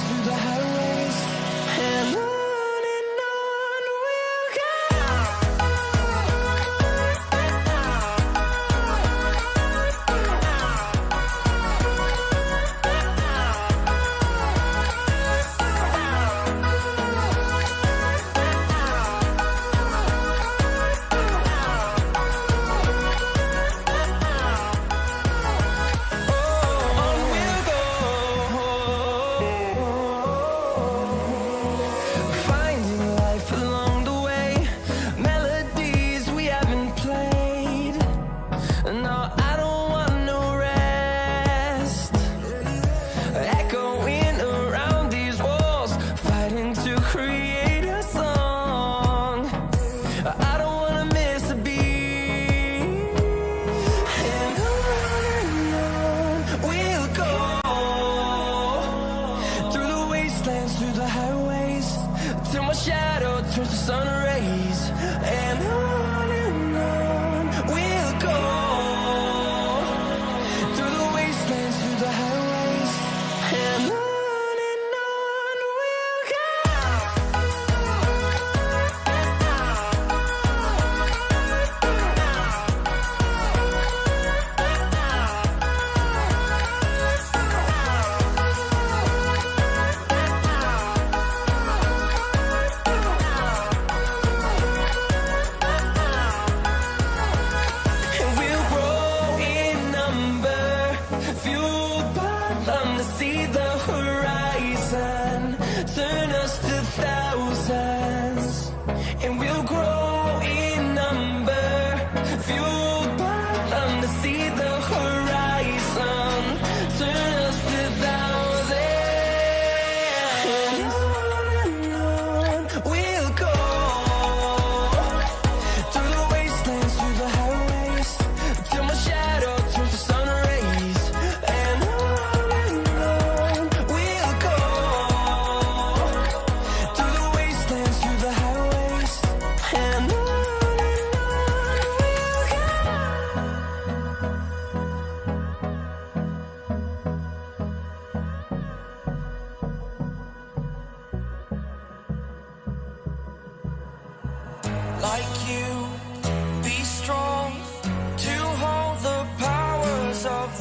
through the highways, and on we'll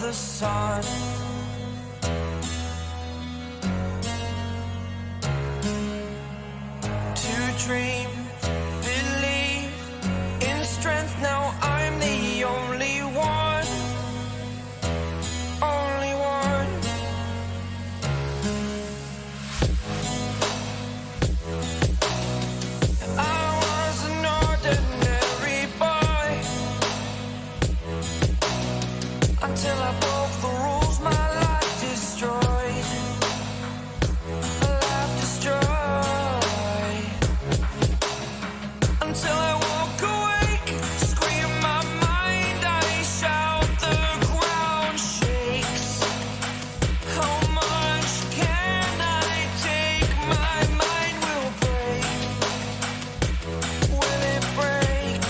the sun. To dream, believe in strength. Now I'm the only one, only one. I was an ordinary boy until I broke the rules. My life destroyed, my life destroyed. Until I walk awake, scream my mind, I shout, the ground shakes. How much can I take? My mind will break. Will it break?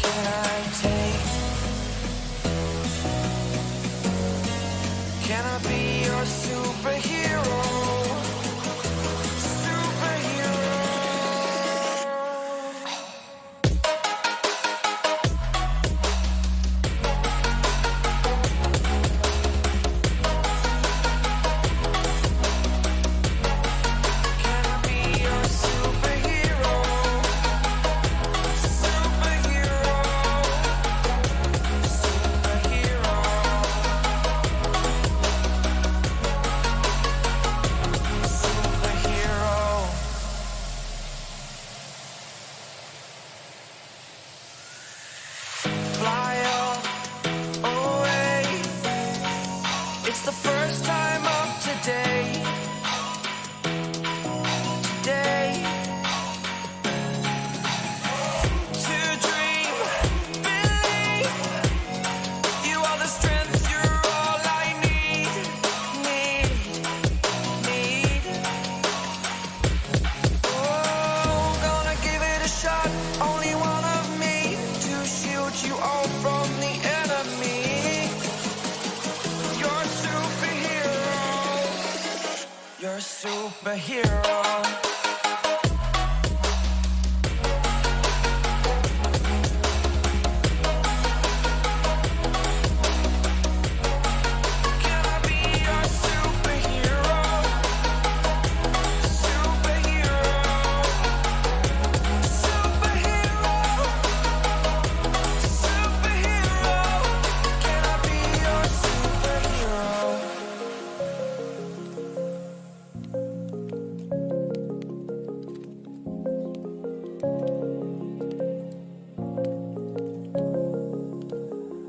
Can I take? Can I be your superhero? Superhero.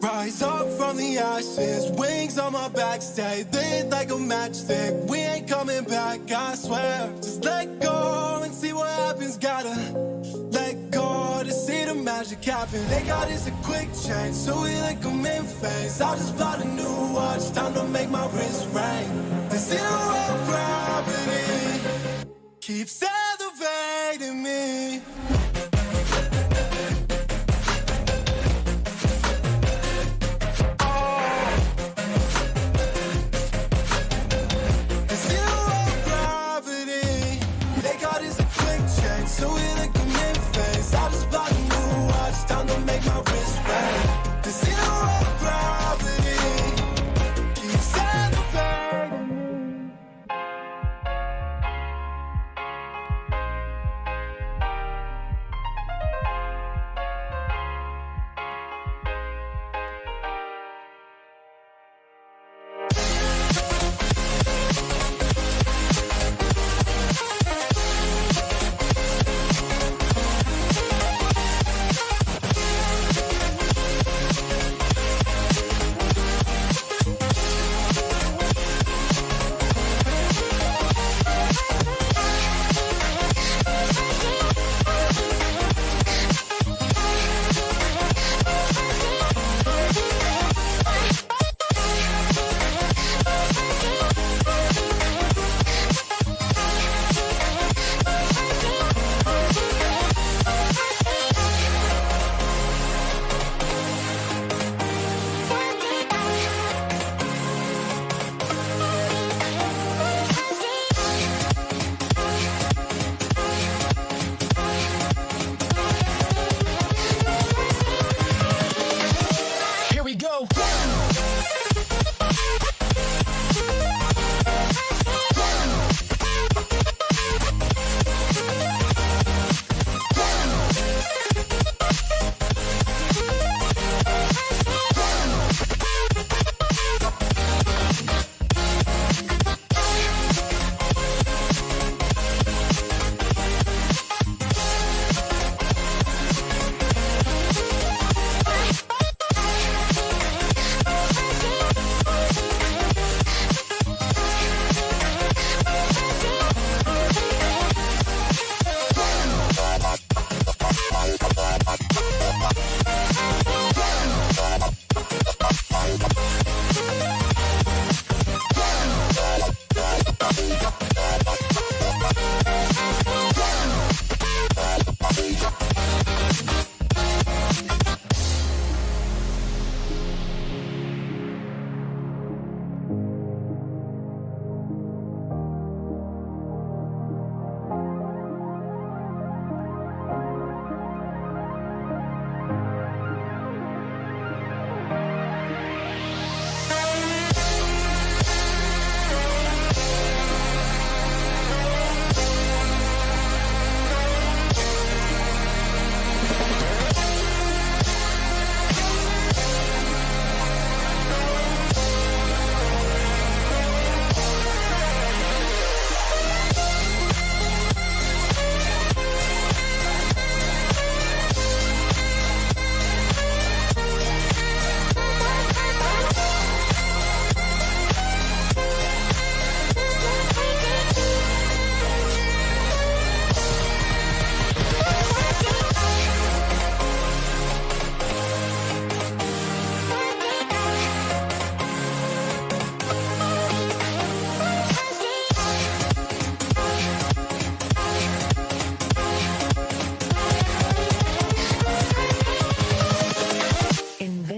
Rise up from the ashes, wings on my back, stay lit like a matchstick. We ain't coming back, I swear. Just let go and see what happens. Gotta let go to see the magic happen. They got us a quick change, so we like them in phase. I just bought a new watch, time to make my wrist ring. The zero gravity keeps elevating me. So we like them in phase. I just bought a new watch, time to make my wrist ring. The zero gravity keeps elevating me.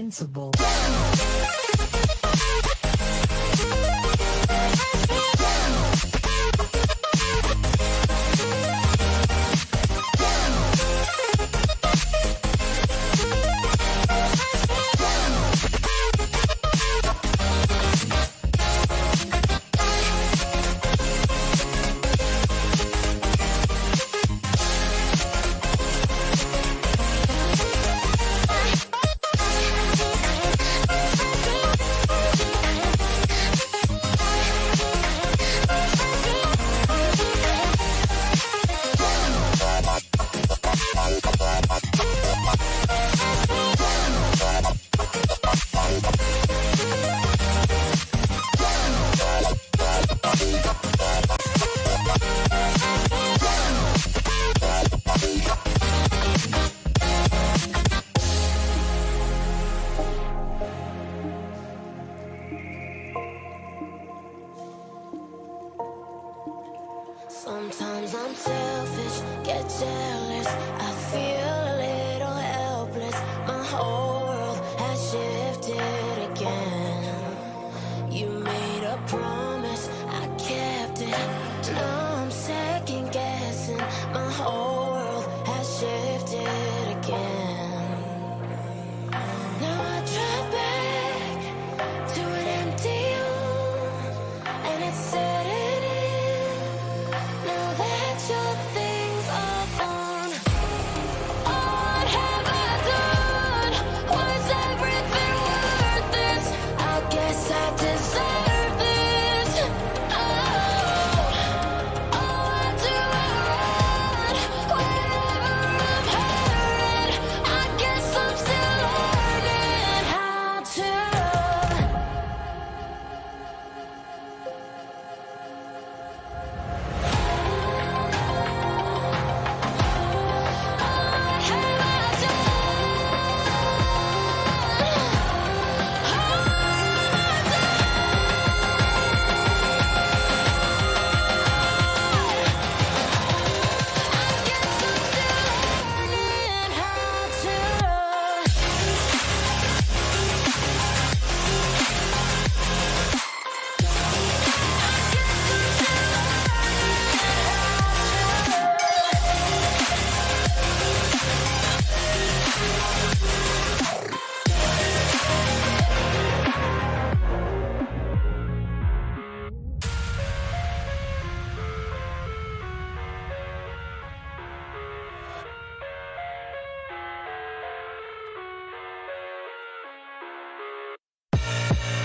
invincible. Sometimes I'm selfish, get jealous. I feel a little helpless. My whole world has shifted again. You made a promise, I kept it. Now I'm second guessing. My whole world has shifted again. Now I drive back to an empty room, and it's setting in. Now that your things are gone, what have I done? Was everything worth this? I guess I deserve this. Oh, why do I run whenever I'm hurting? I guess I'm still learning how to run.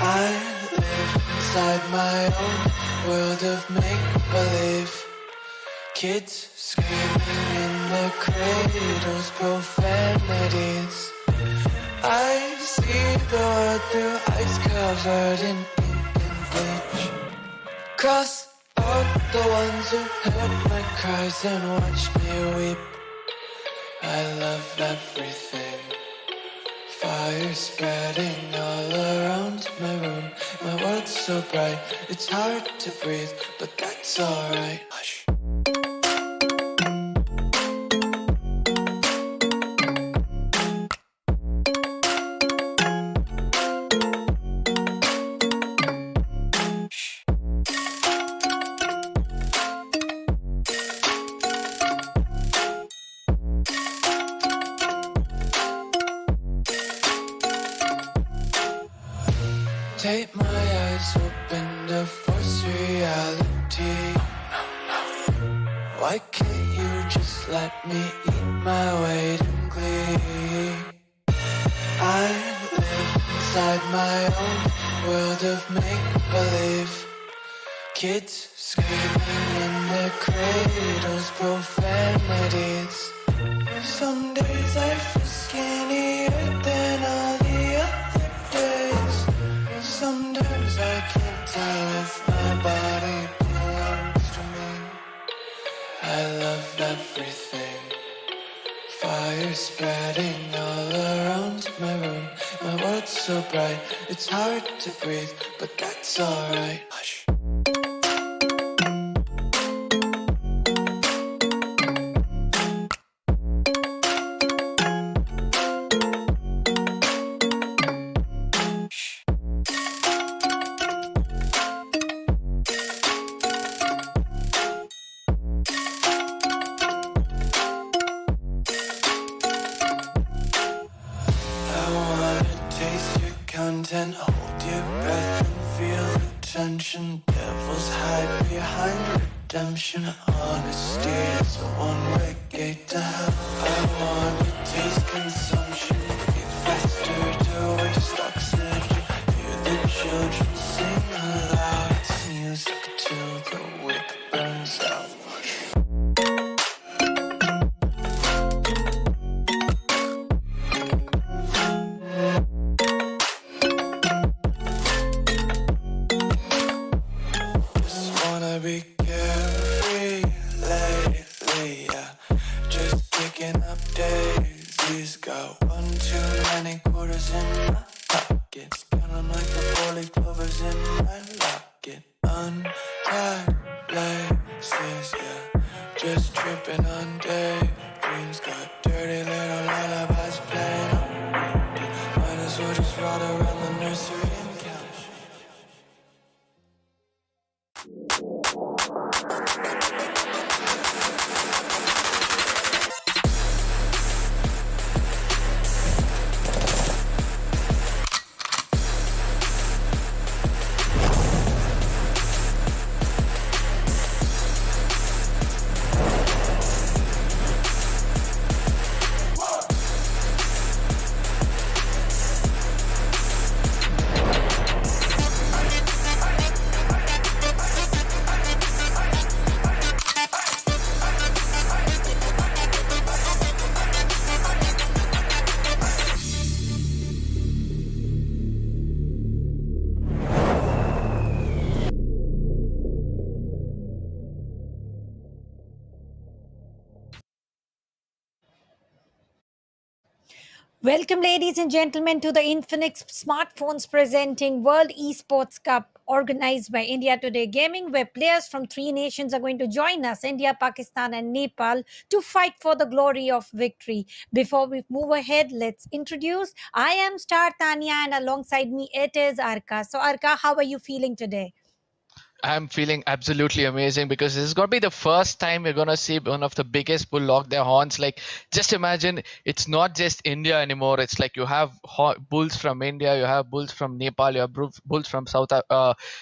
I live inside my own world of make-believe. Kids screaming in their cradles, profanities. I see the world through ice covered in ink and bleach. Cross out the ones who heard my cries and watched me weep. I love everything. Fire spreading all around my room. My world's so bright, it's hard to breathe, but that's alright. Hush. Take my eyes open to force reality. Why can't you just let me eat my weight in glee? I live inside my own world of make-believe. Kids screaming in their cradles, profanities. Some days I feel skinnier than all the other days. Sometimes I can't tell if my body belongs to me. I love everything. Fire spreading all around my room. My world's so bright, it's hard to breathe, but that's alright. Hush. assumption. Devils hide behind redemption. Honesty is a one-way gate to hell. I want to taste consumption. Breathe faster to waste oxygen. Hear the children sing aloud. It's music till the wick burns out. Just wanna be carefree lately, yeah. Just picking up daisies. Got one too many quarters in my pockets. Counting like the four-leaf clovers in my locket. Untied laces, yeah. Just tripping on daydreams. Got dirty little lullabies playing on repeat. Might as well just ride around the nursery and count. Welcome, ladies and gentlemen, to the Infinix Smartphones presenting World Esports Cup organized by India Today Gaming, where players from three nations are going to join us, India, Pakistan, and Nepal, to fight for the glory of victory. Before we move ahead, let's introduce. I am Star Tanya, and alongside me it is Arka. So, Arka, how are you feeling today? I'm feeling absolutely amazing because this is going to be the first time we're going to see one of the biggest bull lock their horns. Like, just imagine it's not just India anymore. It's like you have bulls from India, you have bulls from Nepal, you have bulls from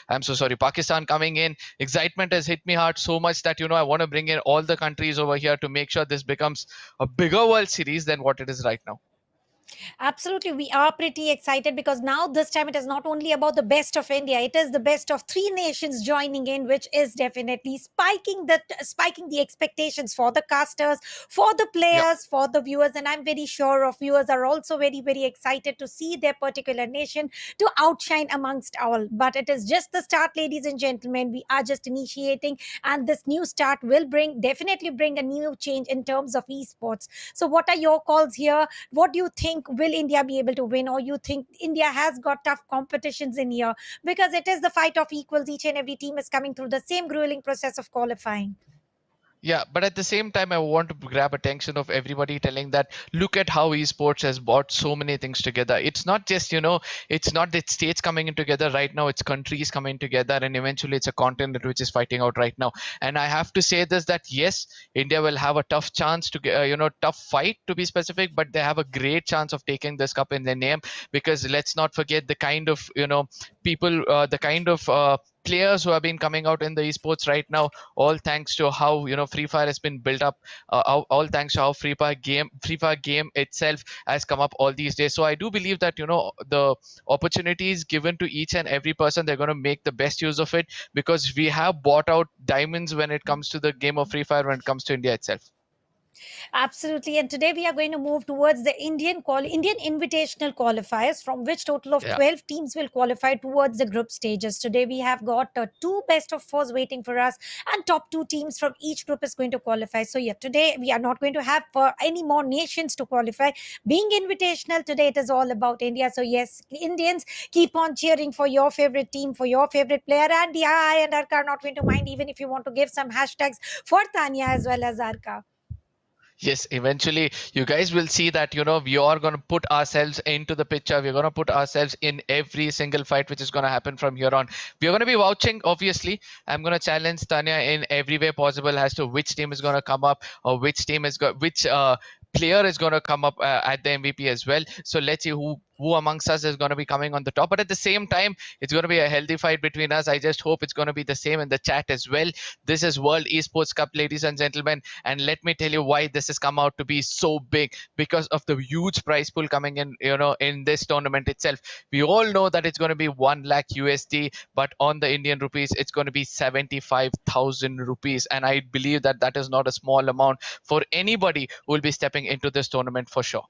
I'm so sorry, Pakistan coming in. Excitement has hit me hard so much that, I want to bring in all the countries over here to make sure this becomes a bigger World Series than what it is right now. Absolutely, we are pretty excited because now this time it is not only about the best of India; it is the best of three nations joining in, which is definitely spiking the expectations for the casters, for the players, for the viewers, and I'm very sure of viewers are also very excited to see their particular nation to outshine amongst all. But it is just the start, ladies and gentlemen. We are just initiating, and this new start will definitely bring a new change in terms of esports. So, what are your calls here? What do you think? Will India be able to win, or you think India has got tough competitions in here? Because it is the fight of equals. Each and every team is coming through the same grueling process of qualifying. Yeah, but at the same time, I want to grab attention of everybody telling that look at how esports has brought so many things together. It's not just, it's not the states coming in together right now, it's countries coming together, and eventually it's a continent which is fighting out right now. And I have to say this that yes, India will have a tough chance to get, tough fight to be specific, but they have a great chance of taking this cup in their name because let's not forget the kind of, people, the kind of players who have been coming out in the esports right now, all thanks to how Free Fire has been built up, all thanks to how Free Fire game itself has come up all these days. So I do believe that the opportunities given to each and every person, they're going to make the best use of it because we have bought out diamonds when it comes to the game of Free Fire when it comes to India itself. Absolutely. And today we are going to move towards the Indian Invitational Qualifiers, from which total of Yeah. 12 teams will qualify towards the group stages. Today we have got two best of fours waiting for us, and top two teams from each group is going to qualify. So yeah, today we are not going to have any more nations to qualify. Being invitational, today it is all about India. So yes, Indians, keep on cheering for your favorite team, for your favorite player. And yeah, I and Arka are not going to mind even if you want to give some hashtags for Tanya as well as Arka. Yes, eventually you guys will see that we are going to put ourselves into the picture. We're going to put ourselves in every single fight which is going to happen from here on. We're going to be vouching, obviously. I'm going to challenge Tanya in every way possible as to which team is going to come up or which team is which player is going to come up at the MVP as well. So let's see who who amongst us is going to be coming on the top. But at the same time, it's going to be a healthy fight between us. I just hope it's going to be the same in the chat as well. This is World Esports Cup, ladies and gentlemen, and let me tell you why this has come out to be so big, because of the huge prize pool coming in, in this tournament itself. We all know that it's going to be 1 lakh USD, but on the Indian rupees, it's going to be 75,000 rupees. And I believe that that is not a small amount for anybody who will be stepping into this tournament for sure.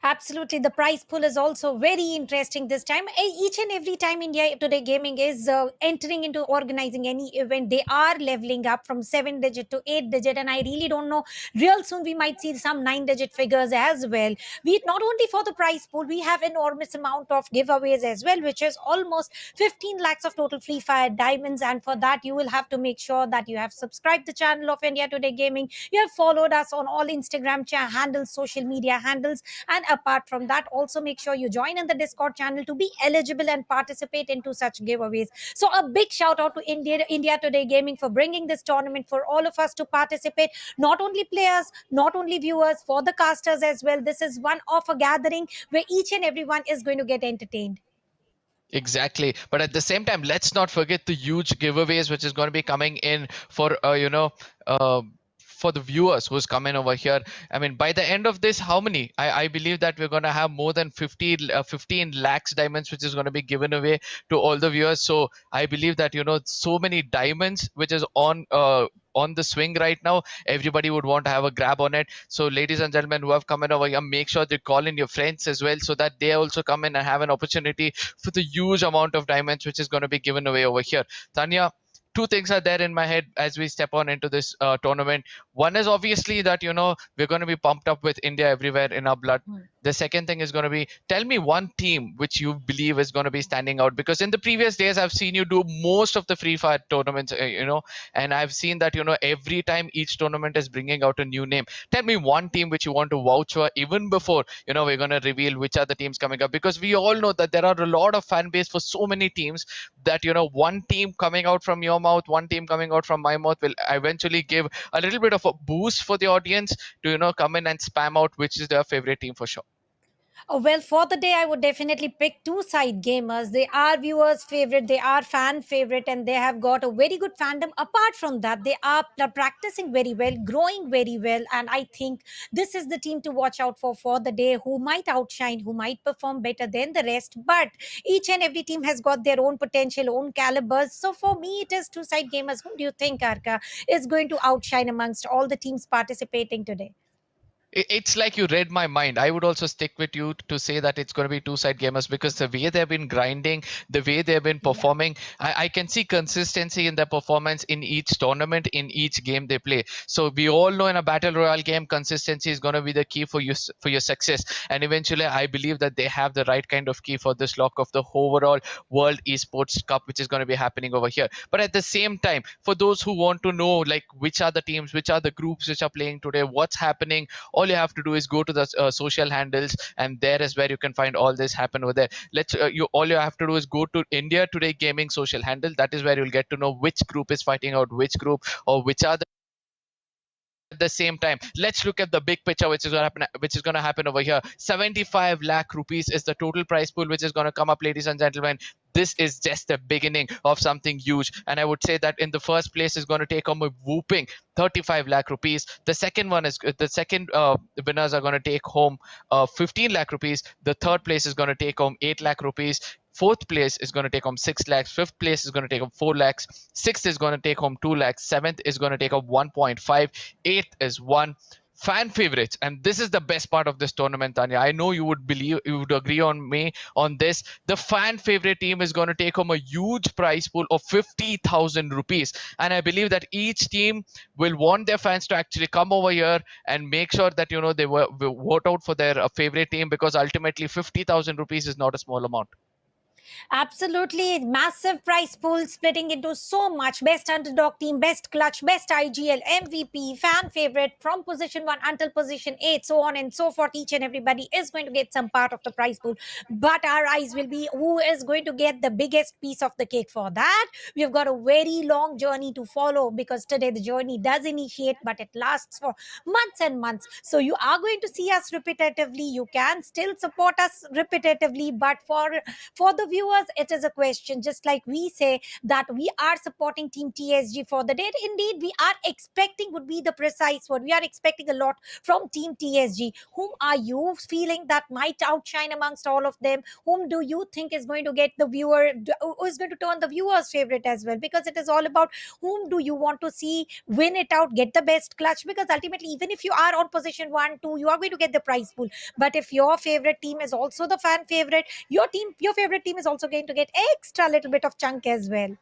Absolutely. The prize pool is also very interesting this time. Each and every time India Today Gaming is entering into organizing any event, they are leveling up from 7 digit to 8 digit. And I really don't know, real soon we might see some 9 digit figures as well. Be it not only for the prize pool, we have enormous amount of giveaways as well, which is almost 15 lakhs of total Free Fire diamonds. And for that, you will have to make sure that you have subscribed the channel of India Today Gaming. You have followed us on all Instagram handles, social media handles, and apart from that, also make sure you join in the Discord channel to be eligible and participate into such giveaways. So a big shout out to India Today Gaming for bringing this tournament for all of us to participate. Not only players, not only viewers, for the casters as well. This is one of a gathering where each and everyone is going to get entertained. Exactly. But at the same time, let's not forget the huge giveaways which is going to be coming in for uh, for the viewers who's coming over here. I mean, by the end of this, how many? I believe that we're going to have more than 15 lakhs diamonds, which is going to be given away to all the viewers. So I believe that, so many diamonds, which is on the swing right now, everybody would want to have a grab on it. So ladies and gentlemen who have come in over here, make sure they call in your friends as well, so that they also come in and have an opportunity for the huge amount of diamonds which is going to be given away over here. Tanya, two things are there in my head as we step on into this tournament. One is obviously that we're going to be pumped up with India everywhere in our blood. The second thing is going to be, tell me one team which you believe is going to be standing out, because in the previous days I've seen you do most of the Free Fire tournaments, and I've seen that every time each tournament is bringing out a new name. Tell me one team which you want to vouch for even before we're going to reveal which are the teams coming up, because we all know that there are a lot of fan base for so many teams, that one team coming out from your mouth, one team coming out from my mouth will eventually give a little bit of a boost for the audience to come in and spam out which is their favorite team for sure. Well, for the day, I would definitely pick two side gamers. They are viewers' favorite, they are fan favorite, and they have got a very good fandom. Apart from that, they are practicing very well, growing very well, and I think this is the team to watch out for the day, who might outshine, who might perform better than the rest. But each and every team has got their own potential, own calibers. So for me, it is two side gamers. Whom do you think, Arka, is going to outshine amongst all the teams participating today? It's like you read my mind. I would also stick with you to say that it's going to be two side gamers, because the way they've been grinding, the way they've been performing, I can see consistency in their performance in each tournament, in each game they play. So we all know in a battle royale game, consistency is going to be the key for your success. And eventually, I believe that they have the right kind of key for this lock of the overall World Esports Cup, which is going to be happening over here. But at the same time, for those who want to know like which are the teams, which are the groups which are playing today, what's happening, all you have to do is go to the social handles, and there is where you can find all this happen over there. All you have to do is go to India Today Gaming social handle. That is where you'll get to know which group is fighting out which group, or which are the at the same time. Let's look at the big picture which is going to happen over here. 75 lakh rupees is the total prize pool which is going to come up, ladies and gentlemen. This is just the beginning of something huge, and I would say that in the first place is going to take home a whooping 35 lakh rupees. The second winners are going to take home 15 lakh rupees. The third place is going to take home 8 lakh rupees. Fourth place is going to take home 6 lakhs. Fifth place is going to take home 4 lakhs. Sixth is going to take home 2 lakhs. Seventh is going to take home 1.5. Eighth is 1. Fan favorites, and this is the best part of this tournament, Tanya. I know you would agree on me on this. The fan favorite team is going to take home a huge prize pool of 50,000 rupees, and I believe that each team will want their fans to actually come over here and make sure that they vote out for their favorite team, because ultimately 50,000 rupees is not a small amount. Absolutely, massive prize pool splitting into so much. Best underdog team, best clutch, best IGL, MVP, fan favorite from position 1 until position 8, so on and so forth. Each and everybody is going to get some part of the prize pool. But our eyes will be who is going to get the biggest piece of the cake. For that, we've got a very long journey to follow because today the journey does initiate, but it lasts for months and months. So you are going to see us repetitively. You can still support us repetitively, but for the viewers it is a question, just like we say that we are supporting team TSG for the date. Indeed, we are expecting would be the precise word. We are expecting a lot from team TSG. Whom are you feeling that might outshine amongst all of them? Whom do you think is going to get the viewer, who is going to turn the viewers favorite as well? Because it is all about whom do you want to see win it out, get the best clutch, because ultimately even if you are on position 1 2, you are going to get the prize pool. But if your favorite team is also the fan favorite, your favorite team is also going to get extra little bit of chunk as well.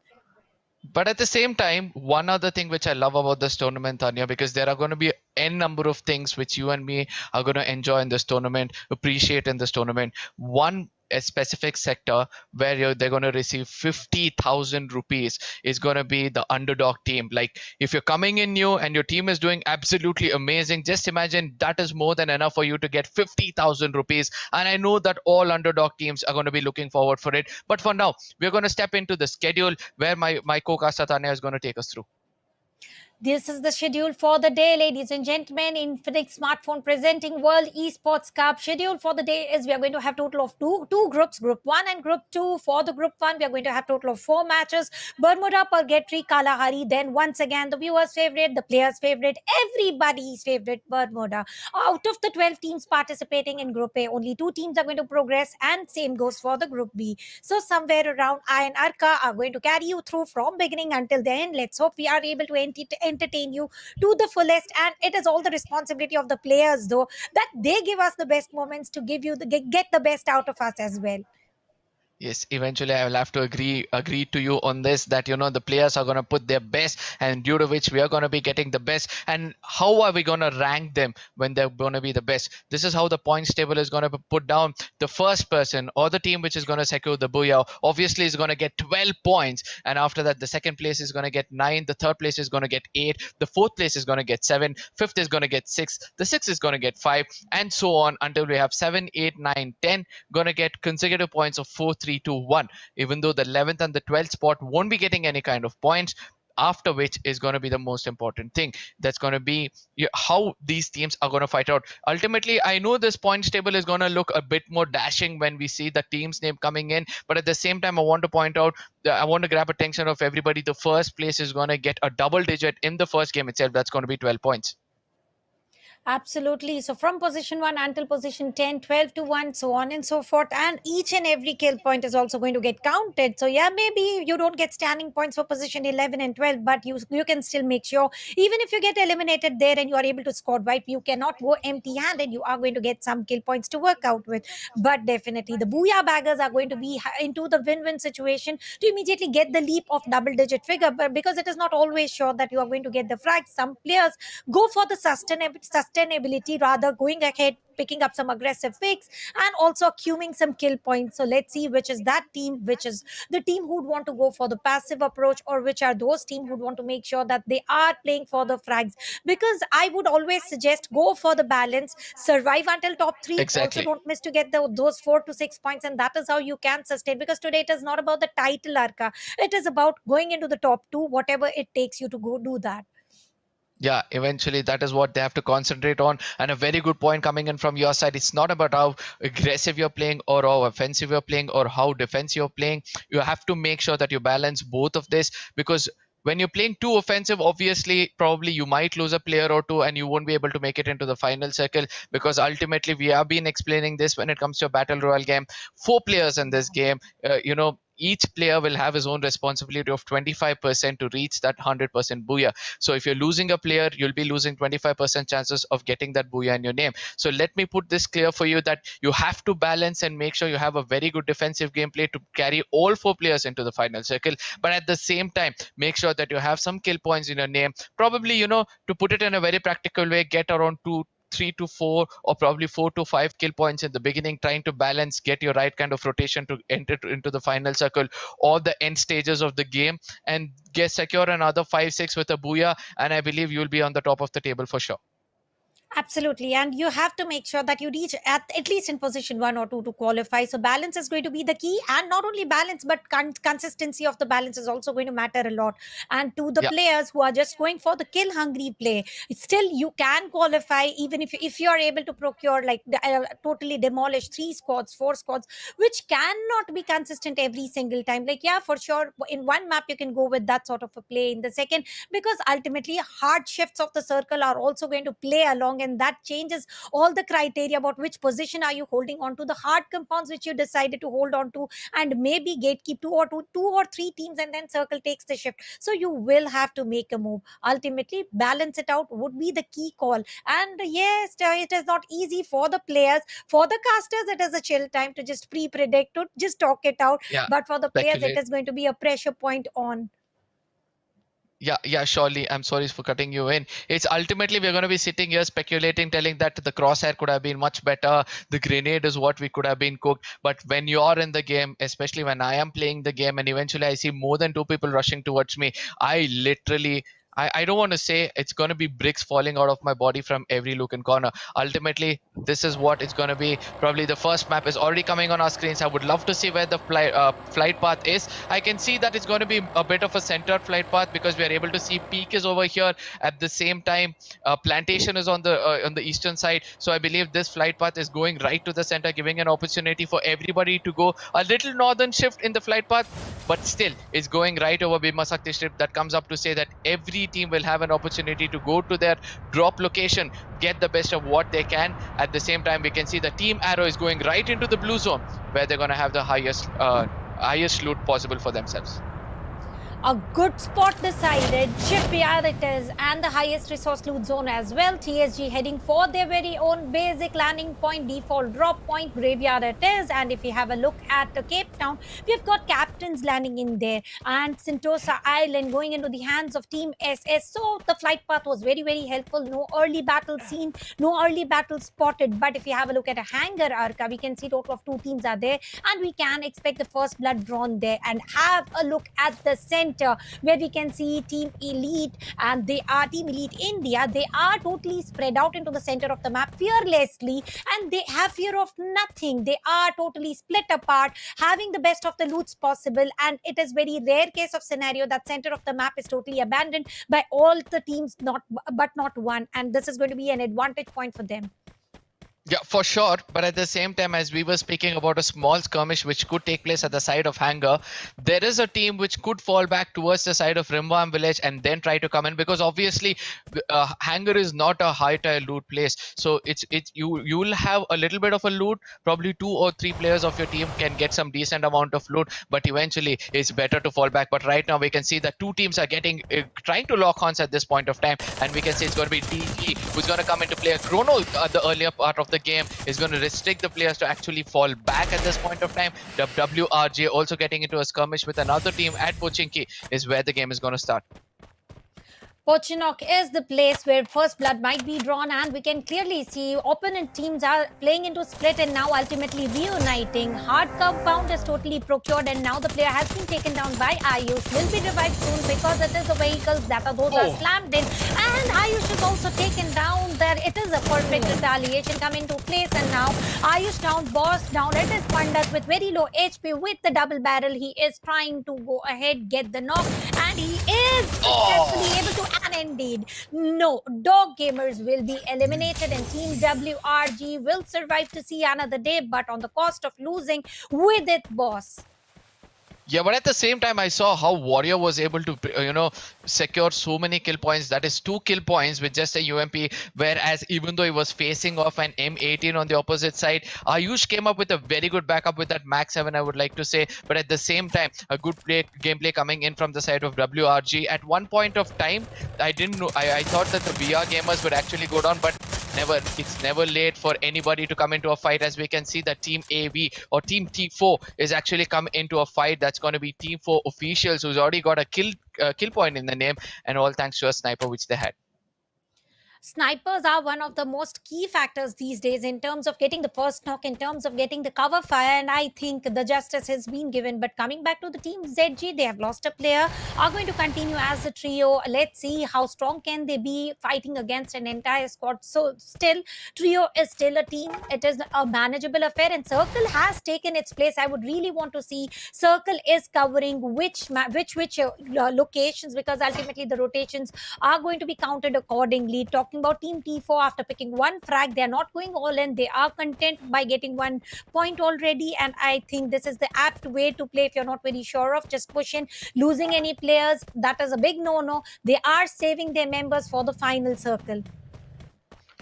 But at the same time, one other thing which I love about this tournament, Tanya, because there are going to be n number of things which you and me are going to enjoy in this tournament, appreciate in this tournament. One, a specific sector where they're going to receive 50,000 rupees is going to be the underdog team. Like if you're coming in new and your team is doing absolutely amazing, just imagine that is more than enough for you to get 50,000 rupees. And I know that all underdog teams are going to be looking forward for it. But for now, we're going to step into the schedule where my co-caster Tanya is going to take us through. This is the schedule for the day, ladies and gentlemen. Infinix Smartphone presenting World Esports Cup. Schedule for the day is we are going to have total of two groups, Group 1 and Group 2. For the Group 1, we are going to have total of 4 matches. Bermuda, Purgatory, Kalahari. Then once again, the viewers' favorite, the players' favorite, everybody's favorite, Bermuda. Out of the 12 teams participating in Group A, only 2 teams are going to progress, and same goes for the Group B. So somewhere around I and Arka are going to carry you through from beginning until the end. Let's hope we are able to entertain you to the fullest, and it is all the responsibility of the players though that they give us the best moments to give you the get the best out of us as well. Yes, eventually I will have to agree to you on this, that the players are going to put their best, and due to which we are going to be getting the best. And how are we going to rank them when they're going to be the best? This is how the points table is going to be put down. The first person or the team which is going to secure the booyah obviously is going to get 12 points, and after that the second place is going to get 9, the third place is going to get 8, the fourth place is going to get 7, fifth is going to get 6, the sixth is going to get 5, and so on until we have 7, 8, 9, 10 going to get consecutive points of 4, 3, 2, 1, even though the 11th and the 12th spot won't be getting any kind of points. After which is going to be the most important thing, that's going to be how these teams are going to fight out. Ultimately, I know this points table is going to look a bit more dashing when we see the team's name coming in, but at the same time I want to point out that I want to grab attention of everybody. The first place is going to get a double digit in the first game itself. That's going to be 12 points. Absolutely. So from position 1 until position 10, 12 to 1, so on and so forth. And each and every kill point is also going to get counted. So yeah, maybe you don't get standing points for position 11 and 12, but you can still make sure, even if you get eliminated there and you are able to score wipe, you cannot go empty handed. You are going to get some kill points to work out with. But definitely the booyah baggers are going to be into the win-win situation to immediately get the leap of double digit figure. But because it is not always sure that you are going to get the frags, some players go for the sustainability, rather going ahead, picking up some aggressive picks and also accumulating some kill points. So let's see which is that team, which is the team who would want to go for the passive approach, or which are those team who would want to make sure that they are playing for the frags. Because I would always suggest go for the balance, survive until top 3, also Exactly. don't miss to get those 4 to 6 points, and that is how you can sustain. Because today it is not about the title, Arka, it is about going into the top 2, whatever it takes you to go do that. Yeah, eventually that is what they have to concentrate on. And a very good point coming in from your side. It's not about how aggressive you're playing or how offensive you're playing or how defensive you're playing. You have to make sure that you balance both of this, because when you're playing too offensive, obviously probably you might lose a player or two and you won't be able to make it into the final circle. Because ultimately we have been explaining this when it comes to a battle royale game, 4 players in this game, each player will have his own responsibility of 25% to reach that 100% booyah. So if you're losing a player, you'll be losing 25% chances of getting that booyah in your name. So let me put this clear for you, that you have to balance and make sure you have a very good defensive gameplay to carry all 4 players into the final circle. But at the same time, make sure that you have some kill points in your name. Probably, to put it in a very practical way, get around 2 3 to 4 or probably 4 to 5 kill points in the beginning, trying to balance, get your right kind of rotation to enter into the final circle or the end stages of the game, and get secure another 5-6 with a booyah, and I believe you'll be on the top of the table for sure. Absolutely. And you have to make sure that you reach at least in position one or two to qualify. So balance is going to be the key. And not only balance, but consistency of the balance is also going to matter a lot. And to the Yeah. players who are just going for the kill hungry play, still you can qualify even if you are able to procure like totally demolish 3 squads, 4 squads, which cannot be consistent every single time. Like, yeah, for sure, in one map you can go with that sort of a play. In the second, because ultimately hard shifts of the circle are also going to play along, and that changes all the criteria about which position are you holding on to, the hard compounds which you decided to hold on to, and maybe gatekeep two or three teams, and then circle takes the shift. So you will have to make a move. Ultimately, balance it out would be the key call. And yes, it is not easy for the players. For the casters, it is a chill time to just pre-predict, to just talk it out. Yeah, But for the players, it speculate. is going to be a pressure point on. Yeah, surely. I'm sorry for cutting you in. It's ultimately we're going to be sitting here speculating, telling that the crosshair could have been much better. The grenade is what we could have been cooked. But when you're in the game, especially when I am playing the game, and eventually I see more than 2 people rushing towards me, I literally. I don't want to say it's going to be bricks falling out of my body from every look and corner. Ultimately, this is what it's going to be. Probably the first map is already coming on our screens. I would love to see where the flight path is. I can see that it's going to be a bit of a centered flight path because we are able to see Peak is over here. At the same time, Plantation is on the eastern side. So I believe this flight path is going right to the center, giving an opportunity for everybody to go a little northern shift in the flight path. But still, it's going right over Bhima Sakti strip. That comes up to say that every team will have an opportunity to go to their drop location, get the best of what they can. At the same time, we can see the team arrow is going right into the blue zone, where they're going to have the highest loot possible for themselves. A good spot decided, shipyard it is, and the highest resource loot zone as well. TSG heading for their very own basic landing point, default drop point, graveyard it is. And if you have a look at Cape Town, we've got captains landing in there, and Sentosa Island going into the hands of Team SS. So the flight path was very, very helpful. No early battle seen, no early battle spotted. But if you have a look at a hangar Arca, we can see total of 2 teams are there, and we can expect the first blood drawn there. And have a look at the center, where we can see Team Elite, and they are Team Elite India. They are totally spread out into the center of the map fearlessly, and they have fear of nothing. They are totally split apart, having the best of the loots possible. And it is very rare case of scenario that center of the map is totally abandoned by all the teams, but not one. And this is going to be an advantage point for them. Yeah, for sure. But at the same time, as we were speaking about a small skirmish which could take place at the side of Hangar, there is a team which could fall back towards the side of Rimwam Village and then try to come in, because obviously Hangar is not a high tier loot place. So you will have a little bit of a loot. Probably 2 or 3 players of your team can get some decent amount of loot, but eventually it's better to fall back. But right now we can see that 2 teams are trying to lock horns at this point of time, and we can see it's going to be DE who's going to come into play. Chrono at the earlier part of the game is going to restrict the players to actually fall back at this point of time. WRJ also getting into a skirmish with another team at Pochinki is where the game is going to start. Pochinok is the place where first blood might be drawn, and we can clearly see opponent teams are playing into split and now ultimately reuniting. Hard compound is totally procured, and now the player has been taken down by Ayush. Will be revived soon because it is the vehicles that are slammed in, and Ayush is also taken down. There it is a perfect retaliation come into place, and now Ayush down, boss down. It is Pandas with very low HP with the double barrel. He is trying to go ahead, get the knock, and he is successfully able to. And indeed, no, dog gamers will be eliminated, and Team WRG will survive to see another day, but on the cost of losing with it, boss. Yeah, but at the same time, I saw how Warrior was able to, secure so many kill points. That is 2 kill points with just a UMP. Whereas even though he was facing off an M18 on the opposite side, Ayush came up with a very good backup with that Max 7, I would like to say. But at the same time, a good gameplay coming in from the side of WRG. At one point of time, I didn't know. I thought that the VR gamers would actually go down, but never. It's never late for anybody to come into a fight. As we can see that Team AV or Team T4 is actually come into a fight. That's going to be Team 4 officials who's already got a kill point in the name, and all thanks to a sniper which they had. Snipers are one of the most key factors these days in terms of getting the first knock, in terms of getting the cover fire, and I think the justice has been given. But coming back to the team ZG, they have lost a player, are going to continue as a trio. Let's see how strong can they be fighting against an entire squad. So still, trio is still a team. It is a manageable affair, and Circle has taken its place. I would really want to see Circle is covering which locations, because ultimately the rotations are going to be counted accordingly. Talking about Team T4, after picking one frag, they are not going all in. They are content by getting 1 point already, and I think this is the apt way to play. If you're not very sure of, just push in. Losing any players, that is a big no-no. They are saving their members for the final circle.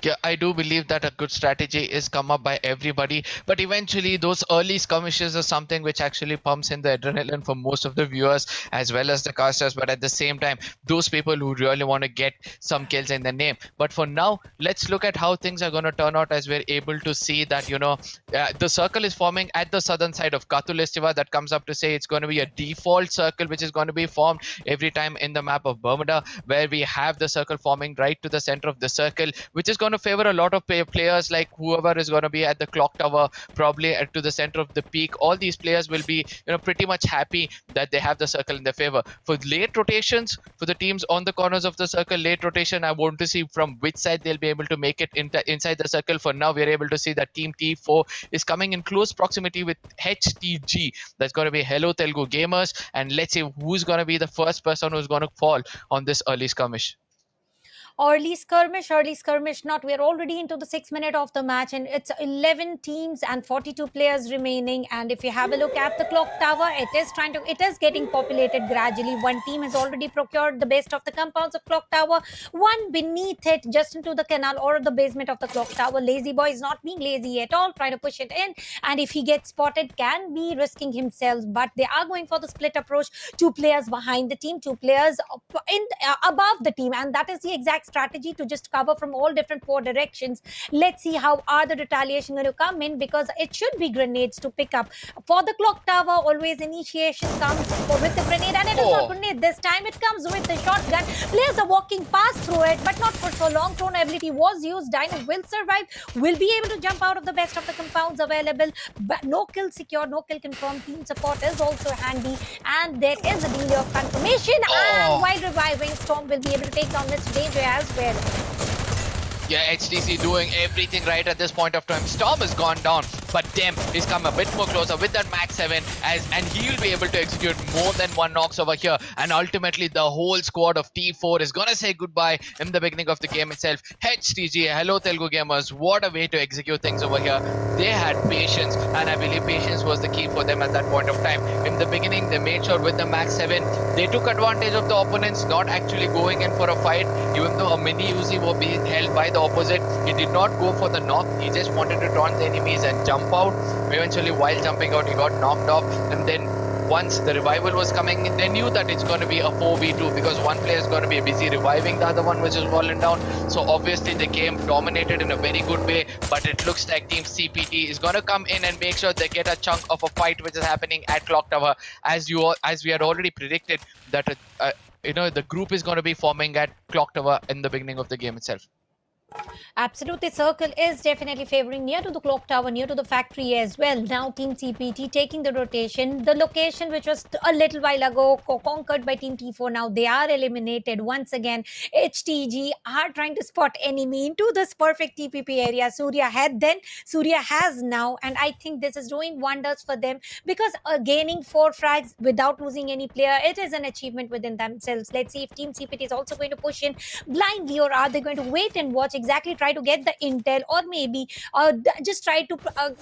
Yeah, I do believe that a good strategy is come up by everybody, but eventually those early skirmishes are something which actually pumps in the adrenaline for most of the viewers as well as the casters. But at the same time, those people who really want to get some kills in their name. But for now, let's look at how things are going to turn out as we're able to see that, the circle is forming at the southern side of Katulistiva. That comes up to say it's going to be a default circle which is going to be formed every time in the map of Bermuda, where we have the circle forming right to the center of the circle, which is going to favor a lot of players like whoever is going to be at the clock tower, probably to the center of the peak. All these players will be pretty much happy that they have the circle in their favor. For late rotations, for the teams on the corners of the circle, late rotation, I want to see from which side they'll be able to make it inside the circle. For now, we're able to see that Team T4 is coming in close proximity with HTG. That's going to be Hello Telugu Gamers, and let's see who's going to be the first person who's going to fall on this early skirmish. Early skirmish not. We're already into the 6th minute of the match, and it's 11 teams and 42 players remaining. And if you have a look at the clock tower, it is getting populated gradually. One team has already procured the best of the compounds of clock tower, one beneath it, just into the canal or the basement of the clock tower. Lazy boy is not being lazy at all, trying to push it in, and if he gets spotted, can be risking himself. But they are going for the split approach. 2 players behind the team, 2 players above the team, and that is the exact strategy to just cover from all different 4 directions. Let's see how are the retaliation going to come in, because it should be grenades to pick up. For the clock tower, always initiation comes with the grenade, and it is not grenade. This time it comes with the shotgun. Players are walking past through it, but not for so long. Chrono ability was used. Dino will survive, will be able to jump out of the best of the compounds available, but no kill secured, no kill confirmed. Team support is also handy, and there is a delay of confirmation. And while reviving, Storm will be able to take down Mr. Danger as well. Yeah, HTC doing everything right at this point of time. Storm has gone down, but Dem is come a bit more closer with that Max 7, and he'll be able to execute more than 1 knocks over here. And ultimately, the whole squad of T4 is going to say goodbye in the beginning of the game itself. HTG, hello Telugu Gamers, what a way to execute things over here. They had patience, and I believe patience was the key for them at that point of time. In the beginning, they made sure with the Max 7, they took advantage of the opponents not actually going in for a fight, even though a mini Uzi was being held by the opposite. He did not go for the knock. He just wanted to taunt the enemies and jump out. Eventually, while jumping out, he got knocked off. And then once the revival was coming in, they knew that it's going to be a 4v2, because one player is going to be busy reviving the other one which is fallen down. So obviously the game dominated in a very good way, but it looks like Team CPT is going to come in and make sure they get a chunk of a fight which is happening at Clock Tower, as we had already predicted that the group is going to be forming at Clock Tower in the beginning of the game itself. Absolutely, Circle is definitely favoring near to the clock tower, near to the factory as well. Now Team CPT taking the rotation. The location which was a little while ago conquered by Team T4, now they are eliminated once again. HTG are trying to spot enemy into this perfect TPP area. Surya has now, and I think this is doing wonders for them, because gaining 4 frags without losing any player, it is an achievement within themselves. Let's see if Team CPT is also going to push in blindly, or are they going to wait and watch, exactly try to get the intel, or maybe just try to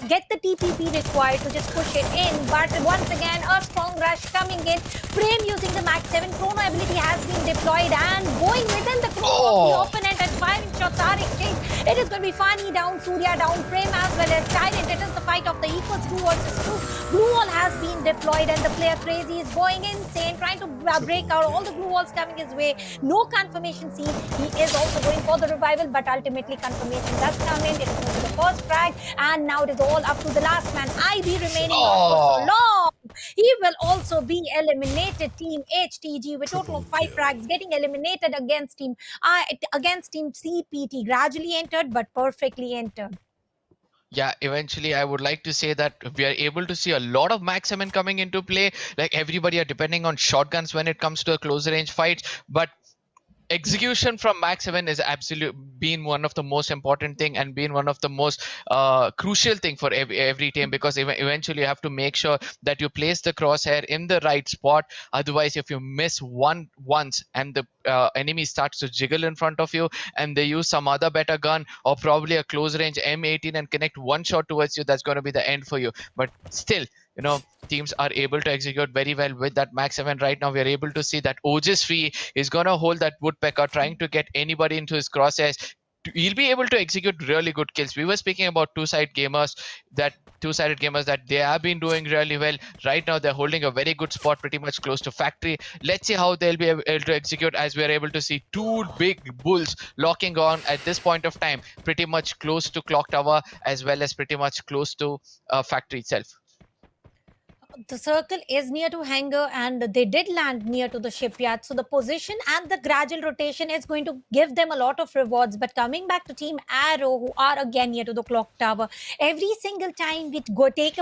get the TPP required to just push it in. But once again, a strong rush coming in. Frame using the Max 7 chrono ability has been deployed, and going within the chrono of the opponent, and firing shots are exchanged. It is going to be Fani down, Surya down, Frame as well as Tyrant. It is the fight of the equals, 2 versus 2. Glue wall has been deployed, and the player Crazy is going insane, trying to break out all the glue walls coming his way. No confirmation seen. He is also going for the revival, but ultimately confirmation does come in. It is going to the first frag, and now it is all up to the last man. IB remaining for so long. He will also be eliminated. Team HTG with total of 5 frags getting eliminated against Team CPT. Gradually entered, but perfectly entered. Yeah, eventually I would like to say that we are able to see a lot of max seven coming into play. Like everybody are depending on shotguns when it comes to a close range fights, but execution from Max 7 is absolute been one of the most important thing and been one of the most crucial thing for every team, because eventually you have to make sure that you place the crosshair in the right spot. Otherwise, if you miss once and the enemy starts to jiggle in front of you and they use some other better gun or probably a close range M18 and connect one shot towards you, that's going to be the end for you. But still, teams are able to execute very well with that max 7. Right now we are able to see that Otis Free is going to hold that woodpecker, trying to get anybody into his crosshairs. He'll be able to execute really good kills. We were speaking about two-sided gamers that they have been doing really well. Right now they're holding a very good spot pretty much close to factory. Let's see how they'll be able to execute, as we are able to see two big bulls locking on at this point of time, pretty much close to clock tower as well as pretty much close to factory itself. The circle is near to hangar and they did land near to the shipyard, so the position and the gradual rotation is going to give them a lot of rewards. But coming back to Team Arrow, who are again near to the clock tower, every single time we take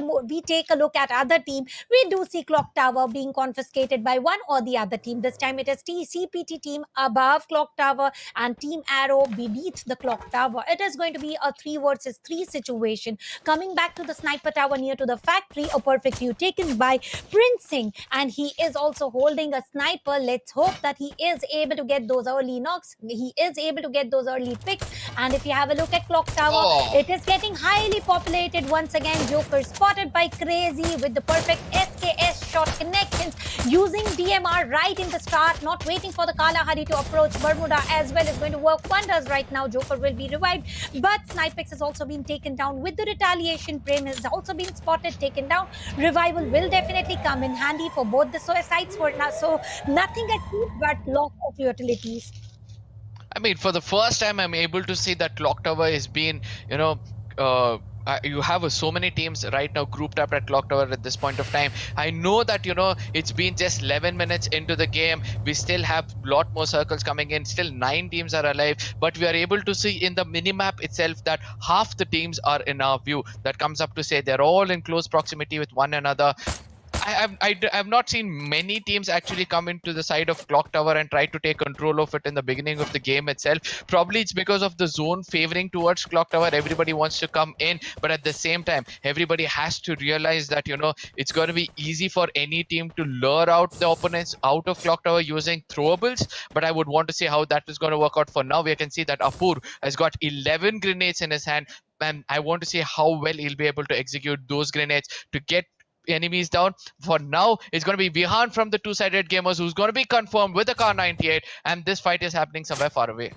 a look at other team, we do see clock tower being confiscated by one or the other team. This time it is CPT team above clock tower and Team Arrow beneath the clock tower. It is going to be a 3 versus 3 situation. Coming back to the sniper tower near to the factory, a perfect view taken by Prince Singh, and he is also holding a sniper. Let's hope that he is able to get those early knocks. He is able to get those early picks. And if you have a look at clock tower, it is getting highly populated once again. Joker spotted by Crazy with the perfect SKS shot connections, using DMR right in the start, not waiting for the Kalahari to approach. Bermuda as well is going to work wonders right now. Joker will be revived, but Snipex has also been taken down with the retaliation. Prem has also been spotted, taken down. Revival will definitely come in handy for both the sides for now. So nothing achieved but loss of utilities. I mean, for the first time, I'm able to see that clock tower is being, you have so many teams right now grouped up at clock tower at this point of time. I know that it's been just 11 minutes into the game. We still have a lot more circles coming in. Still 9 teams are alive, but we are able to see in the minimap itself that half the teams are in our view. That comes up to say they're all in close proximity with one another. I've not seen many teams actually come into the side of clock tower and try to take control of it in the beginning of the game itself. Probably it's because of the zone favoring towards clock tower. Everybody wants to come in, but at the same time, everybody has to realize that it's going to be easy for any team to lure out the opponents out of clock tower using throwables. But I would want to see how that is going to work out. For now, we can see that Apur has got 11 grenades in his hand, and I want to see how well he'll be able to execute those grenades to get enemies down. For now, it's going to be Vihan from the two-sided gamers who's going to be confirmed with the Car 98, and this fight is happening somewhere far away.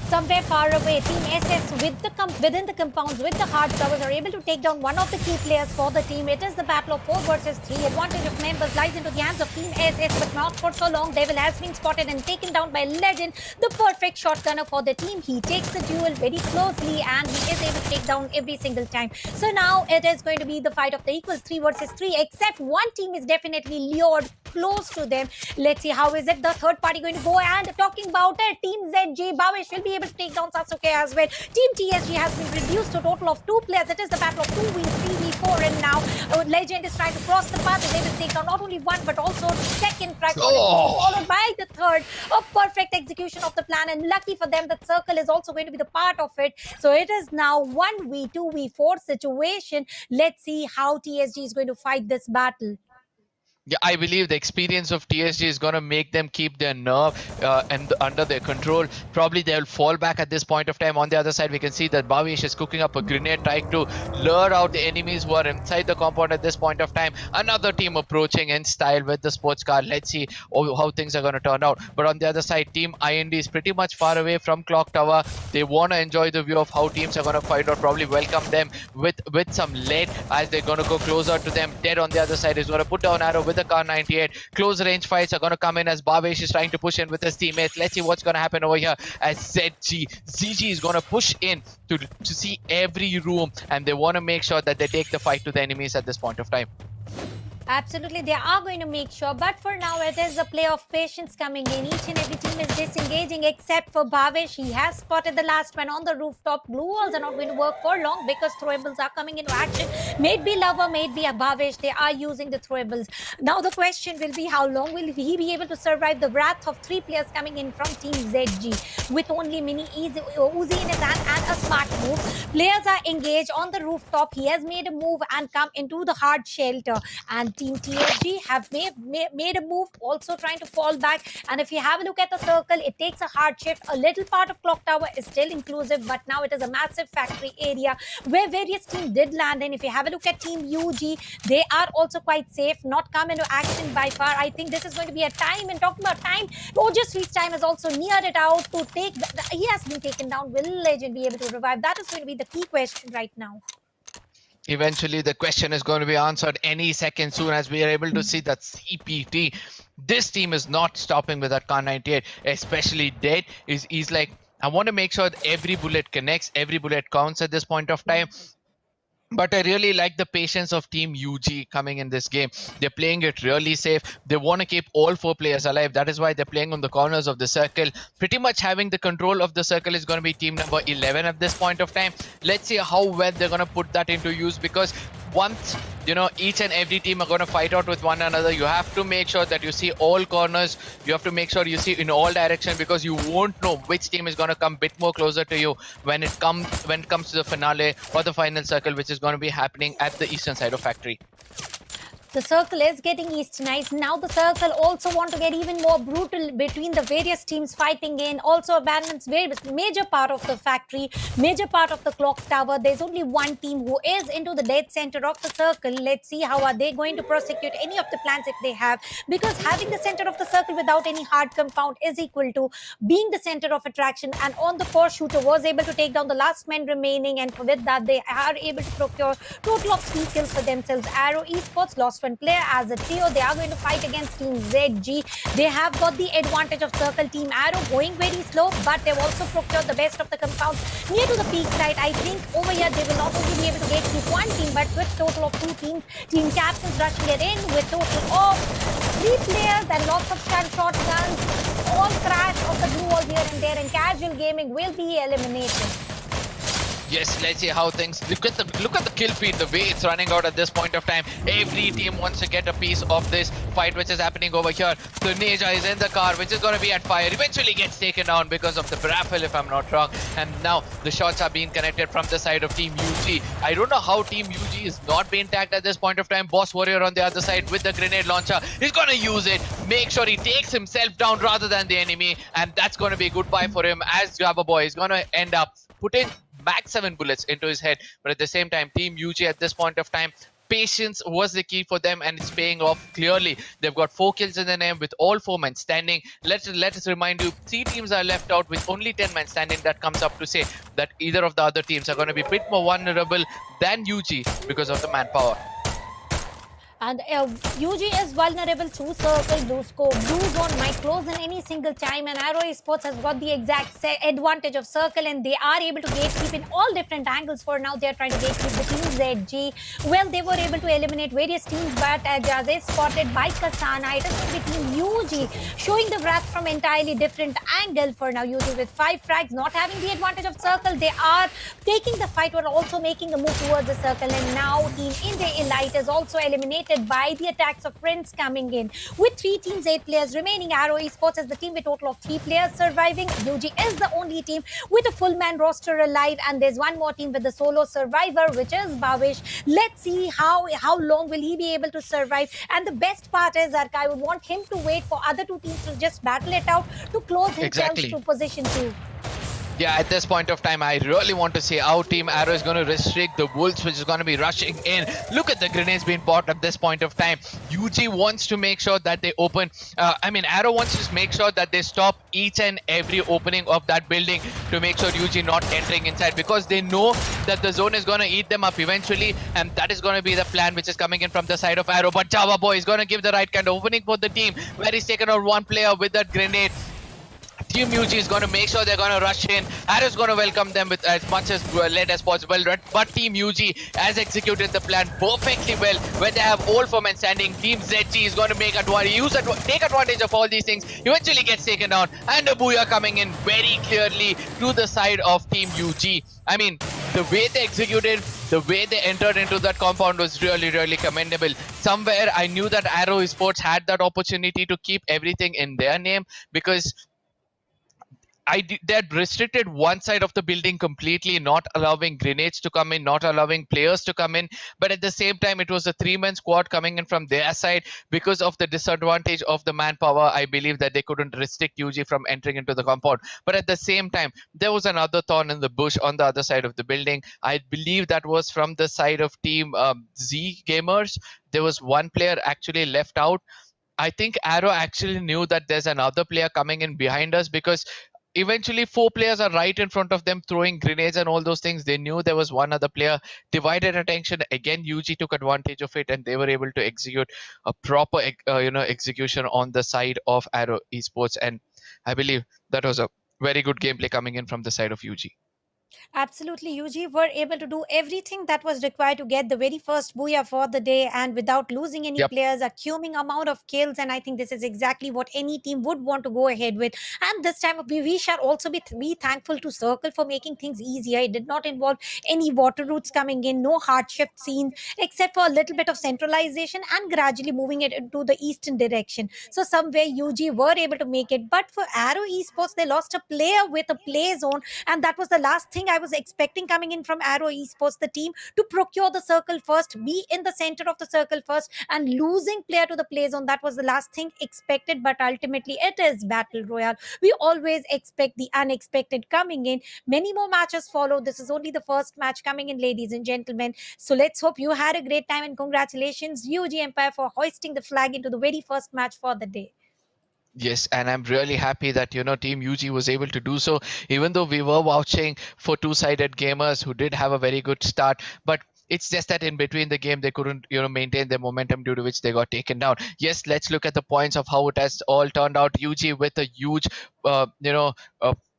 Somewhere far away, Team SS within the compounds with the hard covers are able to take down one of the key players for the team. It is the battle of 4 versus 3. Advantage of members lies into the hands of Team SS, but not for so long. Devil has been spotted and taken down by Legend, the perfect shotgunner for the team. He takes the duel very closely and he is able to take down every single time. So now it is going to be the fight of the equals, 3 versus 3, except one team is definitely lured close to them. Let's see how is it the third party going to go. And talking about it, Team ZG, Bhavesh will be able to take down Sasuke as well. Team TSG has been reduced to a total of 2 players. It is the battle of 2v3v4, and now Legend is trying to cross the path. Is able to take down not only one but also second frag, followed by the third. A perfect execution of the plan, and lucky for them that Circle is also going to be the part of it. So it is now 1v2v4 situation. Let's see how TSG is going to fight this battle. Yeah, I believe the experience of TSG is going to make them keep their nerve and under their control. Probably they'll fall back at this point of time. On the other side, we can see that Bhavesh is cooking up a grenade, trying to lure out the enemies who are inside the compound at this point of time. Another team approaching in style with the sports car. Let's see how things are going to turn out. But on the other side, Team IND is pretty much far away from Clock Tower. They want to enjoy the view of how teams are going to fight, or probably welcome them with some lead as they're going to go closer to them. Dead on the other side is going to put down arrow with the Car 98. Close range fights are going to come in as Bhavesh is trying to push in with his teammates. Let's see what's going to happen over here as ZG is going to push in to see every room, and they want to make sure that they take the fight to the enemies at this point of time. Absolutely, they are going to make sure. But for now, it is a play of patience coming in. Each and every team is disengaging except for Bhavesh. He has spotted the last one on the rooftop. Blue walls are not going to work for long because throwables are coming into action. May it be Lover, may it be a Bhavesh, they are using the throwables. Now the question will be how long will he be able to survive the wrath of three players coming in from Team ZG with only Mini Uzi in his hand and a smart move. Players are engaged on the rooftop. He has made a move and come into the hard shelter. And Team TFG have made a move, also trying to fall back. And if you have a look at the circle, it takes a hard shift. A little part of Clock Tower is still inclusive, but now it is a massive factory area where various teams did land. And if you have a look at Team UG, they are also quite safe, not come into action by far. I think this is going to be a time. And talking about time, Ojasvi's time is also neared it out to take. He has been taken down. Will Legend be able to revive? That is going to be the key question right now. Eventually, the question is going to be answered any second soon as we are able to see that CPT. This team is not stopping with that Kar 98, especially Dead. He's like, I want to make sure that every bullet connects, every bullet counts at this point of time. But I really like the patience of Team UG coming in this game. They're playing it really safe. They want to keep all four players alive. That is why they're playing on the corners of the circle. Pretty much having the control of the circle is going to be team number 11 at this point of time. Let's see how well they're going to put that into use, because once, you know, each and every team are going to fight out with one another, you have to make sure that you see all corners. You have to make sure you see in all directions, because you won't know which team is going to come a bit more closer to you when it comes to the finale or the final circle, which is going to be happening at the eastern side of factory. The circle is getting easternized. Now the circle also want to get even more brutal between the various teams fighting in. Also abandons major part of the factory, major part of the clock tower. There's only one team who is into the dead center of the circle. Let's see how are they going to prosecute any of the plans if they have. Because having the center of the circle without any hard compound is equal to being the center of attraction. And on the core shooter was able to take down the last man remaining. And with that, they are able to procure total of 3 kills for themselves. Arrow Esports lost one player as a trio. They are going to fight against Team ZG. They have got the advantage of circle. Team Arrow going very slow, but they've also procured the best of the compounds near to the peak side. I think over here they will not only be able to get keep one team, but with total of 2 teams. Team captains rushing it in with total of 3 players and lots of shotguns. All crash of the blue wall here and there, and casual gaming will be eliminated. Yes, let's see how things. Look at the kill feed, the way it's running out at this point of time. Every team wants to get a piece of this fight which is happening over here. The Neja is in the car, which is going to be at fire. Eventually gets taken down because of the raffle, if I'm not wrong. And now the shots are being connected from the side of Team UG. I don't know how Team UG is not being tagged at this point of time. Boss Warrior on the other side with the grenade launcher. He's going to use it. Make sure he takes himself down rather than the enemy. And that's going to be goodbye for him, as Grabber Boy is going to end up putting back 7 bullets into his head. But at the same time, Team UG at this point of time, patience was the key for them, and it's paying off clearly. They've got 4 kills in the name with all 4 men standing. Let us remind you, 3 teams are left out with only 10 men standing. That comes up to say that either of the other teams are going to be a bit more vulnerable than UG because of the manpower. And UG is vulnerable to circle, blue scope. Blue zone might close in any single time, and Arrow Esports has got the exact advantage of circle, and they are able to gatekeep in all different angles. For now, they are trying to gatekeep the team ZG. Well, they were able to eliminate various teams, but Jaz is spotted by Kasana. It is going to be Team UG showing the wrath from entirely different angle. For now, UG with 5 frags, not having the advantage of circle. They are taking the fight, but also making a move towards the circle. And now Team India Elite is also eliminated by the attacks of Prince coming in. With 3 teams, 8 players remaining, Arrow Esports is the team with total of 3 players surviving. UG is the only team with a full man roster alive, and there's one more team with the solo survivor, which is Bhavish. Let's see how long will he be able to survive. And the best part is that I would want him to wait for other 2 teams to just battle it out to close himself to position 2. Yeah, at this point of time, I really want to see how Team Arrow is going to restrict the Wolves, which is going to be rushing in. Look at the grenades being bought at this point of time. UG wants to make sure that they open. Arrow wants to make sure that they stop each and every opening of that building to make sure UG not entering inside, because they know that the zone is going to eat them up eventually, and that is going to be the plan which is coming in from the side of Arrow. But Java Boy is going to give the right kind of opening for the team, where he's taken out one player with that grenade. Team UG is going to make sure they're going to rush in. Arrow's going to welcome them with as much as lead as possible. But Team UG has executed the plan perfectly well. When they have all four men standing, Team ZG is going to make take advantage of all these things. Eventually gets taken down, and a booyah coming in very clearly to the side of Team UG. I mean, the way they executed, the way they entered into that compound was really, really commendable. Somewhere I knew that Arrow Esports had that opportunity to keep everything in their name, because they had restricted one side of the building completely, not allowing grenades to come in, not allowing players to come in. But at the same time, it was a three-man squad coming in from their side. Because of the disadvantage of the manpower, I believe that they couldn't restrict UG from entering into the compound. But at the same time, there was another thorn in the bush on the other side of the building. I believe that was from the side of Team Z Gamers. There was one player actually left out. I think Arrow actually knew that there's another player coming in behind us, because eventually four players are right in front of them throwing grenades and all those things. They knew there was one other player. Divided attention again. UG took advantage of it, and they were able to execute a proper execution on the side of Arrow Esports. And I believe that was a very good gameplay coming in from the side of UG. Absolutely, UG were able to do everything that was required to get the very first booyah for the day, and without losing any Yep. players, accumulating amount of kills. And I think this is exactly what any team would want to go ahead with. And this time, we shall also be thankful to Circle for making things easier. It did not involve any water routes coming in, no hardship scenes, except for a little bit of centralization and gradually moving it into the eastern direction. So somewhere UG were able to make it. But for Arrow Esports, they lost a player with a play zone, and that was the last thing I was expecting coming in from Arrow Esports, the team to procure the circle first, be in the center of the circle first, and losing player to the play zone. That was the last thing expected, but ultimately it is Battle Royale. We always expect the unexpected coming in. Many more matches follow. This is only the first match coming in, ladies and gentlemen. So let's hope you had a great time, and congratulations, UG Empire, for hoisting the flag into the very first match for the day. Yes, and I'm really happy that Team UG was able to do so, even though we were vouching for two-sided gamers who did have a very good start. But it's just that in between the game they couldn't maintain their momentum, due to which they got taken down. Yes, let's look at the points of how it has all turned out. UG with a huge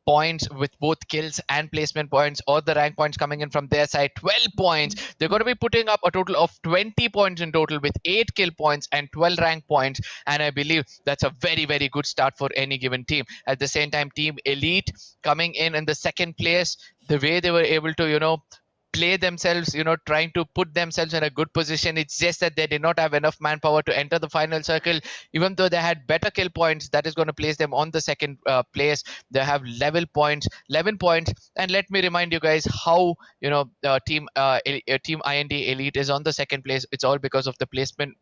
points with both kills and placement points, or the rank points coming in from their side. 12 points. They're going to be putting up a total of 20 points in total, with 8 kill points and 12 rank points. And I believe that's a very, very good start for any given team. At the same time, Team Elite coming in the second place. The way they were able to play themselves, trying to put themselves in a good position. It's just that they did not have enough manpower to enter the final circle. Even though they had better kill points, that is going to place them on the second place. They have 11 points. And let me remind you guys how team IND Elite is on the second place. It's all because of the placement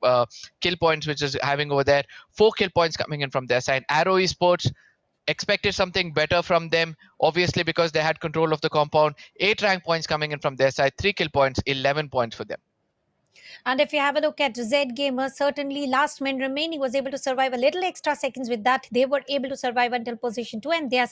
kill points which is having over there. 4 kill points coming in from their side. Arrow Esports expected something better from them, obviously, because they had control of the compound. 8 rank points coming in from their side, 3 kill points, 11 points for them. And if you have a look at Z Gamer, certainly last man remaining was able to survive a little extra seconds with that. They were able to survive until position 2, and they are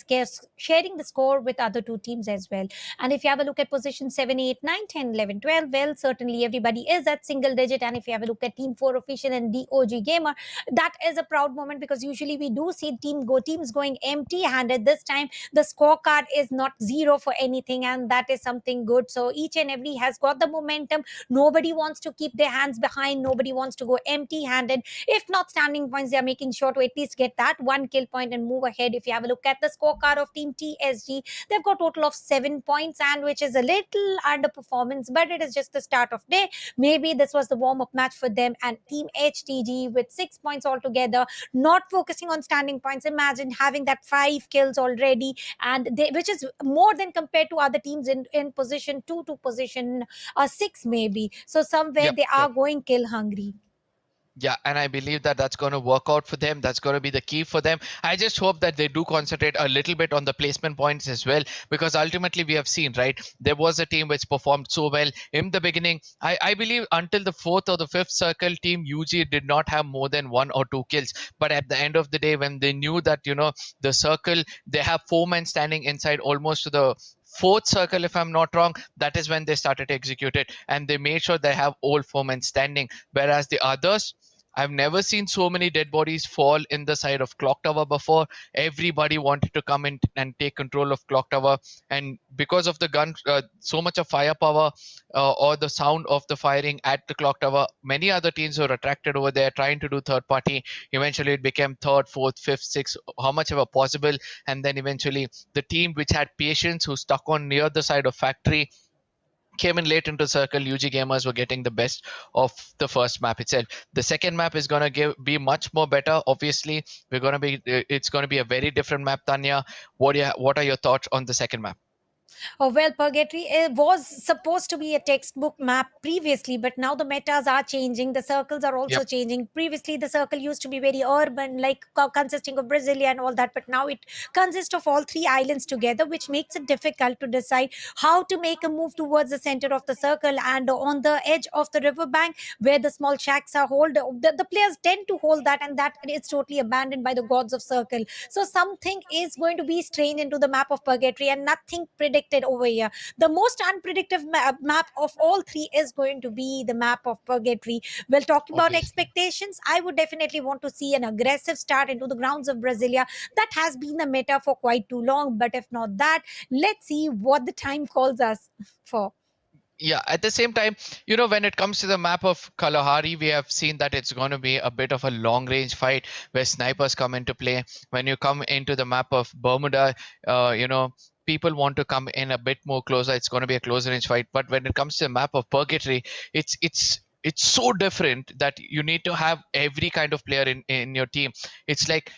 sharing the score with other two teams as well. And if you have a look at position 7, 8, 9, 10, 11, 12, well, certainly everybody is at single digit. And if you have a look at Team 4 Official and DOG Gamer, that is a proud moment, because usually we do see teams going empty-handed. This time, the scorecard is not zero for anything, and that is something good. So each and every has got the momentum. Nobody wants to keep their hands behind. Nobody wants to go empty-handed. If not standing points, they are making sure to at least get that one kill point and move ahead. If you have a look at the scorecard of Team TSG, they've got a total of 7 points, and which is a little underperformance, but it is just the start of day. Maybe this was the warm-up match for them. And Team HTG with 6 points altogether, not focusing on standing points. Imagine having that 5 kills already, and which is more than compared to other teams in position 2 to position 6 maybe. So somewhere they are going kill hungry. Yeah, and I believe that that's going to work out for them. That's going to be the key for them. I just hope that they do concentrate a little bit on the placement points as well, because ultimately we have seen, right, there was a team which performed so well in the beginning. I believe until the 4th or the 5th circle, Team UG did not have more than 1 or 2 kills. But at the end of the day, when they knew that, the circle, they have 4 men standing inside almost to the 4th circle, if I'm not wrong, that is when they started to execute it, and they made sure they have all 4 men standing. Whereas the others, I've never seen so many dead bodies fall in the side of Clock Tower before. Everybody wanted to come in and take control of Clock Tower, and because of the gun, so much of firepower or the sound of the firing at the Clock Tower, many other teams were attracted over there trying to do third party. Eventually, it became third, fourth, fifth, sixth, how much ever possible, and then eventually the team which had patience, who stuck on near the side of factory, came in late into circle. UG Gamers were getting the best of the first map itself. The second map is going to be much more better. Obviously, it's going to be a very different map. Tanya, what are your thoughts on the second map? Oh, well, Purgatory was supposed to be a textbook map previously, but now the metas are changing. The circles are also Yep. changing. Previously, the circle used to be very urban, like consisting of Brasilia and all that, but now it consists of all three islands together, which makes it difficult to decide how to make a move towards the center of the circle. And on the edge of the riverbank, where the small shacks are hold, the players tend to hold that, and that is totally abandoned by the gods of circle. So something is going to be strained into the map of Purgatory, and nothing predicted over here. The most unpredictable map of all three is going to be the map of Purgatory. Well, talking about Obviously. expectations, I would definitely want to see an aggressive start into the grounds of Brasilia. That has been the meta for quite too long, but if not that, let's see what the time calls us for. Yeah, at the same time, when it comes to the map of Kalahari, we have seen that it's going to be a bit of a long range fight where snipers come into play. When you come into the map of Bermuda, people want to come in a bit more closer. It's going to be a close range fight. But when it comes to the map of Purgatory, it's so different that you need to have every kind of player in your team. It's like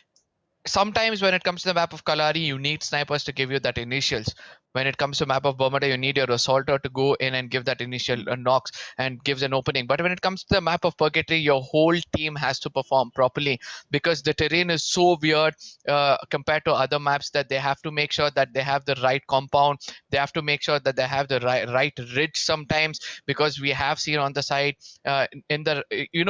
sometimes when it comes to the map of Kalari, you need snipers to give you that initials. When it comes to map of Bermuda, you need your assaulter to go in and give that initial knocks and gives an opening. But when it comes to the map of Purgatory, your whole team has to perform properly because the terrain is so weird compared to other maps that they have to make sure that they have the right compound. They have to make sure that they have the right ridge sometimes, because we have seen on the side in the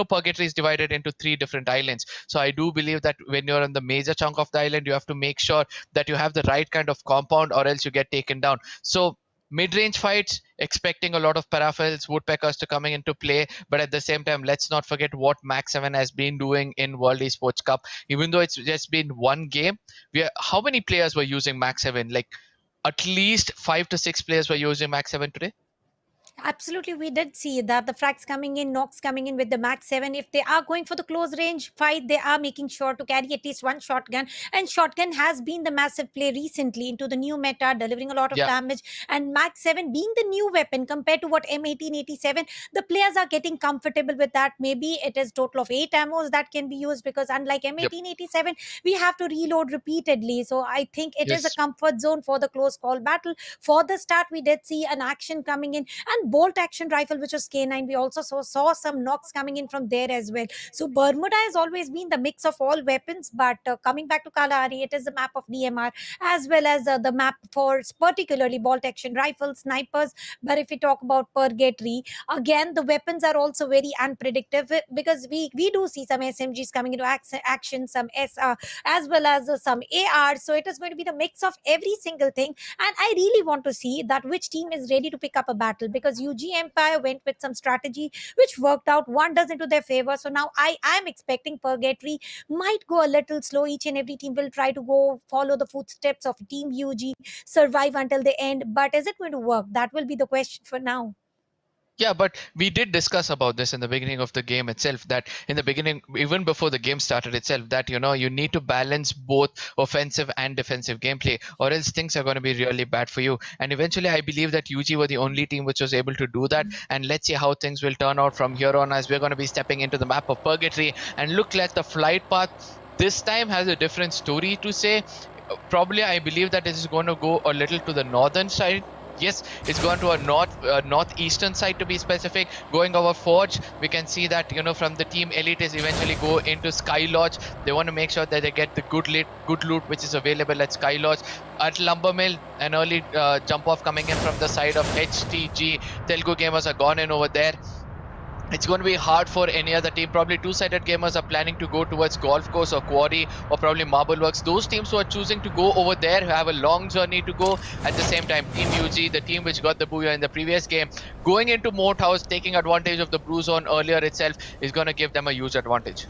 Purgatory is divided into 3 different islands. So I do believe that when you're on the major chunk of the island, you have to make sure that you have the right kind of compound, or else you get taken down. So mid-range fights, expecting a lot of paraphils, woodpeckers to coming into play, but at the same time, let's not forget what Max 7 has been doing in World Esports Cup. Even though it's just been one game, how many players were using Max 7? Like at least 5 to 6 players were using Max 7 today. Absolutely, we did see that the frags coming in, knocks coming in with the Max 7. If they are going for the close range fight, they are making sure to carry at least one shotgun. And shotgun has been the massive play recently into the new meta, delivering a lot of Yeah. damage. And Max 7 being the new weapon compared to what M1887, the players are getting comfortable with that. Maybe it is total of 8 ammos that can be used, because unlike Yep. M1887, we have to reload repeatedly. So I think it is a Yes. comfort zone for the close call battle. For the start, we did see an action coming in, and bolt action rifle, which was K9, we also saw some knocks coming in from there as well. So Bermuda has always been the mix of all weapons, but coming back to Kalahari, it is the map of DMR as well as the map for particularly bolt action rifles, snipers. But if we talk about Purgatory, again the weapons are also very unpredictable, because we do see some SMGs coming into action, some SR as well as some AR. So it is going to be the mix of every single thing, and I really want to see that which team is ready to pick up a battle, because UG Empire went with some strategy which worked out wonders into their favor. So now I am expecting Purgatory might go a little slow. Each and every team will try to go follow the footsteps of Team UG, survive until the end. But is it going to work? That will be the question for now. Yeah, but we did discuss about this in the beginning of the game itself, that in the beginning, even before the game started itself, that you need to balance both offensive and defensive gameplay, or else things are going to be really bad for you. And eventually, I believe that UG were the only team which was able to do that. And let's see how things will turn out from here on, as we're going to be stepping into the map of Purgatory. And look at the flight path. This time has a different story to say. Probably, I believe that it is going to go a little to the northern side. Yes, it's gone to a northeastern side, to be specific. Going over Forge, we can see that from the Team Elite is eventually go into Sky Lodge. They want to make sure that they get the good loot which is available at Sky Lodge. At Lumber Mill, an early jump off coming in from the side of HTG. Telugu Gamers are gone in over there. it's going to be hard for any other team. Probably two-sided gamers are planning to go towards golf course or quarry or probably marble works. Those teams who are choosing to go over there have a long journey to go. At the same time, Team UG, the team which got the booyah in the previous game, going into Moat House, taking advantage of the bruise on earlier itself, is going to give them a huge advantage.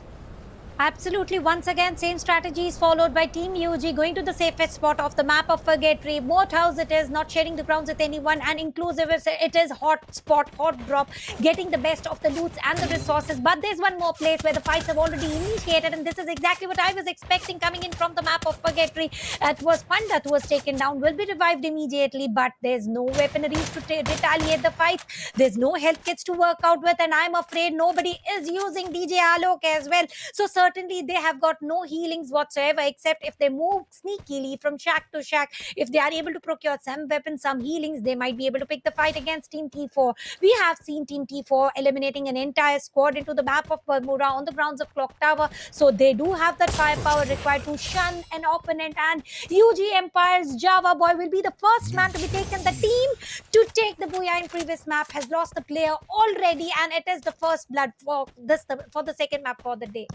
Absolutely. Once again, same strategy is followed by Team UG, going to the safest spot of the map of Purgatory. Moat House it is, not sharing the grounds with anyone, and inclusive it is hot spot, hot drop, getting the best of the loots and the resources. But there's one more place where the fights have already initiated, and this is exactly what I was expecting coming in from the map of Purgatory. It was Pandit who was taken down, will be revived immediately, but there's no weaponaries to retaliate the fight. There's no health kits to work out with, and I'm afraid nobody is using DJ Alok as well. So certainly they have got no healings whatsoever, except if they move sneakily from shack to shack. If they are able to procure some weapons, some healings, they might be able to pick the fight against Team T4. We have seen Team T4 eliminating an entire squad into the map of Bermuda on the grounds of Clock Tower. So they do have that firepower required to shun an opponent. And UG Empire's Java Boy will be the first man to be taken. The team to take the booyah in previous map has lost the player already, and it is the first blood for the second map for the day.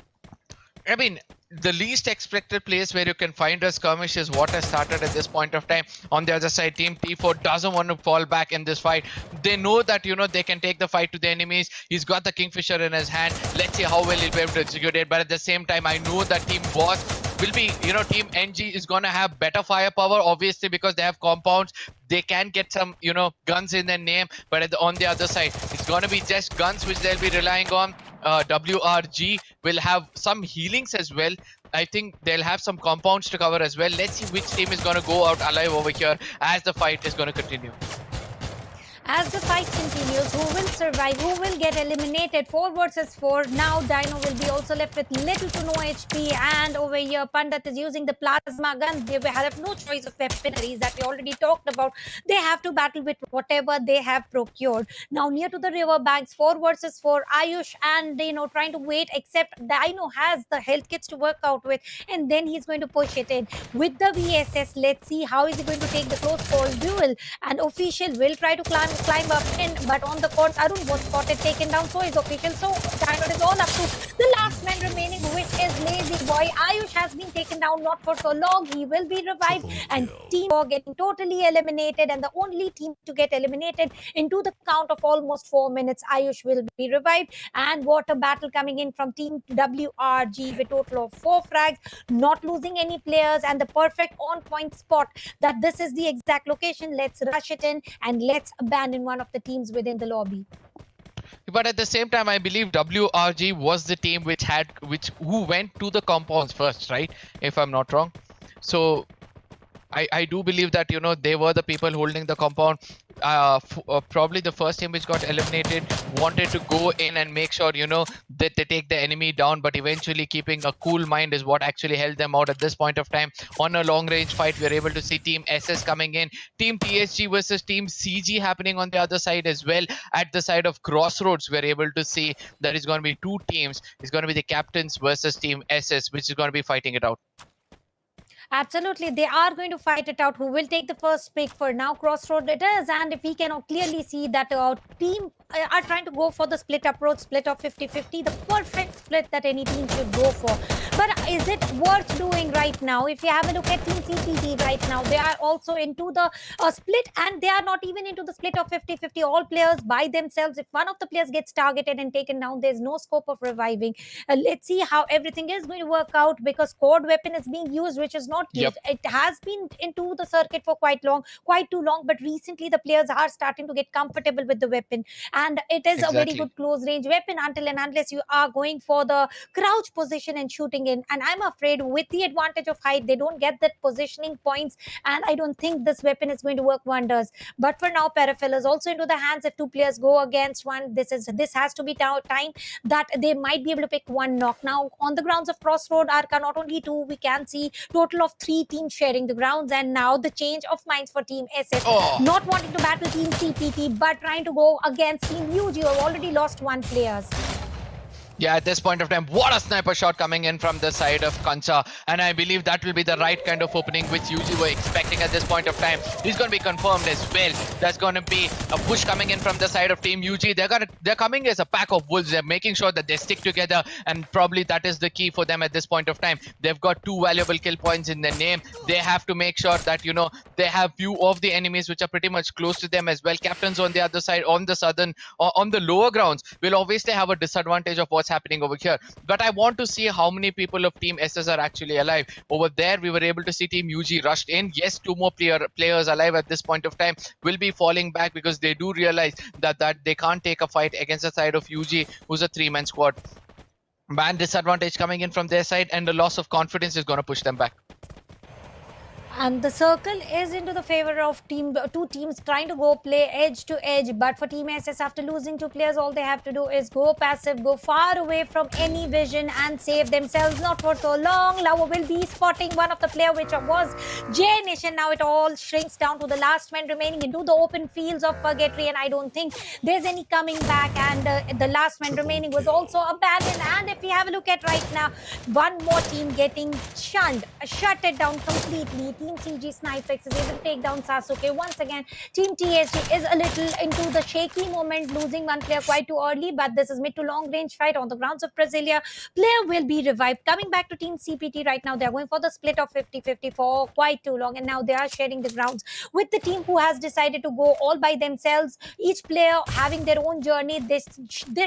I mean, the least expected place where you can find a skirmish is what has started at this point of time. On the other side, Team T4 doesn't want to fall back in this fight. They know that, they can take the fight to the enemies. He's got the Kingfisher in his hand. Let's see how well he'll be able to execute it. But at the same time, I know that Team Boss will be, Team NG is going to have better firepower, obviously, because they have compounds. They can get some, guns in their name. But on the other side, it's going to be just guns which they'll be relying on. WRG will have some healings as well. I think they'll have some compounds to cover as well. Let's see which team is going to go out alive over here as the fight is going to continue. As the fight continues, who will survive, who will get eliminated? 4 versus 4. Now Dino will be also left with little to no HP, and over here Pandit is using the plasma guns. They have no choice of weaponaries that we already talked about. They have to battle with whatever they have procured. Now near to the river banks, 4 versus 4. Ayush and trying to wait, except Dino has the health kits to work out with, and then he's going to push it in with the VSS. Let's see how is he going to take the close call duel, and Official will try to climb up in, but on the court Arun was spotted, taken down. So is Official. So Diamond is all up to the last man remaining, which is Lazy Boy. Ayush has been taken down, not for so long. He will be revived, and Team 4 getting totally eliminated, and the only team to get eliminated into the count of almost 4 minutes. Ayush will be revived, and what a battle coming in from Team WRG with total of 4 frags, not losing any players, and the perfect on-point spot that this is the exact location. Let's rush it in and let's abandon one of the teams within the lobby. But at the same time, I believe WRG was the team who went to the compounds first, right? If I'm not wrong. So I do believe that they were the people holding the compound. Probably the first team which got eliminated wanted to go in and make sure that they take the enemy down, but eventually keeping a cool mind is what actually held them out at this point of time. On a long range fight, we're able to see Team SS coming in, Team TSG versus Team CG happening on the other side as well. At the side of Crossroads, we're able to see that it's going to be 2 teams. It's going to be the captains versus Team SS, which is going to be fighting it out. Absolutely, they are going to fight it out. Who will take the first pick? For now, Crossroad it is, and if we can clearly see that our team are trying to go for the split approach, split of 50-50, the perfect split that any team should go for. But is it worth doing right now? If you have a look at Team CTT right now, they are also into the split, and they are not even into the split of 50-50. All players by themselves. If one of the players gets targeted and taken down, there's no scope of reviving. Let's see how everything is going to work out, because quad weapon is being used, which is not used. It has been into the circuit for quite too long, but recently the players are starting to get comfortable with the weapon, and it is a very good close range weapon until and unless you are going for the crouch position and shooting in. And I'm afraid with the advantage of height, they don't get that positioning points, and I don't think this weapon is going to work wonders. But for now, Parafill is also into the hands. If 2 players go against one, this has to be time that they might be able to pick one knock. Now on the grounds of Crossroad are not only 2, we can see total of 3 teams sharing the grounds, and now the change of minds for Team SS, not wanting to battle Team CPT but trying to go against Team UG, who have already lost 1 player. Yeah, at this point of time, what a sniper shot coming in from the side of Kancha. And I believe that will be the right kind of opening which usually were expecting at this point of time. He's going to be confirmed as well. There's going to be a push coming in from the side of Team UG. They're coming as a pack of wolves. They're making sure that they stick together, and probably that is the key for them at this point of time. They've got 2 valuable kill points in their name. They have to make sure that, they have view of the enemies which are pretty much close to them as well. Captains on the other side, on the southern, or on the lower grounds, will obviously have a disadvantage of what's happening over here. But I want to see how many people of Team SS are actually alive. Over there, we were able to see Team UG rushed in. Yes, 2 more players alive at this point of time will be falling back because they do realize that they can't take a fight against the side of UG, who's a 3-man squad. Man disadvantage coming in from their side, and the loss of confidence is going to push them back. And the circle is into the favor of two teams trying to go play edge to edge. But for Team SS, after losing 2 players, all they have to do is go passive, go far away from any vision and save themselves. Not for so long. Lava will be spotting one of the player, which was J Nation. Now it all shrinks down to the last man remaining into the open fields of Purgatory. And I don't think there's any coming back. And the last man remaining was also abandoned. And if we have a look at right now, one more team getting shut it down completely. Team CG Snipex is able to take down Sasuke. Once again, Team TSG is a little into the shaky moment, losing 1 player quite too early, but this is mid to long range fight on the grounds of Brasilia. Player will be revived. Coming back to Team CPT right now, they're going for the split of 50-50 for quite too long, and now they are sharing the grounds with the team who has decided to go all by themselves. Each player having their own journey. This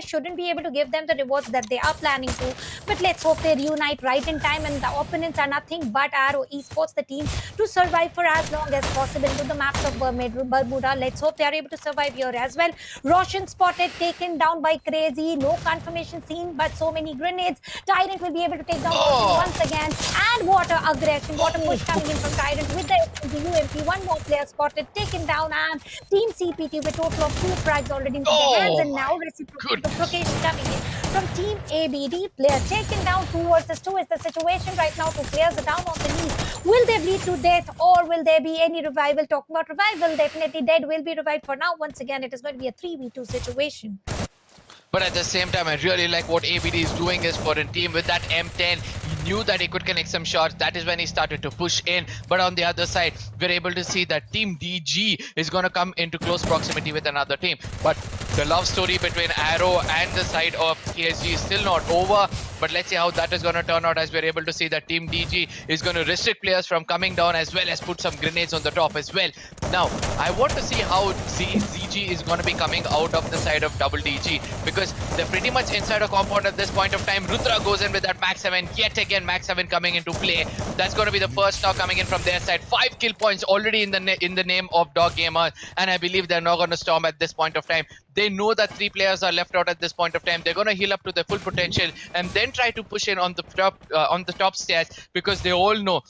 shouldn't be able to give them the rewards that they are planning to, but let's hope they reunite right in time, and the opponents are nothing but Arrow Esports, the team to survive for as long as possible into the maps of Bermuda. Let's hope they are able to survive here as well. Roshan spotted, taken down by Crazy. No confirmation seen, but so many grenades. Tyrant will be able to take down Roshan once again. And water aggression, water push coming in from Tyrant with the UMP. 1 more player spotted, taken down, and Team CPT with a total of 2 frags already into their hands. And now reciprocation coming in from Team ABD. Player taken down, 2 versus 2 is the situation right now. 2 players are down on the knees. Will they bleed to death, or will there be any revival? Talking about revival, definitely dead will be revived for now. Once again, it is going to be a 3v2 situation. But at the same time, I really like what ABD is doing is for a team with that M10. He knew that he could connect some shots. That is when he started to push in. But on the other side, we're able to see that Team DG is going to come into close proximity with another team. But the love story between Arrow and the side of TSG is still not over. But let's see how that is going to turn out, as we're able to see that Team DG is going to restrict players from coming down, as well as put some grenades on the top as well. Now, I want to see how ZG is going to be coming out of the side of Double DG, because they're pretty much inside a compound at this point of time. Rudra goes in with that Max 7. Yet again, Max 7 coming into play. That's going to be the first knock coming in from their side. 5 kill points already in the name of Dog Gamer, and I believe they're not going to storm at this point of time. They know that 3 players are left out at this point of time. They're going to heal up to their full potential and then try to push in on the top stairs, because they all know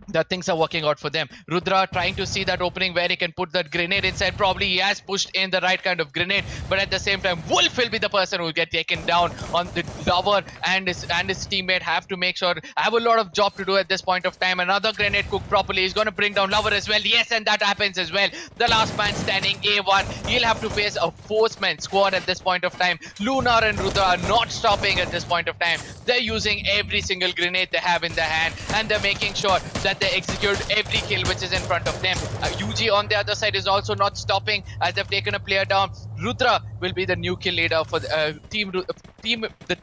that things are working out for them. Rudra trying to see that opening where he can put that grenade inside. Probably he has pushed in the right kind of grenade, but at the same time, Wolf will be the person who will get taken down. On the lover and his teammate have to make sure. I have a lot of job to do at this point of time. Another grenade cooked properly. He's going to bring down Lover as well. Yes, and that happens as well. The last man standing, A1. He'll have to face a 4-man squad at this point of time. Lunar and Rudra are not stopping at this point of time. They're using every single grenade they have in their hand, and they're making sure that they execute every kill which is in front of them. UG on the other side is also not stopping, as they've taken a player down. Rudra will be the new kill leader for the the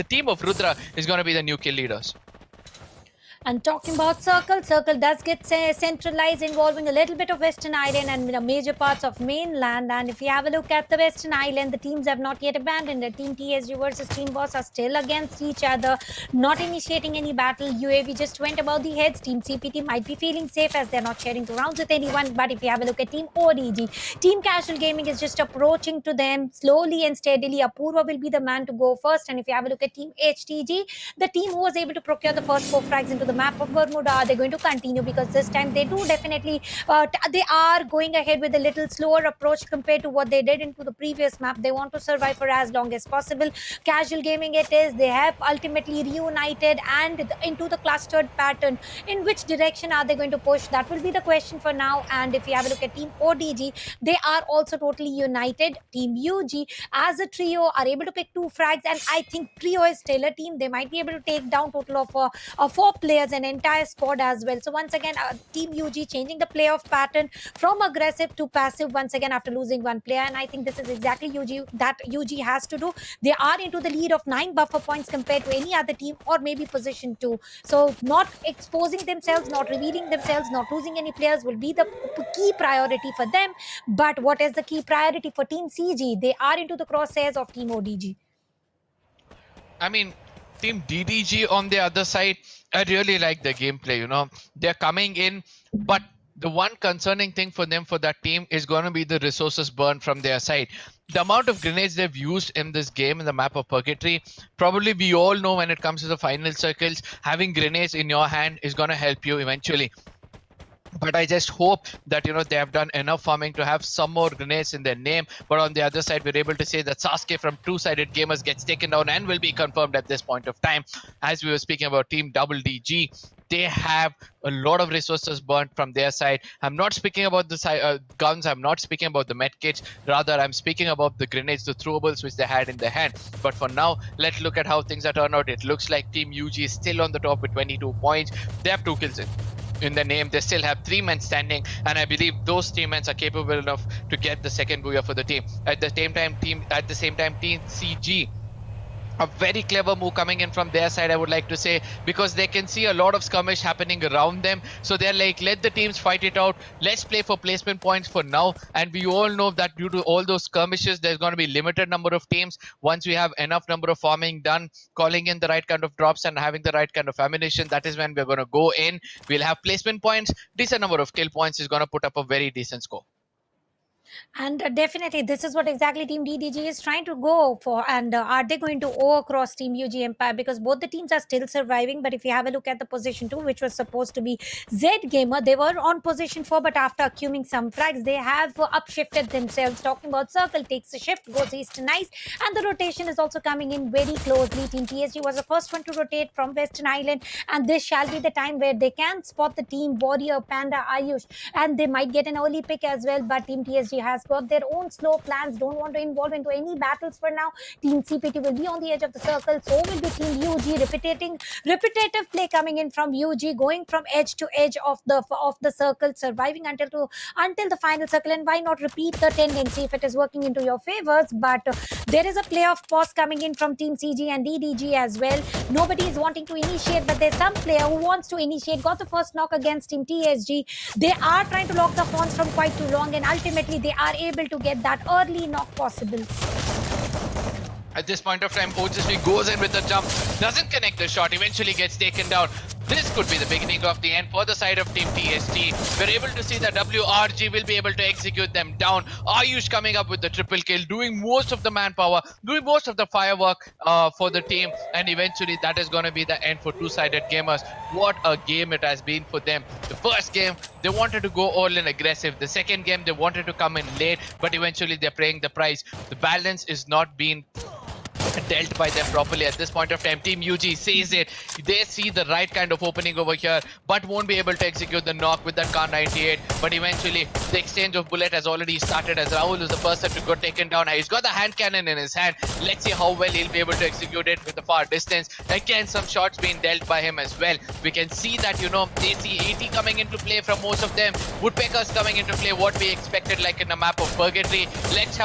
team of Rudra is going to be the new kill leaders. And talking about Circle does get centralized, involving a little bit of Western Island and major parts of mainland. And if you have a look at the Western Island, the teams have not yet abandoned. The Team TSG versus Team Boss are still against each other, not initiating any battle. UAV just went above the heads. Team CPT might be feeling safe as they're not sharing the rounds with anyone. But if you have a look at Team ODG, Team Casual Gaming is just approaching to them slowly and steadily. Apurva will be the man to go first. And if you have a look at Team HTG, the team who was able to procure the first 4 frags into the the map of Bermuda? Are they going to continue? Because this time they do definitely, they are going ahead with a little slower approach compared to what they did into the previous map. They want to survive for as long as possible. Casual gaming it is. They have ultimately reunited and into the clustered pattern. In which direction are they going to push? That will be the question for now. And if you have a look at Team ODG, they are also totally united. Team UG as a trio are able to pick 2 frags, and I think trio is still a team. They might be able to take down total of 4 players, an entire squad as well. So once again, Team UG changing the playoff pattern from aggressive to passive once again after losing 1 player, and I think this is exactly UG has to do. They are into the lead of 9 buffer points compared to any other team, or maybe position 2. So not exposing themselves, not revealing themselves, not losing any players will be the key priority for them. But what is the key priority for Team CG? They are into the crosshairs of Team ODG. I mean, Team DDG on the other side, I really like the gameplay. They're coming in, but the one concerning thing for them, for that team, is going to be the resources burned from their side. The amount of grenades they've used in this game, in the map of Purgatory, probably we all know when it comes to the final circles, having grenades in your hand is going to help you eventually. But I just hope that they have done enough farming to have some more grenades in their name. But on the other side, we're able to say that Sasuke from Two-Sided Gamers gets taken down and will be confirmed at this point of time. As we were speaking about Team Double DG, they have a lot of resources burnt from their side. I'm not speaking about the guns. I'm not speaking about the medkits. Rather, I'm speaking about the grenades, the throwables which they had in their hand. But for now, let's look at how things are turned out. It looks like Team UG is still on the top with 22 points. They have 2 kills in the name. They still have 3 men standing, and I believe those 3 men are capable enough to get the second booyah for the team. At the same time, Team CG, a very clever move coming in from their side, I would like to say, because they can see a lot of skirmish happening around them. So they're like, let the teams fight it out. Let's play for placement points for now. And we all know that due to all those skirmishes, there's going to be limited number of teams. Once we have enough number of farming done, calling in the right kind of drops and having the right kind of ammunition, that is when we're going to go in. We'll have placement points. Decent number of kill points is going to put up a very decent score. And definitely, this is what exactly Team DDG is trying to go for. And are they going to owe across Team UG Empire? Because both the teams are still surviving. But if you have a look at the position 2, which was supposed to be Z Gamer, they were on position 4. But after accumulating some frags, they have upshifted themselves. Talking about Circle takes a shift, goes east and nice. And the rotation is also coming in very closely. Team TSG was the first one to rotate from Western Island. And this shall be the time where they can spot the Team Warrior, Panda, Ayush. And they might get an early pick as well. But Team TSG has got their own slow plans, don't want to involve into any battles for now. Team CPT will be on the edge of the circle, so will be Team UG. Repetitive play coming in from UG, going from edge to edge of the circle, surviving until the final circle. And why not repeat the tendency if it is working into your favors? But there is a playoff pause coming in from Team CG and DDG as well. Nobody is wanting to initiate, but there's some player who wants to initiate. Got the first knock against Team TSG. They are trying to lock the horns from quite too long, and ultimately they are able to get that early knock possible. At this point of time, Ojasvi goes in with the jump, doesn't connect the shot, eventually gets taken down. This could be the beginning of the end for the side of Team TST. We're able to see that WRG will be able to execute them down. Ayush coming up with the triple kill, doing most of the manpower, doing most of the firework for the team. And eventually that is going to be the end for Two-Sided Gamers. What a game it has been for them. The first game, they wanted to go all in aggressive. The second game, they wanted to come in late, but eventually they're paying the price. The balance is not being dealt by them properly at this point of time. Team UG sees it. They see the right kind of opening over here, but won't be able to execute the knock with that Kar 98. But eventually, the exchange of bullet has already started as Rahul is the person to go taken down. He's got the hand cannon in his hand. Let's see how well he'll be able to execute it with the far distance. Again, some shots being dealt by him as well. We can see that, they see 80 coming into play from most of them. Woodpeckers coming into play, what we expected, like in a map of Purgatory. Let's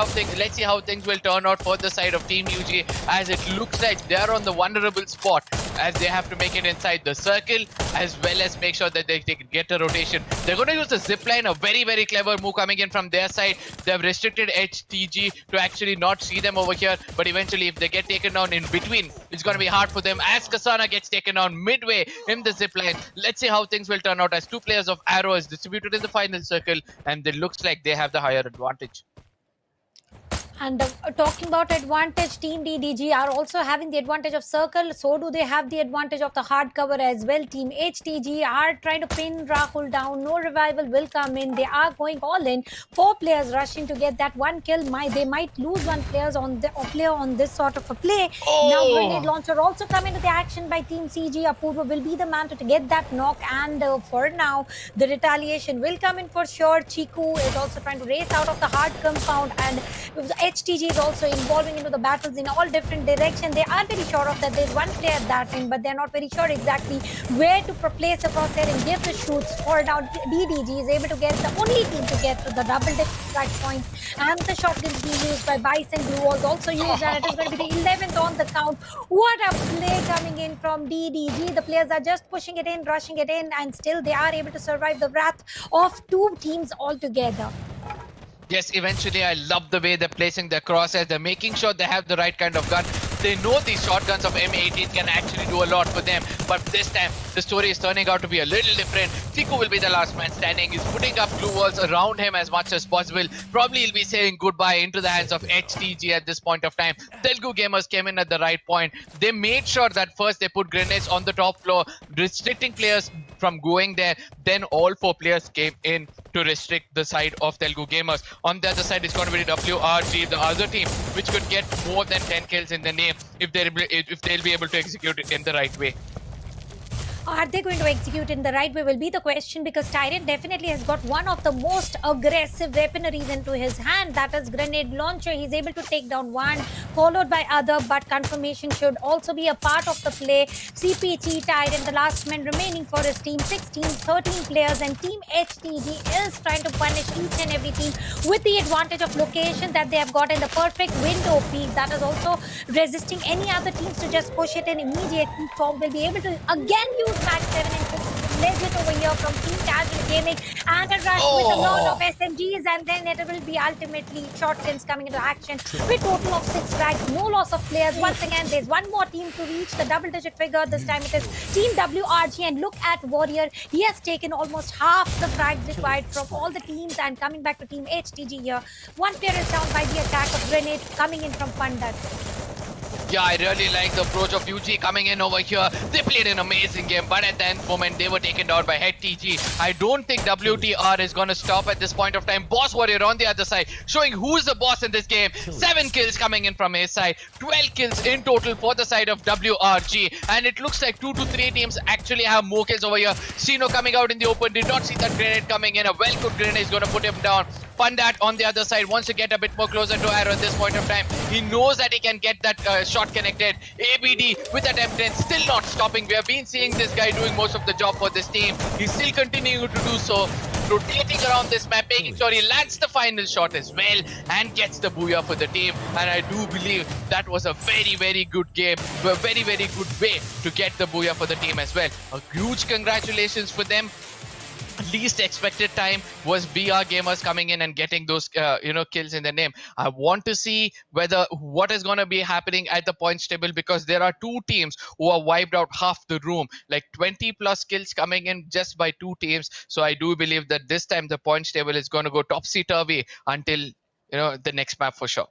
see how things will turn out for the side of Team UG, as it looks like they're on the vulnerable spot, as they have to make it inside the circle, as well as make sure that they get a rotation. They're going to use the zipline, a very, very clever move coming in from their side. They've restricted HTG to actually not see them over here, but eventually if they get taken down in between, it's going to be hard for them, as Kasana gets taken down midway in the zipline. Let's see how things will turn out, as 2 players of Arrow is distributed in the final circle, and it looks like they have the higher advantage. And talking about advantage, Team DDG are also having the advantage of circle. So do they have the advantage of the hard cover as well. Team HTG are trying to pin Rahul down. No revival will come in. They are going all in. Four players rushing to get that one kill. They might lose one player on this sort of a play. Now grenade Oh, launcher also come into the action by Team CG. Apurva will be the man to get that knock. And for now, the retaliation will come in for sure. Chiku is also trying to race out of the hard compound, and the HTG is also involving into the battles in all different directions. They are very sure of that there's one player at that end, but they're not very sure exactly where to place across there and give the shoots. For now, DDG is able to get the only team to get to the double dip strike point, and the shotguns being used by Bison. Blue was also used, and it is going to be the 11th on the count. What a play coming in from DDG. The players are just pushing it in, rushing it in, and still they are able to survive the wrath of two teams altogether. yes, eventually I love the way they're placing their crosshairs. They're making sure they have the right kind of gun. They know these shotguns of M18 can actually do a lot for them. But this time, the story is turning out to be a little different. Tiku will be the last man standing. He's putting up blue walls around him as much as possible. Probably he'll be saying goodbye into the hands of HTG at this point of time. Telugu gamers came in at the right point. They made sure that first they put grenades on the top floor, restricting players from going there. Then all four players came in to restrict the side of Telugu gamers. On the other side, it's going to be WRG, the other team, which could get more than 10 kills in the name if they'll be able to execute it in the right way. Are they going to execute in the right way will be the question, because Tyrant definitely has got one of the most aggressive weaponaries into his hand, that is grenade launcher. He's able to take down one, followed by other, but confirmation should also be a part of the play. CPG Tyrant, the last man remaining for his team, 16, 13 players, and Team HTG is trying to punish each and every team with the advantage of location that they have got in the perfect window peak. That is also resisting any other teams to just push it in immediately. Tom will be able to again use Max 7 and legit over here from Team Casual Gaming, and a rush with a lot of SMGs, and then it will be ultimately shotguns coming into action with total of 6 frags, no loss of players. Once again, there's one more team to reach the double digit figure. This time it is Team WRG, and look at Warrior. He has taken almost half the frags required from all the teams, and coming back to Team HTG here. One player is down by the attack of grenade coming in from Pandit. Yeah, I really like the approach of UG coming in over here. They played an amazing game, but at the end moment, they were taken down by HTG. I don't think WTR is going to stop at this point of time. Boss Warrior on the other side, showing who's the boss in this game. 7 kills coming in from his side. 12 kills in total for the side of WRG. And it looks like 2 to 3 teams actually have more kills over here. Sino coming out in the open, did not see that grenade coming in. A well-cooked grenade is going to put him down. Pandat on the other side wants to get a bit more closer to Arrow at this point of time. He knows that he can get that shot connected. ABD with that M10 still not stopping. We have been seeing this guy doing most of the job for this team. He's still continuing to do so. Rotating around this map, making sure he lands the final shot as well and gets the booyah for the team. And I do believe that was a very, very good game. A very, very good way to get the booyah for the team as well. A huge congratulations for them. Least expected time was BR Gamers coming in and getting those kills in their name. I want to see what is going to be happening at the points table, because there are two teams who are wiped out half the room, like 20 plus kills coming in just by two teams. So I do believe that this time the points table is going to go topsy-turvy until the next map for sure.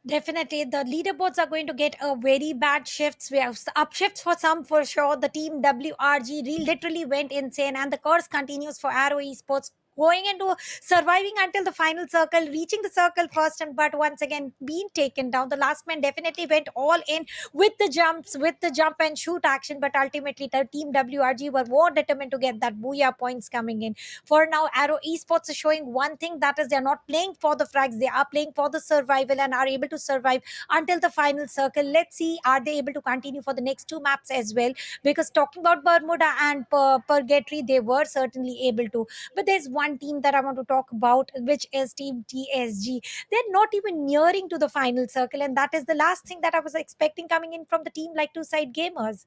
Definitely, the leaderboards are going to get a very bad shifts. We have upshifts for some for sure. The team WRG literally went insane, and the curse continues for Arrow Esports, going into surviving until the final circle, reaching the circle first, and but once again being taken down. The last man definitely went all in with the jumps, with the jump and shoot action, but ultimately the team WRG were more determined to get that booyah points coming in. For now, Arrow Esports is showing one thing, that is they're not playing for the frags, they are playing for the survival and are able to survive until the final circle. Let's see, are they able to continue for the next two maps as well? Because talking about Bermuda and Purgatory, they were certainly able to. But there's one team that I want to talk about, which is Team TSG. They're not even nearing to the final circle, and that is the last thing that I was expecting coming in from the team like Two Side Gamers.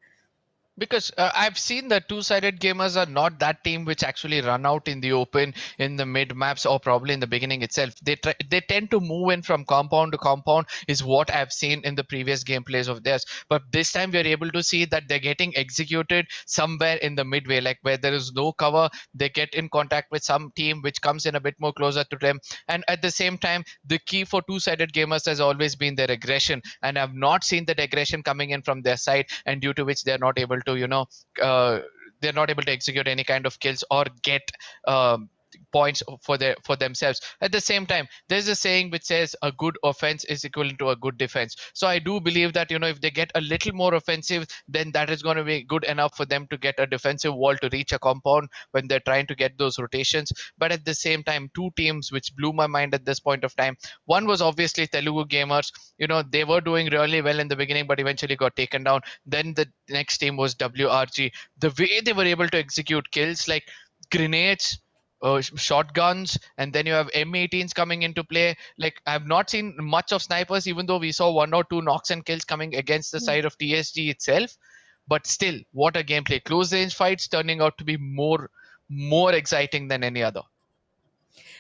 Because I've seen that two-sided gamers are not that team which actually run out in the open in the mid maps or probably in the beginning itself. They tend to move in from compound to compound is what I've seen in the previous gameplays of theirs. But this time we're able to see that they're getting executed somewhere in the midway, like where there is no cover. They get in contact with some team which comes in a bit more closer to them, and at the same time, the key for two-sided gamers has always been their aggression, and I've not seen that aggression coming in from their side, and due to which they're not able to uh, they're not able to execute any kind of kills or get um, points for themselves. At the same time, there's a saying which says a good offense is equivalent to a good defense. So I do believe that if they get a little more offensive, then that is going to be good enough for them to get a defensive wall to reach a compound when they're trying to get those rotations. But at the same time, two teams which blew my mind at this point of time. One was obviously Telugu Gamers. They were doing really well in the beginning, but eventually got taken down. Then the next team was WRG. The way they were able to execute kills like grenades, shotguns, and then you have M18s coming into play. Like, I've not seen much of snipers, even though we saw one or two knocks and kills coming against the side of TSG itself. But still, what a gameplay! Close range fights turning out to be more exciting than any other.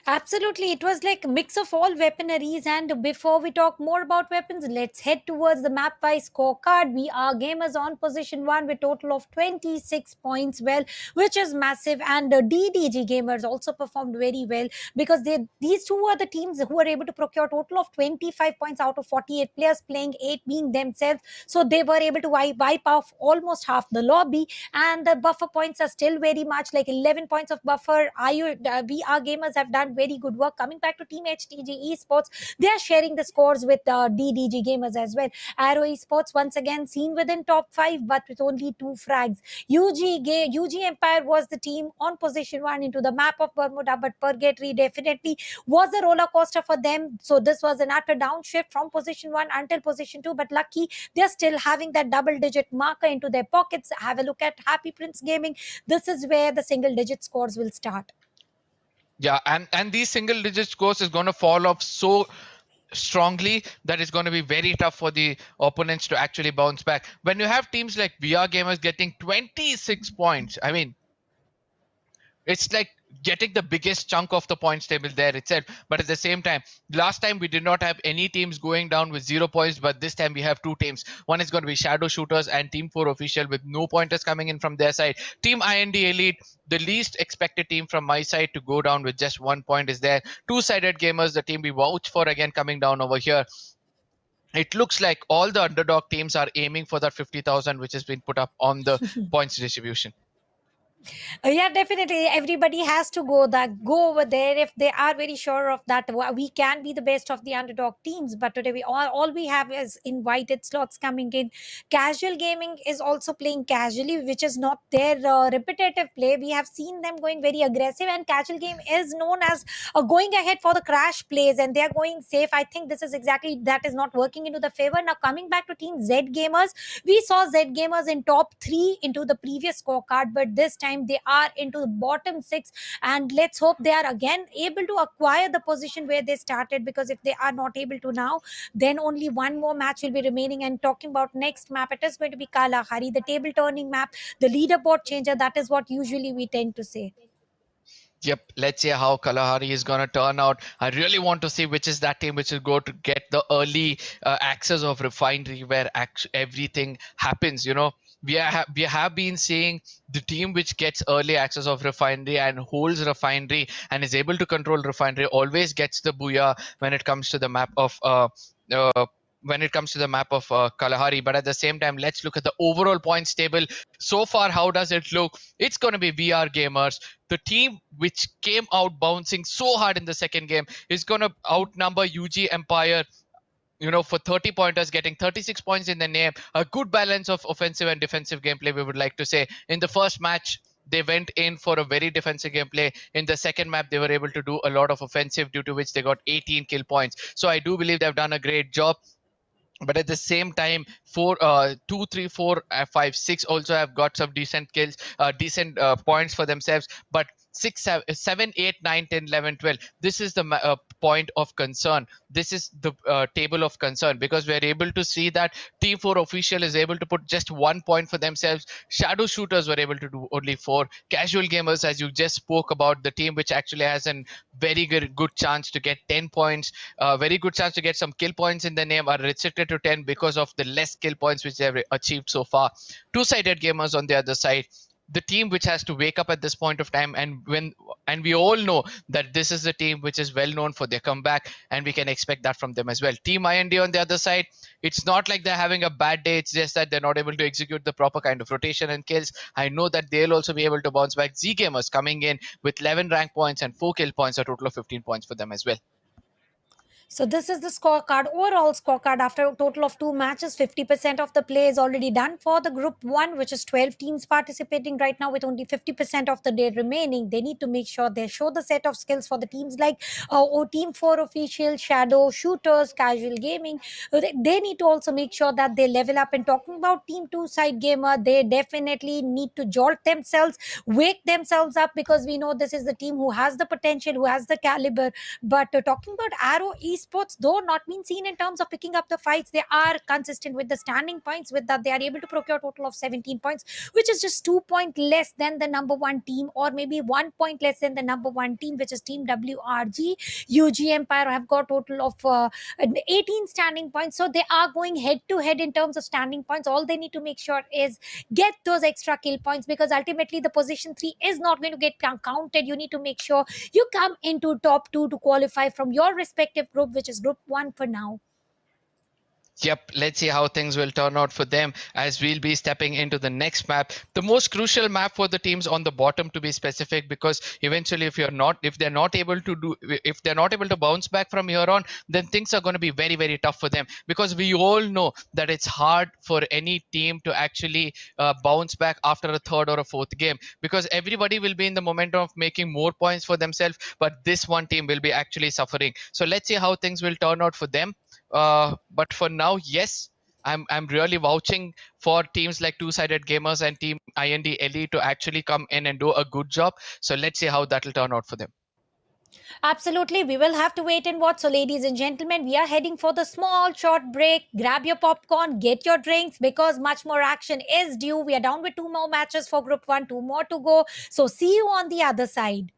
Absolutely, it was like mix of all weaponaries. And before we talk more about weapons, let's head towards the map-wise scorecard. We are gamers on position one with total of 26 points, well, which is massive. And DDG gamers also performed very well because these two are the teams who were able to procure total of 25 points out of 48 players, playing 8 being themselves. So they were able to wipe off almost half the lobby, and the buffer points are still very much like 11 points of buffer. VR gamers have done very good work. Coming back to Team HTG Esports, they are sharing the scores with DDG gamers as well. Arrow Esports once again seen within top 5 but with only 2 frags. UG Empire was the team on position 1 into the map of Bermuda, but Purgatory definitely was a roller coaster for them. So this was an utter downshift from position 1 until position 2, but lucky they're still having that double digit marker into their pockets. Have a look at Happy Prince Gaming. This is where the single digit scores will start. Yeah, and these single digit scores is going to fall off so strongly that it's going to be very tough for the opponents to actually bounce back. When you have teams like VR gamers getting 26 points, I mean, it's like getting the biggest chunk of the points table there itself. But at the same time, last time we did not have any teams going down with 0 points, but this time we have two teams. One is going to be Shadow Shooters and Team 4 Official with no pointers coming in from their side. Team Ind Elite, the least expected team from my side to go down with just 1 point, is there. Two-sided gamers, the team we vouch for, again coming down over here. It looks like all the underdog teams are aiming for that 50,000 which has been put up on the points distribution. Yeah, definitely. Everybody has to go over there if they are very sure of that. We can be the best of the underdog teams, but today all we have is invited slots coming in. Casual gaming is also playing casually, which is not their repetitive play. We have seen them going very aggressive, and casual game is known as going ahead for the crash plays, and they are going safe. I think this is exactly that is not working into the favor. Now coming back to Team Z Gamers, we saw Z Gamers in top 3 into the previous scorecard, but this time they are into the bottom 6, and let's hope they are again able to acquire the position where they started, because if they are not able to now, then only one more match will be remaining. And talking about next map, it is going to be Kalahari, the table turning map, the leaderboard changer. That is what usually we tend to say. Yep, let's see how Kalahari is going to turn out. I really want to see which is that team which will go to get the early access of Refinery where everything happens. We have been seeing the team which gets early access of Refinery and holds Refinery and is able to control Refinery always gets the booyah when it comes to the map of uh, Kalahari. But at the same time, let's look at the overall points table. So far, how does it look? It's going to be VR Gamers. The team which came out bouncing so hard in the second game is going to outnumber UG Empire, for 30 pointers, getting 36 points in the name. A good balance of offensive and defensive gameplay, we would like to say. In the first match, they went in for a very defensive gameplay. In the second map, they were able to do a lot of offensive, due to which they got 18 kill points. So I do believe they've done a great job. But at the same time, 2, 3, 4, 5, 6 also have got some decent kills, decent points for themselves. But 7, 8, 9, 10, 11, 12. This is the point of concern. This is the table of concern, because we're able to see that Team 4 official is able to put just 1 point for themselves. Shadow shooters were able to do only 4. Casual gamers, as you just spoke about, the team which actually has a very good chance to get 10 points, very good chance to get some kill points in the name, are restricted to 10 because of the less kill points which they have achieved so far. Two-sided gamers on the other side, the team which has to wake up at this point of time, and we all know that this is the team which is well known for their comeback, and we can expect that from them as well. Team IND on the other side, it's not like they're having a bad day, it's just that they're not able to execute the proper kind of rotation and kills. I know that they'll also be able to bounce back. Z Gamers coming in with 11 rank points and 4 kill points, a total of 15 points for them as well. So this is the scorecard, overall scorecard after a total of 2 matches. 50% of the play is already done for the group 1, which is 12 teams participating right now with only 50% of the day remaining. They need to make sure they show the set of skills for the teams like Team 4 official, Shadow shooters, casual gaming. They need to also make sure that they level up. And talking about Team 2 side gamer, they definitely need to jolt themselves, wake themselves up, because we know this is the team who has the potential, who has the caliber. But talking about Arrow Esports, though not been seen in terms of picking up the fights, they are consistent with the standing points. With that, they are able to procure a total of 17 points, which is just 2 points less than the number 1 team, or maybe 1 point less than the number 1 team, which is Team WRG. UG Empire have got total of 18 standing points. So they are going head to head in terms of standing points. All they need to make sure is get those extra kill points, because ultimately the position 3 is not going to get counted. You need to make sure you come into top 2 to qualify from your respective group, which is group 1 for now. Yep, let's see how things will turn out for them as we'll be stepping into the next map. The most crucial map for the teams on the bottom, to be specific, because eventually if they're not able to bounce back from here on, then things are going to be very, very tough for them, because we all know that it's hard for any team to actually bounce back after a third or a fourth game, because everybody will be in the momentum of making more points for themselves, but this one team will be actually suffering. So let's see how things will turn out for them. But for now, yes, I'm really vouching for teams like Two-Sided Gamers and Team IND Elite to actually come in and do a good job. So let's see how that'll turn out for them. Absolutely, we will have to wait and watch. So, ladies and gentlemen, we are heading for the small short break. Grab your popcorn, get your drinks, because much more action is due. We are down with 2 more matches for Group 1, 2 more to go. So, see you on the other side.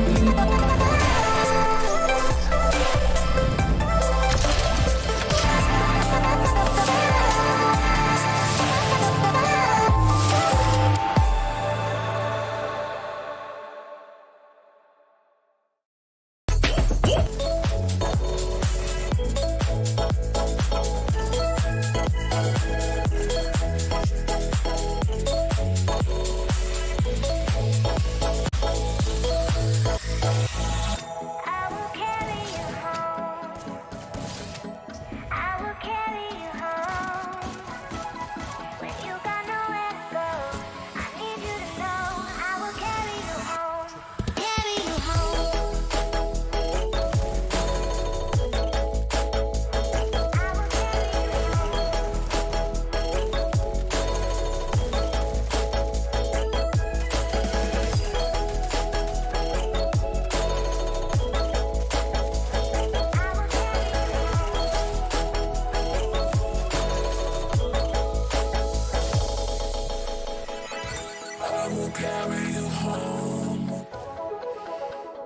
I will carry you home. I will carry you home. When you got nowhere to go, I need you to know I will carry you home. Carry you home. I will carry you home. I will carry you home. I will carry you home.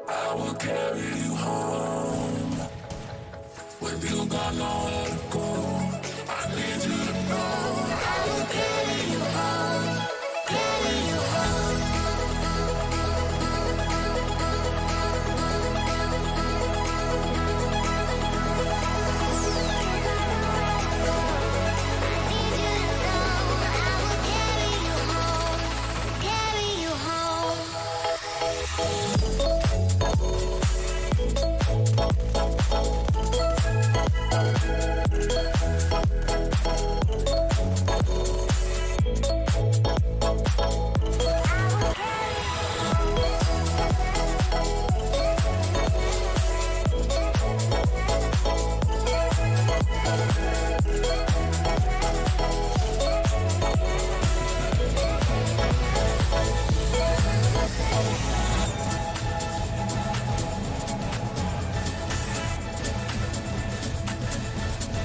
I will carry you home. When you got nowhere to go, I need you to know I will carry you home. Carry you home. Carry you home.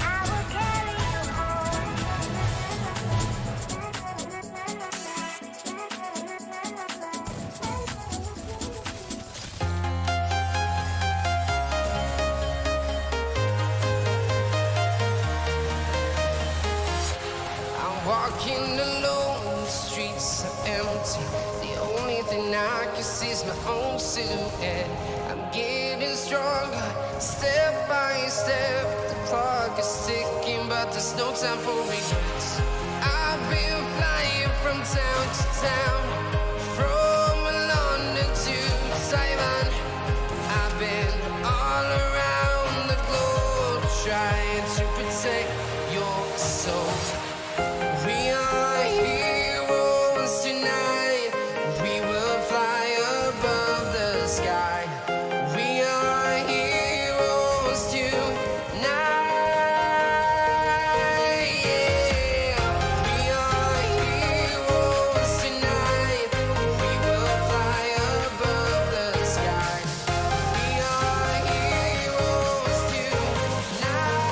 I will carry you I'm walking alone, the streets are empty. The only thing I can see is my own silhouette. I'm getting stronger, step by step. The clock is ticking, but there's no time for regrets. I've been flying from town to town, from London to Taiwan. I've been all around the globe trying to protect your soul. We are heroes tonight. We will fly above the sky. We are heroes tonight. Yeah. We are heroes tonight. We will fly above the sky. We are heroes tonight.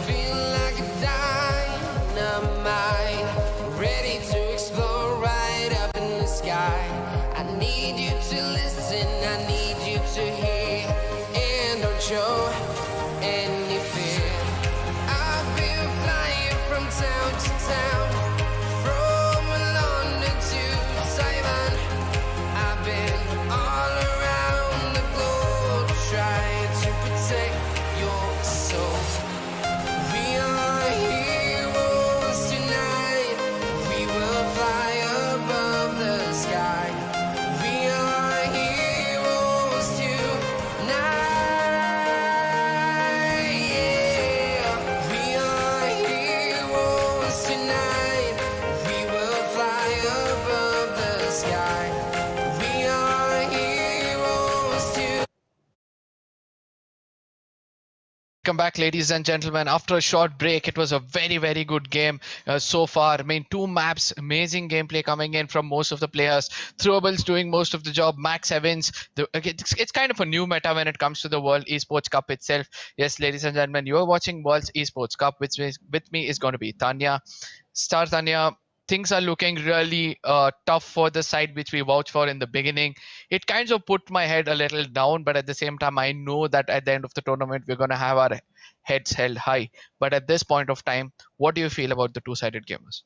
Feel like a dynamite, ready to explode right up in the sky. I need you to listen, I need you to hear, and don't show any fear. I've been flying from town to town, from London to Taiwan. I've been all around the globe trying to protect your soul. We are heroes tonight. We will fly above the sky. We are heroes tonight. Welcome back, ladies and gentlemen. After a short break, it was a very, very good game so far. I mean, 2 maps, amazing gameplay coming in from most of the players. Throwables doing most of the job. Max Evans, it's kind of a new meta when it comes to the World Esports Cup itself. Yes, ladies and gentlemen, you are watching World Esports Cup, which with me is going to be Tanya. Star Tanya, things are looking really tough for the side which we vouched for in the beginning. It kind of put my head a little down, but at the same time, I know that at the end of the tournament, we're going to have our heads held high. But at this point of time, what do you feel about the two-sided gamers?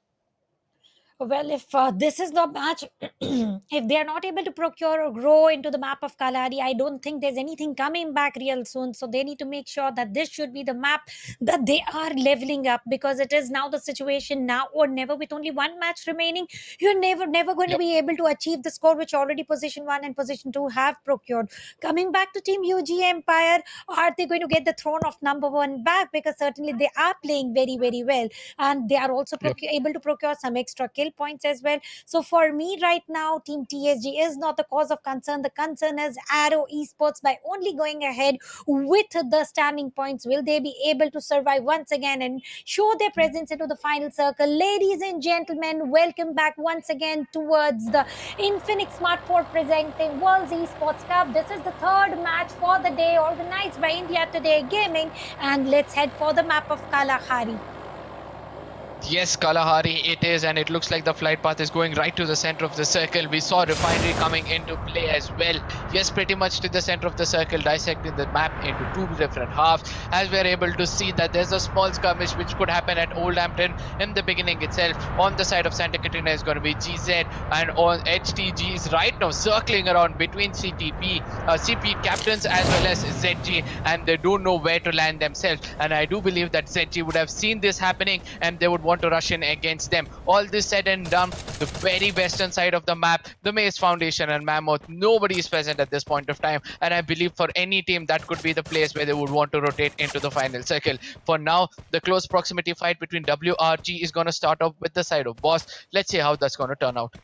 Well, if this is the match, if they are not able to procure or grow into the map of Kalahari, I don't think there's anything coming back real soon. So they need to make sure that this should be the map that they are leveling up, because it is now the situation now or never. With only one match remaining, you're never going to Yep. be able to achieve the score which already position 1 and position 2 have procured. Coming back to Team UG Empire, are they going to get the throne of number 1 back? Because certainly they are playing very, very well, and they are also Yep. able to procure some extra kill points as well. So for me right now, Team TSG is not the cause of concern. The concern is Arrow Esports. By only going ahead with the standing points, will they be able to survive once again and show their presence into the final circle? Ladies and gentlemen, welcome back once again towards the Infinix Smart 4 presenting World Esports Cup. This is the third match for the day, organized by India Today Gaming, and let's head for the map of Kalahari. Yes, Kalahari it is, and it looks like the flight path is going right to the center of the circle. We saw Refinery coming into play as well. Yes, pretty much to the center of the circle, dissecting the map into 2 different halves, as we're able to see that there's a small skirmish which could happen at Oldhampton in the beginning itself. On the side of Santa Catarina is going to be GZ, and on HTG is right now circling around between CP captains as well as ZG, and they don't know where to land themselves. And I do believe that ZG would have seen this happening, and they would want to rush in against them. All this said and done, the very western side of the map, the Maze Foundation and Mammoth, nobody is present at this point of time, and I believe for any team that could be the place where they would want to rotate into the final circle. For now, the close proximity fight between WRG is going to start off with the side of Boss. Let's see how that's going to turn out.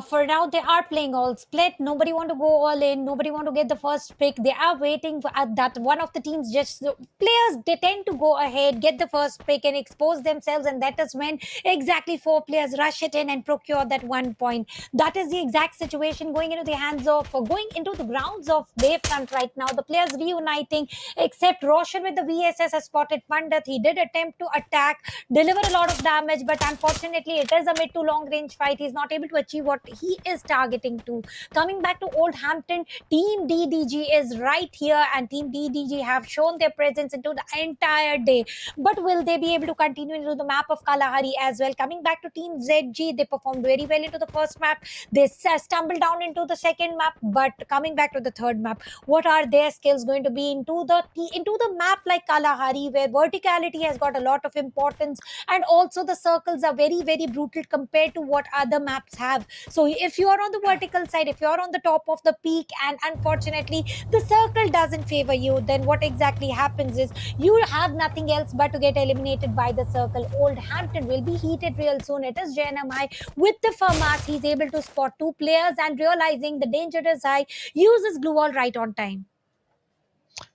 For now, they are playing all split. Nobody want to go all in. Nobody want to get the first pick. They are waiting for that one of the teams. Just players, they tend to go ahead, get the first pick, and expose themselves. And that is when exactly 4 players rush it in and procure that 1 point. That is the exact situation going into the hands of, going into the grounds of Wavefront right now. The players reuniting, except Roshan with the VSS has spotted Pandit. He did attempt to attack, deliver a lot of damage, but unfortunately, it is a mid to long range fight. He's not able to achieve what he is targeting to. Coming back to Oldhampton, Team DDG is right here, and Team DDG have shown their presence into the entire day. But will they be able to continue into the map of Kalahari as well? Coming back to Team ZG, they performed very well into the first map. They stumbled down into the second map, but coming back to the third map, what are their skills going to be into the map like Kalahari, where verticality has got a lot of importance, and also the circles are very, very brutal compared to what other maps have. So if you are on the vertical side, if you are on the top of the peak, and unfortunately the circle doesn't favor you, then what exactly happens is you have nothing else but to get eliminated by the circle. Oldhampton will be heated real soon. It is JNMI with the FAMAS. He's able to spot 2 players, and realizing the danger is high, uses glue wall right on time.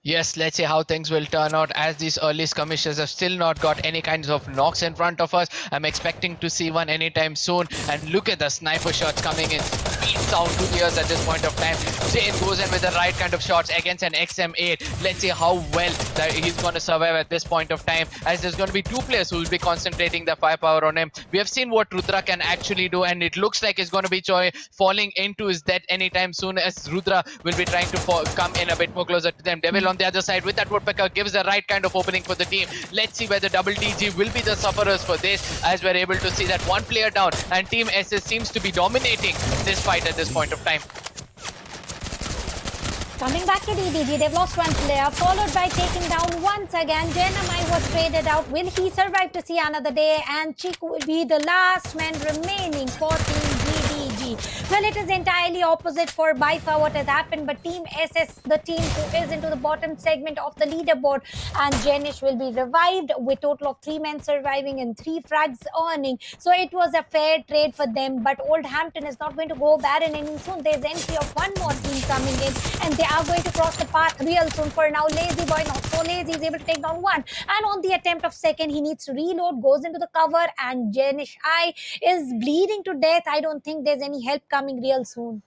Yes, let's see how things will turn out, as these early skirmishes have still not got any kinds of knocks in front of us. I'm expecting to see one anytime soon. And look at the sniper shots coming in. Speed sound to ears at this point of time. Jane goes in with the right kind of shots against an XM8. Let's see how well that he's going to survive at this point of time, as there's going to be 2 players who will be concentrating their firepower on him. We have seen what Rudra can actually do, and it looks like he's going to be falling into his death anytime soon, as Rudra will be trying to come in a bit more closer to them. Devil on the other side with that woodpecker gives the right kind of opening for the team. Let's see whether Double DG will be the sufferers for this, as we're able to see that 1 player down, and Team SS seems to be dominating this fight at this point of time. Coming back to DDG, they've lost 1 player, followed by taking down once again. Jenamai was traded out. Will he survive to see another day? And Chiku will be the last man remaining for Team DDG. CG. Well, it is entirely opposite for by far what has happened, but Team SS, the team who is into the bottom segment of the leaderboard, and Jenish will be revived with total of 3 men surviving and 3 frags earning. So it was a fair trade for them, but Oldhampton is not going to go barren any soon. There's entry of one more team coming in, and they are going to cross the path real soon. For now, Lazy Boy not so lazy, is able to take down one, and on the attempt of second, he needs to reload, goes into the cover, and Jenish I is bleeding to death. I don't think there's any help coming real soon.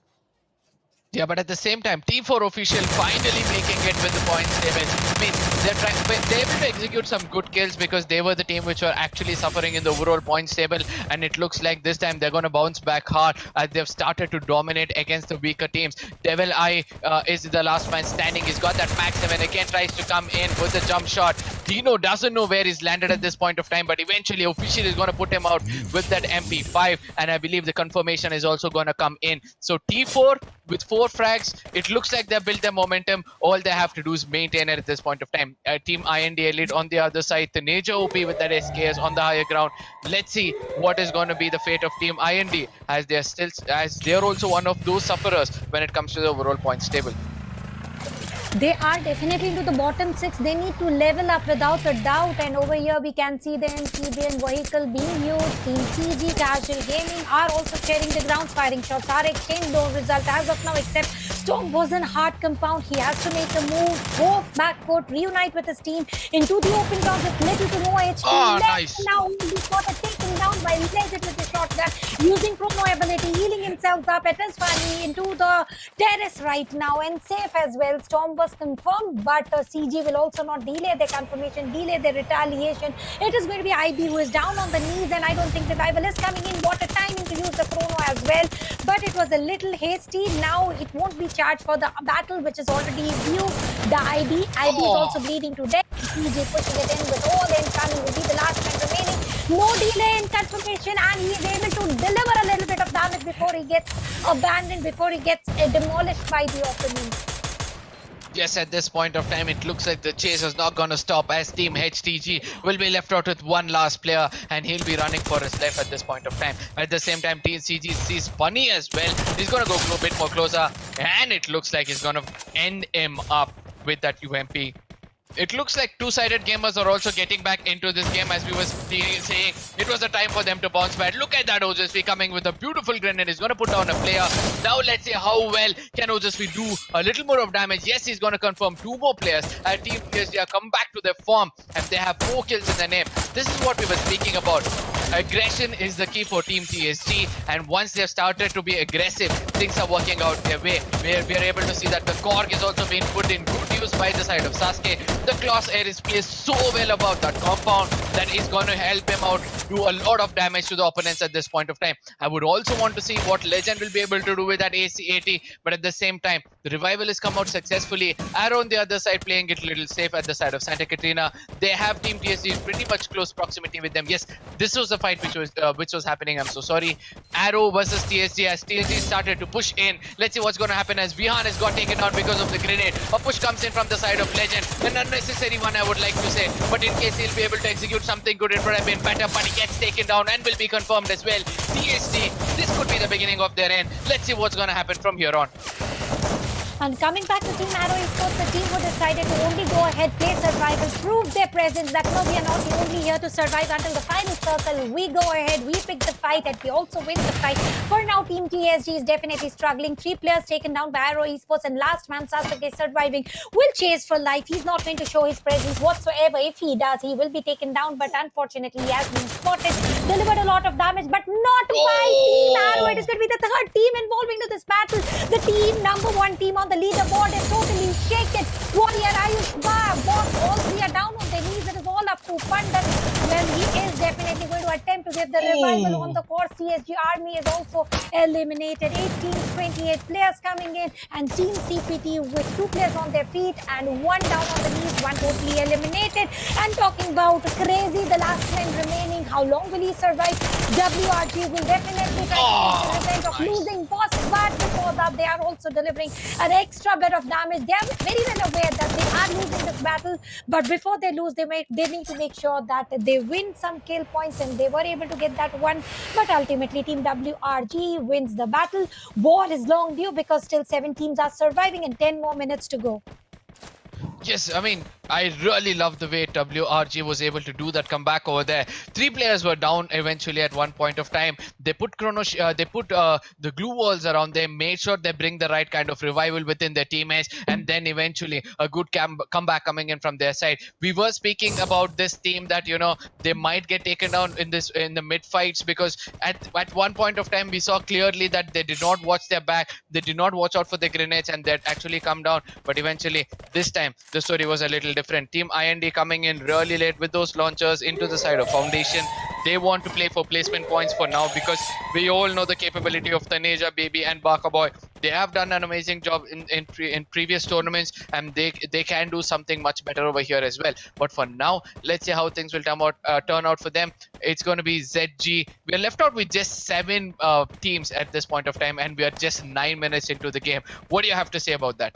Yeah, but at the same time, T4 official finally making it with the points table. I mean, they're able to execute some good kills because they were the team which were actually suffering in the overall points table, and it looks like this time they're going to bounce back hard as they've started to dominate against the weaker teams. Devil Eye is the last man standing. He's got that max 7, again tries to come in with the jump shot. Dino doesn't know where he's landed at this point of time, but eventually official is going to put him out with that MP5, and I believe the confirmation is also going to come in. So T4 with 4 frags, it looks like they built their momentum. All they have to do is maintain it at this point of time. Team Ind Elite on the other side, the Nature OP with that SKS on the higher ground. Let's see what is going to be the fate of Team IND, as they're also one of those sufferers when it comes to the overall points table. They are definitely into the bottom 6. They need to level up without a doubt. And over here we can see the amphibian vehicle being used. Team CG, Casual Gaming are also sharing the grounds. Firing shots are exchanged. No result as of now, except Storm was in hard compound. He has to make a move, go backcourt, reunite with his team into the open ground with little to no HP. Oh, nice. Now he's got it taken down by Legend with the shotgun, using promo ability, healing himself up. It is funny into the terrace right now, and safe as well. Storm was confirmed, but CG will also not delay their confirmation, delay their retaliation. It is going to be IB who is down on the knees, and I don't think Revival is coming in. What a timing to use the chrono as well, but it was a little hasty. Now it won't be charged for the battle, which is already viewed. The IB is also bleeding to death. CG pushing it in with all incoming will be the last man remaining. No delay in confirmation, and he is able to deliver a little bit of damage before he gets abandoned, before he gets demolished by the opponent. Yes, at this point of time, it looks like the chase is not going to stop, as Team HTG will be left out with one last player, and he'll be running for his life at this point of time. At the same time, Team CG sees Bunny as well. He's going to go a bit more closer, and it looks like he's going to end him up with that UMP. It looks like two-sided gamers are also getting back into this game, as we were saying. It was a time for them to bounce back. Look at that OJSV coming with a beautiful grenade. He's going to put down a player. Now let's see how well can OJSV do a little more of damage. Yes, he's going to confirm 2 more players. Team PSG are come back to their form, and they have 4 kills in their name. This is what we were speaking about. Aggression is the key for Team TSG, and once they've started to be aggressive, things are working out their way. We're able to see that the Korg is also being put in good use by the side of Sasuke. The Claws Air is placed so well above that compound that is going to help him out, do a lot of damage to the opponents at this point of time. I would also want to see what Legend will be able to do with that AC-80, but at the same time, the Revival has come out successfully. Arrow on the other side playing it a little safe at the side of Santa Catrina. They have Team TSG in pretty much close proximity with them. Yes, this was the fight which was happening. I'm so sorry. Arrow versus TSG, as TSG started to push in. Let's see what's going to happen as Vihan has got taken down because of the grenade. A push comes in from the side of Legend. An unnecessary one, I would like to say, but in case he'll be able to execute something good, it would have been better, but he gets taken down and will be confirmed as well. TSG, this could be the beginning of their end. Let's see what's going to happen from here on. And coming back to Team Arrow Esports, the team who decided to only go ahead, play survival, prove their presence, that no, we are not only here to survive until the final circle. We go ahead, we pick the fight, and we also win the fight. For now, Team TSG is definitely struggling. 3 players taken down by Arrow Esports, and last man, Sasuke, surviving, will chase for life. He's not going to show his presence whatsoever. If he does, he will be taken down, but unfortunately, he has been spotted, delivered a lot of damage, but not by Team Arrow. It is going to be the 3rd team involved into this battle. The team, #1 team on the leaderboard, is totally shaken. Warrior Ayush Bar, boss, all 3 are down on their knees. It is all up to Pandan. Well, he is definitely going to attempt to get the revival on the course. CSG Army is also eliminated. 28 players coming in, and Team CPT with 2 players on their feet and 1 down on the knees, 1 totally eliminated. And talking about Crazy, the last man remaining, how long will he survive? WRG will definitely try to take the revenge of losing boss, but before that, up. They are also delivering an extra bit of damage. They are very well aware that they are losing this battle, but before they lose, they need to make sure that they win some kill points, and they were able to get that one. But ultimately, Team WRG wins the battle. War is long due because still 7 teams are surviving and 10 more minutes to go. Yes, I mean, I really love the way WRG was able to do that comeback over there. 3 players were down eventually at one point of time. They put the glue walls around them, made sure they bring the right kind of revival within their teammates, and then eventually a good comeback coming in from their side. We were speaking about this team that they might get taken down in the mid fights, because at one point of time we saw clearly that they did not watch their back, they did not watch out for the grenades, and they'd actually come down. But eventually this time the story was a little different. Team IND coming in really late with those launchers into the side of Foundation. They want to play for placement points for now, because we all know the capability of Taneja Baby and Baka Boy. They have done an amazing job in previous tournaments, and they can do something much better over here as well. But for now, let's see how things will turn out for them. It's going to be ZG. We are left out with just 7 teams at this point of time, and we are just 9 minutes into the game. What do you have to say about that?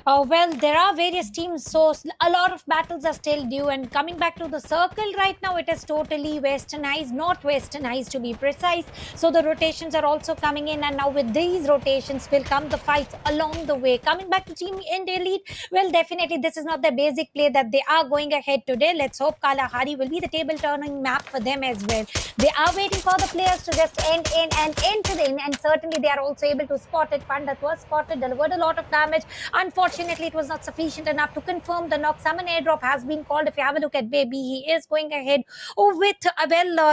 Well, there are various teams, so a lot of battles are still due. And coming back to the circle right now, it is totally westernized, not westernized to be precise. So the rotations are also coming in, and now with these rotations will come the fights along the way. Coming back to Team Ind Elite, well, definitely this is not the basic play that they are going ahead today. Let's hope Kalahari will be the table turning map for them as well. They are waiting for the players to just end in and enter in, and certainly they are also able to spot it. Pandit was spotted, delivered a lot of damage. Unfortunately, it was not sufficient enough to confirm the knock. Summon airdrop has been called. If you have a look at Baby, he is going ahead with,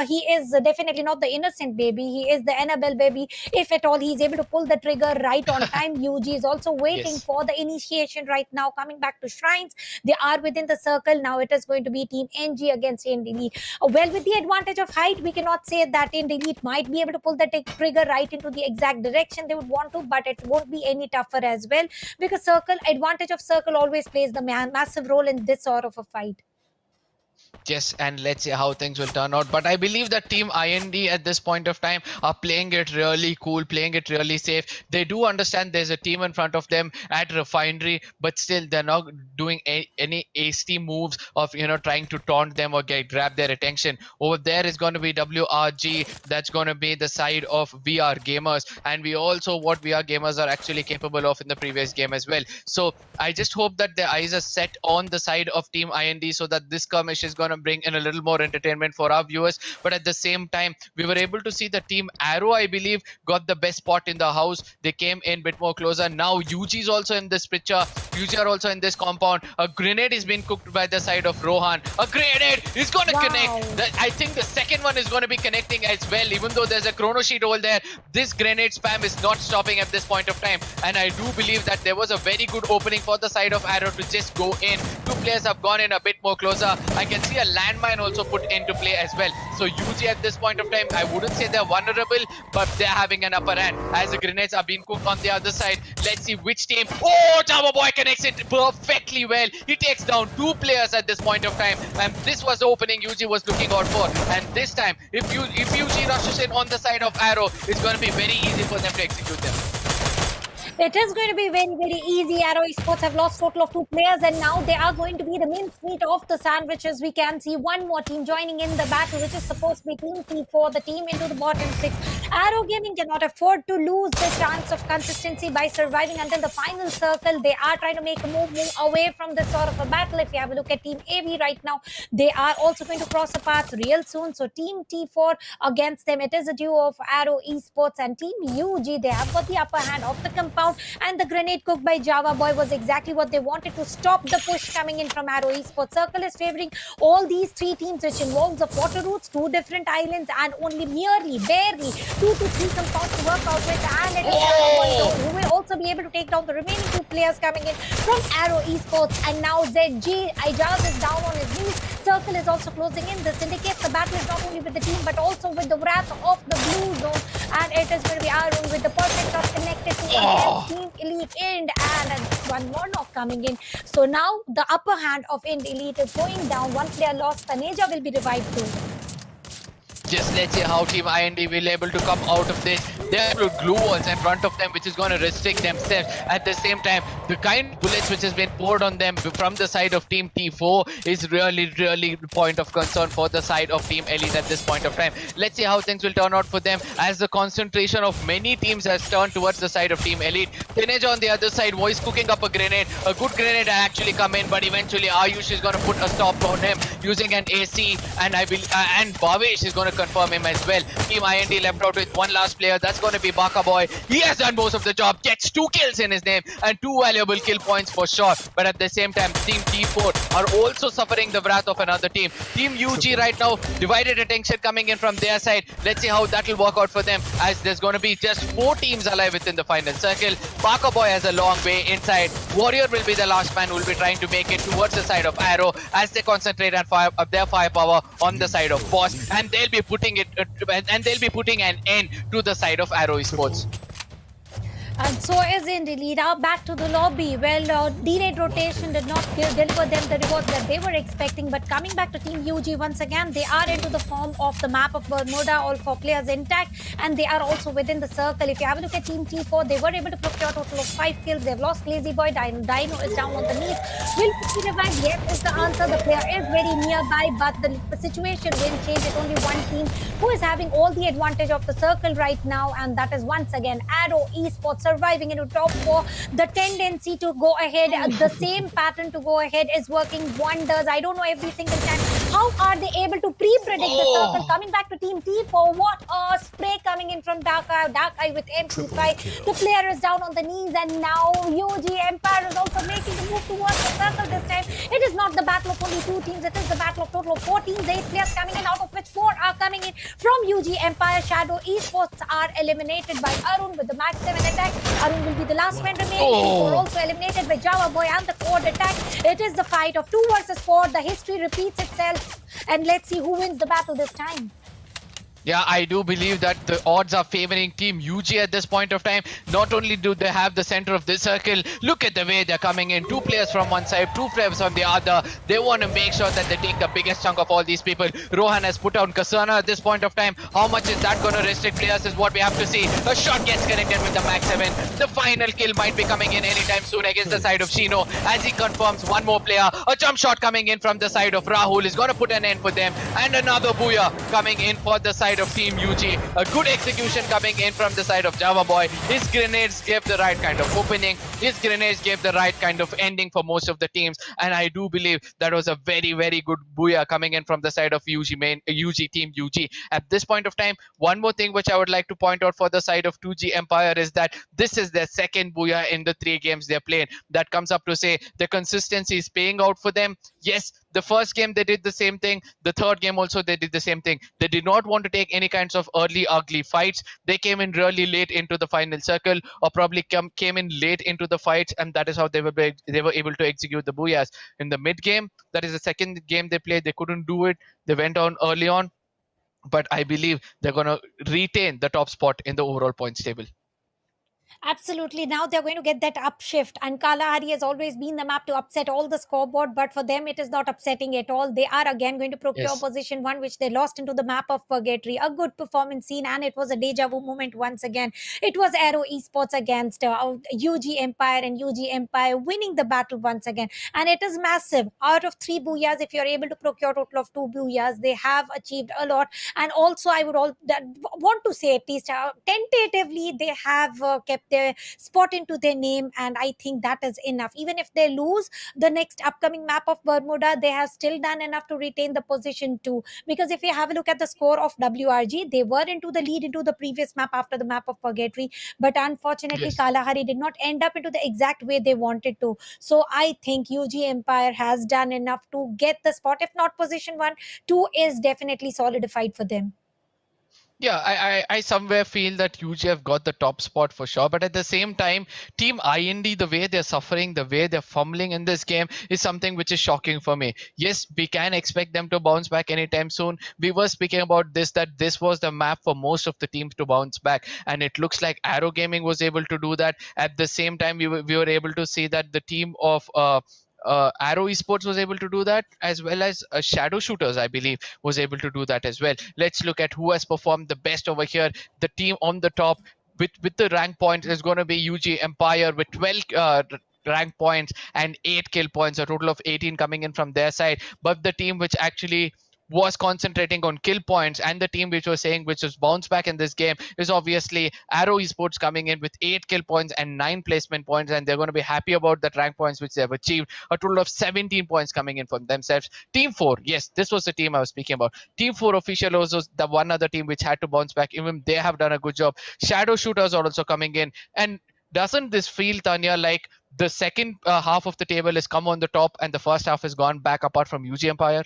he is definitely not the innocent Baby. He is the Annabelle Baby. If at all, he's able to pull the trigger right on time. UG is also waiting Yes. for the initiation right now. Coming back to Shrines, they are within the circle. Now it is going to be Team NG against Ind Elite. Well, with the advantage of height, we cannot say that Ind Elite might be able to pull the trigger right into the exact direction they would want to, but it won't be any tougher as well, because advantage of circle always plays the massive role in this sort of a fight. Yes, and let's see how things will turn out. But I believe that Team IND at this point of time are playing it really cool, playing it really safe. They do understand there's a team in front of them at Refinery, but still they're not doing any hasty moves of trying to taunt them or grab their attention. Over there is going to be WRG. That's going to be the side of VR Gamers, and we also what VR Gamers are actually capable of in the previous game as well. So I just hope that their eyes are set on the side of Team IND, so that this skirmish is going to bring in a little more entertainment for our viewers. But at the same time, we were able to see the Team Arrow, I believe, got the best spot in the house. They came in a bit more closer. Now UG is also in this picture. UG are also in this compound. A grenade is being cooked by the side of Rohan. A grenade is going to connect. I think the second one is going to be connecting as well. Even though there's a chrono sheet over there, this grenade spam is not stopping at this point of time. And I do believe that there was a very good opening for the side of Arrow to just go in. 2 players have gone in a bit more closer. I can see a landmine also put into play as well. So UG at this point of time, I wouldn't say they're vulnerable, but they're having an upper hand as the grenades are being cooked on the other side. Let's see which team. Oh, Java Boy connects it perfectly well. He takes down 2 players at this point of time, and this was the opening UG was looking out for. And this time, if UG rushes in on the side of Arrow, it's going to be very easy for them to execute them. It is going to be very, very easy. Arrow Esports have lost total of 2 players, and now they are going to be the mincemeat of the sandwiches. We can see one more team joining in the battle, which is supposed to be Team T4, the team into the bottom 6. Arrow Gaming cannot afford to lose the chance of consistency by surviving until the final circle. They are trying to make a move away from this sort of a battle. If you have a look at Team AV right now, they are also going to cross a path real soon. So Team T4 against them, it is a duo of Arrow Esports and Team UG. They have got the upper hand of the compound, and the grenade cooked by Java Boy was exactly what they wanted to stop the push coming in from Arrow Esports. Circle is favoring all these 3 teams, which involves the water routes, 2 different islands, and only barely 2 to 3 compounds to work out with. And it is Java Boy who will also be able to take down the remaining 2 players coming in from Arrow Esports. And now ZG Ijaz is down on his knees. Circle is also closing in. This indicates the battle is not only with the team, but also with the wrath of the blue zone. And it is going to be Arrow with the perfect shot connected to Team Elite Ind, and one more knock coming in. So now the upper hand of Ind Elite is going down. One player lost. Taneja will be revived too. Just let's see how Team IND will able to come out of this. They're able to glue walls in front of them, which is going to restrict themselves. At the same time, the kind of bullets which has been poured on them from the side of Team T4 is really point of concern for the side of Team Elite at this point of time. Let's see how things will turn out for them as the concentration of many teams has turned towards the side of Team Elite. Teenage on the other side, Voice cooking up a grenade. A good grenade had actually come in, but eventually Ayush is going to put a stop on him using an AC, and and Bhavesh is going to confirm him as well. Team IND left out with one last player. That's going to be Baka Boy. He has done most of the job. Gets 2 kills in his name and 2 valuable kill points for sure. But at the same time, Team T4 are also suffering the wrath of another team. Team UG right now, divided attention coming in from their side. Let's see how that will work out for them, as there's going to be just 4 teams alive within the final circle. Baka Boy has a long way inside. Warrior will be the last man who will be trying to make it towards the side of Arrow as they concentrate on their firepower on the side of Boss, and they'll be putting an end to the side of Arrow Esports. And so is Ind Elite. Now back to the lobby. Well, delayed rotation did not deliver them the rewards that they were expecting. But coming back to Team UG once again, they are into the form of the map of Bermuda. All 4 players intact, and they are also within the circle. If you have a look at Team T4, they were able to procure a total of 5 kills. They've lost Lazy Boy. Dino is down on the knees. Will he revive? Yes, is the answer. The player is very nearby, but the situation will change. It's only one team who is having all the advantage of the circle right now, and that is once again Arrow Esports surviving into top 4. The tendency to go ahead, the same pattern to go ahead is working wonders. I don't know every single time. How are they able to pre-predict the circle? Coming back to Team T4, what a spray coming in from Dark Eye with MP5. The player is down on the knees, and now UG Empire is also making the move towards the circle this time. It is not the battle of only 2 teams, it is the battle of total of 4 teams, 8 players coming in, out of which 4 are coming in from UG Empire. Shadow Esports are eliminated by Arun with the Max 7 attack. Arun will be the last man remaining. T4 also eliminated by Java Boy and the quad attack. It is the fight of 2 versus 4. The history repeats itself, and let's see who wins the battle this time. Yeah, I do believe that the odds are favoring Team UG at this point of time. Not only do they have the center of this circle, look at the way they're coming in. 2 players from one side, 2 players on the other. They want to make sure that they take the biggest chunk of all these people. Rohan has put out Kasana at this point of time. How much is that going to restrict players is what we have to see. A shot gets connected with the Max 7. The final kill might be coming in anytime soon against the side of Shino as he confirms one more player. A jump shot coming in from the side of Rahul is going to put an end for them. And another booyah coming in for the side of Team UG. A good execution coming in from the side of Java Boy. His grenades gave the right kind of opening. His grenades gave the right kind of ending for most of the teams. And I do believe that was a very good booyah coming in from the side of UG Team UG. At this point of time, one more thing which I would like to point out for the side of 2G Empire is that this is their second booyah in the 3 games they're playing. That comes up to say the consistency is paying out for them. Yes, the first game they did the same thing. The third game also they did the same thing. They did not want to take any kinds of early ugly fights. They came in really late into the final circle, or probably came in late into the fights, and that is how they were able to execute the booyahs. In the mid game, that is the second game they played, they couldn't do it. They went on early on, but I believe they're going to retain the top spot in the overall points table. Absolutely. Now they're going to get that upshift. And Kalahari has always been the map to upset all the scoreboard, but for them, it is not upsetting at all. They are again going to procure Yes. position 1, which they lost into the map of Purgatory. A good performance seen, and it was a deja vu moment once again. It was Aero Esports against UG Empire, and UG Empire winning the battle once again. And it is massive. Out of 3 booyahs, if you're able to procure a total of 2 booyahs, they have achieved a lot. And also, I would want to say, at least tentatively, they have kept their spot into their name, and I think that is enough. Even if they lose the next upcoming map of Bermuda, they have still done enough to retain the position 2. Because if you have a look at the score of WRG, they were into the lead into the previous map after the map of Purgatory, but unfortunately Yes. Kalahari did not end up into the exact way they wanted to. So I think UG Empire has done enough to get the spot. If not position 1, 2 is definitely solidified for them. Yeah, I somewhere feel that UG have got the top spot for sure. But at the same time, Team IND, the way they're suffering, the way they're fumbling in this game is something which is shocking for me. Yes, we can expect them to bounce back anytime soon. We were speaking about this, that this was the map for most of the teams to bounce back. And it looks like Arrow Gaming was able to do that. At the same time, we were able to see that the team of Arrow Esports was able to do that, as well as Shadow Shooters, I believe, was able to do that as well. Let's look at who has performed the best over here. The team on the top with the rank points is going to be UG Empire with 12 rank points and 8 kill points, a total of 18 coming in from their side. But the team which actually was concentrating on kill points, and the team which was saying which was bounce back in this game, is obviously Arrow Esports, coming in with 8 kill points and 9 placement points, and they're going to be happy about that rank points which they have achieved. A total of 17 points coming in from themselves. Team 4, yes, this was the team I was speaking about. Team 4 official was the one other team which had to bounce back. Even they have done a good job. Shadow Shooters are also coming in. And doesn't this feel, Tanya, like the second half of the table has come on the top and the first half has gone back apart from UG Empire?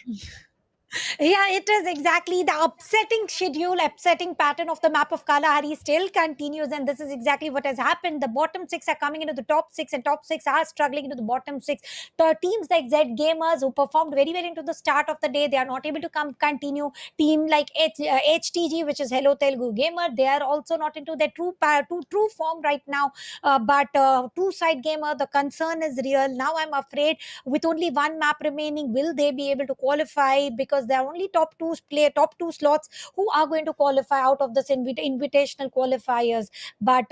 Yeah, it is exactly the upsetting schedule, upsetting pattern of the map of Kalahari still continues, and this is exactly what has happened. The bottom six are coming into the top six, and top six are struggling into the bottom six. The teams like Z Gamers, who performed very well into the start of the day, they are not able to continue. Team like HTG, which is Hello Telugu Gamer, they are also not into their true form right now. But two side gamer, the concern is real. Now I'm afraid with only one map remaining, will they be able to qualify? Because there are only top two slots who are going to qualify out of this invitational qualifiers. But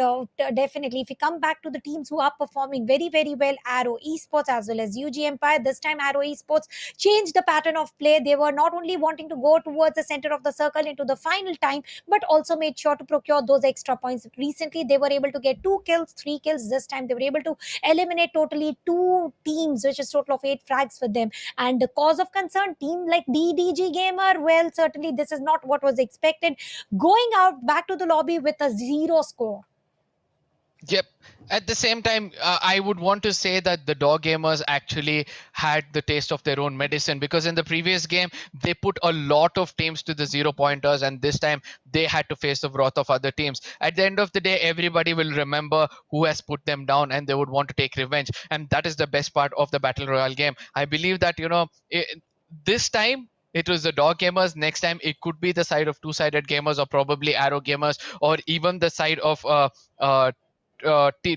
definitely, if we come back to the teams who are performing very, very well, Arrow Esports as well as UG Empire, this time Arrow Esports changed the pattern of play. They were not only wanting to go towards the center of the circle into the final time, but also made sure to procure those extra points. Recently, they were able to get 2 kills, 3 kills. This time, they were able to eliminate totally 2 teams, which is total of 8 frags for them. And the cause of concern, team like DDG Gamer, well, certainly this is not what was expected, going out back to the lobby with a 0 score. Yep. At the same time, I would want to say that the dog gamers actually had the taste of their own medicine, because in the previous game they put a lot of teams to the 0 pointers, and this time they had to face the wrath of other teams. At the end of the day, everybody will remember who has put them down, and they would want to take revenge. And that is the best part of the battle royale game. I believe that, this time it was the dog gamers. Next time it could be the side of two-sided gamers, or probably Arrow gamers, or even the side of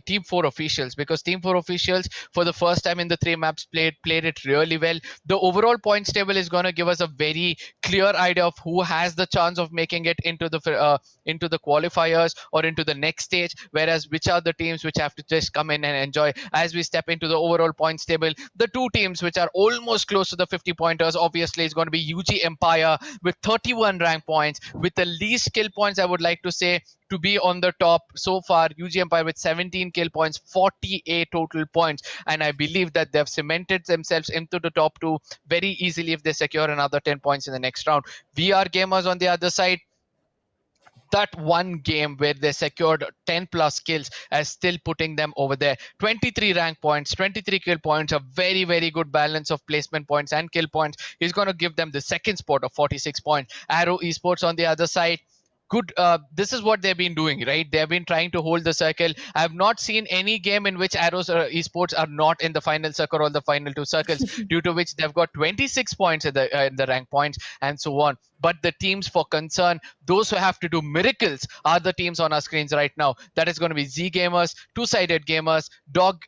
Team 4 officials, because Team 4 officials for the first time in the 3 maps played it really well. The overall points table is going to give us a very clear idea of who has the chance of making it into the qualifiers or into the next stage, whereas which are the teams which have to just come in and enjoy. As we step into the overall points table, the 2 teams which are almost close to the 50 pointers, obviously is going to be UG Empire with 31 rank points, with the least kill points, I would like to say, to be on the top so far. UG Empire with 17 kill points, 48 total points, and I believe that they've cemented themselves into the top 2 very easily if they secure another 10 points in the next round. VR Gamers on the other side, that one game where they secured 10 plus kills as still putting them over there. 23 rank points, 23 kill points, a very, very good balance of placement points and kill points is going to give them the second spot of 46 points. Arrow Esports on the other side, good. This is what they've been doing, right? They've been trying to hold the circle. I have not seen any game in which Arrows Esports are not in the final circle or the final 2 circles, due to which they've got 26 points in the rank points and so on. But the teams for concern, those who have to do miracles, are the teams on our screens right now. That is going to be Z Gamers, Two Sided Gamers, Dog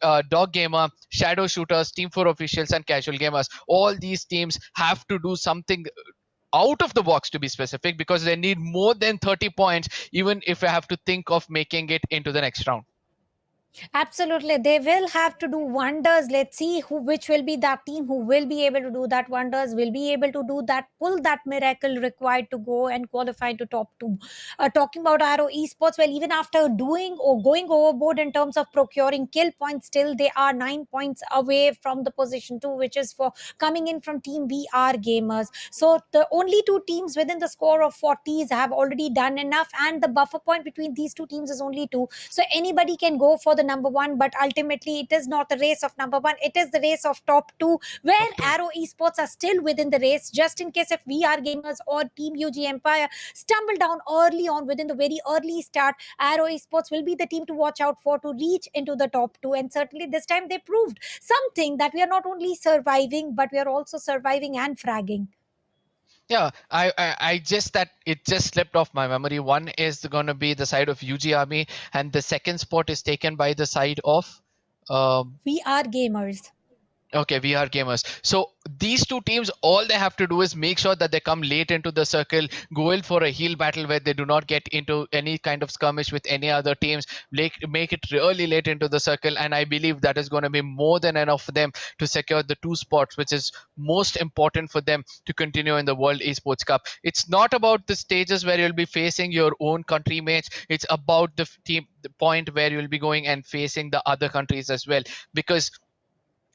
Gamer, Shadow Shooters, Team 4 officials, and Casual Gamers. All these teams have to do something out of the box, to be specific, because they need more than 30 points, even if I have to think of making it into the next round. Absolutely, they will have to do wonders. Let's see which will be that team who will be able to do that wonders, will be able to do that, pull that miracle required to go and qualify to top 2. Talking about Arrow Esports, well, even after doing or going overboard in terms of procuring kill points, still they are 9 points away from the position 2, which is for coming in from Team VR Gamers. So the only 2 teams within the score of 40s have already done enough, and the buffer point between these 2 teams is only 2. So anybody can go for the number 1, but ultimately it is not the race of number 1, it is the race of top 2, where Arrow Esports are still within the race. Just in case if VR Gamers or Team UG Empire stumble down early on within the very early start, Arrow Esports will be the team to watch out for to reach into the top 2. And certainly this time they proved something, that we are not only surviving, but we are also surviving and fragging. Yeah, I just that it just slipped off my memory. One is going to be the side of UG Army, and the second spot is taken by the side of VR Gamers. Okay, we are gamers. So these two teams, all they have to do is make sure that they come late into the circle, go in for a heal battle where they do not get into any kind of skirmish with any other teams, make it really late into the circle, and I believe that is going to be more than enough for them to secure the 2 spots, which is most important for them to continue in the World Esports Cup. It's not about the stages where you'll be facing your own country mates. It's about the point where you'll be going and facing the other countries as well, because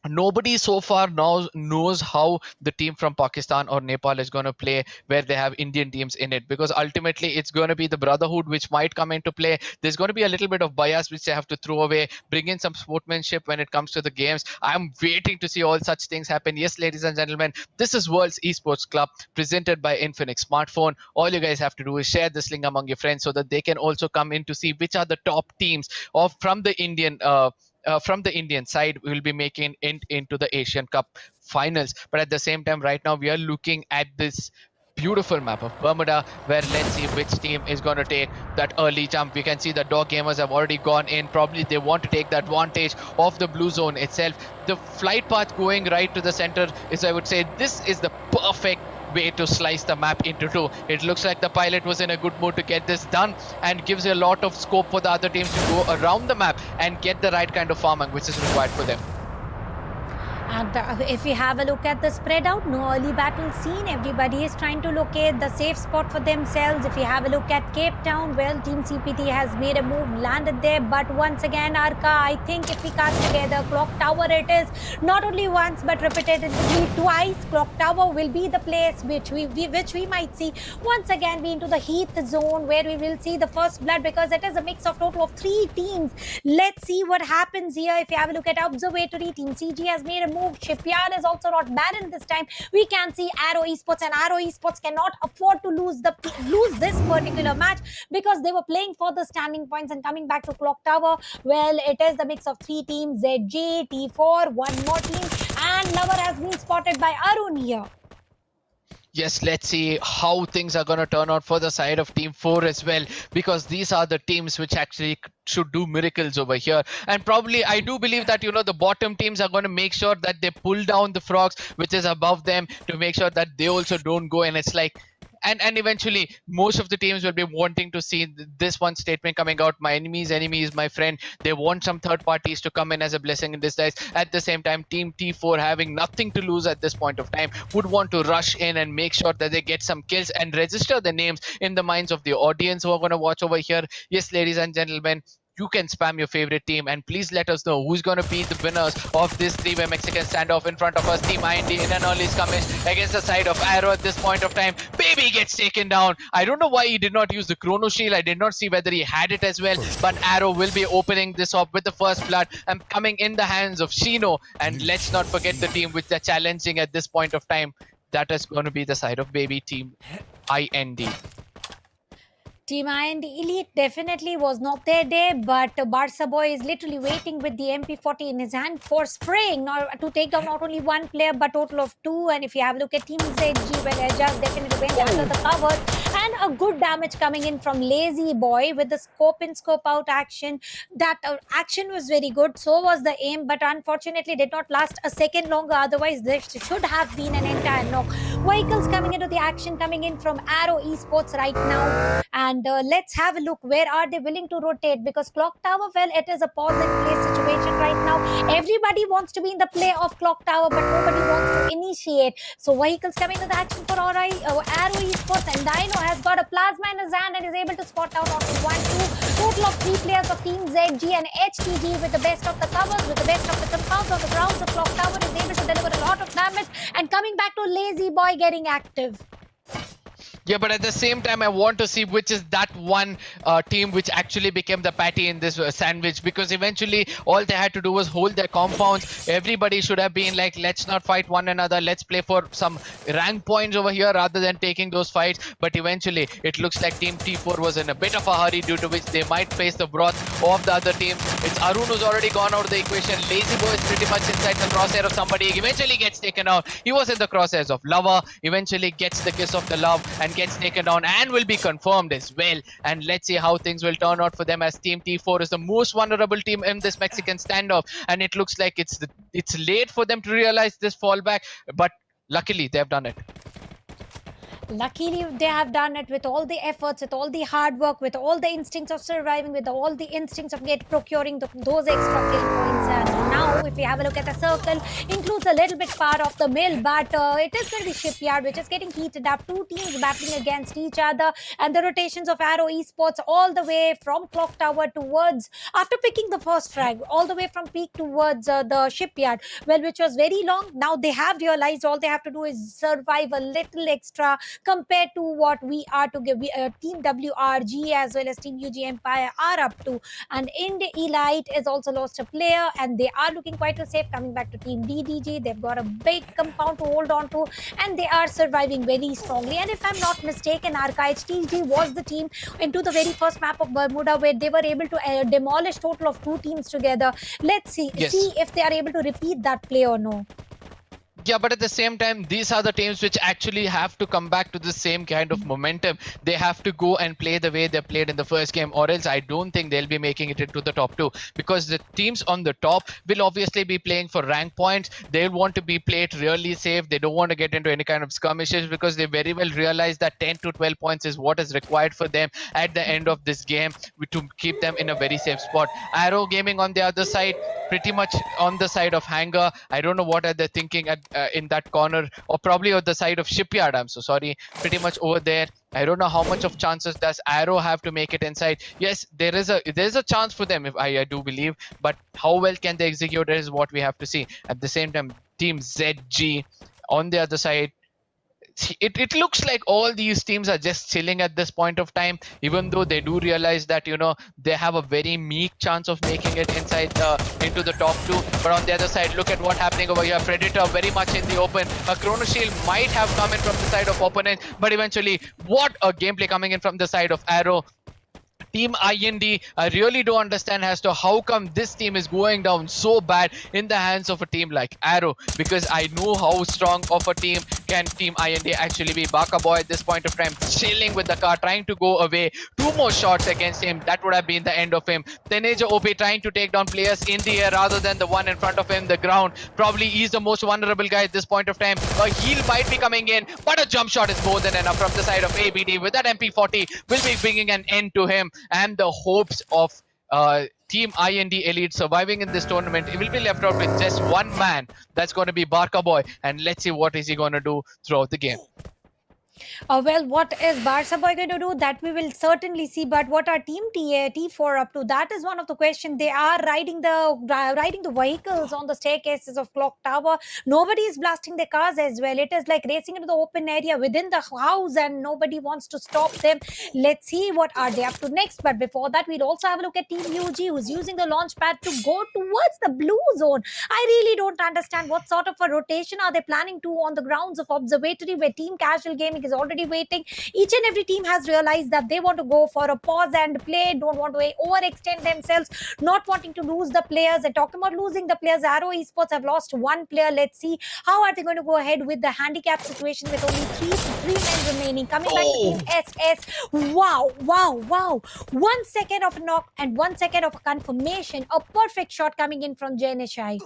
nobody so far knows how the team from Pakistan or Nepal is going to play where they have Indian teams in it, because ultimately it's going to be the brotherhood which might come into play. There's going to be a little bit of bias which they have to throw away, bring in some sportsmanship when it comes to the games. I'm waiting to see all such things happen. Yes, ladies and gentlemen, this is World Esports Club presented by Infinix Smartphone. All you guys have to do is share this link among your friends so that they can also come in to see which are the top teams of from the Indian side. We will be making it into the Asian Cup finals. But at the same time, right now, we are looking at this beautiful map of Bermuda, where let's see which team is going to take that early jump. We can see the dog gamers have already gone in. Probably they want to take the advantage of the blue zone itself. The flight path going right to the center is, I would say, this is the perfect way to slice the map into two. It looks like the pilot was in a good mood to get this done, and gives a lot of scope for the other teams to go around the map and get the right kind of farming which is required for them. And if we have a look at the spread out, no early battle scene. Everybody is trying to locate the safe spot for themselves. If you have a look at Cape Town, well, Team CPT has made a move, landed there. But once again, Arka, I think if we cast together, Clock Tower it is. Not only once, but repetitively twice. Clock Tower will be the place which we might see once again be into the Heath zone, where we will see the first blood, because it is a mix of total of 3 teams. Let's see what happens here. If you have a look at Observatory, Team CG has made a move. Shipyard is also not bad in this time. We can see Arrow Esports, and Arrow Esports cannot afford to lose this particular match, because they were playing for the standing points. And coming back to Clock Tower, well, it is the mix of 3 teams: ZG, T4, one more team, and Lover has been spotted by Arun here. Yes, let's see how things are going to turn out for the side of Team 4 as well, because these are the teams which actually should do miracles over here. And probably I do believe that, the bottom teams are going to make sure that they pull down the frogs which is above them, to make sure that they also don't go. And it's like, and eventually most of the teams will be wanting to see this one statement coming out: my enemy's enemy is my friend. They want some third parties to come in as a blessing in disguise. At the same time, Team T4, having nothing to lose at this point of time, would want to rush in and make sure that they get some kills and register the names in the minds of the audience who are going to watch over here. Yes, ladies and gentlemen, you can spam your favorite team, and please let us know who's going to be the winners of this 3-way Mexican standoff. In front of us, Team IND in an early skirmish against the side of Arrow. At this point of time, Baby gets taken down. I don't know why he did not use the Chrono Shield. I did not see whether he had it as well, but Arrow will be opening this up with the first blood and coming in the hands of Shino. And let's not forget the team which they're challenging at this point of time. That is going to be the side of Baby, Team IND. Team Ind Elite definitely was not their day, but Barca Boy is literally waiting with the MP40 in his hand for spraying to take down not only one player but total of 2. And if you have a look at Team ZG, well, Ejaz definitely went under the cover, and a good damage coming in from Lazy Boy with the scope in, scope out action. That action was very good, so was the aim, but unfortunately did not last a second longer. Otherwise, there should have been an entire knock. Vehicles coming into the action, coming in from Arrow Esports right now. And let's have a look. Where are they willing to rotate? Because Clock Tower, well, it is a pause and play situation right now. Everybody wants to be in the play of Clock Tower, but nobody wants to initiate. So vehicles coming into the action for Arrow Esports, and Dino has got a plasma in his hand and is able to spot out only 1-2. Total of 3 players of Team ZG and HTG with the best of the covers, with the best of the compounds on the ground. So Clock Tower is able to deliver a lot of damage, and coming back to Lazy Boy getting active. Yeah, but at the same time, I want to see which is that one team which actually became the patty in this sandwich, because eventually all they had to do was hold their compounds. Everybody should have been like, let's not fight one another. Let's play for some rank points over here rather than taking those fights. But eventually, it looks like Team T4 was in a bit of a hurry, due to which they might face the wrath of the other team. It's Arun who's already gone out of the equation. Lazy Boy is pretty much inside the crosshair of somebody. He eventually gets taken out. He was in the crosshairs of Lover. Eventually gets the kiss of the love and and gets taken down and will be confirmed as well. And let's see how things will turn out for them, as Team T4 is the most vulnerable team in this Mexican standoff, and it looks like it's late for them to realize this fallback, but luckily they've done it. Luckily, they have done it with all the efforts, with all the hard work, with all the instincts of surviving, with all the instincts of procuring those extra kill points. And now, if we have a look at the circle, includes a little bit part of the mill, but it is going to be Shipyard, which is getting heated up. Two teams battling against each other, and the rotations of Arrow Esports all the way from Clock Tower towards, after picking the first frag, all the way from peak towards the Shipyard, well, which was very long. Now they have realized all they have to do is survive a little extra compared to what we are to give. Team WRG as well as Team UG Empire are up to, and Ind Elite is also lost a player, and they are looking quite safe. Coming back to Team DDG, they've got a big compound to hold on to, and they are surviving very strongly. And if I'm not mistaken, Archives TG was the team into the very first map of Bermuda where they were able to demolish total of 2 teams together. Let's see if they are able to repeat that play or no. Yeah, but at the same time, these are the teams which actually have to come back to the same kind of momentum. They have to go and play the way they played in the first game, or else I don't think they'll be making it into the top 2, because the teams on the top will obviously be playing for rank points. They'll want to be played really safe. They don't want to get into any kind of skirmishes, because they very well realize that 10 to 12 points is what is required for them at the end of this game to keep them in a very safe spot. Arrow Gaming on the other side, pretty much on the side of Hangar. I don't know what are they thinking at in that corner, or probably on the side of Shipyard. I'm so sorry. Pretty much over there. I don't know how much of chances does Arrow have to make it inside. Yes, there's a chance for them, if I do believe, but how well can they execute it is what we have to see. At the same time, Team ZG on the other side, it looks like all these teams are just chilling at this point of time, even though they do realize that, you know, they have a very meek chance of making it inside into the top 2. But on the other side, look at what's happening over here. Predator very much in the open. A Chrono Shield might have come in from the side of opponent, but eventually, what a gameplay coming in from the side of Arrow. Team IND, I really don't understand as to how come this team is going down so bad in the hands of a team like Arrow, because I know how strong of a team can Team IND actually be. Baka Boy at this point of time chilling with the car, trying to go away. 2 more shots against him, that would have been the end of him. Teneja OP trying to take down players in the air rather than the one in front of him, the ground. Probably he's the most vulnerable guy at this point of time. A heal might be coming in, but a jump shot is more than enough from the side of ABD. With that MP40 will be bringing an end to him, and the hopes of Team IND Elite surviving in this tournament, it will be left out with just one man. That's going to be Barca Boy, and let's see what is he going to do throughout the game. Well, what is Barca Boy going to do? That we will certainly see. But what are Team T4 up to? That is one of the questions. They are riding the vehicles on the staircases of Clock Tower. Nobody is blasting their cars as well. It is like racing into the open area within the house, and nobody wants to stop them. Let's see what are they up to next. But before that, we'll also have a look at Team UG, who's using the launch pad to go towards the blue zone. I really don't understand what sort of a rotation are they planning to on the grounds of Observatory, where Team Casual Gaming is already waiting. Each and every team has realized that they want to go for a pause and play, don't want to overextend themselves, not wanting to lose the players. And talking about losing the players, Arrow Esports have lost 1 player. Let's see how are they going to go ahead with the handicap situation with only three men remaining. Coming back to Team SS. Wow. 1 second of a knock and 1 second of a confirmation. A perfect shot coming in from Janishai.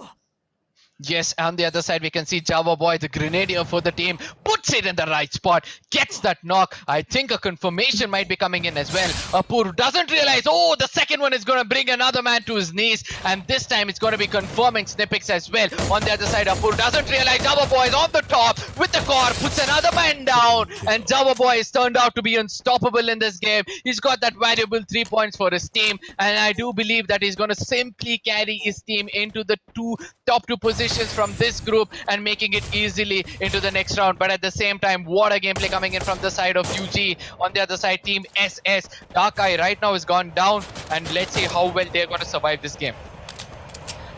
Yes, on the other side, we can see Java Boy, the grenadier for the team, puts it in the right spot, gets that knock. I think a confirmation might be coming in as well. Apur doesn't realize, oh, the second one is going to bring another man to his knees, and this time it's going to be confirming Snippix as well. On the other side, Apur doesn't realize Java Boy is on the top with the core, puts another man down, and Java Boy has turned out to be unstoppable in this game. He's got that valuable 3 points for his team, and I do believe that he's going to simply carry his team into the top two positions from this group and making it easily into the next round. But at the same time, what a gameplay coming in from the side of UG. On the other side, Team SS. Dark Eye right now has gone down, and let's see how well they're going to survive this game.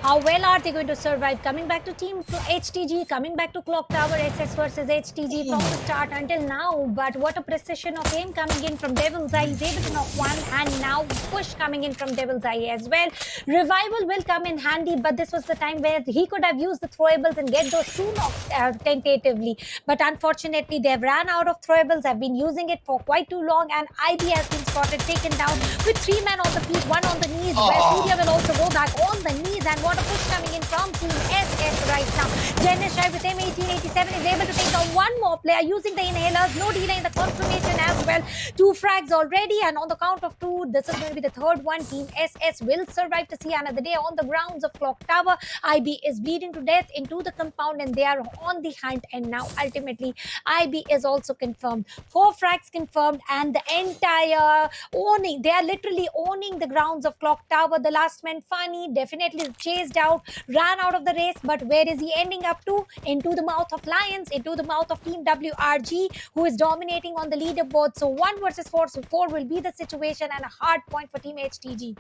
How well are they going to survive? Coming back to Team HTG, coming back to Clock Tower, SS versus HTG from the start until now. But what a precision of aim coming in from Devil's Eye. He's able to knock one, and now push coming in from Devil's Eye as well. Revival will come in handy, but this was the time where he could have used the throwables and get those two knocks tentatively. But unfortunately, they've ran out of throwables, have been using it for quite too long, and IB has been spotted, taken down with 3 men on the feet, 1 on the knees, where Surya will also go back on the knees. And what a push coming in from Team SS right now. Jenishai with M1887 is able to take down one more player using the inhalers. No delay in the confirmation as well. 2 frags already, and on the count of 2, this is going to be the third one. Team SS will survive to see another day on the grounds of Clock Tower. IB is bleeding to death into the compound, and they are on the hunt. And now ultimately IB is also confirmed. 4 frags confirmed, and the entire owning, they are literally owning the grounds of Clock Tower. The last man Funny definitely chased out, ran out of the race, but where is he ending up to? Into the mouth of Lions, into the mouth of Team WRG, who is dominating on the leaderboard. So 1 versus 4, so 4 will be the situation, and a hard point for Team HTG.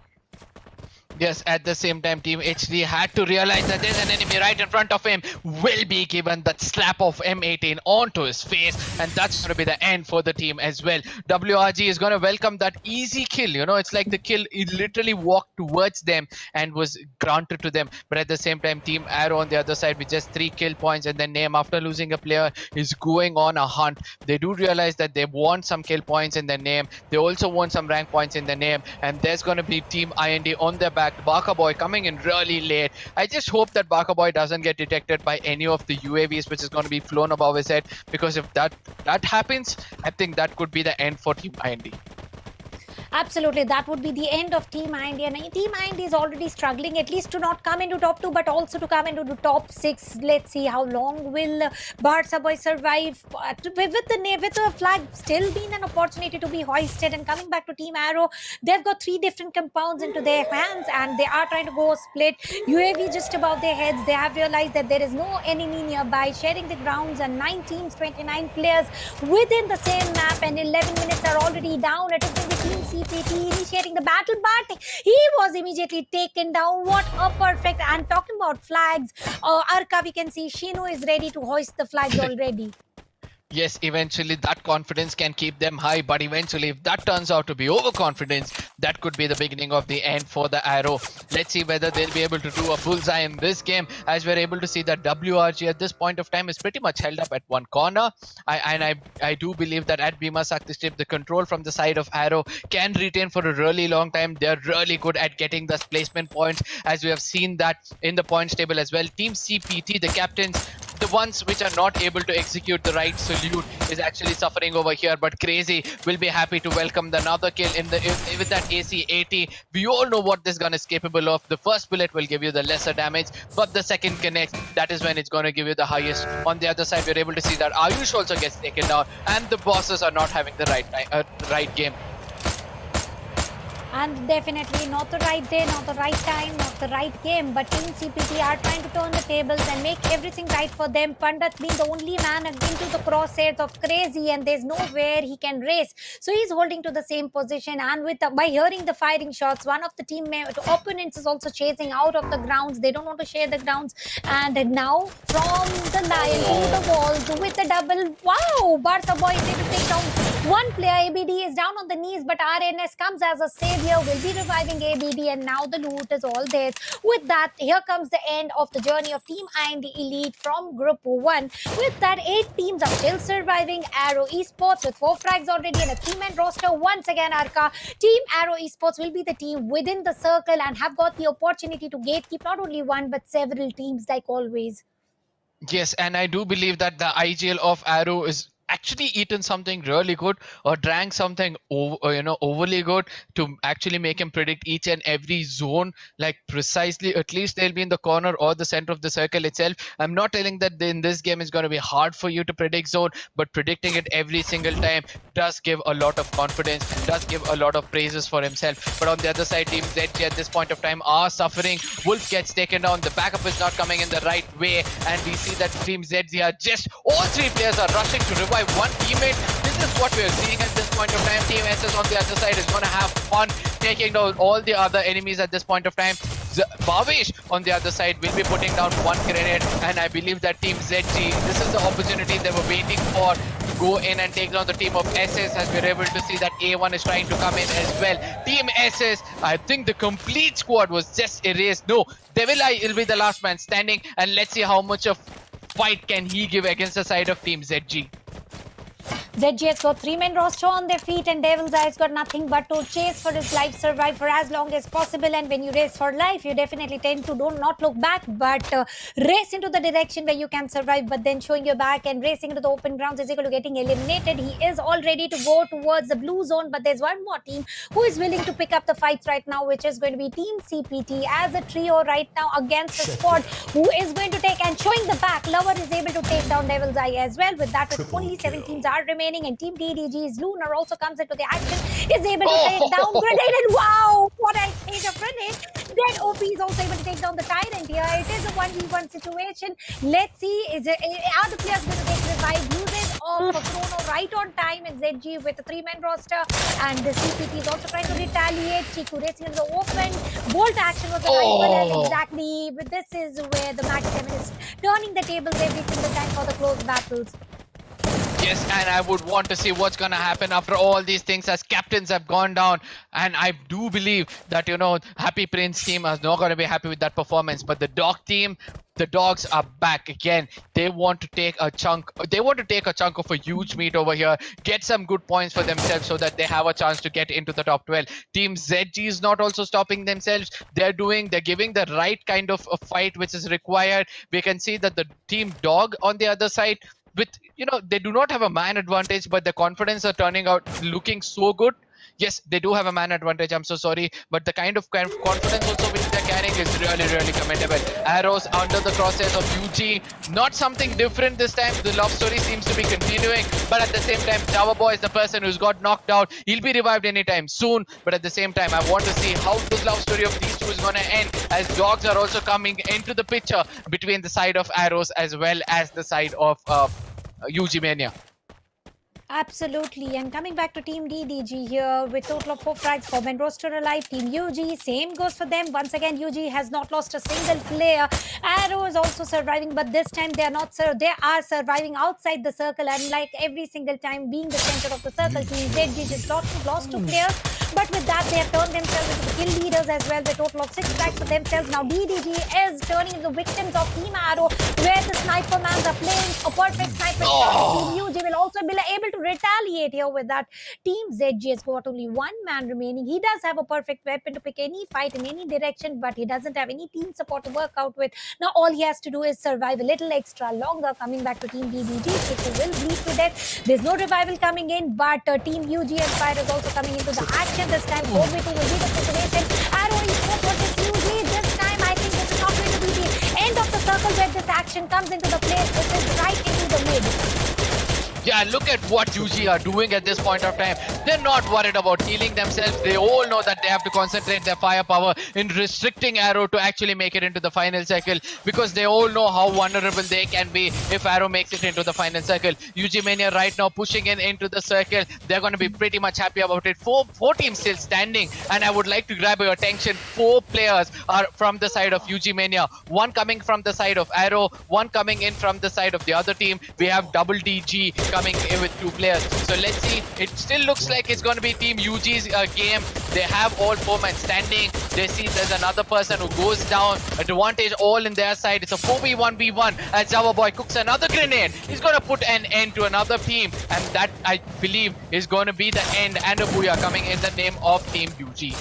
Yes, at the same time, Team HD had to realize that there's an enemy right in front of him. Will be given that slap of M18 onto his face, and that's going to be the end for the team as well. WRG is going to welcome that easy kill. You know, it's like the kill, it literally walked towards them and was granted to them. But at the same time, Team Arrow on the other side with just 3 kill points, and then Name, after losing a player, is going on a hunt. They do realize that they want some kill points in their name. They also want some rank points in their name, and there's going to be Team IND on their back. Baka Boy coming in really late. I just hope that Baka Boy doesn't get detected by any of the UAVs which is going to be flown above his head, because if that happens, I think that could be the end for Team IND. Absolutely, that would be the end of Team IND. And Team IND is already struggling, at least to not come into top 2, but also to come into the top 6. Let's see how long will Barca Boy survive. With the flag still being an opportunity to be hoisted. And coming back to Team Arrow, they've got 3 different compounds into their hands, and they are trying to go split. UAV just above their heads. They have realized that there is no enemy nearby, sharing the grounds, and 9 teams, 29 players within the same map, and 11 minutes are already down. It is going to be Team CPT initiating the battle, but he was immediately taken down. What a perfect, and talking about flags, Arka, we can see Shinu is ready to hoist the flags already. Yes, eventually that confidence can keep them high, but eventually if that turns out to be overconfidence, that could be the beginning of the end for the Arrow. Let's see whether they'll be able to do a bullseye in this game, as we're able to see that WRG at this point of time is pretty much held up at one corner. I do believe that at Bhima Sakti Strip, the control from the side of Arrow can retain for a really long time. They're really good at getting the placement points, as we have seen that in the points table as well. Team CPT, the captains, the ones which are not able to execute the right salute, is actually suffering over here, but Crazy will be happy to welcome another kill with that AC-80. We all know what this gun is capable of. The first bullet will give you the lesser damage, but the second connects, that is when it's going to give you the highest. On the other side, we're able to see that Ayush also gets taken down, and the bosses are not having the right game. And definitely not the right day, not the right time, not the right game. But Team CPT are trying to turn the tables and make everything right for them. Pandit being the only man into the crosshairs of Crazy, and there's nowhere he can race. So he's holding to the same position. And by hearing the firing shots, one of the opponents is also chasing out of the grounds. They don't want to share the grounds. And now from the Lion to the walls with the double. Wow! Barca Boy is able to take down one player. ABD is down on the knees, but RNS comes as a savior, will be reviving ABD, and now the loot is all theirs. With that, here comes the end of the journey of Team Ind Elite from Group 1. With that, 8 teams are still surviving. Arrow Esports with 4 frags already and a 3-man roster. Once again, Arka, Team Arrow Esports will be the team within the circle and have got the opportunity to gatekeep not only one but several teams like always. Yes, and I do believe that the IGL of Arrow is actually eaten something really good, or drank something overly good, to actually make him predict each and every zone, like precisely. At least they'll be in the corner or the center of the circle itself. I'm not telling that in this game is going to be hard for you to predict zone, but predicting it every single time does give a lot of confidence, does give a lot of praises for himself. But on the other side, Team ZG at this point of time are suffering. Wolf gets taken down, the backup is not coming in the right way, and we see that Team ZG are just, all 3 players are rushing to revive one teammate. This is what we are seeing at this point of time. Team SS on the other side is going to have fun taking down all the other enemies at this point of time. Bhavesh on the other side will be putting down one grenade, and I believe that Team ZG, this is the opportunity they were waiting for to go in and take down the team of SS, as we're able to see that A1 is trying to come in as well. Team SS, I think the complete squad was just erased. No, Devil Eye will be the last man standing, and let's see how much of fight can he give against the side of Team ZG. ZG has got 3-man roster on their feet, and Devil's Eye's got nothing but to chase for his life, survive for as long as possible. And when you race for life, you definitely tend to not look back, but race into the direction where you can survive. But then showing your back and racing into the open grounds is equal to getting eliminated. He is all ready to go towards the blue zone, but there's one more team who is willing to pick up the fights right now, which is going to be Team CPT as a trio right now against the squad who is going to take, and showing the back, Lover is able to take down Devil's Eye as well. With that, with only 7 teams are remaining, and Team DDG's Lunar also comes into the action, is able to take down Grenade, and wow, what a stage of Grenade. Then OP is also able to take down the Tyrant here. It is a 1v1 situation. Let's see, are the players going to take revive uses of Chrono right on time, and ZG with a 3-man roster, and the CPT is also trying to retaliate. Chiku racing into the open. Bolt action was the right one, and exactly, but this is where the Max 7 is turning the tables every single time for the close battles. Yes, and I would want to see what's going to happen after all these things as captains have gone down. And I do believe that, Happy Prince team is not going to be happy with that performance. But the dog team, the dogs are back again. They want to take a chunk. They want to take a chunk of a huge meat over here, get some good points for themselves so that they have a chance to get into the top 12. Team ZG is not also stopping themselves. They're giving the right kind of a fight which is required. We can see that the team dog on the other side, they do not have a man advantage, but the confidence are turning out looking so good. Yes, they do have a man advantage, I'm so sorry, but the kind of confidence also which they're carrying is really, really commendable. Arrows under the crosshairs of UG, not something different this time. The love story seems to be continuing, but at the same time, Java Boy is the person who's got knocked out. He'll be revived anytime soon, but at the same time, I want to see how this love story of these two is going to end, as dogs are also coming into the picture between the side of Arrows as well as the side of UG Mania. Absolutely. And coming back to Team DDG here with total of 4 frags, 4-man roster alive. Team UG, same goes for them. Once again, UG has not lost a single player. Arrow is also surviving, but this time they are surviving outside the circle. And like every single time being the center of the circle, Team ZG just lost 2 players. But with that, they have turned themselves into the kill leaders as well. With a total of 6 frags for themselves. Now DDG is turning into the victims of Team Arrow, where the sniper mans are playing a perfect sniper. Team UG will also be able to retaliate here with that. Team ZG has got only 1 man remaining. He does have a perfect weapon to pick any fight in any direction, but he doesn't have any team support to work out with. Now all he has to do is survive a little extra longer. Coming back to Team DDG, Chiku will bleed to death. There's no revival coming in, but Team UG and Fire is also coming into the action this time. 4v2 will be the situation. Arrow Esports versus UG. This time I think this is not going to be the end of the circle where this action comes into the place. This is right into the mid. Yeah, look at what UG are doing at this point of time. They're not worried about healing themselves. They all know that they have to concentrate their firepower in restricting Arrow to actually make it into the final circle, because they all know how vulnerable they can be if Arrow makes it into the final circle. UG Mania right now pushing into the circle. They're going to be pretty much happy about it. Four teams still standing, and I would like to grab your attention. 4 players are from the side of UG Mania. 1 coming from the side of Arrow. 1 coming in from the side of the other team. We have double DG coming in with 2 players. So let's see. It still looks like it's going to be Team UG's game. They have all 4 men standing. They see there's another person who goes down. Advantage all in their side. It's a 4v1v1 as Java Boy cooks another grenade. He's going to put an end to another team, and that, I believe, is going to be the end. And a booyah coming in the name of Team UG.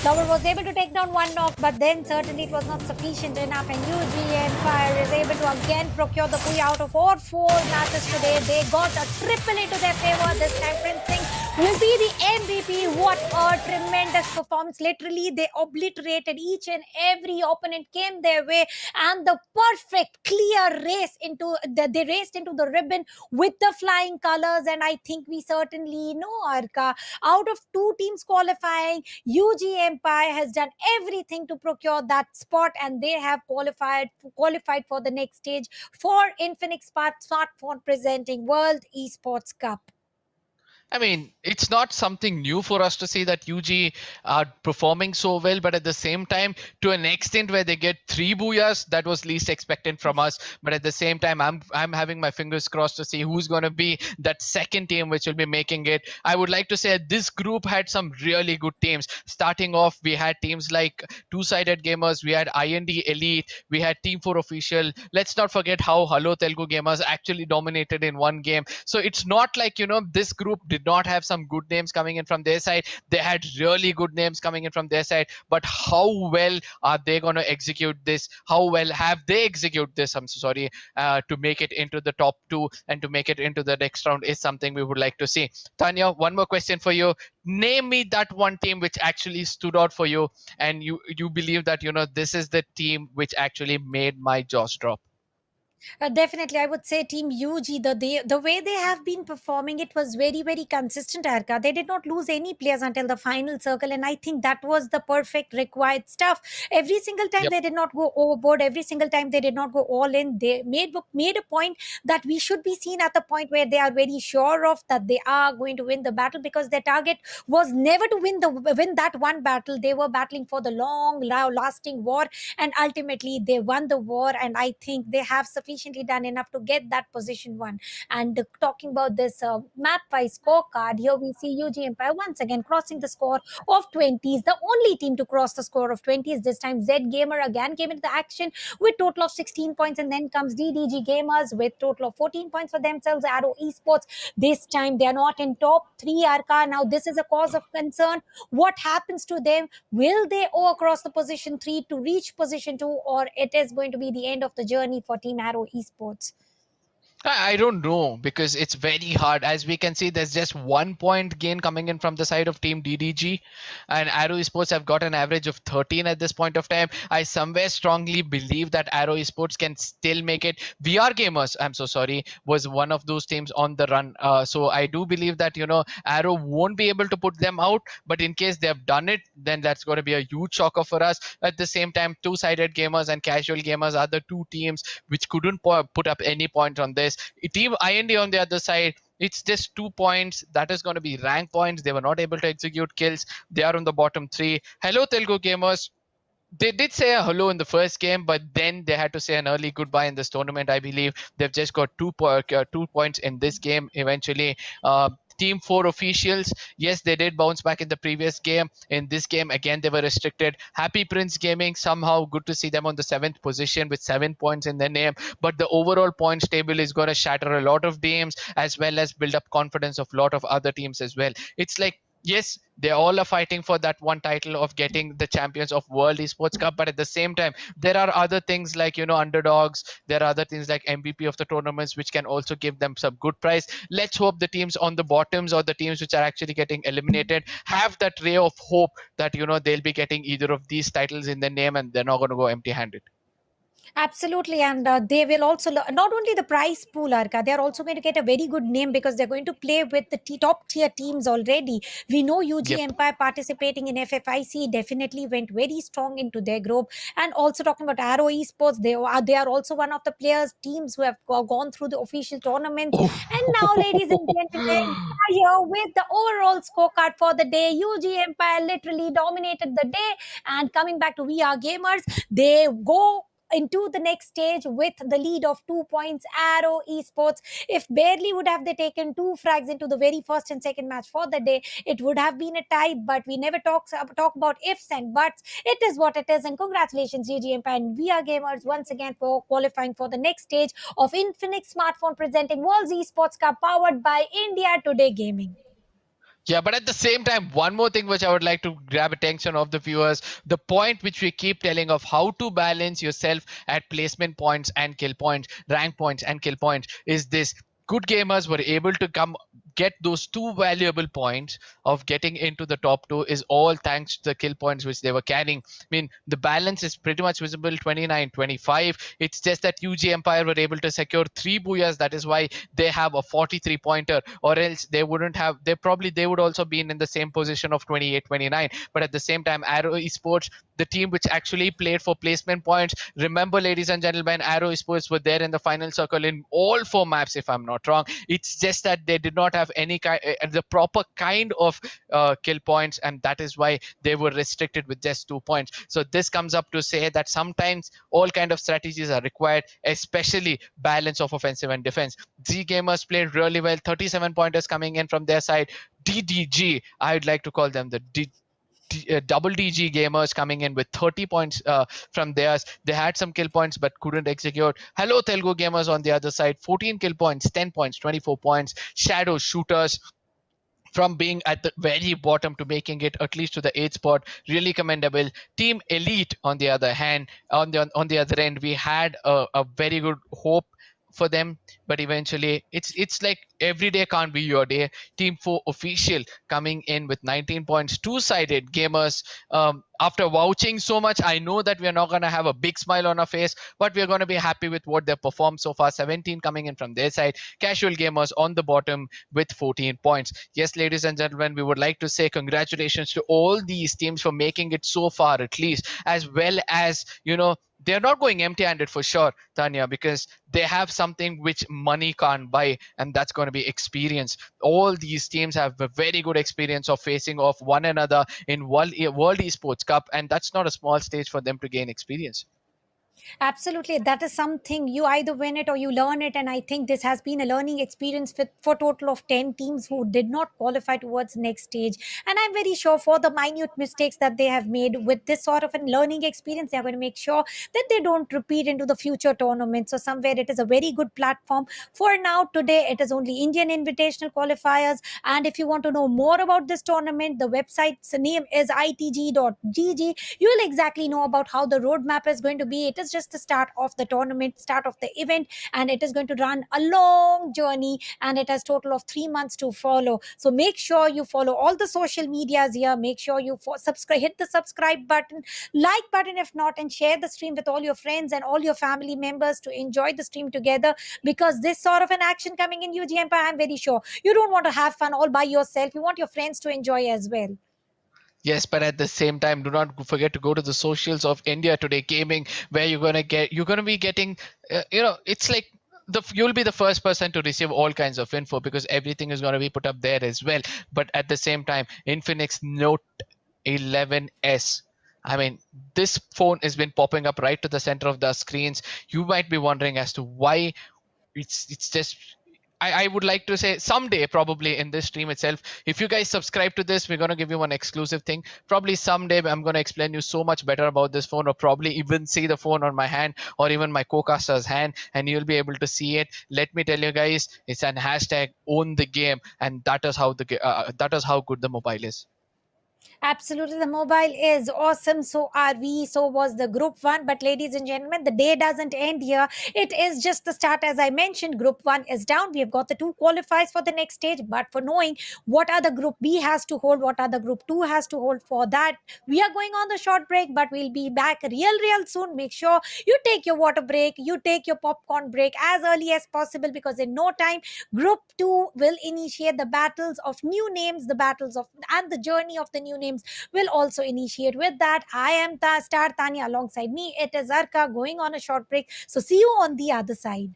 Lover was able to take down 1 knock, but then certainly it was not sufficient enough, and UG Empire is able to again procure the booyah out of all 4 matches today. They got a triple into their favor. This time Prince Singh will be the MVP. What a tremendous performance. Literally, they obliterated each and every opponent came their way, and the perfect clear race they raced into the ribbon with the flying colors. And I think we certainly know, Arka, out of 2 teams qualifying, UG Empire has done everything to procure that spot, and they have qualified for the next stage for Infinix Smartphone presenting World Esports Cup. I mean, it's not something new for us to see that UG are performing so well, but at the same time, to an extent where they get 3 booyahs, that was least expected from us. But at the same time, I'm having my fingers crossed to see who's going to be that second team which will be making it. I would like to say this group had some really good teams. Starting off, we had teams like Two-Sided Gamers, we had Ind Elite, we had Team 4 Official. Let's not forget how Hello Telugu Gamers actually dominated in one game. So it's not like, this group did not have some good names coming in from their side. They had really good names coming in from their side. But how well are they going to execute this? How well have they execute this? I'm so sorry, to make it into the top two and to make it into the next round is something we would like to see. Tanya, one more question for you. Name me that one team which actually stood out for you, and you believe that this is the team which actually made my jaws drop. Definitely, I would say Team UG. The way they have been performing, it was very very consistent. Arka, they did not lose any players until the final circle, and I think that was the perfect required stuff. Every single time Yep. they did not go overboard. Every single time they did not go all in. They made a point that we should be seen at the point where they are very sure of that they are going to win the battle, because their target was never to win that one battle. They were battling for the long lasting war, and ultimately they won the war, and I think they have sufficiently done enough to get that position one. And talking about this map wise scorecard, here we see UG Empire once again crossing the score of 20s, the only team to cross the score of 20s this time. Z Gamer again came into the action with total of 16 points, and then comes DDG Gamers with total of 14 points for themselves. Arrow Esports, this time they are not in top 3, Arka. Now this is a cause of concern. What happens to them? Will they go across the position 3 to reach position 2, or it is going to be the end of the journey for Team Arrow Esports? I don't know, because it's very hard. As we can see, there's just 1 point gain coming in from the side of Team DDG, and Arrow Esports have got an average of 13 at this point of time. I somewhere strongly believe that Arrow Esports can still make it. VR Gamers, I'm so sorry, was one of those teams on the run. So I do believe that Arrow won't be able to put them out, but in case they have done it, then that's going to be a huge shocker for us. At the same time, Two-Sided Gamers and Casual Gamers are the two teams which couldn't put up any point on this. Team IND on the other side, it's just 2 points. That is going to be rank points. They were not able to execute kills. They are on the bottom three. Hello, Telugu Gamers. They did say a hello in the first game, but then they had to say an early goodbye in this tournament. I believe they've just got 2 points in this game eventually. Team 4 officials, yes, they did bounce back in the previous game. In this game, again, they were restricted. Happy Prince Gaming, somehow good to see them on the 7th position with 7 points in their name. But the overall points table is going to shatter a lot of teams, as well as build up confidence of a lot of other teams as well. It's like, yes, they all are fighting for that one title of getting the champions of World Esports Cup, but at the same time, there are other things like underdogs. There are other things like MVP of the tournaments, which can also give them some good prize. Let's hope the teams on the bottoms, or the teams which are actually getting eliminated, have that ray of hope that they'll be getting either of these titles in their name, and they're not going to go empty-handed. Absolutely, and they will also not only the prize pool, Arka, they are also going to get a very good name, because they're going to play with the top tier teams already. We know UG Yep. Empire participating in FFIC definitely went very strong into their group. And also talking about Arrow Esports, they are also one of the players teams who have gone through the official tournaments. And now, ladies and gentlemen, we are here with the overall scorecard for the day. UG Empire literally dominated the day, and coming back to VR Gamers, they go into the next stage with the lead of 2 points. Arrow Esports, if barely would have they taken 2 frags into the very first and second match for the day, it would have been a tie. But we never talk about ifs and buts. It is what it is, and congratulations UG Empire and VR Gamers once again for qualifying for the next stage of Infinix Smartphone presenting World Esports Cup, powered by India Today Gaming. Yeah, but at the same time, one more thing which I would like to grab attention of the viewers, the point which we keep telling of how to balance yourself at placement points and kill points, rank points and kill points, is this. Good gamers were able to get those 2 valuable points of getting into the top 2 is all thanks to the kill points which they were carrying. I mean, the balance is pretty much visible, 29-25. It's just that UG Empire were able to secure 3 booyahs. That is why they have a 43 pointer, or else they wouldn't have. They would also be in the same position of 28-29. But at the same time, Arrow Esports, the team which actually played for placement points, remember, ladies and gentlemen, Arrow Esports were there in the final circle in all 4 maps, if I'm not wrong. It's just that they did not have have any kind, the proper kind of kill points, and that is why they were restricted with just 2 points. So this comes up to say that sometimes all kind of strategies are required, especially balance of offensive and defense. Z Gamers played really well, 37 pointers coming in from their side. DDG, I'd like to call them the double DG Gamers coming in with 30 points from theirs. They had some kill points but couldn't execute. Hello Telugu Gamers on the other side, 14 kill points, 10 points, 24 points. Shadow Shooters, from being at the very bottom to making it at least to the 8th spot, really commendable. Team Elite on the other hand, on the other end, we had a very good hope for them, but eventually it's like every day can't be your day. Team 4 Official coming in with 19 points. Two-sided Gamers, after vouching so much, I know that we're not going to have a big smile on our face, but we're going to be happy with what they've performed so far. 17 coming in from their side. Casual Gamers on the bottom with 14 points. Yes, ladies and gentlemen, we would like to say congratulations to all these teams for making it so far, at least, as well as, they're not going empty-handed for sure, Tanya, because they have something which money can't buy, and that's going to be experience. All these teams have a very good experience of facing off one another in World Esports Cup, and that's not a small stage for them to gain experience. Absolutely. That is something you either win it or you learn it. And I think this has been a learning experience for total of 10 teams who did not qualify towards next stage. And I'm very sure for the minute mistakes that they have made with this sort of a learning experience, they're going to make sure that they don't repeat into the future tournaments. So somewhere it is a very good platform. For now, today, it is only Indian Invitational Qualifiers. And if you want to know more about this tournament, the website's name is itg.gg. You will exactly know about how the roadmap is going to be. It is just the start of the tournament, start of the event, and it is going to run a long journey, and it has total of 3 months to follow. So make sure you follow all the social medias here. Make sure you subscribe, hit the subscribe button, like button if not, and share the stream with all your friends and all your family members to enjoy the stream together, because this sort of an action coming in UG Empire, I'm very sure you don't want to have fun all by yourself. You want your friends to enjoy as well. Yes, but at the same time, do not forget to go to the socials of India Today Gaming, where you're gonna be getting, it's like you'll be the first person to receive all kinds of info, because everything is going to be put up there as well. But at the same time, Infinix Note 11S. I mean, this phone has been popping up right to the center of the screens. You might be wondering as to why. It's just, I would like to say someday, probably in this stream itself, if you guys subscribe to this, we're going to give you one exclusive thing. Probably someday I'm going to explain you so much better about this phone, or probably even see the phone on my hand, or even my co-caster's hand, and you'll be able to see it. Let me tell you guys, it's an hashtag own the game, and that is how good the mobile is. Absolutely, the mobile is awesome. So are we. So was the Group 1. But ladies and gentlemen, the day doesn't end here. It is just the start. As I mentioned, Group 1 is down. We have got the 2 qualifiers for the next stage. But for knowing what other Group B has to hold, what other Group 2 has to hold, for that, we are going on the short break. But we'll be back real soon. Make sure you take your water break, you take your popcorn break as early as possible, because in no time, Group 2 will initiate the battles of new names, and the journey of the new names will also initiate. With that, I am Star Tanya. Alongside me, it is Arka, going on a short break. So see you on the other side.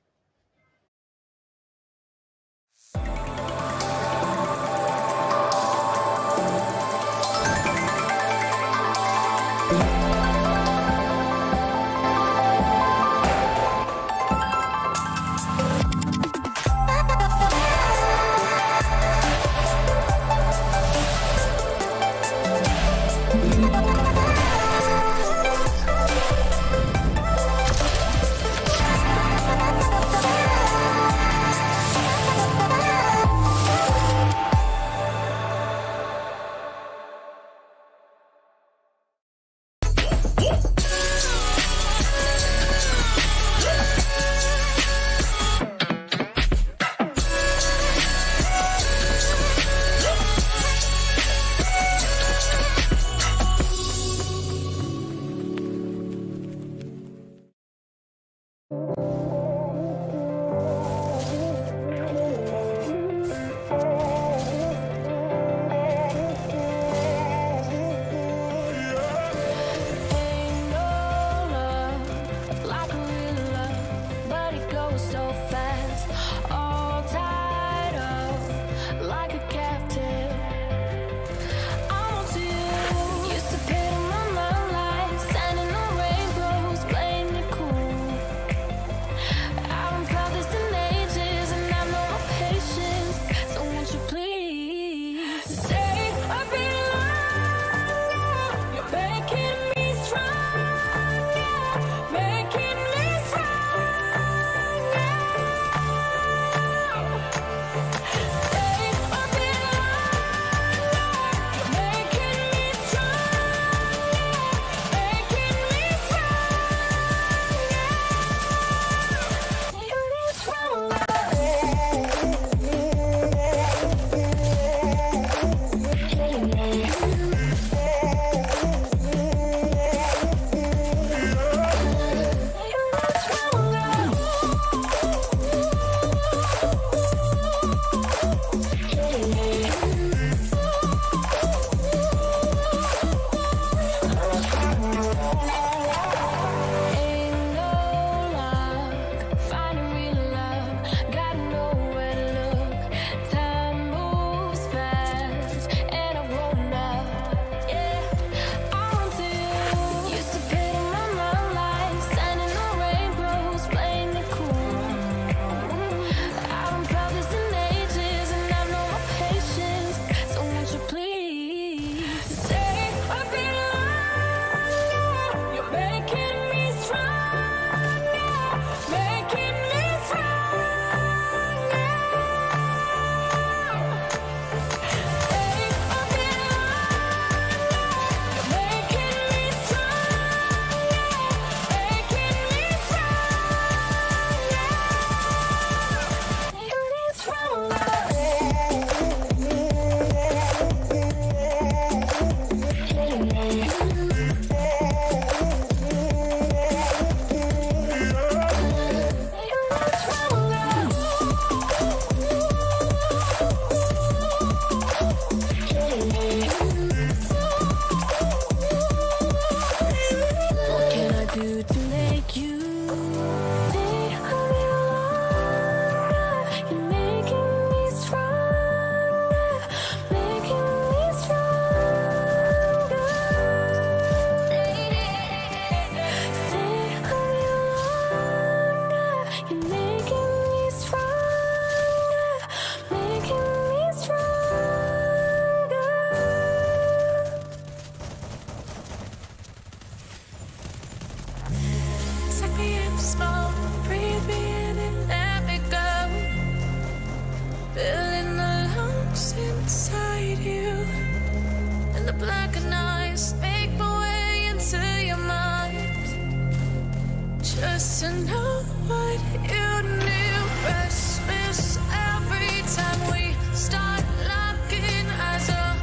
just to know what you knew. Restless every time we start locking eyes up.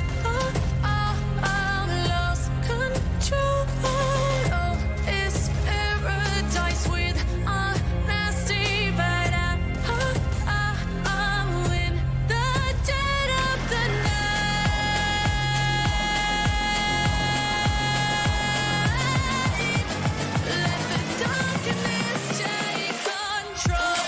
Lost control. Oh, it's paradise with honesty, but I'm in the dead of the night. Let the darkness take control.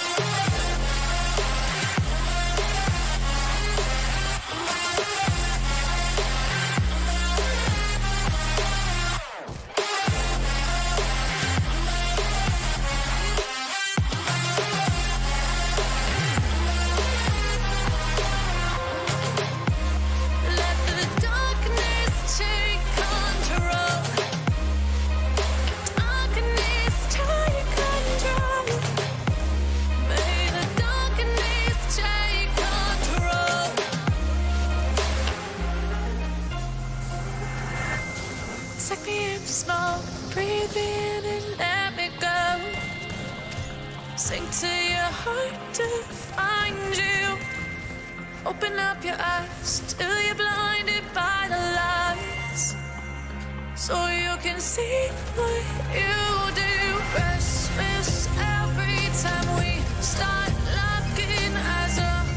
Let the darkness take control. Darkness take control. May the darkness take control. Take me in slow, breathe in and let me go. Sink to your heart to find you. Open up your eyes till you're blinded by the lies, so you can see what you do. Restless every time we start locking eyes up.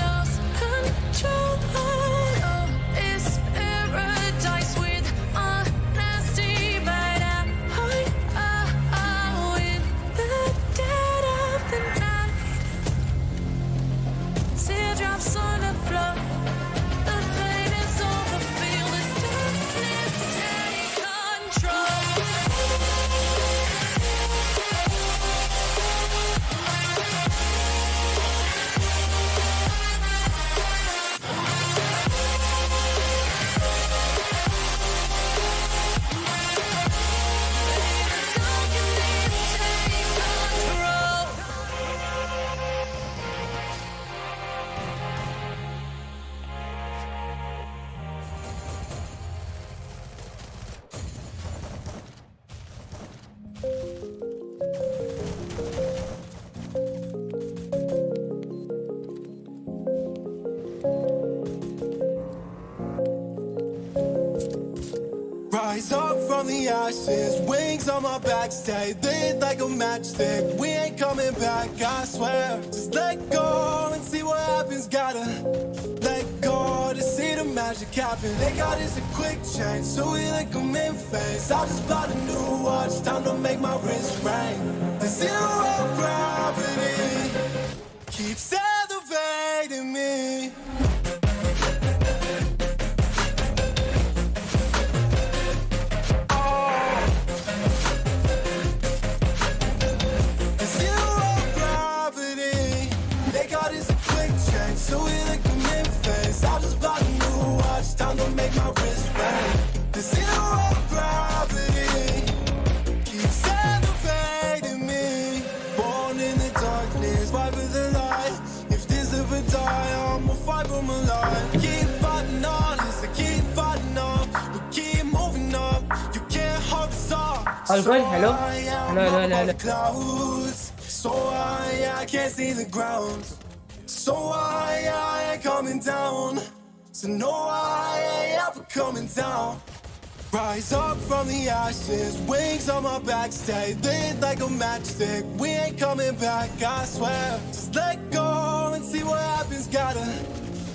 Lost control. Oh, it's paradise with honesty, but I'm in the dead of the night. Teardrops on the floor. The pain is over. Feel the darkness take control. Darkness take control. Rise up from the ashes, wings on my back, stay lit like a matchstick. We ain't coming back, I swear. Just let go and see what happens. Gotta let go to see the magic happen. They got us a quick change, so we like them in phase. I just bought a new watch, time to make my wrist ring. The zero gravity keeps elevating me. Zero gravity. They got us a quick change, so we like them in phase. I just bought a new watch, time to make my wrist ring. The zero gravity keeps elevating me. Born in the darkness, fight for the light. If this ever die, I'ma fight for my life. Keep fighting on, yes, I keep fighting on. We keep moving up, you can't hold us off. All good? Hello? I am Hello, hello, up hello. above the clouds. So I can't see the ground. So I ain't coming down. So no, I ain't ever coming down. Rise up from the ashes, wings on my back, stay lit like a matchstick. We ain't coming back, I swear. Just let go and see what happens. Gotta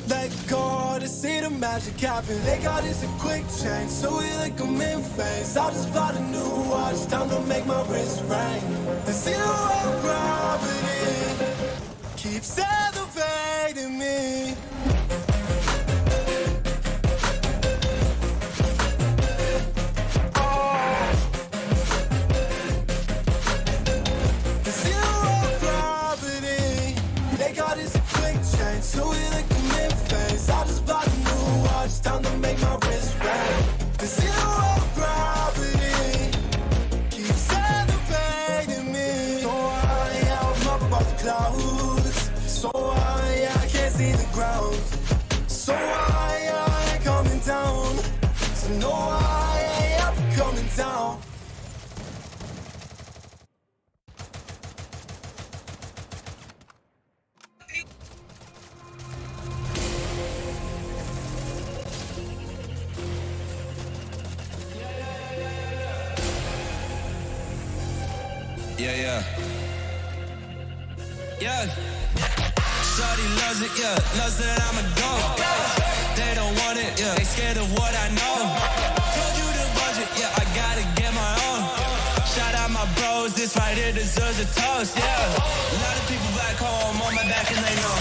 let go to see the magic happen. They got us a quick change, so we like them in phase. I just bought a new watch, time to make my wrist ring. The zero gravity keeps elevating me. The zero gravity, they got us a quick change, so we like them in phase. I just bought a new watch, time to make my wrist ring. The zero gravity keeps elevating me. So I am up above the clouds. So I can't see the ground. Yeah. Shorty loves it, loves that I'm a goat. They don't want it, they scared of what I know. Told you the budget, I gotta get my own. Shout out my bros, this right here deserves a toast, A lot of people back home on my back and they know.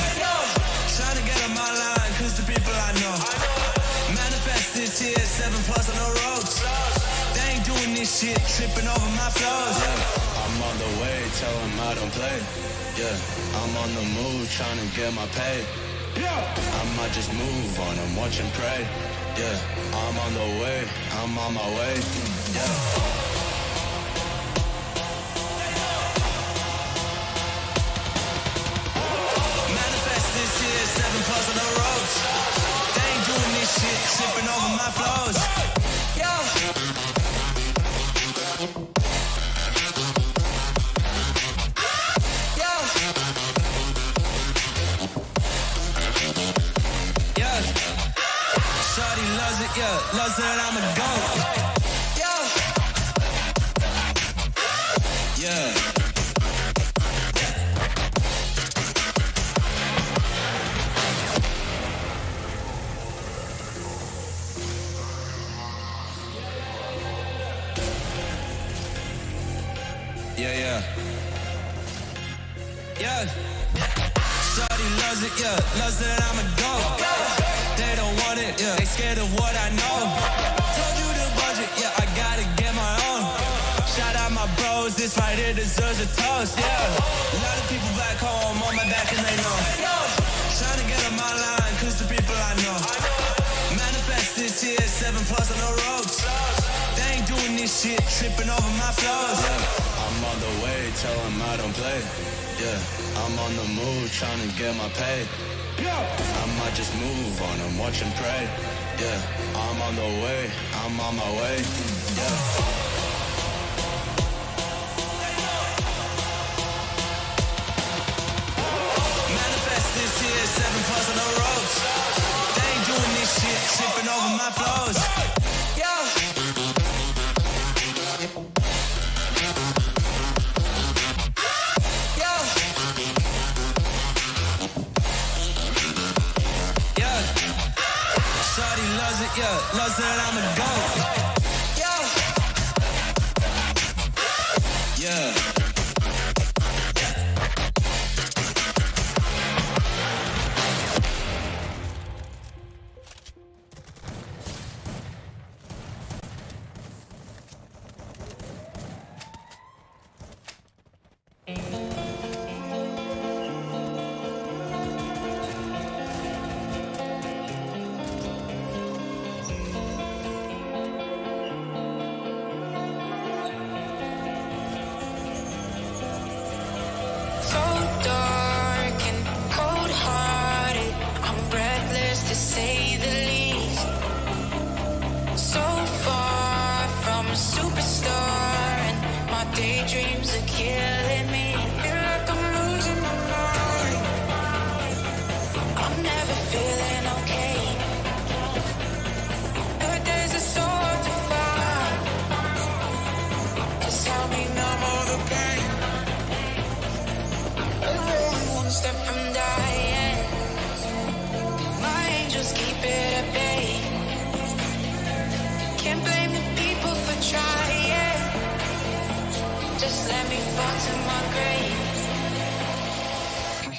Trying to get on my line, cause the people I know. Manifest this here, 7+ on the ropes. They ain't doing this shit, tripping over my flows. I'm on the way, tell them I don't play. I'm on the move, trying to get my pay. I might just move on and watch and pray. I'm on the way, I'm on my way. Manifest this here, 7+ on the ropes. They ain't doing this shit, tripping over my flows. Shorty loves it, loves that I'm a goat. Shorty loves it, loves that I'm a goat. They don't want it, they scared of what I know. Told you the budget, I gotta get my own. Shout out my bros, this right here deserves a toast, A lot of people back home on my back and they know. Trying to get on my line, cause the people I know. Manifest this here, 7+ on the ropes. They ain't doing this shit, tripping over my flows. I'm on the way, tell them I don't play. I'm on the move, trying to get my pay. I might just move on and watch and pray. I'm on the way, I'm on my way. Manifest this here, 7+ on the ropes. They ain't doing this shit, tripping over my flows. Shorty loves it, loves that I'm a goat.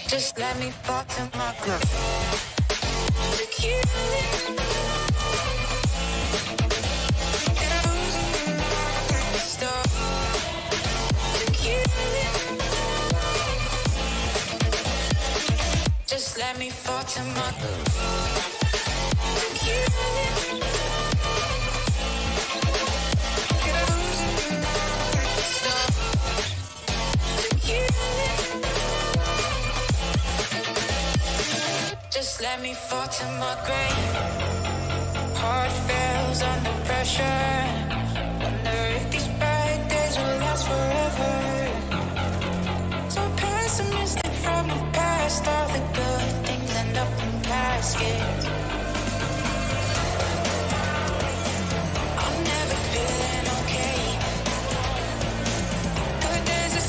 Just let me fall to my grave. Just let me fall to my grave. Just let me fall to my grave. Heart fails under pressure. Wonder if these bad days will last forever. So pessimistic from the past. All the good things end up in caskets. I'm never feeling okay. But there's a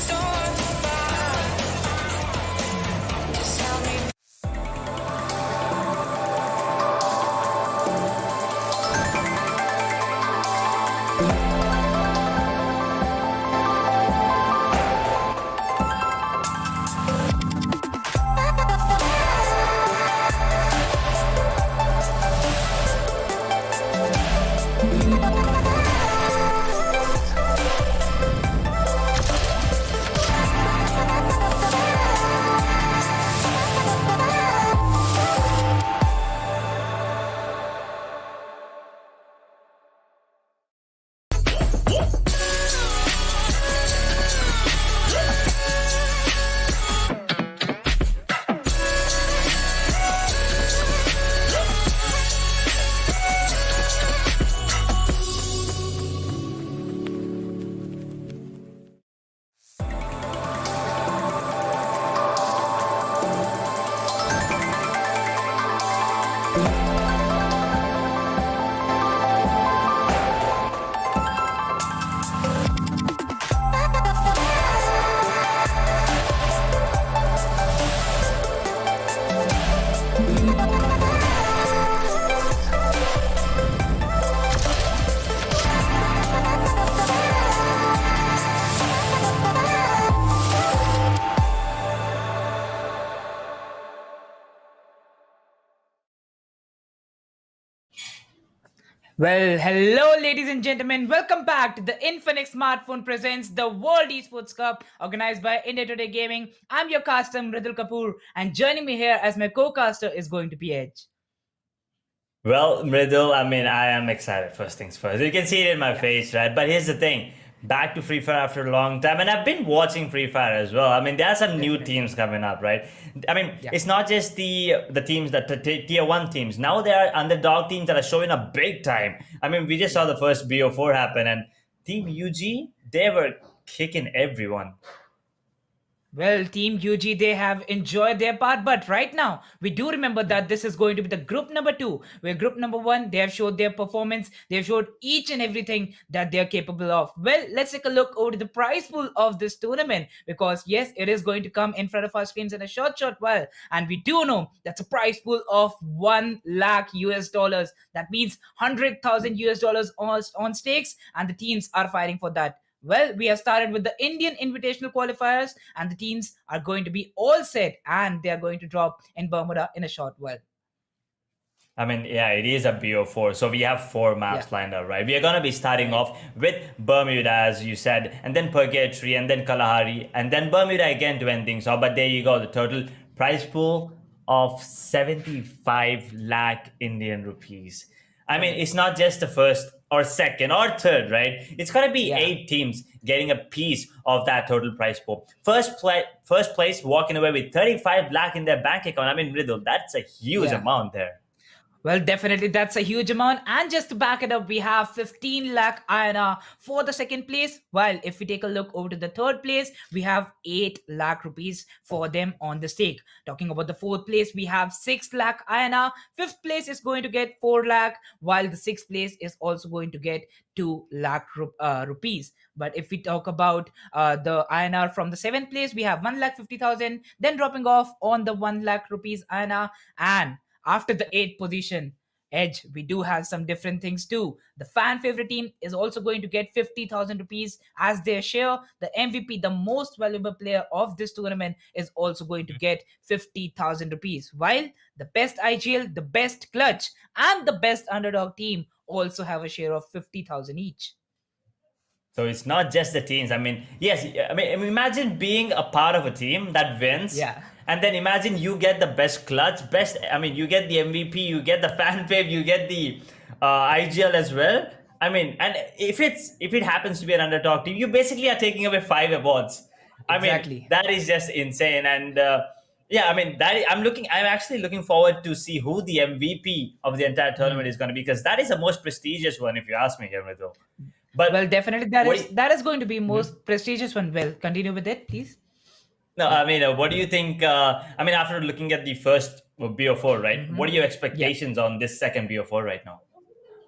Well, hello, ladies and gentlemen. Welcome back to the Infinix Smartphone presents the World Esports Cup, organized by India Gaming. I'm your caster, Mridul Kapoor, and joining me here as my co-caster is going to be Edge. Well, Mridul, I am excited, first things first. You can see it in my face, right? But here's the thing, back to Free Fire after a long time, and I've been watching Free Fire as well. There are some new teams coming up, right? It's not just the teams that tier 1 teams. Now there are underdog teams that are showing up big time. We just saw the first BO4 happen, and Team UG, they were kicking everyone. Well, Team UG, they have enjoyed their part, but right now, we do remember that this is going to be the group number 2, where group number 1, they have showed their performance, they have showed each and everything that they are capable of. Well, let's take a look over to the prize pool of this tournament, because yes, it is going to come in front of our screens in a short while, and we do know that's a prize pool of 1 lakh US dollars. That means 100,000 US dollars on stakes, and the teams are fighting for that. Well, we have started with the Indian Invitational Qualifiers, and the teams are going to be all set, and they are going to drop in Bermuda in a short while. Yeah, it is a BO4. So we have 4 maps lined up, right? We are going to be starting off with Bermuda, as you said, and then Purgatory, and then Kalahari, and then Bermuda again to end things off. But there you go, the total prize pool of 75 lakh Indian rupees. It's not just the first or second or third, right? It's going to be 8 teams getting a piece of that total prize pool. First place walking away with 35 lakh in their bank account. Riddle, that's a huge amount there. Well, definitely, that's a huge amount. And just to back it up, we have 15 lakh INR for the second place. While if we take a look over to the third place, we have 8 lakh rupees for them on the stake. Talking about the fourth place, we have 6 lakh INR. Fifth place is going to get 4 lakh, while the sixth place is also going to get 2 lakh rupees. But if we talk about the INR from the seventh place, we have 1,50,000, then dropping off on the 1 lakh rupees INR. And after the 8th position, Edge, we do have some different things too. The fan favorite team is also going to get 50,000 rupees as their share. The MVP, the most valuable player of this tournament, is also going to get 50,000 rupees. While the best IGL, the best clutch, and the best underdog team also have a share of 50,000 each. So it's not just the teams. Yes, imagine being a part of a team that wins. Yeah. And then imagine you get the best clutch, you get the MVP, you get the fan fave, you get the IGL as well. And if it happens to be an underdog team, you basically are taking away 5 awards. Exactly. That is just insane. And I'm actually looking forward to see who the MVP of the entire tournament is going to be, because that is the most prestigious one, if you ask me, Amrito. But well, definitely that is going to be most prestigious one. Well, continue with it, please. No, what do you think? After looking at the first BO4, right? What are your expectations on this second BO4 right now?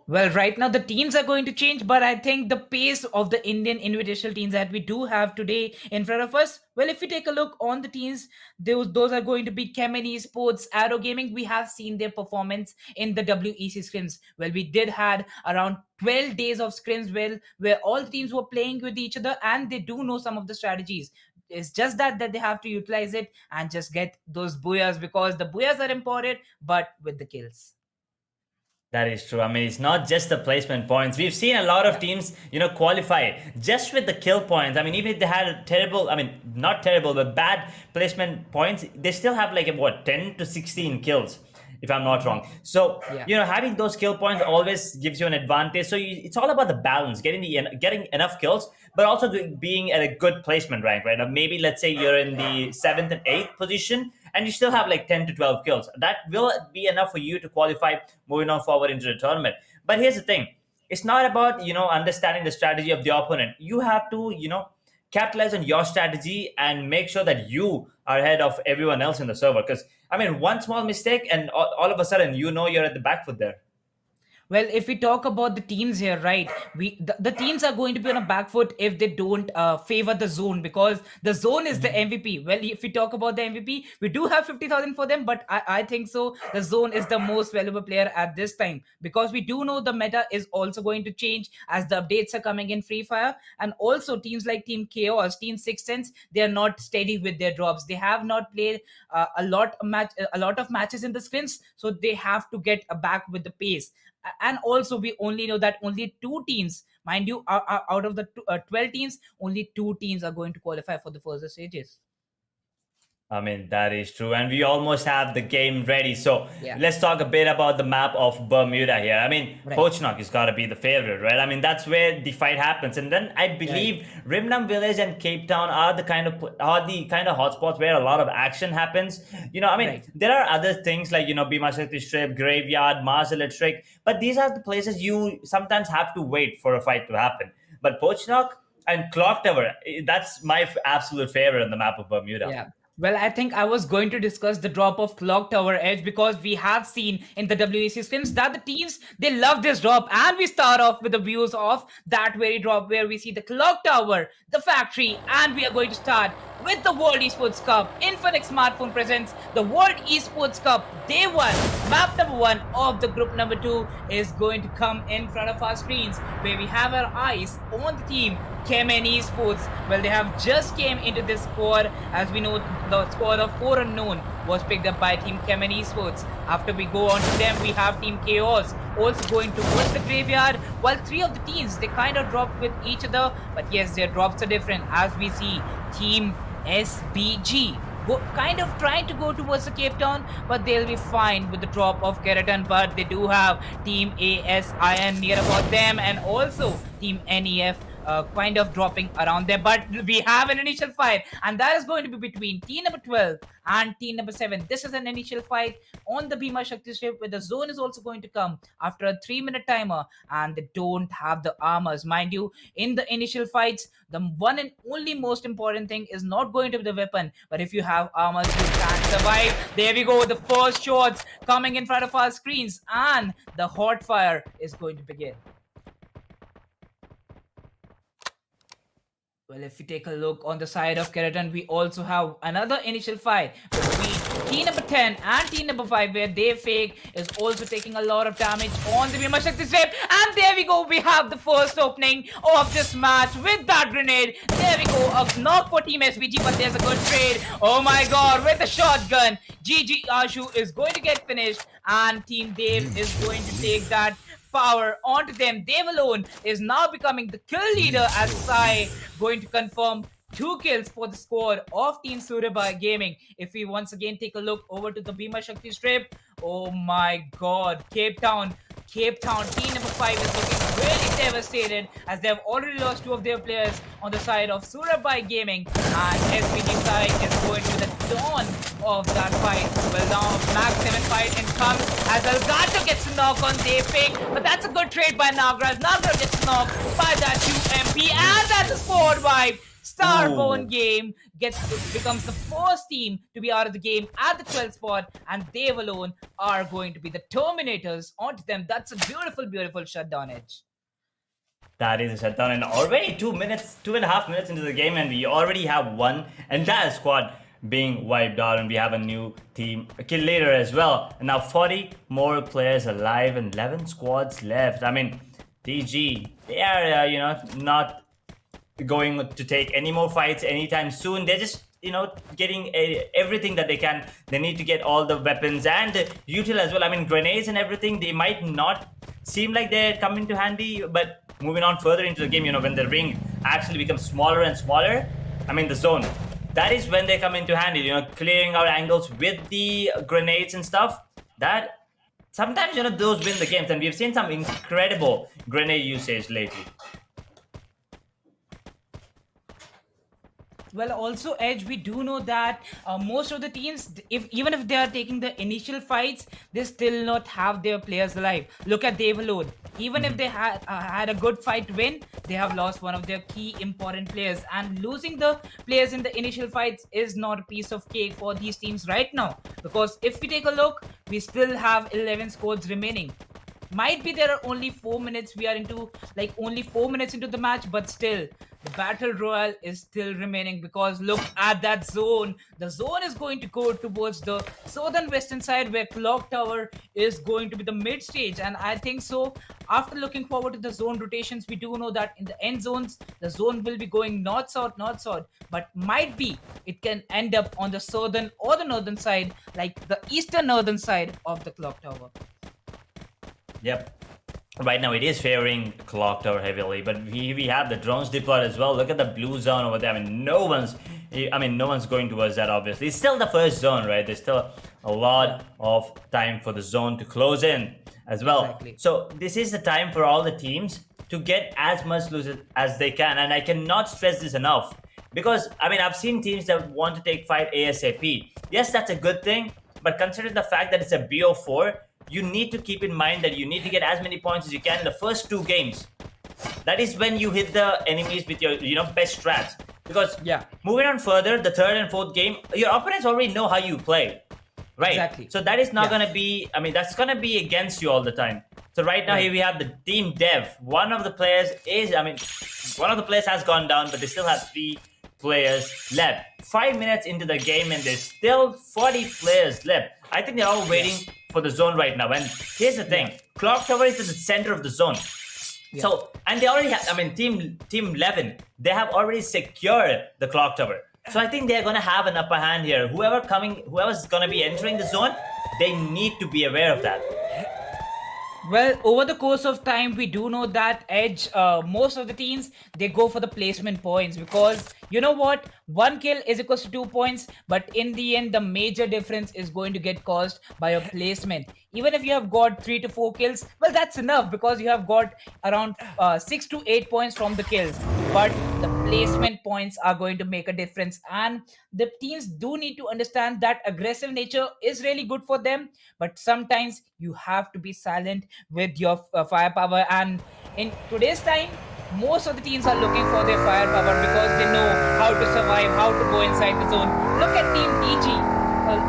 Well, right now the teams are going to change, but I think the pace of the Indian invitational teams that we do have today in front of us, well, if we take a look on the teams, those are going to be Kemen Esports, Arrow Gaming. We have seen their performance in the WEC scrims. Well, we did had around 12 days of scrims, where all the teams were playing with each other, and they do know some of the strategies. It's just that they have to utilize it and just get those booyahs, because the booyahs are important, but with the kills. That is true. It's not just the placement points. We've seen a lot of teams, qualify just with the kill points. Even if they had terrible, not terrible, but bad placement points, they still have 10 to 16 kills, if I'm not wrong. So, having those kill points always gives you an advantage. So it's all about the balance, getting enough kills, but also being at a good placement rank, right? Maybe let's say you're in the 7th and 8th position, and you still have 10 to 12 kills. That will be enough for you to qualify moving on forward into the tournament. But here's the thing. It's not about, understanding the strategy of the opponent. You have to, capitalize on your strategy and make sure that you are ahead of everyone else in the server. Because, one small mistake and all of a sudden, you're at the back foot there. Well, if we talk about the teams here, right, the teams are going to be on a back foot if they don't favor the zone, because the zone is the MVP. Well, if we talk about the MVP, we do have 50,000 for them, but I think so the zone is the most valuable player at this time, because we do know the meta is also going to change as the updates are coming in Free Fire. And also teams like Team Chaos, Team Sixth Sense, they are not steady with their drops. They have not played a lot of matches in the scrims, so they have to get back with the pace. And also we only know that only two teams, mind you, out of the 12 teams, only two teams are going to qualify for the further stages. I mean, that is true. And we almost have the game ready. So Yeah. let's talk a bit about the map of Bermuda here. I mean, Right. Pochnock has got to be the favorite, right? I mean, that's where the fight happens. And then I believe Rimnam Village and Cape Town are the kind of hotspots where a lot of action happens. I mean, Right. there are other things like, Bhima Shakti Strip, Graveyard, Mars Electric, but these are the places you sometimes have to wait for a fight to happen. But Pochnock and Clock Tower, that's my absolute favorite on the map of Bermuda. Yeah. Well, I think I was going to discuss the drop of Clock Tower Edge, because we have seen in the WEC scrims that the teams, they love this drop. And we start off with the views of that very drop where we see the Clock Tower, the factory, and we are going to start with the World Esports Cup. Infinix Smartphone presents the World Esports Cup Day 1. Map number 1 of the group number 2 is going to come in front of our screens, where we have our eyes on the team Kemen Esports. Well, they have just came into this squad. As we know, the squad of 4 unknown was picked up by Team Kemen Esports. After we go on to them, we have Team Chaos also going towards the graveyard, while 3 of the teams, they kind of dropped with each other. But yes, their drops are different, as we see Team SBG kind of trying to go towards the Cape Town, but they'll be fine with the drop of Keratin. But they do have Team ASIN near about them, and also Team NEF kind of dropping around there. But we have an initial fight, and that is going to be between team number 12 and team number 7. This is an initial fight on the Bhima Shakti strip, where the zone is also going to come after a 3-minute timer, and they don't have the armors. Mind you, in the initial fights, the one and only most important thing is not going to be the weapon, but if you have armors, you can survive. There we go, the first shots coming in front of our screens, and the hot fire is going to begin. Well, if we take a look on the side of Keratin, we also have another initial fight between team number 10 and team number 5, where they fake is also taking a lot of damage on the Bhima Shakti strip. And there we go, we have the first opening of this match with that grenade. There we go, a knock for Team SBG, but there's a good trade. Oh my god, with the shotgun, GG Ashu is going to get finished, and Team Dave is going to take that power onto them. Dave alone is now becoming the kill leader, as Sai going to confirm 2 kills for the squad of Team Surya Gaming. If we once again take a look over to the Bhima Shakti strip, oh my god, Cape Town, team number 5 is looking really devastated, as they have already lost 2 of their players on the side of Surya Gaming, and SPG side is going to the dawn of that fight. Well, now Max 7 fight and comes as Elgato gets a knock on Daypick, but that's a good trade by Nagraj. Nagraj gets knocked by that UMP, and that's a squad wipe. Starbone game becomes the first team to be out of the game at the 12th spot, and they alone are going to be the Terminators onto them. That's a beautiful, beautiful shutdown, Edge. That is a shutdown, and already 2.5 minutes into the game, and we already have one entire squad being wiped out, and we have a new team kill leader as well. And now 40 more players alive and 11 squads left. I mean, TG, they are not going to take any more fights anytime soon. They're just getting everything that they can. They need to get all the weapons and util as well. I mean, grenades and everything, they might not seem like they're coming to handy, but moving on further into the game, when the ring actually becomes smaller and smaller, I mean the zone, that is when they come into handy, clearing out angles with the grenades and stuff. That sometimes those win the games, and we've seen some incredible grenade usage lately. Well, also, Edge, we do know that most of the teams, even if they are taking the initial fights, they still not have their players alive. Look at Dave alone. Even if they had a good fight win, they have lost one of their key important players. And losing the players in the initial fights is not a piece of cake for these teams right now. Because if we take a look, we still have 11 squads remaining. Might be there are only 4 minutes. We are into only 4 minutes into the match, but still the battle royale is still remaining, because look at that zone. The zone is going to go towards the southern western side, where Clock Tower is going to be the mid stage. And I think so, after looking forward to the zone rotations, we do know that in the end zones, the zone will be going north south, but might be it can end up on the southern or the northern side, like the eastern northern side of the Clock Tower. Yep. right now it is favoring Clock Tower heavily, but we have the drones deployed as well. Look at the blue zone over there. No one's going towards that, obviously. It's still the first zone, right? There's still a lot of time for the zone to close in as well. Exactly. So this is the time for all the teams to get as much loot as they can, and I cannot stress this enough, because I've seen teams that want to take fight ASAP. Yes, that's a good thing, but consider the fact that it's a BO4, you need to keep in mind that you need to get as many points as you can in the first 2 games. That is when you hit the enemies with your best strats. Because moving on further, the 3rd and 4th game, your opponents already know how you play. Right. Exactly. So that is not gonna be, that's gonna be against you all the time. So right now here we have the team dev. One of the players has gone down, but they still have 3 players left. 5 minutes into the game and there's still 40 players left. I think they're all waiting for the zone right now. And here's the thing, Clock Tower is in the center of the zone. So, and they already have, team 11, they have already secured the Clock Tower. So I think they're gonna have an upper hand here. Whoever's gonna be entering the zone, they need to be aware of that. Well, over the course of time, we do know that Edge, most of the teams, they go for the placement points, because you know what? 1 kill is equals to 2 points, but in the end, the major difference is going to get caused by your placement. Even if you have got 3 to 4 kills, well, that's enough, because you have got around 6 to 8 points from the kills. But the placement points are going to make a difference, and the teams do need to understand that aggressive nature is really good for them, but sometimes you have to be silent with your firepower. And in today's time, most of the teams are looking for their firepower because they know how to survive, how to go inside the zone. Look at Team DG,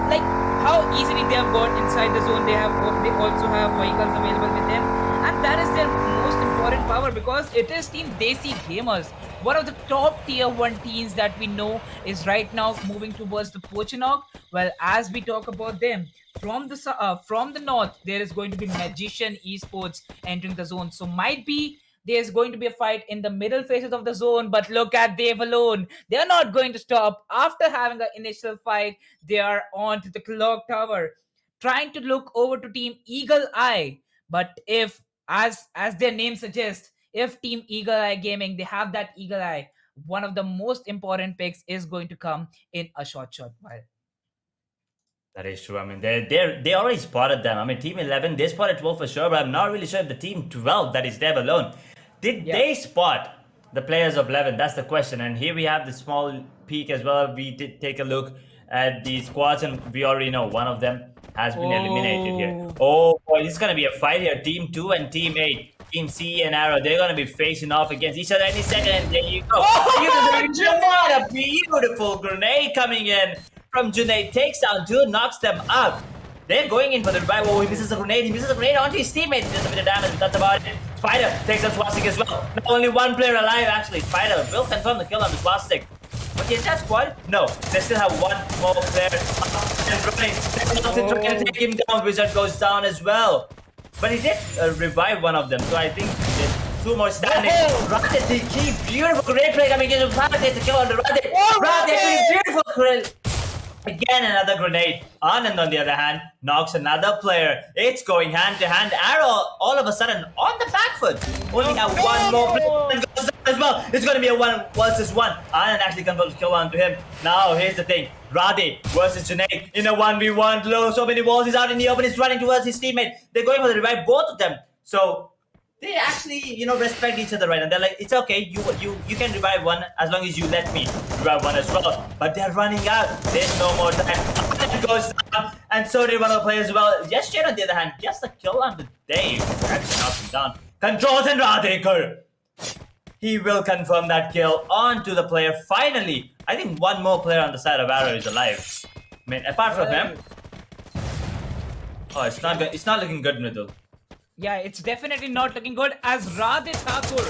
like how easily they have got inside the zone. They also have vehicles available with them, and that is their most important power, because it is Team Desi Gamers, one of the top tier 1 teams that we know is right now moving towards the Pochinok. Well, as we talk about them, from the north, there is going to be Magician Esports entering the zone. So might be there's going to be a fight in the middle phases of the zone, but look at Dave alone. They're not going to stop. After having an initial fight, they are on to the Clock Tower, trying to look over to Team Eagle Eye. But if, as their name suggests, if Team Eagle Eye Gaming, they have that Eagle Eye, one of the most important picks is going to come in a short while. That is true. They already spotted them. Team 11, they spotted 12 for sure, but I'm not really sure if the team 12 that is there alone, did they spot the players of 11? That's the question. And here we have the small peek as well. We did take a look at the squads, and we already know one of them has been eliminated here. Oh boy, this is gonna be a fight here. Team 2 and Team 8. Team C and Arrow, they're gonna be facing off against each other any second, and there you go. What a beautiful grenade coming in from Junaid. Takes down 2, knocks them out. They're going in for the revive. Oh, he misses a grenade. He misses a grenade onto his teammate. He does a bit of damage, but that's about it. Spider takes out Swastik as well. Not only 1 player alive, actually. Spider will confirm the kill on the Swastik. But is that squad? No, they still have 1 more player running. Trying to take him down. Wizard goes down as well. But he did revive one of them, so I think there's 2 more standing. Radit, the key, beautiful grenade play coming in. Radit takes the kill on the Radit. Radit, beautiful grenade. Again, another grenade. Anand, on the other hand, knocks another player. It's going hand to hand. Arrow, all of a sudden, on the back foot. Only have 1 more player as well. It's going to be a 1 versus 1. Anand actually confirms kill onto him. Now, here's the thing. Radhi versus Junaid in a 1v1 low. So many balls. He's out in the open. He's running towards his teammate. They're going for the revive, both of them. So they actually, respect each other, right? And they're like, it's okay. You can revive one as long as you let me revive one as well. But they're running out. There's no more time. It goes down, and so did one of the players as well. Yes, Jade, on the other hand, gets the kill on the Dave. Actually knocks him down. Controls and Radhikar. He will confirm that kill onto the player. Finally, I think 1 more player on the side of Arrow is alive. Apart from him. Oh, it's not good. It's not looking good, Mridul. Yeah, it's definitely not looking good, as Radhe Thakur,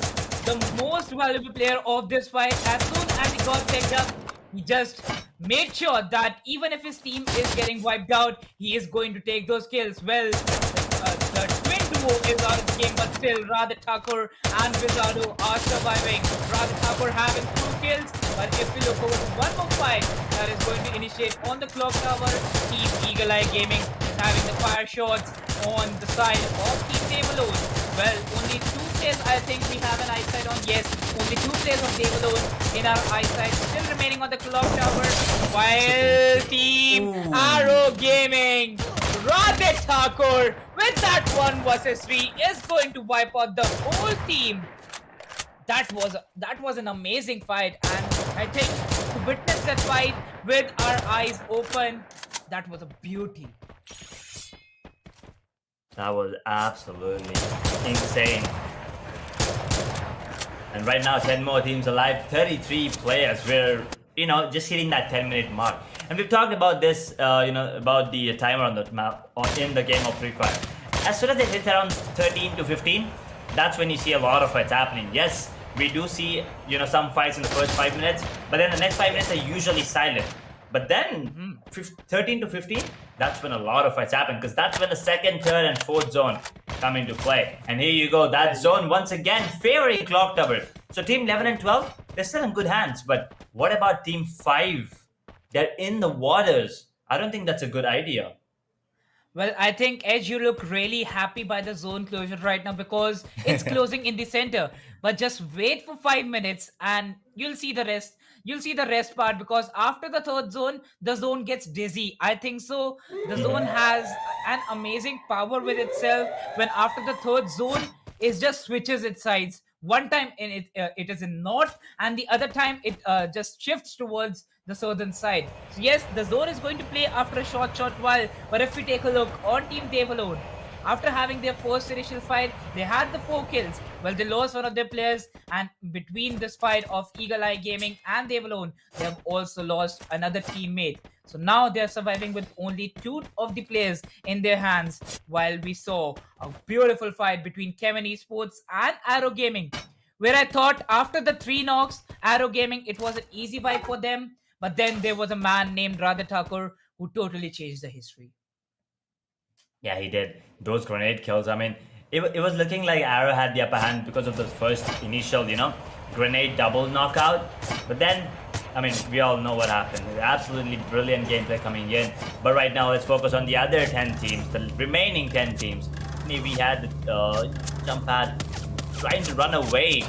the most valuable player of this fight, as soon as he got picked up, he just made sure that even if his team is getting wiped out, he is going to take those kills. Well, the twin duo is out of the game, but still Radhe Thakur and Vizardo are surviving. Radhe Thakur having 2 kills, but if we look over to 1 more fight that is going to initiate on the Clock Tower, Team Eagle Eye Gaming having the fire shots on the side of Team Devalone. Well, only 2 players I think we have an eyesight on. Yes, only 2 players of Devalone in our eyesight. Still remaining on the clock tower. While Team Arrow Gaming, Radhe Thakur with that 1 versus 3 is going to wipe out the whole team. That was an amazing fight, and I think to witness that fight with our eyes open, that was a beauty. That was absolutely insane. And right now, 10 more teams alive, 33 players. We're, just hitting that 10-minute mark. And we've talked about this, about the timer on the map in the game of Free Fire. As soon as they hit around 13 to 15, that's when you see a lot of fights happening. Yes, we do see, some fights in the first 5 minutes, but then the next 5 minutes are usually silent. But then 13 to 15, that's when a lot of fights happen, because that's when the second, third, and fourth zone come into play. And here you go, that zone once again favoring Clock Tower. So team 11 and 12, they're still in good hands. But what about team 5? They're in the waters. I don't think that's a good idea. Well, I think, Edge, you look really happy by the zone closure right now because it's closing in the center. But just wait for 5 minutes and you'll see the rest. You'll see the rest part, because after the third zone, the zone gets dizzy. I think so. The zone has an amazing power with itself when after the third zone, it just switches its sides. One time it is in north, and the other time it just shifts towards the southern side. So yes, the zone is going to play after a short while. But if we take a look on Team Devalone, after having their first initial fight, they had the 4 kills. Well, they lost one of their players, and between this fight of Eagle Eye Gaming and Devalone, they have also lost another teammate. So now they're surviving with only 2 of the players in their hands, while we saw a beautiful fight between Kevin Esports and Arrow Gaming, where I thought after the 3 knocks, Arrow Gaming, it was an easy fight for them. But then there was a man named Radha Thakur who totally changed the history. Yeah, he did. Those grenade kills, I mean, it was looking like Arrow had the upper hand because of the first initial, grenade double knockout. But then, I mean, we all know what happened. Absolutely brilliant gameplay coming in. But right now, let's focus on the other 10 teams, the remaining 10 teams. We had jump pad trying to run away.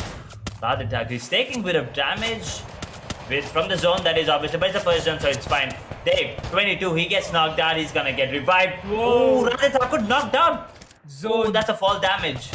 Radha Thakur, he's taking a bit of damage from the zone, that is obviously, but it's the first zone, so it's fine. Dave, 22, he gets knocked out, he's gonna get revived. Whoa, Radha Thakur knocked down. Zone. Oh, that's a fall damage.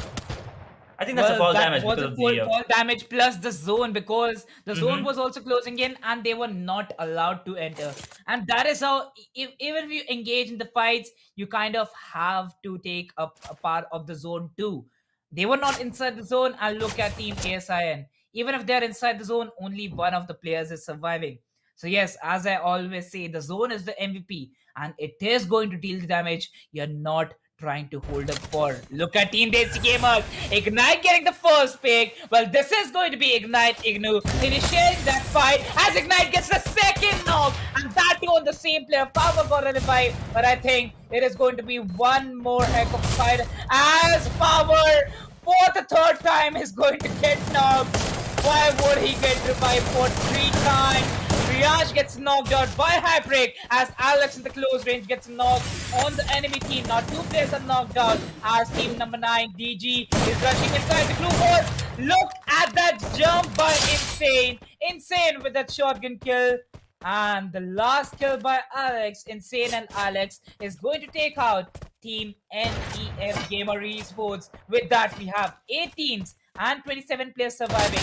I think that's a fall damage. Was a fall damage plus the zone, because the zone was also closing in and they were not allowed to enter. And that is how, even if you engage in the fights, you kind of have to take up a part of the zone too. They were not inside the zone, and look at Team ASIN. Even if they're inside the zone, only one of the players is surviving. So yes, as I always say, the zone is the MVP, and it is going to deal the damage you're not trying to hold up for. Look at Team DDF Gamer. Ignite getting the first pick. Well, this is going to be Ignite Ignu initiating that fight as Ignite gets the second knock, and that too on the same player. Power got revived, but I think it is going to be one more heck of a fight as Power for the third time is going to get knocked. Why would he get revived for 3 times? Riyaj gets knocked out by Hybrick as Alex in the close range gets knocked on the enemy team. Now 2 players are knocked out as team number 9, DG, is rushing inside the glue hole. Look at that jump by Insane. Insane with that shotgun kill. And the last kill by Alex, Insane and Alex, is going to take out Team NEF Gamer Esports. With that, we have 18s and 27 players surviving.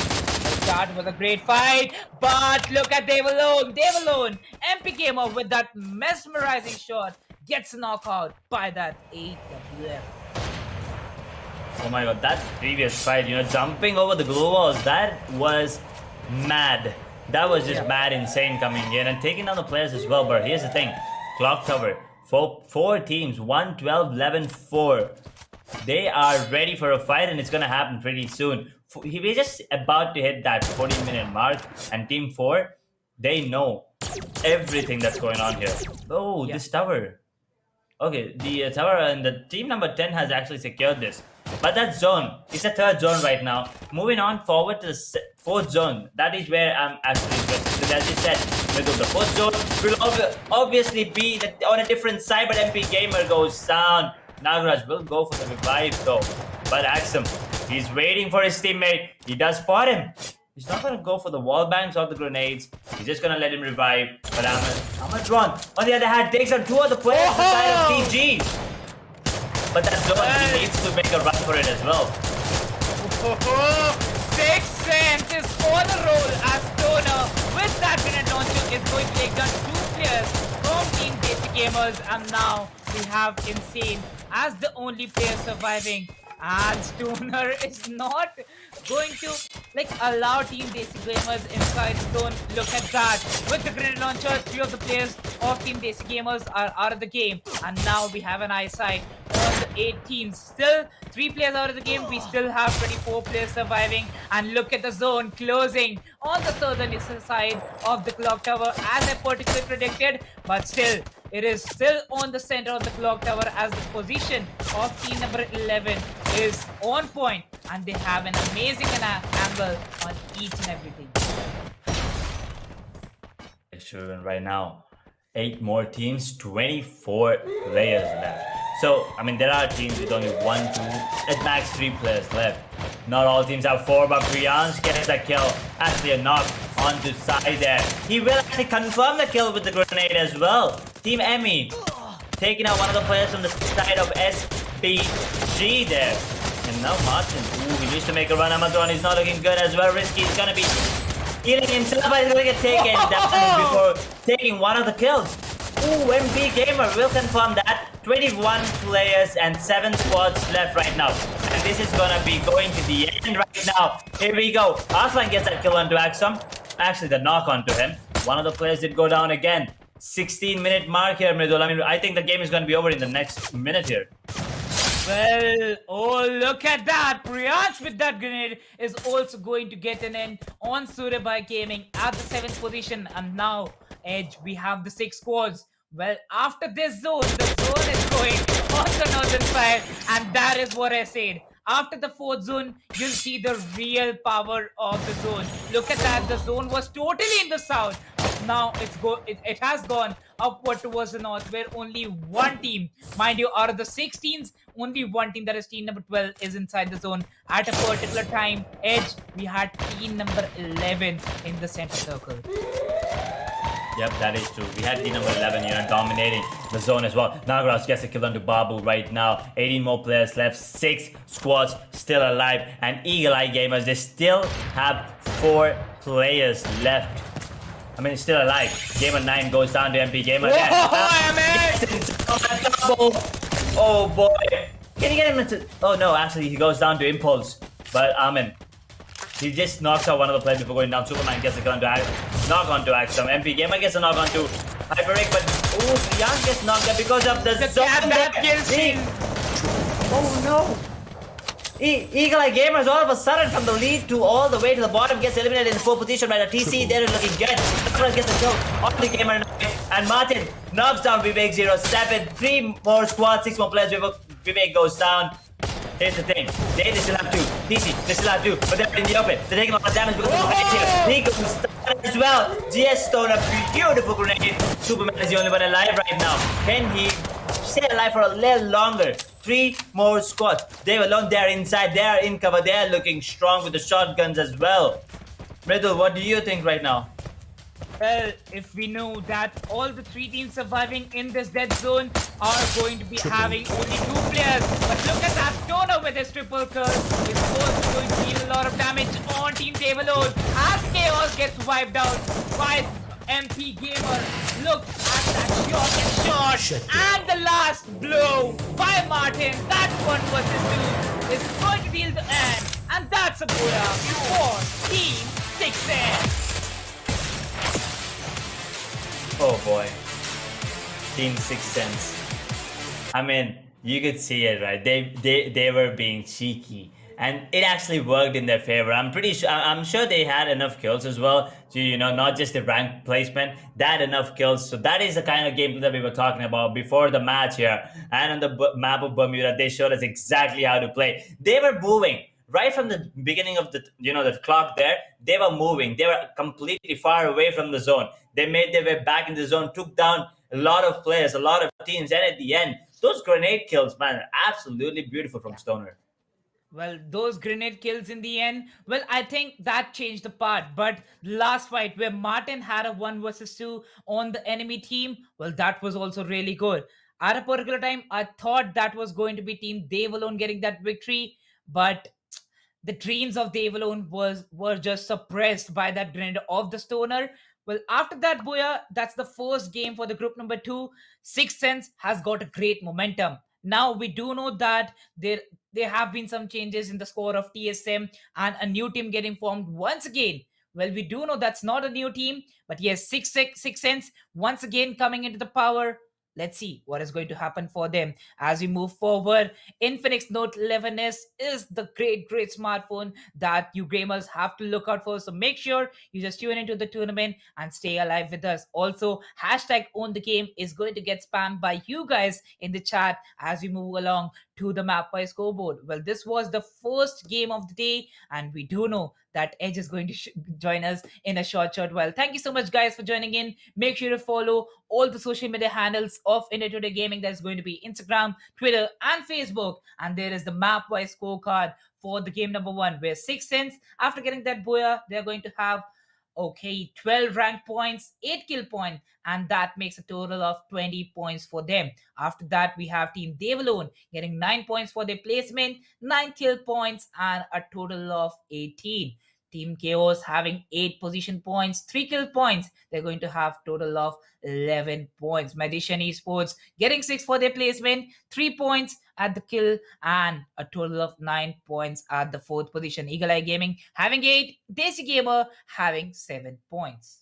That was a great fight, but look at Devalone. Devalone, MP Gamer with that mesmerizing shot gets knocked out by that AWF. Oh my god, that previous fight, jumping over the glue walls, that was mad. That was just mad insane coming in and taking down the players as well. But here's the thing, Clock Tower, four teams, 1, 12, 11, 4. They are ready for a fight, and it's gonna happen pretty soon. We're just about to hit that 40-minute mark, and Team 4, they know everything that's going on here. Oh, this tower. Okay, the tower and the team number 10 has actually secured this. But that zone is the third zone right now. Moving on forward to the fourth zone. That is where I'm actually interested. Because as you said, the fourth zone will obviously be on a different side, but MP Gamer goes down. Nagaraj will go for the revive though. But Axum, he's waiting for his teammate. He does spot him. He's not going to go for the wall bangs or the grenades. He's just going to let him revive. But Amadron, on the other hand, takes on two other players on the side of TG. But that zone, he needs to make a run for it as well. 6 cents is for the roll as Stoner with that grenade launcher is going to take down 2 players from Team Desi Gamers. And now we have Insane as the only player surviving. And Stoner is not going to allow Team Desi Gamers inside the zone. Look at that. With the grenade launcher, 3 of the players of Team Desi Gamers are out of the game. And now we have an eyesight on the 8 teams. Still 3 players out of the game. We still have 24 players surviving. And look at the zone closing on the southern side of the clock tower as I particularly predicted. But still, it is still on the center of the clock tower as the position of team number 11 is on point, and they have an amazing angle on each and everything. It's true, and right now, 8 more teams, 24 players left. So, I mean, there are teams with only 1, 2, at max 3 players left. Not all teams have 4, but Priyansh gets a kill. Actually, a knock onto side there. He will actually confirm the kill with the grenade as well. Team Emmy taking out one of the players from the side of SBG there. And now Martin. Ooh, he needs to make a run. Amazon is not looking good as well. Risky is gonna be healing himself, but he's gonna get taken down before taking one of the kills. Ooh, MP Gamer will confirm that. 21 players and 7 squads left right now. And this is gonna be going to the end right now. Here we go. Arslan gets that kill onto Axum. Actually, the knock onto him. One of the players did go down again. 16-minute mark here, Mridul. I mean, I think the game is going to be over in the next minute here. Well, oh, look at that. Priyansh with that grenade is also going to get an end on Surya Bhai Gaming at the 7th position. And now, Edge, we have the 6 squads. Well, after this zone, the zone is going on the northern side. And that is what I said. After the 4th zone, you'll see the real power of the zone. Look at that. The zone was totally in the south. Now it has gone upward towards the north, where only 1 team, mind you, out of the 6 teams, only 1 team, that is team number 12, is inside the zone at a particular time. Edge, we had team number 11 in the center circle. Yep, that is true. We had team number 11 here dominating the zone as well. Nagaraj gets a kill onto Babu right now. 18 more players left. 6 squads still alive. And Eagle Eye Gamers, they still have 4 players left. I mean, still alive. Gamer 9 goes down to MP Gamer. Oh boy. Can you get him into... Oh no, actually he goes down to Impulse. But Amin, he just knocks out one of the players before going down. Superman gets a gun to knock onto Axum. MP Gamer gets a knock onto Hyperic, but Young gets knocked out because of the zone. That kills him. Oh no. Eagle Eye Gamers all of a sudden from the lead to all the way to the bottom gets eliminated in the 4th position by the TC. There is looking good. Nagaraj gets a kill on the Gamer 9, and Martin knocks down Vivek 07. 3 more squads, 6 more players. Vivek goes down. Here's the thing. They still have 2. TC, they still have 2. But they're in the open. They're taking a lot of damage because of the grenades here. He goes down as well. GS Stone, a beautiful grenade. Superman is the only one alive right now. Can he stay alive for a little longer? 3 more squads. They alone, they're inside. They are in cover. They are looking strong with the shotguns as well. Mridul, what do you think right now? Well, if we know that all the 3 teams surviving in this dead zone are going to be having only 2 players. But look at that Stoner with his triple kill. He's also going to deal a lot of damage on Team Tablelord as Chaos gets wiped out by MP Gamer. Look at that shot. And the last blow by Martin. That 1 versus 2 is going to deal the end. And that's a booyah for Team 6N. Oh boy. Team 6 Cents. I mean, you could see it, right? They were being cheeky. and it actually worked in their favor. I'm sure they had enough kills as well to, not just the rank placement, they had enough kills. So that is the kind of gameplay that we were talking about before the match here. And on the map of Bermuda, they showed us exactly how to play. They were moving right from the beginning of the clock there. They were moving. They were completely far away from the zone. They made their way back in the zone, took down a lot of players, a lot of teams, and at the end, those grenade kills, man, are absolutely beautiful from Stoner. Well, those grenade kills in the end, well, I think that changed the part. But the last fight where Martin had a 1 versus 2 on the enemy team, well, that was also really good. At a particular time, I thought that was going to be Team Dave alone getting that victory, but the dreams of Dave alone were just suppressed by that grenade of the Stoner. Well, after that, Boya, that's the first game for the group number 2. Sixth Sense has got a great momentum. Now we do know that there have been some changes in the score of TSM and a new team getting formed once again. Well, we do know that's not a new team, but yes, Six Sense once again coming into the power. Let's see what is going to happen for them as we move forward. Infinix Note 11s is the great smartphone that you gamers have to look out for. So make sure you just tune into the tournament and stay alive with us. Also, hashtag own the game is going to get spammed by you guys in the chat as we move along to the map by scoreboard. Well, this was the first game of the day, and we do know that Edge is going to join us in a short while. Thank you so much, guys, for joining in. Make sure to follow all the social media handles of India Today Gaming. That's going to be Instagram, Twitter, and Facebook. And there is the map-wise scorecard for the game number 1, where Sixth Sense, after getting that Boya, they're going to have 12 rank points, 8 kill points, and that makes a total of 20 points for them. After that, we have Team Devalone getting 9 points for their placement, 9 kill points, and a total of 18. Team Chaos having 8 position points, 3 kill points. They're going to have total of 11 points. Magician Esports getting 6 for their placement, 3 points at the kill, and a total of 9 points at the 4th position. Eagle Eye Gaming having 8, Desi Gamer having 7 points.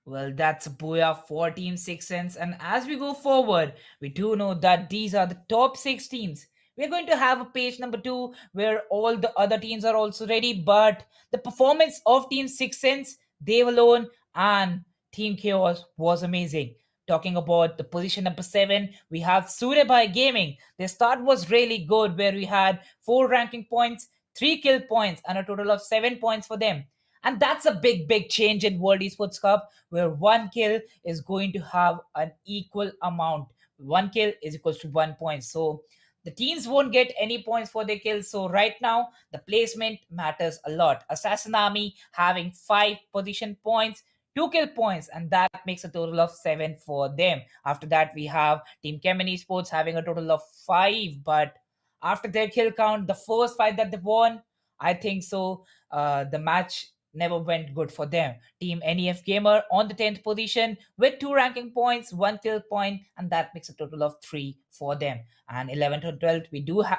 Well, that's a booyah for Team Sixth Sense. And as we go forward, we do know that these are the top 6 teams. We're going to have a page number 2 where all the other teams are also ready. But the performance of Team Sixth Sense, Dave alone, and Team Chaos was amazing. Talking about the position number 7, we have Surya Bhai Gaming. Their start was really good, where we had 4 ranking points, 3 kill points, and a total of 7 points for them. And that's a big change in World Esports Cup, where 1 kill is going to have an equal amount. 1 kill is equals to 1 point. So the teams won't get any points for their kills. So right now, the placement matters a lot. Assassin Army having 5 position points, 2 kill points, and that makes a total of 7 for them. After that, we have Team Kemen Esports having a total of 5. But after their kill count, the first fight that they won, I think so, the match never went good for them. Team NEF Gamer on the 10th position with 2 ranking points, 1 kill point, and that makes a total of 3 for them. And 11th and 12th,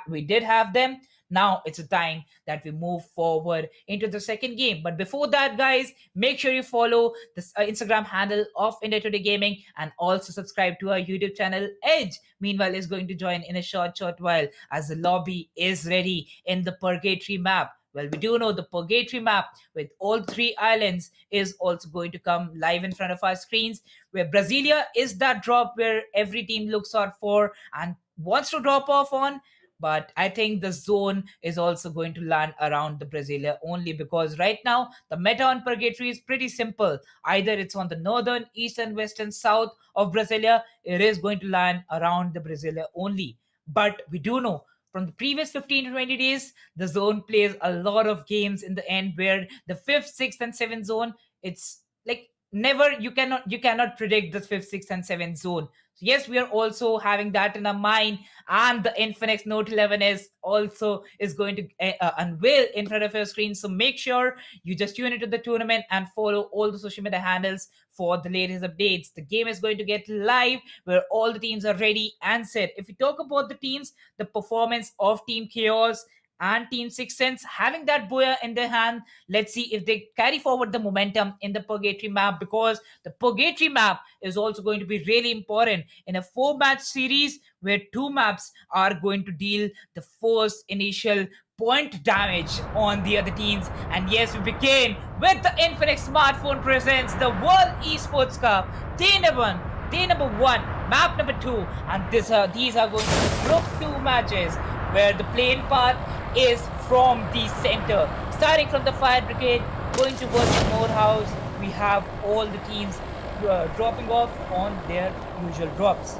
we did have them. Now it's a time that we move forward into the second game. But before that, guys, make sure you follow the Instagram handle of India Today Gaming, and also subscribe to our YouTube channel. Edge, meanwhile, is going to join in a short while, as the lobby is ready in the Purgatory map. Well, we do know the Purgatory map with all 3 islands is also going to come live in front of our screens, where Brasilia is that drop where every team looks out for and wants to drop off on. But I think the zone is also going to land around the Brasilia only, because right now the meta on Purgatory is pretty simple. Either it's on the northern, eastern, western, south of Brasilia, it is going to land around the Brasilia only. But we do know from the previous 15 to 20 days, the zone plays a lot of games in the end, where the 5th, 6th, and 7th zone, it's like never, you cannot predict the 5th, 6th, and 7th zone. So yes, we are also having that in our mind, and the Infinix Note 11 is going to unveil in front of your screen. So make sure you just tune into the tournament and follow all the social media handles for the latest updates. The game is going to get live, where all the teams are ready and set. If we talk about the teams, the performance of Team Chaos and Team Six Sense having that Boya in their hand. Let's see if they carry forward the momentum in the Purgatory map, because the Purgatory map is also going to be really important in a 4-match series where 2 maps are going to deal the first initial point damage on the other teams. And yes, we begin with the Infinix Smartphone presents the World Esports Cup day number 1, map number 2, and these are going to be group 2 matches where the playing path is from the center, starting from the fire brigade, going towards the Morehouse. We have all the teams dropping off on their usual drops.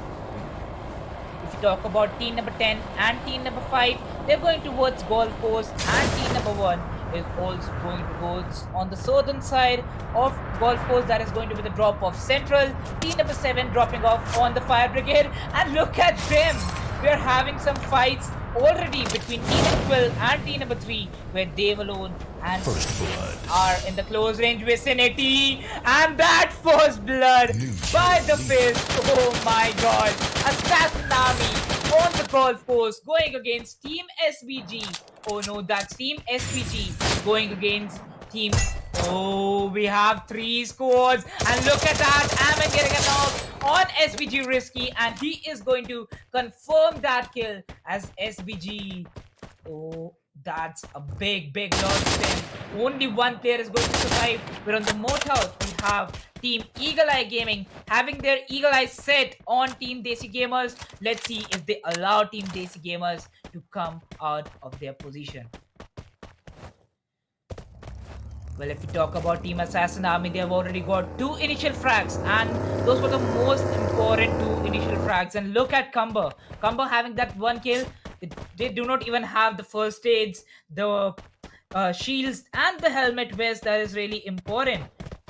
If you talk about team number 10 and team number 5, they're going towards Golf Course, and team number 1 is also going towards on the southern side of Golf Course. That is going to be the drop of Central. Team number 7 dropping off on the Fire Brigade, and look at them. We are having some fights already between team number 12 and team number 3, where Dave alone and are in the close range vicinity, and that first blood by the fist. Oh my god, Assassin Army on the golf course going against Team SBG. Oh no, that's Team SBG going against Team... Oh, we have 3 scores, and look at that, Ammon getting a knock on SBG Risky, and he is going to confirm that kill as SBG. Oh, that's a big loss for them. Only 1 player is going to survive. But on the Morehouse, we have Team Eagle Eye Gaming having their Eagle Eye set on Team Desi Gamers. Let's see if they allow Team Desi Gamers to come out of their position. Well, if we talk about Team Assassin Army, they have already got 2 initial frags, and those were the most important 2 initial frags. And look at Cumber having that 1 kill. They do not even have the first aids, the shields, and the helmet vest. That is really important.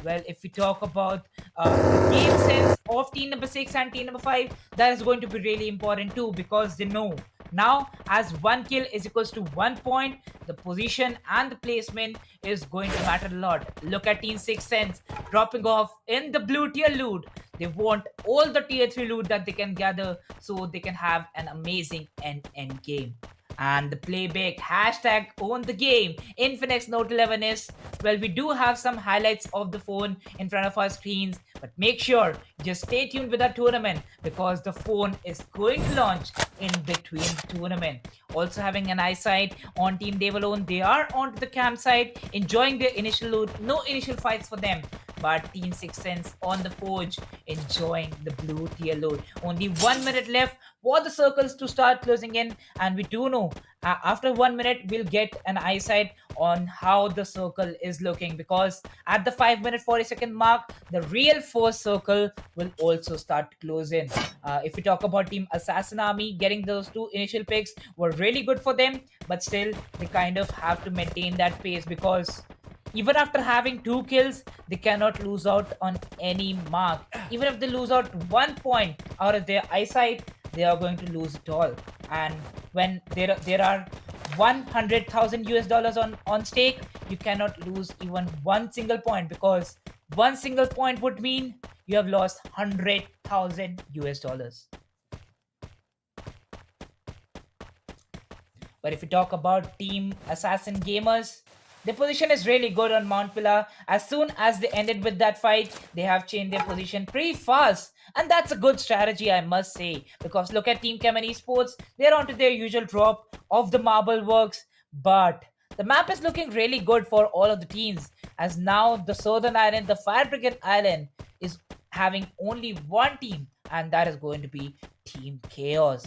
Well, if we talk about the game sense of team number 6 and team number 5, that is going to be really important too, because they know now as 1 kill is equals to 1 point, the position and the placement is going to matter a lot. Look at Team 6 Sense dropping off in the blue tier loot. They want all the tier 3 loot that they can gather so they can have an amazing end game. And the playback hashtag own the game Infinix Note 11 is, well, we do have some highlights of the phone in front of our screens, but make sure just stay tuned with our tournament, because the phone is going to launch in between the tournament. Also having an eyesight on Team Dave alone, they are onto the campsite enjoying their initial loot. No initial fights for them, but Team 6 Sense on the forge enjoying the blue tier loot. Only 1 minute left for the circles to start closing in, and we do know after 1 minute we'll get an eyesight on how the circle is looking, because at the 5-minute 40-second mark the real first circle will also start to close in. If we talk about Team Assassin Army, getting those 2 initial picks were really good for them, but still they kind of have to maintain that pace, because even after having 2 kills, they cannot lose out on any mark. Even if they lose out 1 point out of their eyesight, they are going to lose it all. And when there are $100,000 on stake, you cannot lose even 1 single point, because 1 single point would mean you have lost $100,000. But if you talk about Team Assassin Gamers, their position is really good on Mount Pillar. As soon as they ended with that fight, they have changed their position pretty fast. And that's a good strategy, I must say. Because look at Team Kemen Esports. They're onto their usual drop of the Marble Works. But the map is looking really good for all of the teams, as now the Southern Island, the Fire Brigade Island, is having only 1 team. And that is going to be Team Chaos.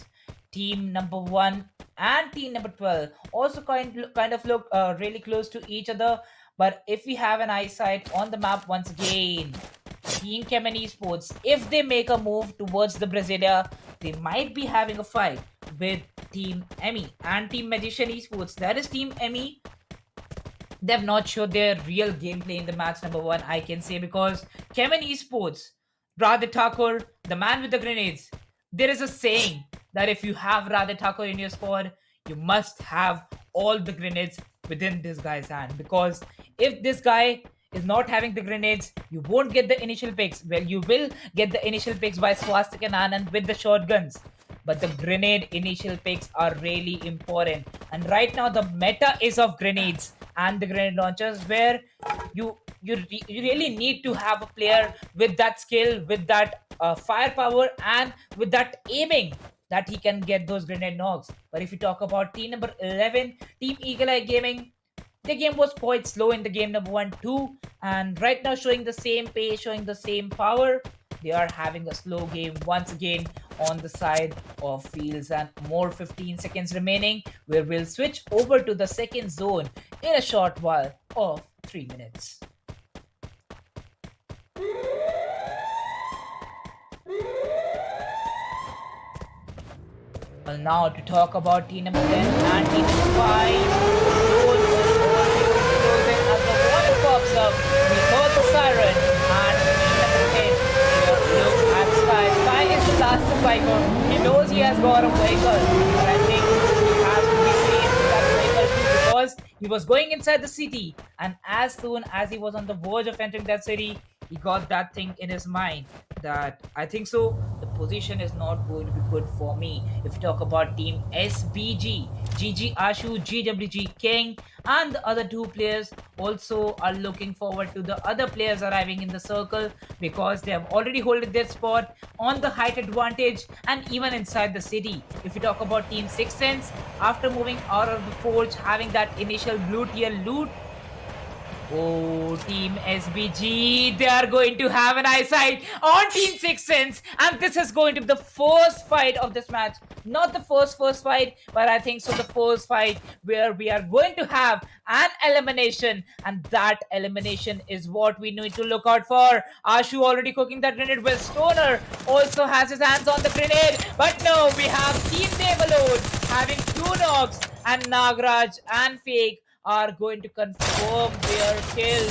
Team number 1 and team number 12 also kind of look really close to each other. But if we have an eyesight on the map once again, Team Kemen Esports, if they make a move towards the Brasilia, they might be having a fight with Team Emmy and Team Magician Esports. That is Team Emmy. They have not showed their real gameplay in the match number 1, I can say, because Kemen Esports, Radhe Thakur, the man with the grenades, there is a saying that if you have Radhe Thakur in your squad, you must have all the grenades within this guy's hand. Because if this guy is not having the grenades, you won't get the initial picks. Well, you will get the initial picks by Swastik and Anand with the shotguns. But the grenade initial picks are really important And right now the meta is of grenades and the grenade launchers, where you really need to have a player with that skill, with that firepower, and with that aiming, that he can get those grenade knocks. But if you talk about team number 11, Team Eagle Eye Gaming, the game was quite slow in the game number 1 2, and right now showing the same pace, showing the same power. They are having a slow game once again on the side of fields, and more 15 seconds remaining, where we'll switch over to the second zone in a short while of 3 minutes. Well, now to talk about team number 10 and team number 5. Zone was already closing as the water pops up. We heard the siren, and team number 10, look at Sky. Sky is the last survivor. He knows he has got a vehicle, but I think he has to be safe with that vehicle too, because he was going inside the city, and as soon as he was on the verge of entering that city, he got that thing in his mind that I think so, the position is not going to be good for me. If you talk about team SBG, GG Ashu, GWG King, and the other two players also are looking forward to the other players arriving in the circle, because they have already holded their spot on the height advantage and even inside the city. If you talk about team Six Sense, after moving out of the forge, having that initial blue tier loot, oh, Team SBG, they are going to have an eyesight on Team Six Sense, and this is going to be the first fight of this match. Not the first fight, but I think so the first fight where we are going to have an elimination, and that elimination is what we need to look out for. Ashu already cooking that grenade, well, Stoner also has his hands on the grenade, but no, we have Team Devalode having 2 knocks, and Nagraj and Fake are going to confirm their kill.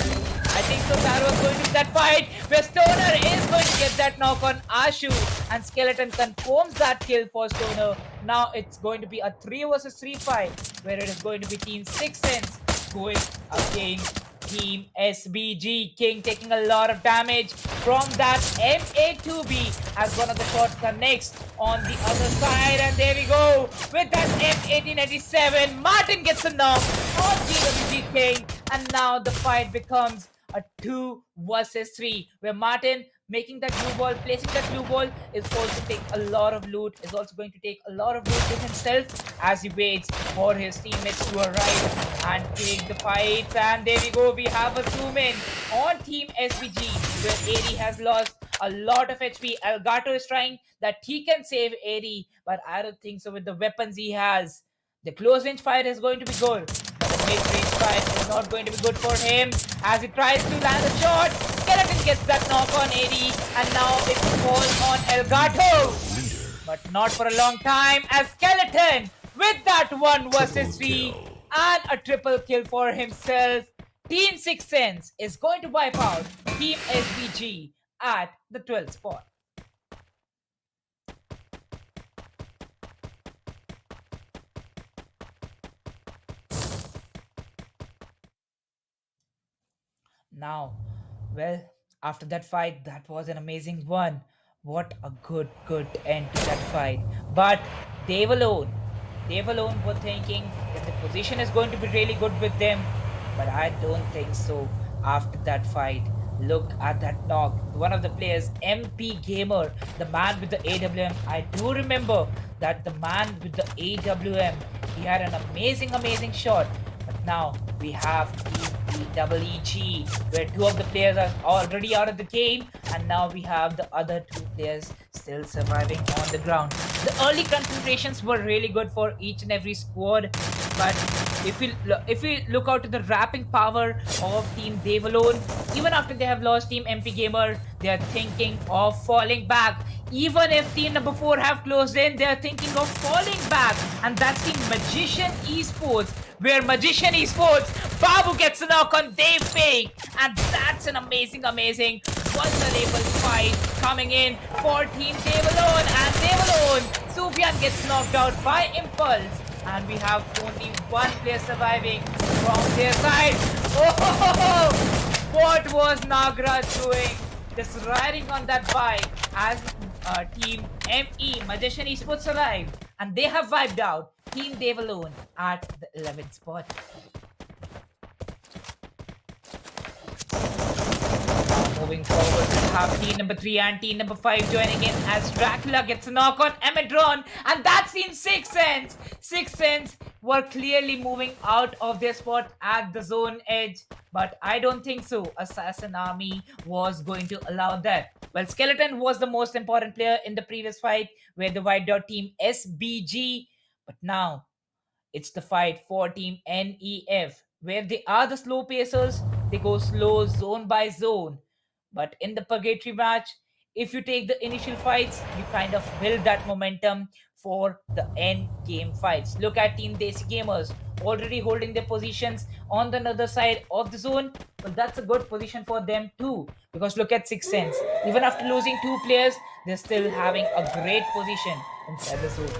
I think so that was going to be that fight where Stoner is going to get that knock on Ashu, and Skeleton confirms that kill for Stoner. Now it's going to be a 3 versus 3 fight, where it is going to be Team Six Sense going against Team SBG. King taking a lot of damage from that MA2B as one of the shots connects on the other side, and there we go with that M1887. Martin gets a knock on GWG King, and now the fight becomes a 2 versus 3, where Martin making that blue ball, placing that blue ball is also take a lot of loot, is also going to take a lot of loot to himself as he waits for his teammates to arrive and take the fights. And there we go, we have a zoom in on Team SBG, where AD has lost a lot of HP. Elgato is trying that he can save AD, but I don't think so with the weapons he has. The close range fight is going to be good, but the mid range fight is not going to be good for him as he tries to land a shot. Skeleton gets that knock on AD, and now it falls on Elgato. But not for a long time, as Skeleton with that 1 versus 3 and a triple kill for himself. Team Six Sense is going to wipe out Team SBG at the 12th spot. Now, well, after that fight, that was an amazing one. What a good end to that fight. But they alone were thinking that the position is going to be really good with them. But I don't think so after that fight. Look at that knock. One of the players, MP Gamer, the man with the AWM. I do remember that the man with the AWM, he had an amazing shot. But now we have Team EEG, where 2 of the players are already out of the game, and now we have the other 2 players still surviving on the ground. The early concentrations were really good for each and every squad, but if we look out to the wrapping power of Team Devalone, even after they have lost Team MP Gamer, they are thinking of falling back. Even if team number 4 have closed in, they are thinking of falling back, and that's Team Magician Esports, where Magician Esports, Babu gets a knock on Dave Fake, and that's an amazing vulnerable fight coming in for Team Devalone, and Devalone, Sufyan gets knocked out by Impulse, and we have only 1 player surviving from their side. Oh, what was Nagraj doing? Just riding on that bike as Team ME, Magician Esports arrived, and they have wiped out Team Dave alone at the 11th spot. Moving forward, we have team number 3 and team number 5 joining in as Dracula gets a knock on Emedron, and that's Team 6 Sense. 6 Sense were clearly moving out of their spot at the zone edge, but I don't think so. Assassin Army was going to allow that. Well, Skeleton was the most important player in the previous fight where the white dot team SBG, but now it's the fight for team NEF where they are the slow pacers. They go slow zone by zone. But in the purgatory match, if you take the initial fights, you kind of build that momentum for the end game fights. Look at Team Desi Gamers already holding their positions on the other side of the zone. Well, that's a good position for them too. Because look at 6 Sense. Even after losing 2 players, they're still having a great position inside the zone.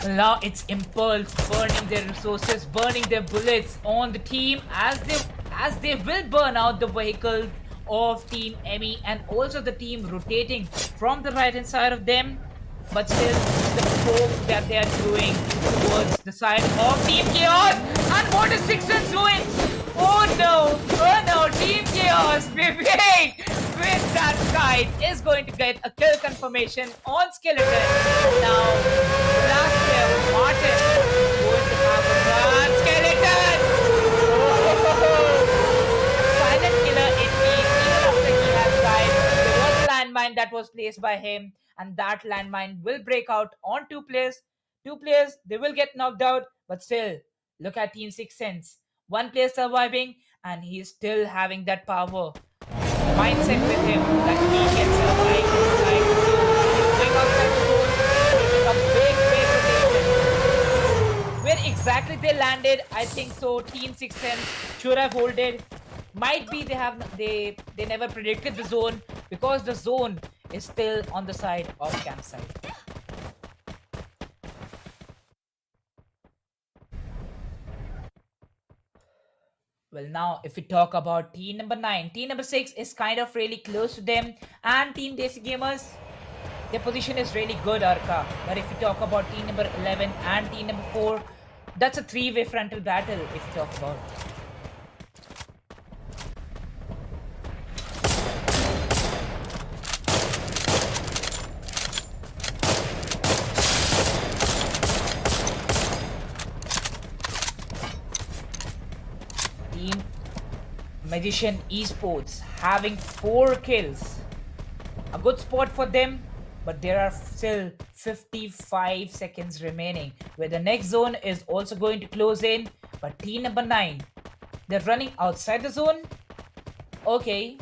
Now it's Impulse burning their resources, burning their bullets on the team as they will burn out the vehicles of Team Emmy and also the team rotating from the right hand side of them. But still, the poke that they are doing towards the side of Team Chaos. And what is 6 Sense doing? Oh no, Team Chaos, Vivek with that kite is going to get a kill confirmation on Skeleton. Now, last player, Martin, going to have a run. Skeleton! Oh, silent killer indeed. Even after he has died, there was a landmine that was placed by him, and that landmine will break out on 2 players. 2 players, they will get knocked out, but still, look at Team 6 Sense. 1 player surviving, and he is still having that power. Mindset with him that he can survive inside the zone. Going outside the zone, taking a big rotation. Where exactly they landed, I think so. Team 6 Sense should have holded. Might be they never predicted the zone because the zone is still on the side of campsite. Well, now if we talk about team number 9, team number 6 is kind of really close to them, and Team Desi Gamers, their position is really good, Arka. But if we talk about team number 11 and team number 4, that's a 3-way frontal battle if we talk about. Magician Esports having 4 kills. A good spot for them, but there are still 55 seconds remaining where the next zone is also going to close in. But team number 9, they're running outside the zone. Okay,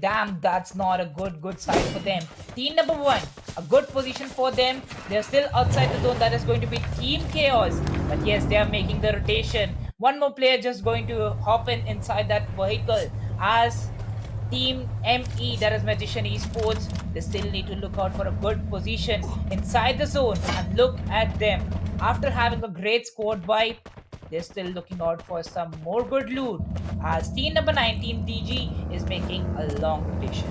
damn, that's not a good side for them. Team number 1, a good position for them. They're still outside the zone. That is going to be Team Chaos. But yes, they are making the rotation. 1 more player just going to hop inside that vehicle as Team ME, that is Magician Esports. They still need to look out for a good position inside the zone, and look at them. After having a great squad wipe, they're still looking out for some more good loot as team number 9, Team DG, is making a long rotation.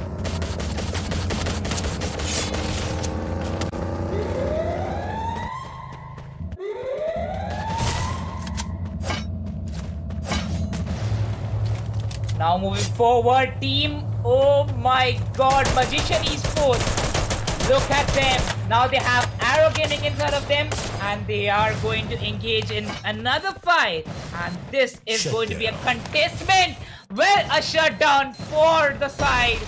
Now moving forward, team, oh my god, Magician Esports. Look at them. Now they have Arrow Gaming inside of them, and they are going to engage in another fight. And this is going to be a contestment. Well, a shutdown for the side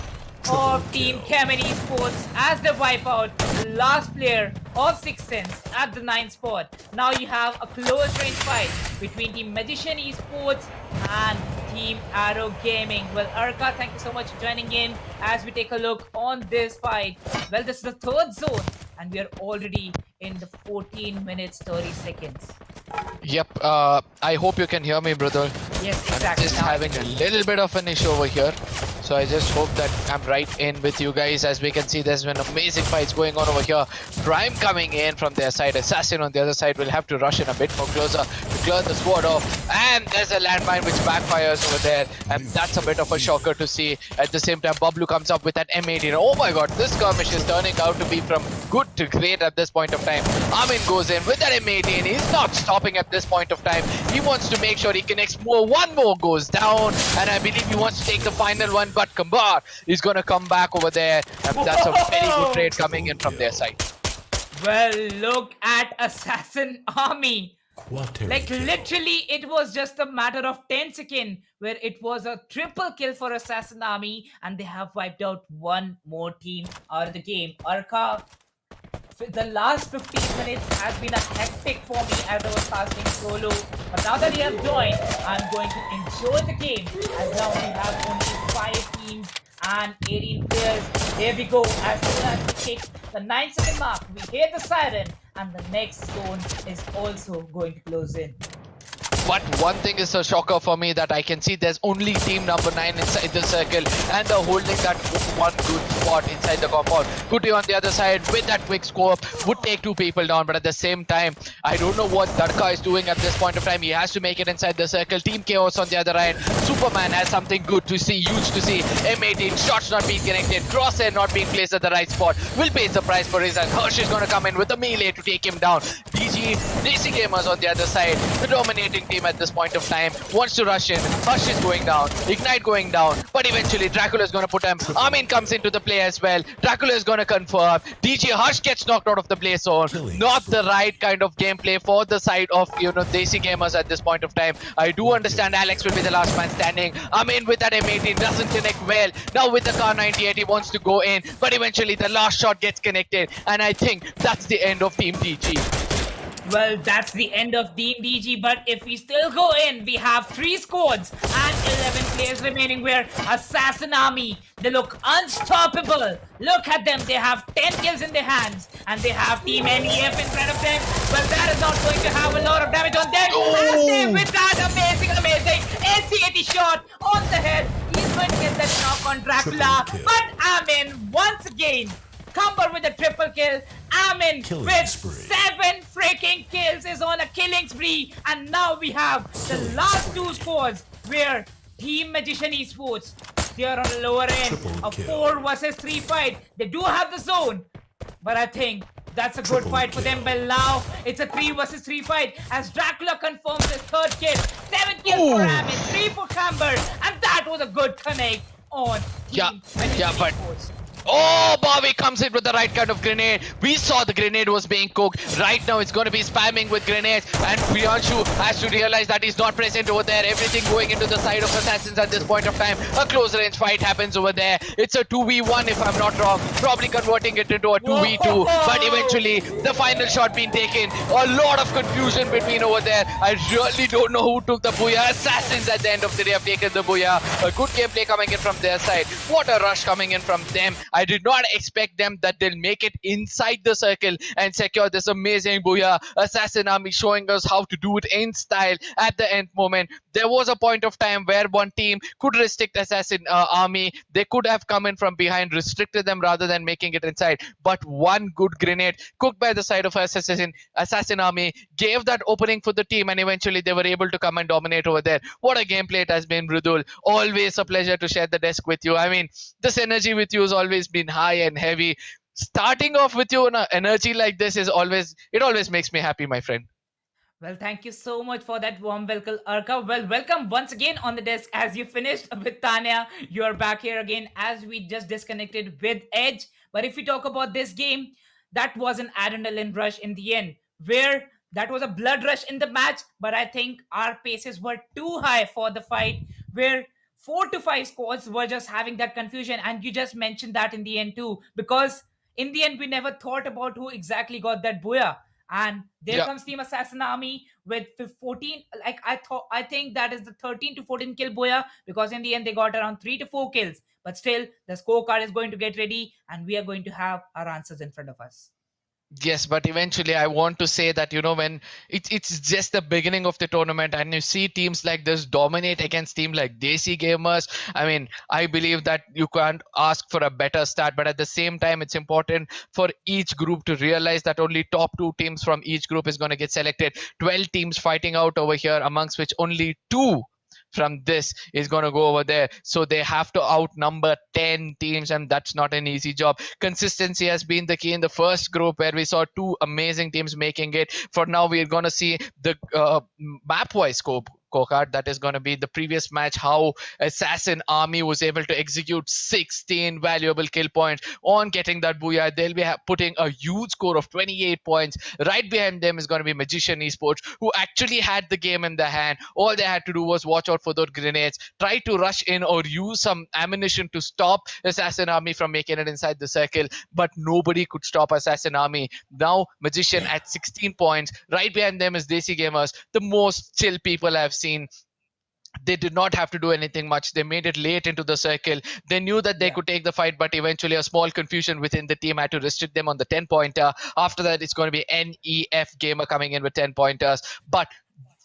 of Team Kemen Esports as they wipe out the last player of 6 Sense at the 9th spot. Now you have a close range fight between Team Magician Esports and Team Arrow Gaming. Well, Arka, thank you so much for joining in as we take a look on this fight. Well, this is the 3rd zone, and we are already in the 14 minutes 30 seconds. Yep, I hope you can hear me, brother. Yes, exactly. I'm just having a little bit of an issue over here. So I just hope that I'm right in with you guys. As we can see, there's been amazing fights going on over here. Prime coming in from their side. Assassin on the other side will have to rush in a bit more closer to clear the squad off. And there's a landmine which backfires over there. And that's a bit of a shocker to see. At the same time, Bablu comes up with that M18. Oh my god, this skirmish is turning out to be from good to great at this point of time. Amin goes in with that M18. He's not stopping at this point of time. He wants to make sure he connects more. One more goes down. And I believe he wants to take the final one. But Kambar is going to come back over there. And that's a very good trade coming in from their side. Well, look at Assassin Army. Like literally, it was just a matter of 10 seconds where it was a triple kill for Assassin Army, and they have wiped out one more team out of the game. Arka, the last 15 minutes has been a hectic for me as I was casting solo. But now that you have joined, I'm going to enjoy the game, as now we have only 5 teams and 18 players. There we go. As soon as we hit the 9-second mark, we hear the siren, and the next zone is also going to close in. But one thing is a shocker for me that I can see there's only team number 9 inside the circle, and they're holding that one good spot inside the compound. Kuti on the other side with that quick scope would take 2 people down, but at the same time, I don't know what Darka is doing at this point of time. He has to make it inside the circle. Team Chaos on the other end. Superman has something good to see, huge to see. M18 shots not being connected, crosshair not being placed at the right spot. Will pay the price for his, and Hirsch is going to come in with a melee to take him down. DG, DC Gamers on the other side, the dominating team at this point of time, wants to rush in. Hush is going down, Ignite going down, but eventually Dracula is going to put him. Armin comes into the play as well. Dracula is going to confirm. DJ Hush gets knocked out of the play zone. Not the right kind of gameplay for the side of, Desi Gamers at this point of time. I do understand Alex will be the last man standing. Armin with that M18 doesn't connect well. Now with the Car 98, he wants to go in, but eventually the last shot gets connected, and I think that's the end of Team DG. Well, that's the end of Team DG, but if we still go in, we have 3 squads and 11 players remaining, where Assassin Army, they look unstoppable. Look at them, they have 10 kills in their hands, and they have Team NEF in front of them. Well, that is not going to have a lot of damage on them. As they, with that amazing AC-80 shot on the head, he's going to get that knock on Dracula. But Amin, once again, Cumber with a triple kill. Amin with 7 freaking kills is on a killing spree. And now we have the last 2 squads, where Team Magician Esports, they are on the lower end. A 4 versus 3 fight. They do have the zone, but I think that's a good fight for them. But now it's a 3 versus 3 fight, as Dracula confirms his 3rd kill. 7 kills for Amin, 3 for Camber, and that was a good connect on Team Magician Esports. Oh, Bobby comes in with the right kind of grenade. We saw the grenade was being cooked. Right now, it's going to be spamming with grenades. And Priyanshu has to realize that he's not present over there. Everything going into the side of Assassins at this point of time. A close range fight happens over there. It's a 2v1 if I'm not wrong. Probably converting it into a 2v2. But eventually, the final shot being taken. A lot of confusion between over there. I really don't know who took the booyah. Assassins at the end of the day have taken the booyah. A good gameplay coming in from their side. What a rush coming in from them. I did not expect them that they'll make it inside the circle and secure this amazing booyah. Assassin Army showing us how to do it in style at the end moment. There was a point of time where one team could restrict Assassin Army. They could have come in from behind, restricted them rather than making it inside. But one good grenade cooked by the side of Assassin Army gave that opening for the team, and eventually they were able to come and dominate over there. What a gameplay it has been, Mridul. Always a pleasure to share the desk with you. I mean, this energy with you has always been high and heavy. Starting off with you on an energy like this is always makes me happy, my friend. Well, thank you so much for that warm welcome, Arka. Well, welcome once again on the desk. As you finished with Tanya, you're back here again, as we just disconnected with Edge. But if we talk about this game, that was an adrenaline rush in the end, where that was a blood rush in the match, but I think our paces were too high for the fight, where 4 to 5 squads were just having that confusion. And you just mentioned that in the end too, because in the end we never thought about who exactly got that booyah. And there comes Team Assassin Army with 14. Like I think that is the 13 to 14 kill booyah, because in the end they got around 3 to 4 kills. But still, the scorecard is going to get ready, and we are going to have our answers in front of us. Yes, but eventually I want to say that, when it's just the beginning of the tournament and you see teams like this dominate against team like Desi Gamers, I mean, I believe that you can't ask for a better start, but at the same time, it's important for each group to realize that only top two teams from each group is going to get selected. 12 teams fighting out over here, amongst which only two from this is going to go over there, so they have to outnumber 10 teams, and that's not an easy job. Consistency has been the key in the first group, where we saw two amazing teams making it. For now, we're going to see the map wise scope card. That is going to be the previous match, how Assassin Army was able to execute 16 valuable kill points on getting that booyah. They'll be putting a huge score of 28 points. Right behind them is going to be Magician Esports, who actually had the game in their hand. All they had to do was watch out for those grenades, try to rush in or use some ammunition to stop Assassin Army from making it inside the circle, but nobody could stop Assassin Army. Now Magician at 16 points. Right behind them is Desi Gamers, the most chill people I've seen. They did not have to do anything much. They made it late into the circle. They knew that they could take the fight, but eventually a small confusion within the team had to restrict them on the 10 pointer. After that, it's going to be NEF Gamer coming in with 10 pointers. But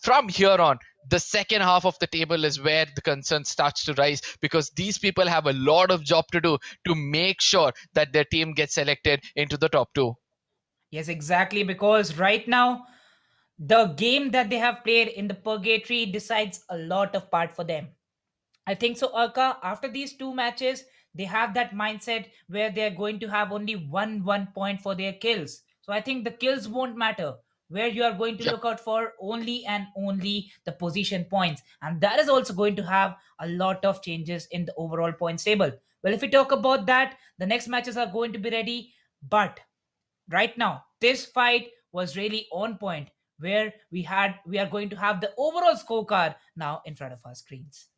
from here on, the second half of the table is where the concern starts to rise, because these people have a lot of job to do to make sure that their team gets selected into the top two. Yes, exactly. Because right now, the game that they have played in the purgatory decides a lot of part for them. I think so, Arka. After these two matches, they have that mindset where they're going to have only one point for their kills. So I think the kills won't matter. Where you are going to Yep. look out for only and only the position points, and that is also going to have a lot of changes in the overall points table. Well, if we talk about that, the next matches are going to be ready, but right now this fight was really on point, where we are going to have the overall scorecard now in front of our screens.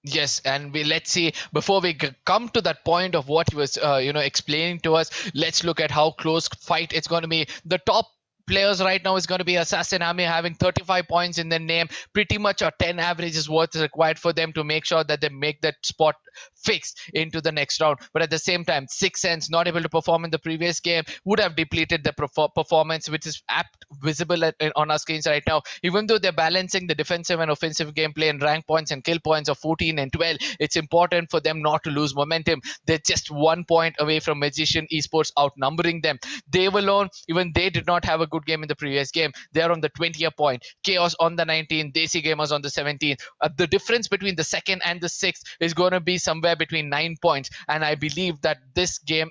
Yes, and let's see, before we come to that point of what he was explaining to us, let's look at how close fight it's going to be. The top players right now is going to be Assassin Army, having 35 points in their name. Pretty much a 10 average is what is required for them to make sure that they make that spot fixed into the next round. But at the same time, Six Sense not able to perform in the previous game would have depleted the performance, which is apt visible on our screens right now. Even though they're balancing the defensive and offensive gameplay and rank points and kill points of 14 and 12, it's important for them not to lose momentum. They're just 1 point away from Magician Esports outnumbering them. They alone, even they did not have a good game in the previous game. They're on the 20th point. Chaos on the 19th. Desi Gamers on the 17th. The difference between the second and the sixth is going to be somewhere between 9 points. And I believe that this game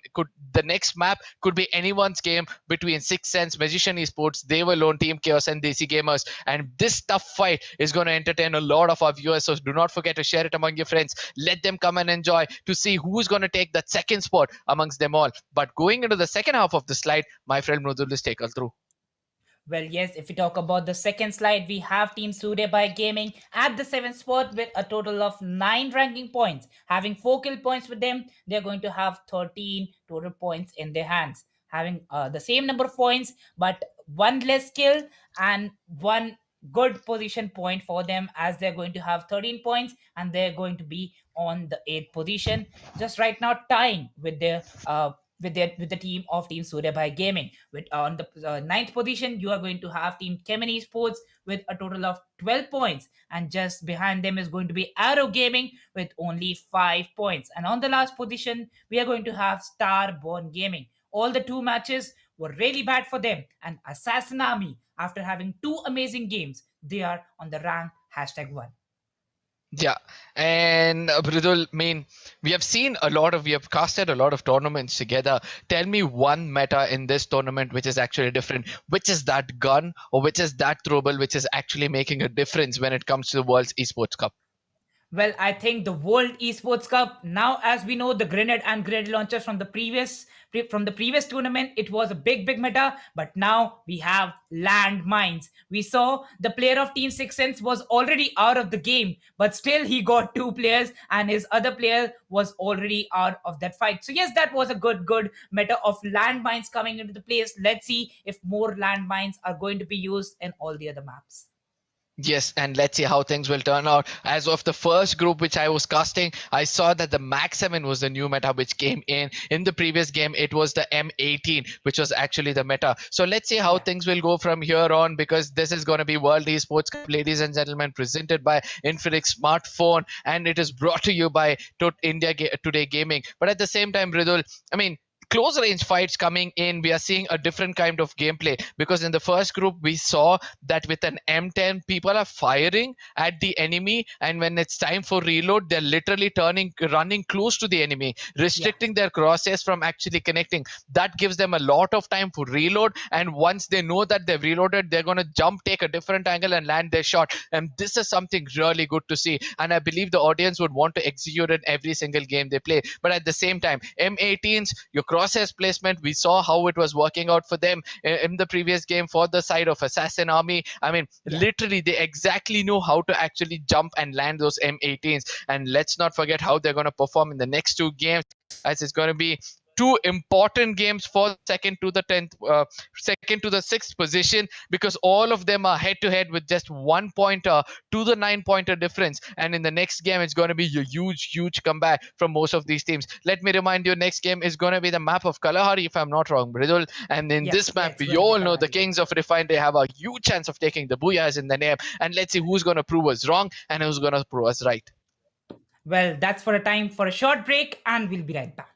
the next map could be anyone's game between Six Sense, Magician Esports, They Were Lone, Team Chaos, and Desi Gamers. And this tough fight is going to entertain a lot of our viewers. So do not forget to share it among your friends. Let them come and enjoy to see who's going to take that second spot amongst them all. But going into the second half of the slide, my friend Mrudul is take us through. Well, yes, if we talk about the second slide, we have Team Surya by Gaming at the seventh spot with a total of 9 ranking points. Having 4 kill points with them, they're going to have 13 total points in their hands. Having the same number of points, but 1 less kill and 1 good position point for them, as they're going to have 13 points and they're going to be on the 8th position, just right now tying with their with the team of Team Surya by Gaming. With on the ninth position, you are going to have Team Kemeny Sports with a total of 12 points, and just behind them is going to be Arrow Gaming with only 5 points. And on the last position, we are going to have Starborn Gaming. All the 2 matches were really bad for them, and Assassin Army, after having 2 amazing games, they are on the rank #1. Yeah, and Bridul, we have casted a lot of tournaments together. Tell me one meta in this tournament which is actually different. Which is that gun or which is that throwable which is actually making a difference when it comes to the World Esports Cup? Well, I think the World Esports Cup, now as we know, the grenade and grenade launchers from the previous tournament, it was a big meta, but now we have land mines. We saw the player of Team Six Sense was already out of the game, but still he got 2 players and his other player was already out of that fight. So yes, that was a good meta of land mines coming into the place. Let's see if more land mines are going to be used in all the other maps. Yes, and let's see how things will turn out. As of the first group which I was casting, I saw that the Max 7 was the new meta which came in. In the previous game, it was the M18, which was actually the meta. So let's see how things will go from here on, because this is going to be World Esports Cup, ladies and gentlemen, presented by Infinix Smartphone, and it is brought to you by Today Gaming. But at the same time, Ridul, I mean, close range fights coming in, we are seeing a different kind of gameplay, because in the first group we saw that with an M10 people are firing at the enemy, and when it's time for reload they're literally running close to the enemy, restricting their crosshairs from actually connecting. That gives them a lot of time for reload, and once they know that they've reloaded, they're going to jump, take a different angle and land their shot. And this is something really good to see, and I believe the audience would want to execute in every single game they play. But at the same time, M18s, your crosshairs placement, we saw how it was working out for them in the previous game for the side of Assassin Army. I mean, literally, they exactly know how to actually jump and land those M18s. And let's not forget how they're going to perform in the next two games, as it's going to be two important games for second to the 6th position, because all of them are head to head with just 1 pointer to the 9-pointer difference. And in the next game, it's going to be a huge comeback from most of these teams. Let me remind you, next game is going to be the map of Kalahari, if I'm not wrong, Bridul. And in this map, we all know the Kings of Refine, they have a huge chance of taking the Booyahs in the name. And let's see who's going to prove us wrong and who's going to prove us right. Well, that's for a time for a short break, and we'll be right back.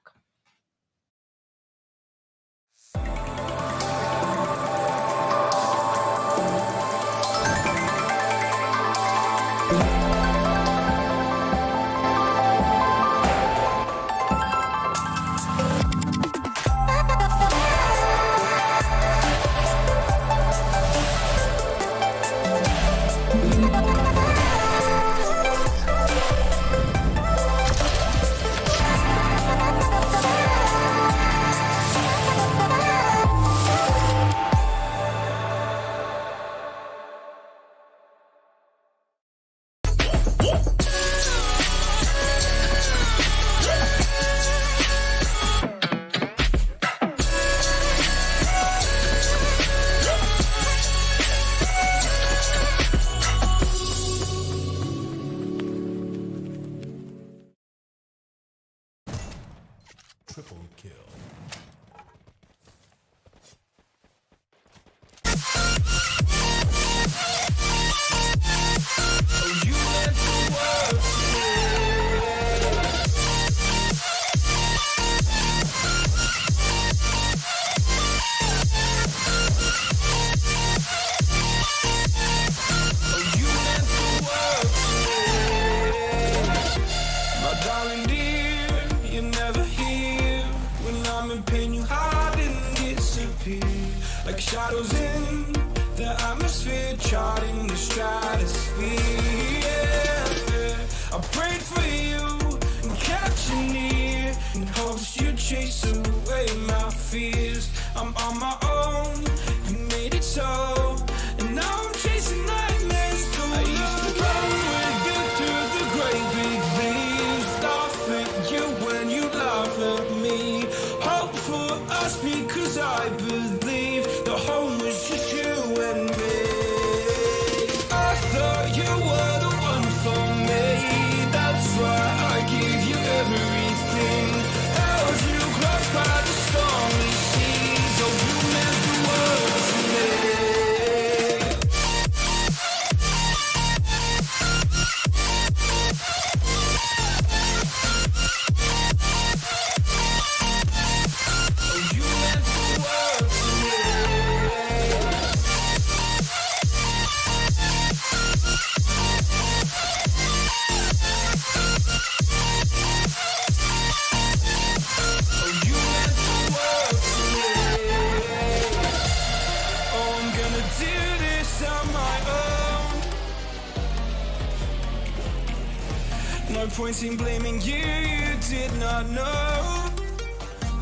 Triple kill. Oh, you let the world Oh, you let the world my darling dear, you never hear. When I'm in pain, you hide and disappear. Like shadows in the atmosphere, charting the stratosphere. Yeah. I prayed for you and kept you near, in hopes you'd chase away my fears. I'm on my own, you made it so, and now I'm chasing nightmares through. I used to run with you through the great big leaves, laugh at you when you laugh at me. Hope for us because I believe the home was just you and me. I thought you were the one for me, that's why I gave you everything. Held you close by the stormy seas. Oh, you meant the world to me. Oh, you meant the world to me. Oh, you meant the world to me. Oh, I'm gonna do this on my own. No point in blaming you, you did not know.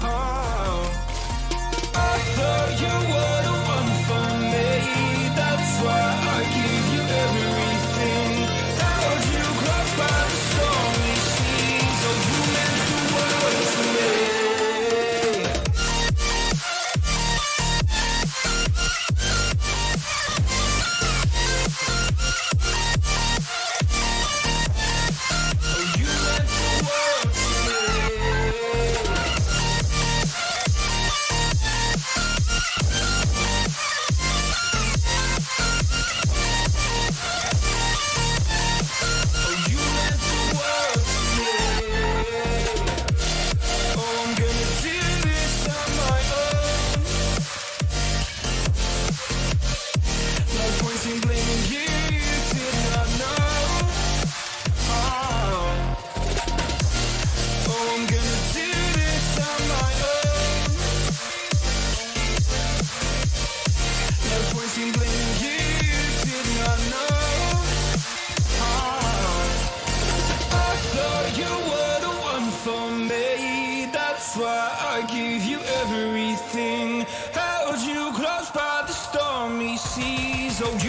Oh, I thought you were the one for me, that's why I gave you everything. Held you close by the stormy seas. Oh, you meant the world to me.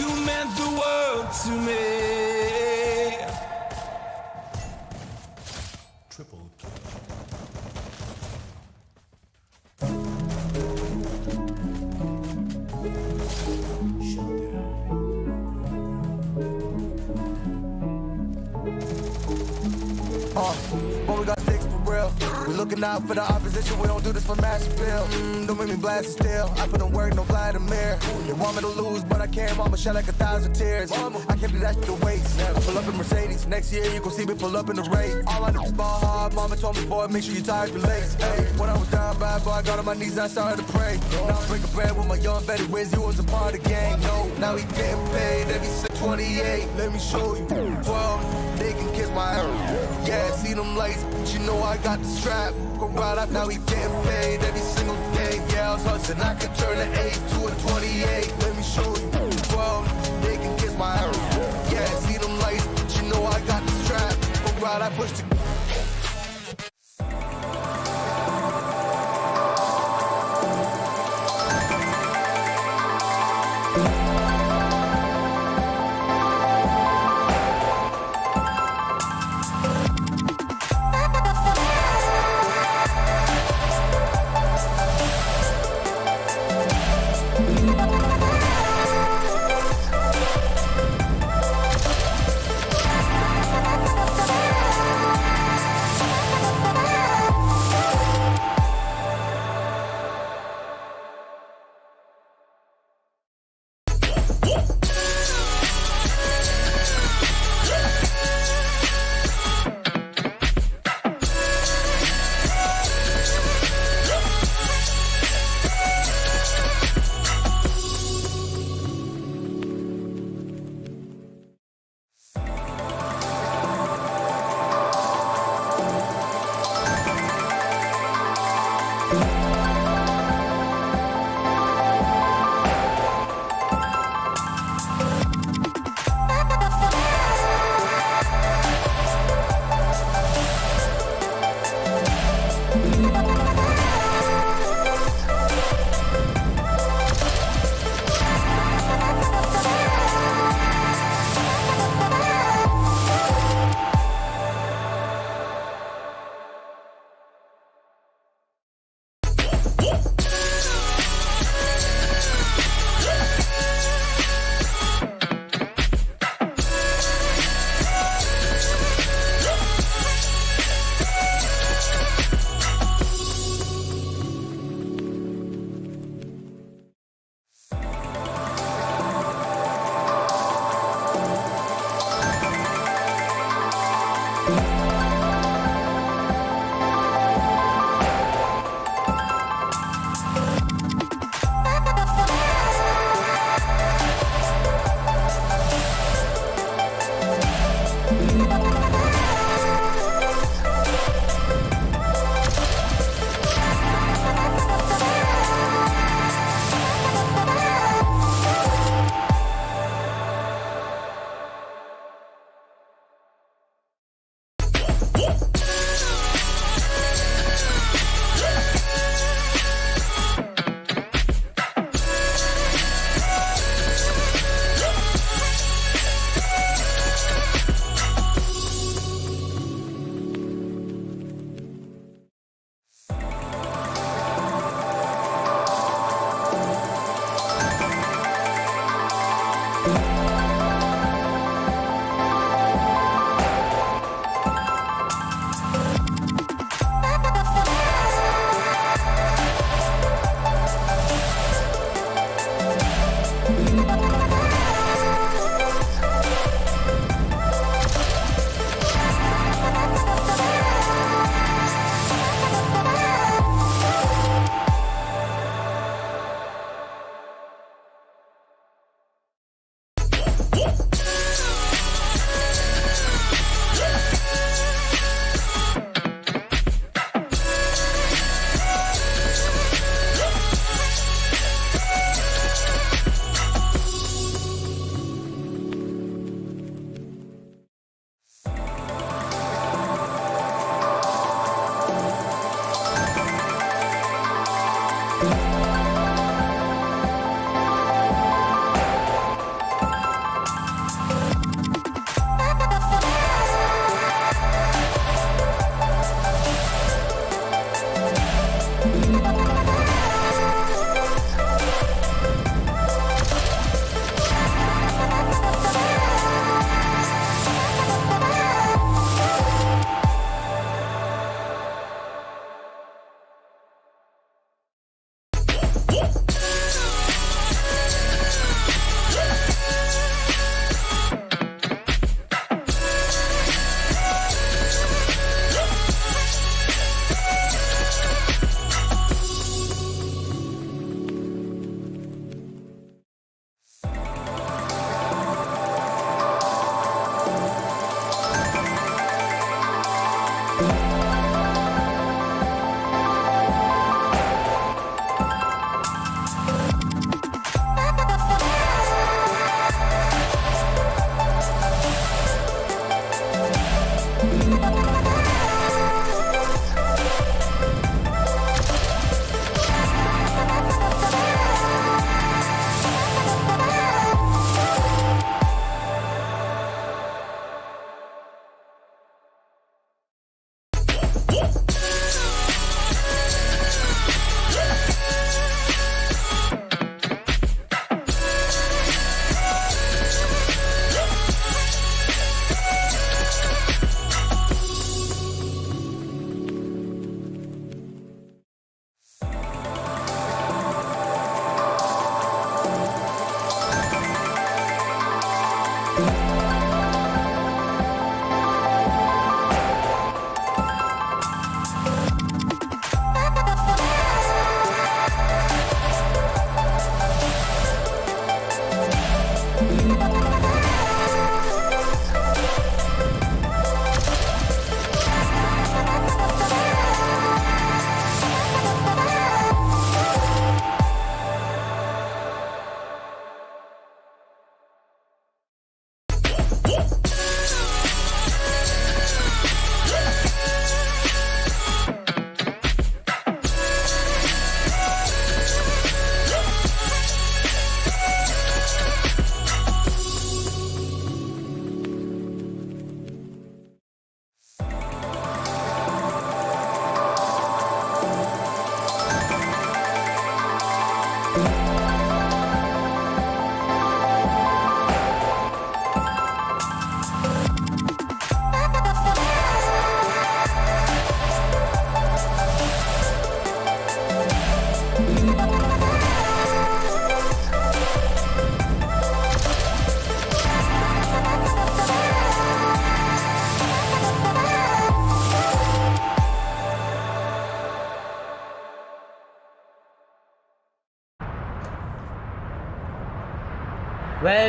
you meant the world to me. Triple kill. But we got sticks for real. We looking out for the opposition. We don't do this for mass appeal. Don't make me blast it still. I put in work, no Vladimir. They want me to lose, but I can't. Mama shed like 1,000 tears. I can't do that shit to waste. I pull up in Mercedes. Next year you gon' see me pull up in the race. All I do is ball hard. Mama told me, boy, make sure you tie up your legs. Hey, when I was down bad, boy, I got on my knees and I started to pray. Now I'm breaking bread with my young Betty Wiz. You was a part of the gang. No, now he getting paid every 28. Let me show you. 12, they can kiss my ass. Yeah, see them lights, but you know I got the strap. Go right up, now he getting paid every single day. Yeah, I was hustling, I could turn an 8 to a 28. Let me show you. 12, they can kiss my ass. Yeah, see them lights, but you know I got the strap. Go right, I push the.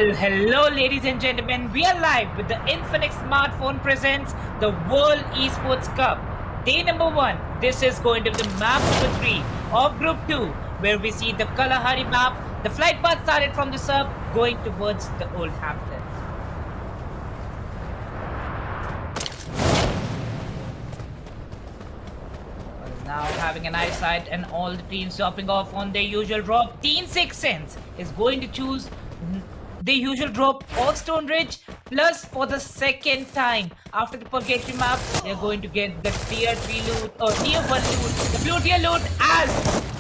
Well, hello, ladies and gentlemen. We are live with the Infinix Smartphone presents the World Esports Cup. Day number 1. This is going to be the map number 3 of Group 2, where we see the Kalahari map. The flight path started from the sub, going towards the Old Hampton. Now having an eyesight and all the teams dropping off on their usual drop. Team 6 Sense is going to choose the usual drop of Stone Ridge, plus for the second time after the purgatory map, they're going to get the tier 3 loot or tier 1 loot, the blue tier loot as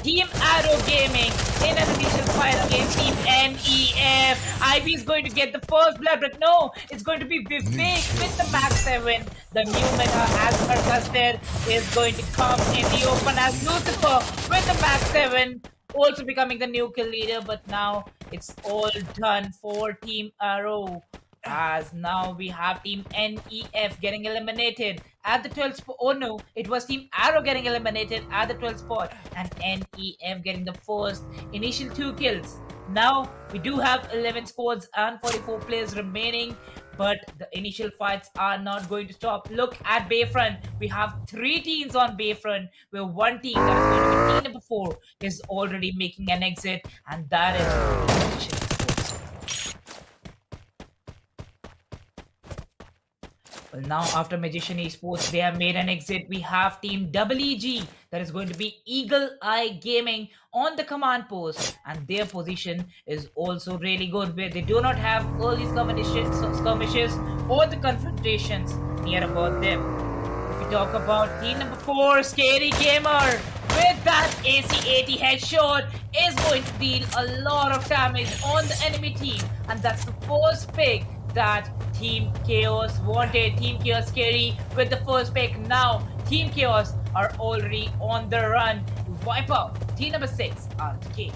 Team Arrow Gaming in an initial fight against Team NEF. IB is going to get the first blood, but no, it's going to be Vivek with the Max 7. The new meta as Percusted is going to come in the open as Lucifer with the Max 7. Also becoming the new kill leader, but now it's all done for Team Arrow. As now we have Team NEF getting eliminated at the 12th spot. Oh no, it was Team Arrow getting eliminated at the 12th spot and NEF getting the first initial 2 kills. Now we do have 11 squads and 44 players remaining, but the initial fights are not going to stop. Look at Bayfront. We have 3 teams on Bayfront, where one team, that is going to be team number 4, is already making an exit, and that is Well, now after Magician Esports, they have made an exit. We have Team EEG, that is going to be Eagle Eye Gaming on the command post, and their position is also really good, where they do not have early skirmishes or the confrontations near about them. If we talk about team number 4, Scary Gamer, with that AC-80 headshot, is going to deal a lot of damage on the enemy team, and that's the first pick that Team Chaos wanted. Team Chaos Scary with the first pick. Now Team Chaos are already on the run to wipe out team number 6, RTK.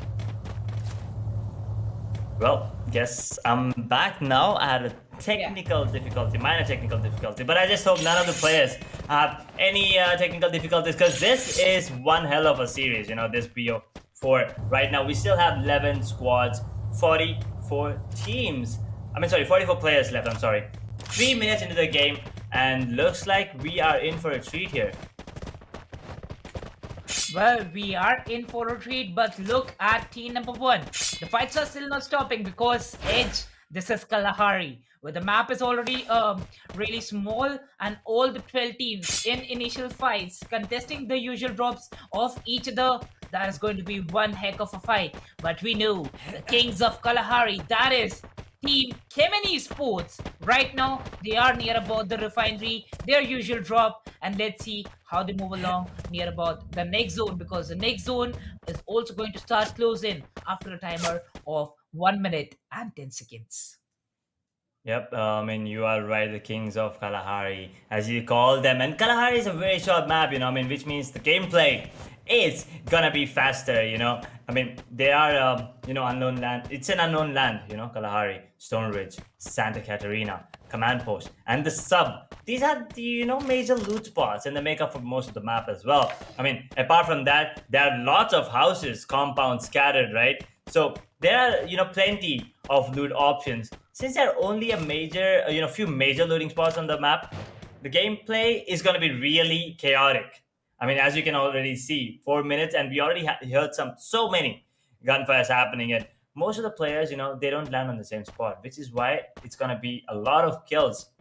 Well, guess I'm back now. I had a technical difficulty, minor technical difficulty, but I just hope none of the players have any technical difficulties, because this is one hell of a series, you know, this BO4. Right now, we still have 11 squads, 44 teams. 44 players left, I'm sorry. 3 minutes into the game, and looks like we are in for a treat here. Well, we are in for a treat, but look at team number 1. The fights are still not stopping because Edge, this is Kalahari, where the map is already really small, and all the 12 teams in initial fights contesting the usual drops of each other. That is going to be one heck of a fight. But we know the kings of Kalahari, that is Team Kemeni Sports. Right now, they are near about the refinery, their usual drop, and let's see how they move along near about the next zone, because the next zone is also going to start closing after a timer of 1 minute and 10 seconds. Yep, you are right, the kings of Kalahari, as you call them. And Kalahari is a very short map, which means the gameplay is gonna be faster, they are, unknown land. It's an unknown land, Kalahari, Stone Ridge, Santa Catarina, Command Post, and the sub. These are the, major loot spots, and they make up for most of the map as well. Apart from that, there are lots of houses, compounds scattered, right? So there are, plenty of loot options. Since there are only a major, few major looting spots on the map, the gameplay is going to be really chaotic. As you can already see, 4 minutes, and we already heard so many gunfires happening, and most of the players, they don't land on the same spot, which is why it's going to be a lot of kills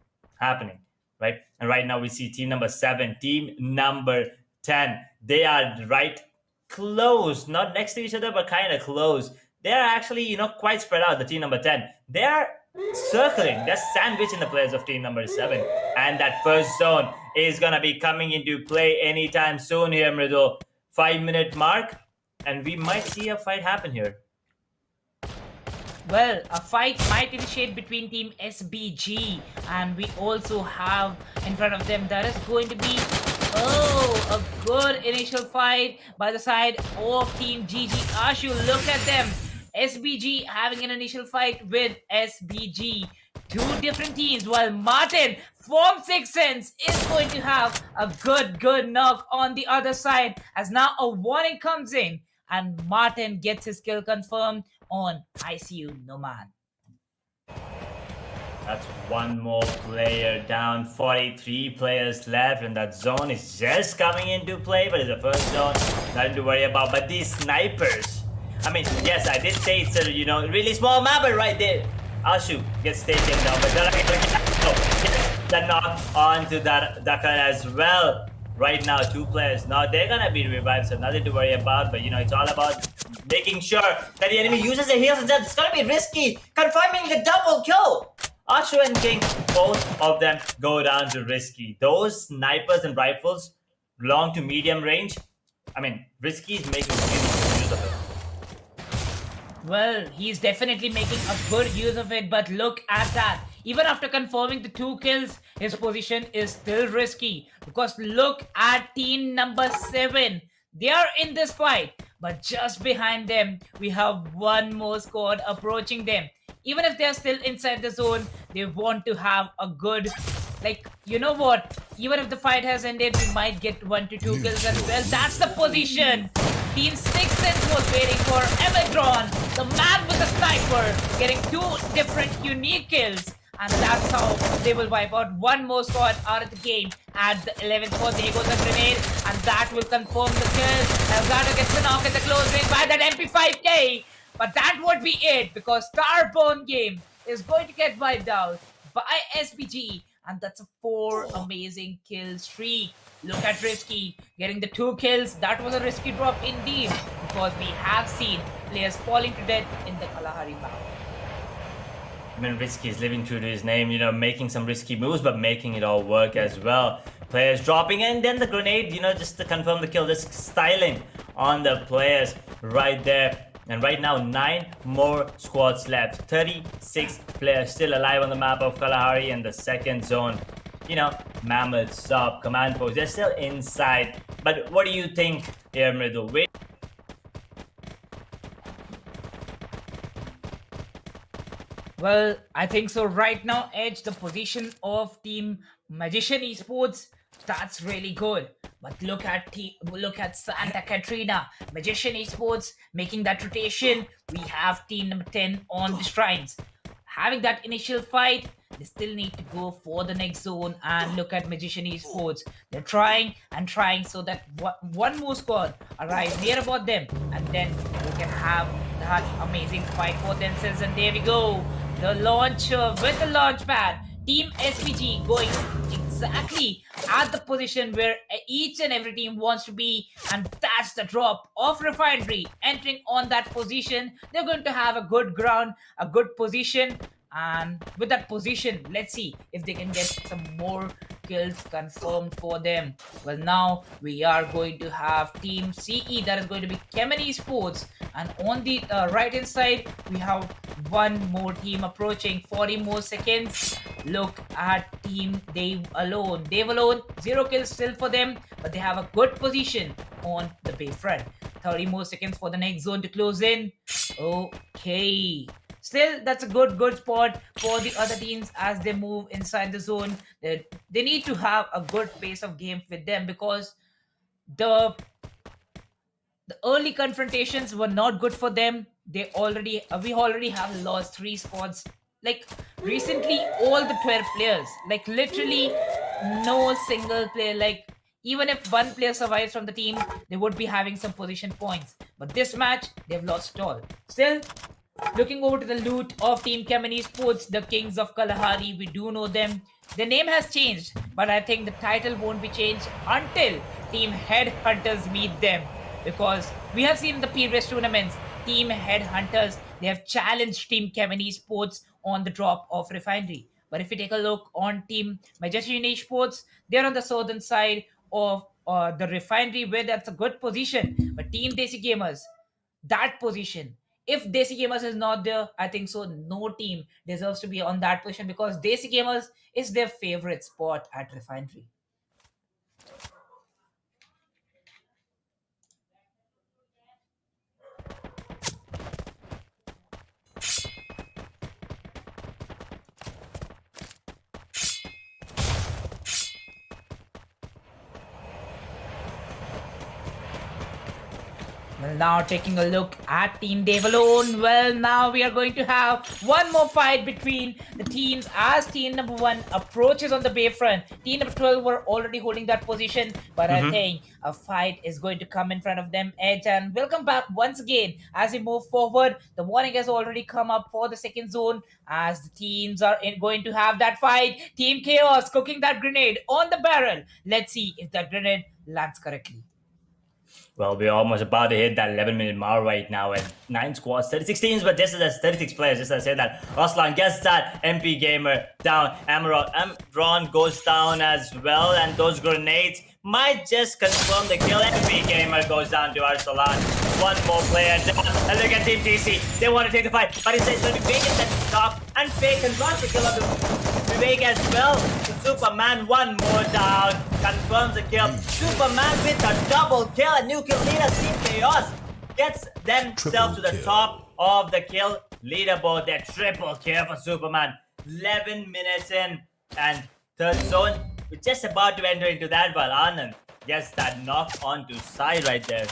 happening, right? And right now we see team number 7, team number 10. They are right close, not next to each other, but kind of close. They are actually, quite spread out, the team number 10. They are circling, they're sandwiching the players of team number 7. And that first zone is going to be coming into play anytime soon here, Mridul. 5-minute mark, and we might see a fight happen here. Well, a fight might initiate between Team SBG, and we also have in front of them that is going to be a good initial fight by the side of Team GG Ashu. Look at them. SBG having an initial fight with SBG. 2 different teams, while Martin from 6 Sense is going to have a good knock on the other side, as now a warning comes in and Martin gets his kill confirmed on ICU No Man. That's one more player down. 43 players left, and that zone is just coming into play. But it's the first zone, nothing to worry about. But these snipers, I mean, yes, I did say it's a really small map, but right there, Ashu gets taken down. But they're going to get the knock onto that Dakar as well. Right now, 2 players. Now they're gonna be revived, so nothing to worry about. But it's all about making sure that the enemy uses their heals instead. It's gonna be risky, confirming the double kill. Ashu and King, both of them go down to risky. Those snipers and rifles belong to medium range. I mean, risky is making use of it. Well, he's definitely making a good use of it, but look at that. Even after confirming the 2 kills, his position is still risky. Because look at team number 7. They are in this fight. But just behind them, we have one more squad approaching them. Even if they're still inside the zone, they want to have a good... you know what? Even if the fight has ended, we might get 1 to 2 kills as well. That's the position. Team 6 Sense was waiting for Emedron, the man with the sniper, getting 2 different unique kills. And that's how they will wipe out one more squad out of the game at the 11th spot. There goes a grenade, and that will confirm the kill. Elgato gets the knock at the close range by that MP5K. But that would be it, because Starborn game is going to get wiped out by SPG. And that's a 4 amazing kill streak. Look at Risky getting the 2 kills. That was a risky drop indeed, because we have seen players falling to death in the Kalahari battle. I mean, Risky is living true to his name, making some risky moves, but making it all work as well. Players dropping, and then the grenade, just to confirm the kill, just styling on the players right there. And right now, 9 more squads left. 36 players still alive on the map of Kalahari and the second zone. Mammoth, Sub, Command Post, they're still inside. But what do you think here, Mridu? Well, I think so. Right now, Edge, the position of Team Magician Esports, that's really good. But look at Santa Catrina, Magician Esports making that rotation. We have team number 10 on the shrines. Having that initial fight, they still need to go for the next zone. And look at Magician Esports. They're trying and trying so that one more squad arrives near about them. And then we can have that amazing fight for themselves. And there we go. The launcher with the launch pad. Team SPG going exactly at the position where each and every team wants to be, and that's the drop of Refinery entering on that position. They're going to have a good ground, a good position, and with that position, let's see if they can get some more kills confirmed for them. Well, now we are going to have Team CE, that is going to be Kemen Esports, and on the right hand side we have one more team approaching. 40 more seconds. Look at Team Dave alone. 0 kills still for them, but they have a good position on the Bayfront. 30 more seconds for the next zone to close in. Okay. Still, that's a good spot for the other teams as they move inside the zone. They need to have a good pace of game with them, because the early confrontations were not good for them. We already have lost 3 spots. Recently, all the 12 players, literally no single player, even if one player survives from the team, they would be having some position points. But this match, they've lost it all. Still, looking over to the loot of Team Kemen Esports, the Kings of Kalahari, we do know them. Their name has changed, but I think the title won't be changed until Team Headhunters meet them. Because we have seen in the previous tournaments, Team Headhunters, they have challenged Team Kemen Esports on the drop of Refinery. But if you take a look on Team Magician Esports, they're on the southern side of the Refinery, where that's a good position. But Team Desi Gamers, that position, if Desi Gamers is not there, I think so no team deserves to be on that position, because Desi Gamers is their favorite spot at Refinery. Well, now taking a look at Team Dave alone. Well, now we are going to have one more fight between the teams as team number 1 approaches on the Bayfront. Team number 12 were already holding that position, but I think a fight is going to come in front of them. Edge, and welcome back once again as we move forward. The warning has already come up for the second zone as the teams are going to have that fight. Team Chaos cooking that grenade on the barrel. Let's see if that grenade lands correctly. Well, we're almost about to hit that 11-minute mark right now at 9 squads, 36 teams, but just as 36 players, just as I said that. Ruslan gets that, MP Gamer down, Amron goes down as well, and those grenades might just confirm the kill. MP Gamer goes down to Arsalan. One more player down, and look at Team TC. They want to take the fight, but it's going to be Vivek at the top, and Faye can run the kill of Vivek as well. Superman, one more down, confirms the kill. Superman with a double kill, a new kill leader. Team Chaos gets themselves to the top of the kill leaderboard. Their triple kill for Superman. 11 minutes in, and third zone. We're just about to enter into that, but Anand gets that knock onto side right there.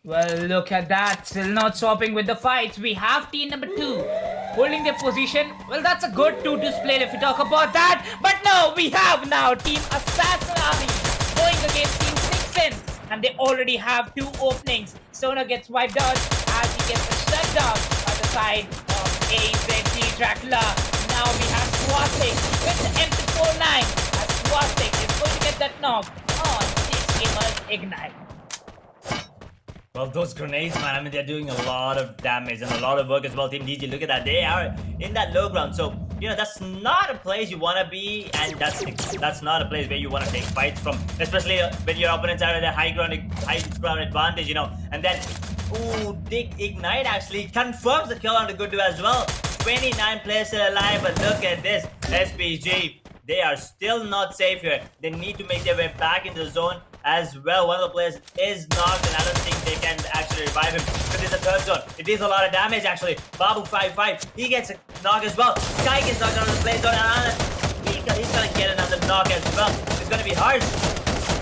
Well, look at that. Still not stopping with the fights. We have team number 2 holding their position. Well, that's a good 2 split if we talk about that. But no, we have now Team Assassin Army going against Team Sixen. And they already have 2 openings. Sona gets wiped out as he gets a shutdown by the side of AZT Dracula. Now we have Swastik with the M249 as Swastik is going to get that knock on this gamer's Ignite. Well, those grenades, man, I mean, they're doing a lot of damage and a lot of work as well. Team DG, look at that. They are in that low ground. So, you know, that's not a place you want to be, and that's not a place where you want to take fights from, especially when your opponents are at a high ground advantage, you know. And then, ooh, Dick Ignite actually confirms the kill on the good do as well. 29 players still alive, but look at this. SPG, they are still not safe here. They need to make their way back into the zone as well. One of the players is knocked, and I don't think they can actually revive him because it's a third zone. It is a lot of damage actually. Babu 5-5, he gets a knock as well. Sky gets knocked out of the play zone, and he's gonna get another knock as well. It's gonna be harsh.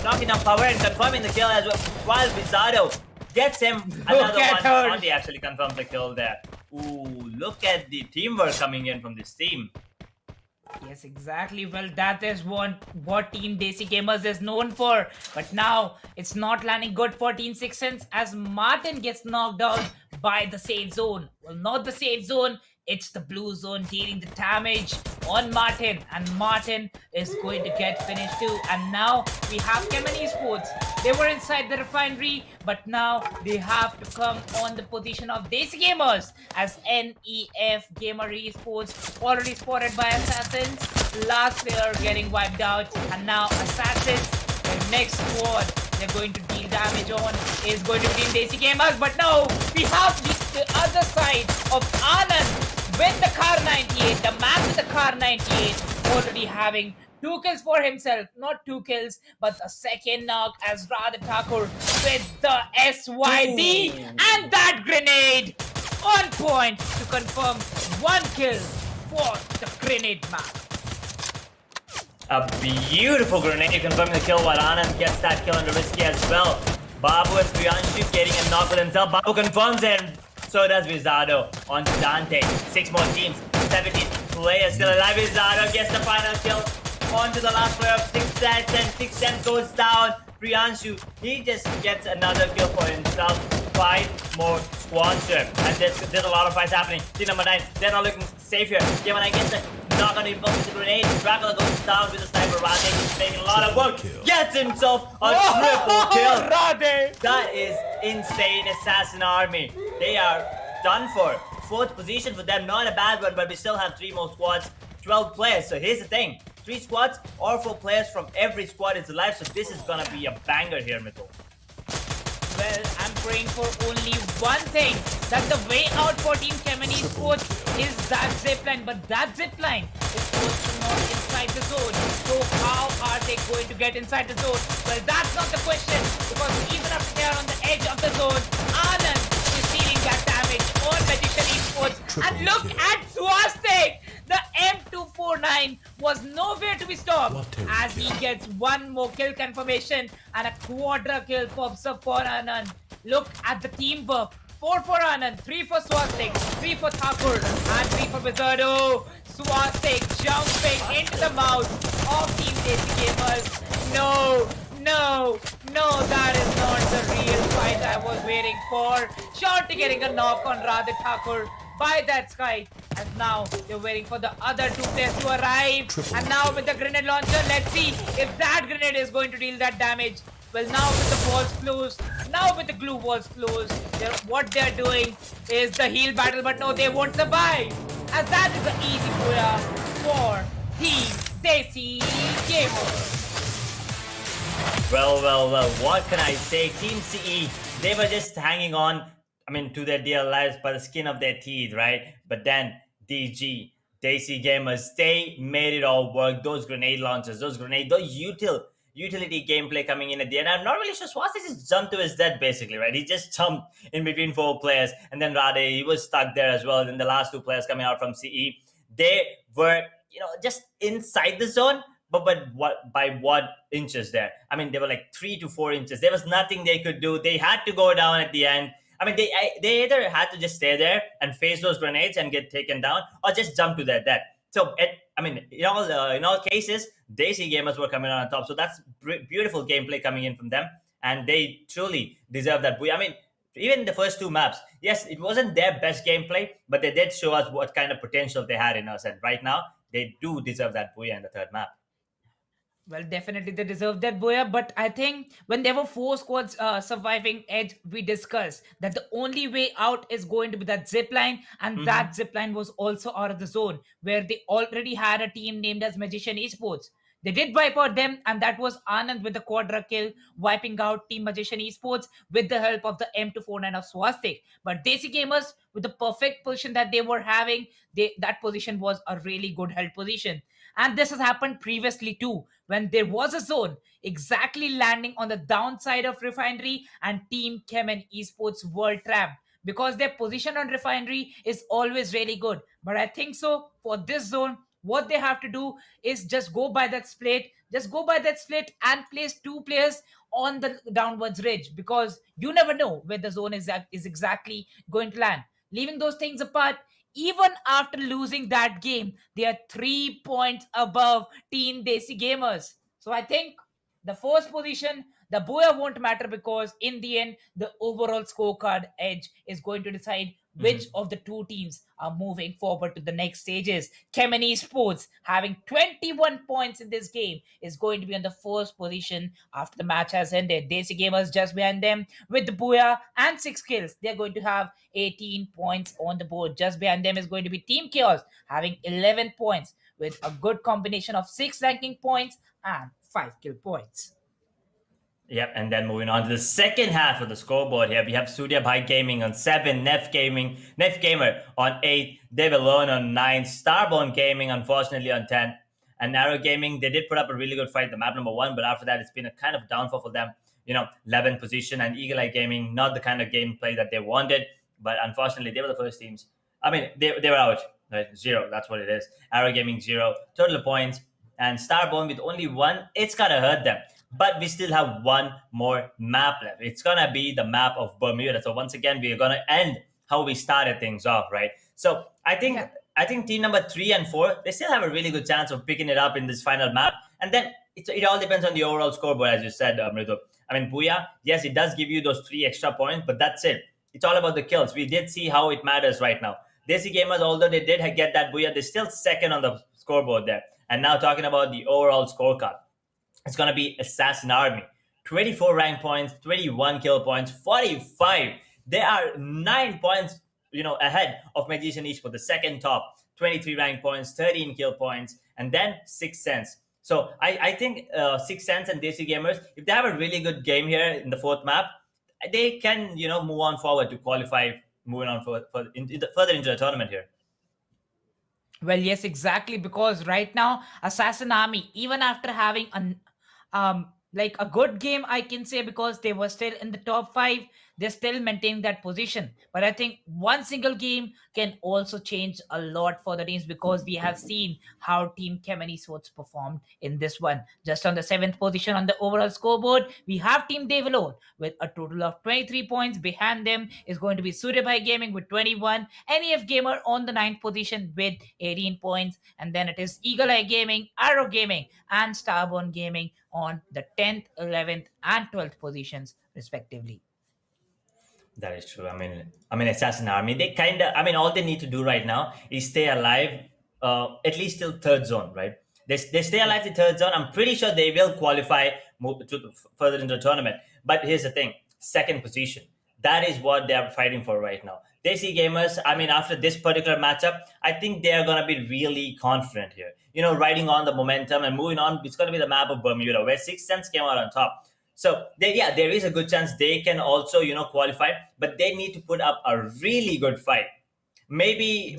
Knocking down power and confirming the kill as well. While Bizarro gets him another one. Andy actually confirms the kill there. Ooh, look at the teamwork coming in from this team. Yes, exactly. Well, that is what Team Desi Gamers is known for. But now, it's not landing good for Team Sixens as Martin gets knocked down by the safe zone. Well, not the safe zone. It's the blue zone dealing the damage on Martin. And Martin is going to get finished too. And now, we have Kemen Esports. They were inside the refinery, but now they have to come on the position of Desi Gamers as NEF Gamer Esports already spotted by Assassins. Last player getting wiped out, and now Assassins, the next squad they're going to deal damage on is going to be Team Desi Gamers. But no, we have the other side of Anand with the Car 98, the man with the Car 98 already having 2 kills for himself, not 2 kills, but the second knock as Radha Thakur with the SYD and that grenade on point to confirm 1 kill for the grenade man. A beautiful grenade confirming the kill while Anand gets that kill on the risky as well. Babu and Priyanshu getting a knock with himself. Babu confirms it, and so does Vizardo on Dante. 6 more teams, 17 players still alive. Vizardo gets the final kill onto the last player of 6 cents, and 6 cents goes down. Priyanshu, he just gets another kill for himself. 5 more squads here, and there's a lot of fights happening. Team number 9, they're not looking safe here. Game 9 gets the knock on the impulse with the grenade. Dracula goes down with the sniper. Rade is making a lot of work. Gets himself a triple kill. Rade! That is insane. Assassin Army, they are done for. 4th position for them, not a bad one, but we still have 3 more squads, 12 players. So here's the thing, 3 squads or 4 players from every squad is alive, so this is gonna be a banger here, Mithil. Well, I'm praying for only one thing, that the way out for Team Kemen Esports is that zipline, but that zipline is also not inside the zone. So how are they going to get inside the zone? Well, that's not the question, because even up there on the edge of the zone, Anand is dealing that damage on Magician Esports. And look at Swastik! The M249 M249 was nowhere to be stopped as he gets one more kill confirmation and a quadra kill pops up for Anand. Look at the teamwork. 4 for Anand, 3 for Swastik, 3 for Thakur, and 3 for Wizardo. Swastik jumping into the mouth of Team Desi Gamers. No, that is not the real fight I was waiting for. Shorty getting a knock on Radha Thakur by that Sky. And now they're waiting for the other two players to arrive. And now with the grenade launcher, let's see if that grenade is going to deal that damage. Well, now with the walls closed, now with the glue walls closed, what they're doing is the heal battle, but no, they won't survive. As that is an easy booyah for Team Desi Gamer. Well, what can I say? Team CE, they were just hanging on, to their dear lives by the skin of their teeth, right? But then DG, Desi Gamers, they made it all work. Those grenade launchers, those utility gameplay coming in at the end. I'm not really sure. Swastik just jumped to his death, basically, right? He just jumped in between 4 players. And then Rade, he was stuck there as well. Then the last 2 players coming out from CE, they were, just inside the zone. But by what inches there? They were like 3 to 4 inches. There was nothing they could do. They had to go down at the end. They either had to just stay there and face those grenades and get taken down, or just jump to their death. So, in all cases, Desi Gamers were coming on top. So that's beautiful gameplay coming in from them, and they truly deserve that booyah. Even the first 2 maps, yes, it wasn't their best gameplay, but they did show us what kind of potential they had in us. And right now, they do deserve that booyah in the 3rd map. Well, definitely they deserve that booyah, but I think when there were 4 squads surviving Edge, we discussed that the only way out is going to be that zip line, and that zip line was also out of the zone where they already had a team named as Magician Esports. They did wipe out them, and that was Anand with the quadra kill, wiping out Team Magician Esports with the help of the M249 of Swastik. But Desi Gamers, with the perfect position that they were having, that position was a really good held position. And this has happened previously too, when there was a zone exactly landing on the downside of Refinery, and Team Chem and Esports were trapped because their position on Refinery is always really good. But I think so for this zone, what they have to do is just go by that split, and place 2 players on the downwards ridge, because you never know where the zone is exactly going to land. Leaving those things apart, even after losing that game, they are 3 points above Team Desi Gamers. So I think the first position, the booyah won't matter, because in the end, the overall scorecard edge is going to decide which of the 2 teams are moving forward to the next stages. Chem and Esports, having 21 points in this game, is going to be on the first position after the match has ended. Desi Gamers just behind them with the booyah and 6 kills. They're going to have 18 points on the board. Just behind them is going to be Team Chaos, having 11 points with a good combination of 6 ranking points and 5 kill points. Yep, and then moving on to the second half of the scoreboard here, we have Surya Bhai Gaming on 7, Nef Gamer on 8, Devil Alone on 9, Starborn Gaming unfortunately on 10, and Narrow Gaming, they did put up a really good fight, the map number 1, but after that it's been a kind of downfall for them. 11th position, and Eagle Eye Gaming, not the kind of gameplay that they wanted, but unfortunately they were the first teams. They were out, right? 0, that's what it is. Arrow Gaming 0, total points, and Starborn with only 1, it's gotta hurt them. But we still have 1 more map left. It's gonna be the map of Bermuda. So once again, we're gonna end how we started things off, right? So I think team number 3 and 4, they still have a really good chance of picking it up in this final map. And then it all depends on the overall scoreboard, as you said, Mridu. Booyah, yes, it does give you those 3 extra points, but that's it. It's all about the kills. We did see how it matters right now. Desi Gamers, although they did get that booyah, they're still second on the scoreboard there. And now talking about the overall scorecard, it's going to be Assassin Army. 24 rank points, 21 kill points, 45. They are 9 points, ahead of Magician Esports, the second top. 23 rank points, 13 kill points, and then 6 cents. So I think 6 cents and Desi Gamers, if they have a really good game here in the 4th map, they can, move on forward to qualify, moving on further into the tournament here. Well, yes, exactly, because right now, Assassin Army, even after having a good game, I can say, because they were still in the top 5, they're still maintaining that position. But I think one single game can also change a lot for the teams, because we have seen how Team Kemeny Swords performed in this one. Just on the 7th position on the overall scoreboard, we have Team Devalone with a total of 23 points. Behind them is going to be Surya Bhai Gaming with 21, NEF Gamer on the 9th position with 18 points, and then it is Eagle Eye Gaming, Arrow Gaming, and Starborn Gaming on the 10th, 11th, and 12th positions, respectively. That is true. I mean, Assassin Army. They kind of. I mean, all they need to do right now is stay alive, at least till third zone, right? They stay alive to third zone. I'm pretty sure they will qualify, move to further into the tournament. But here's the thing: second position. That is what they are fighting for right now. They see gamers. I mean, after this particular matchup, I think they are gonna be really confident here. Riding on the momentum and moving on. It's gonna be the map of Bermuda, where Sixth Sense came out on top. So there is a good chance they can also qualify, but they need to put up a really good fight. Maybe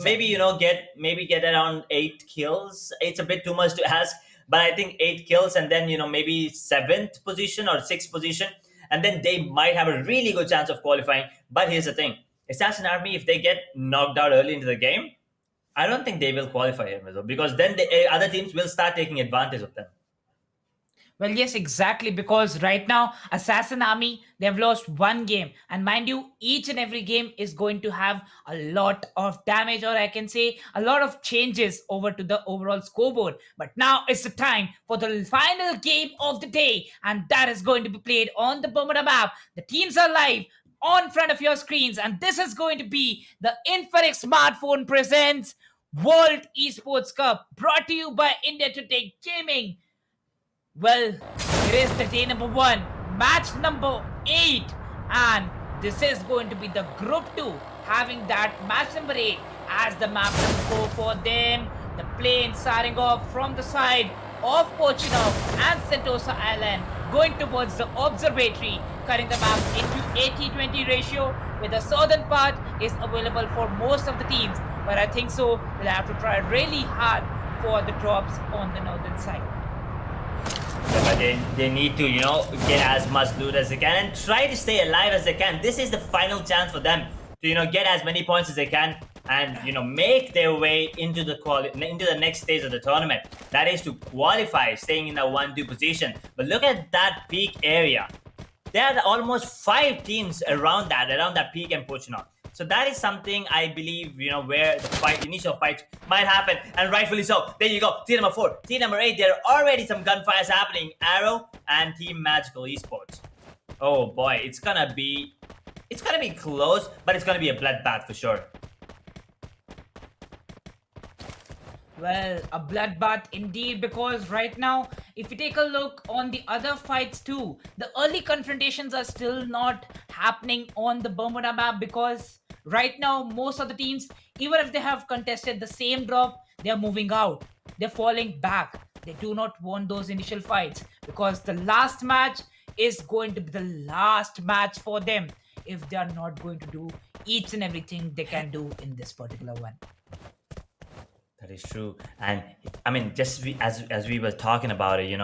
get around 8 kills. It's a bit too much to ask, but I think 8 kills and then maybe 7th position or 6th position, and then they might have a really good chance of qualifying. But here's the thing: Assassin Army, if they get knocked out early into the game, I don't think they will qualify here, because then the other teams will start taking advantage of them. Well, yes, exactly, because right now, Assassin Army, they've lost one game. And mind you, each and every game is going to have a lot of damage, or I can say a lot of changes over to the overall scoreboard. But now it's the time for the final game of the day, and that is going to be played on the Bermuda map. The teams are live on front of your screens, and this is going to be the Infinix Smartphone presents World Esports Cup, brought to you by India Today Gaming. Well, it is the day number 1, match number 8, and this is going to be the group 2, having that match number 8 as the map number 4 for them. The plane starting off from the side of Pochinov and Sentosa Island, going towards the observatory, cutting the map into 80-20 ratio, where the southern part is available for most of the teams, but I think so we'll have to try really hard for the drops on the northern side. But they need to, get as much loot as they can and try to stay alive as they can. This is the final chance for them to, get as many points as they can and, make their way into the next stage of the tournament. That is to qualify, staying in the 1-2 position. But look at that peak area. There are almost 5 teams around that peak and Pochinov. So that is something I believe, where the initial fight might happen, and rightfully so. There you go, team number 4. Team number 8, there are already some gunfires happening. Arrow and Team Magical Esports. Oh boy, it's gonna be close, but it's gonna be a bloodbath for sure. Well, a bloodbath indeed, because right now, if you take a look on the other fights too, the early confrontations are still not happening on the Bermuda map, because right now, most of the teams, even if they have contested the same drop, they are moving out. They're falling back. They do not want those initial fights, because the last match is going to be the last match for them if they are not going to do each and everything they can do in this particular one. That is true. And I mean, just as we were talking about it,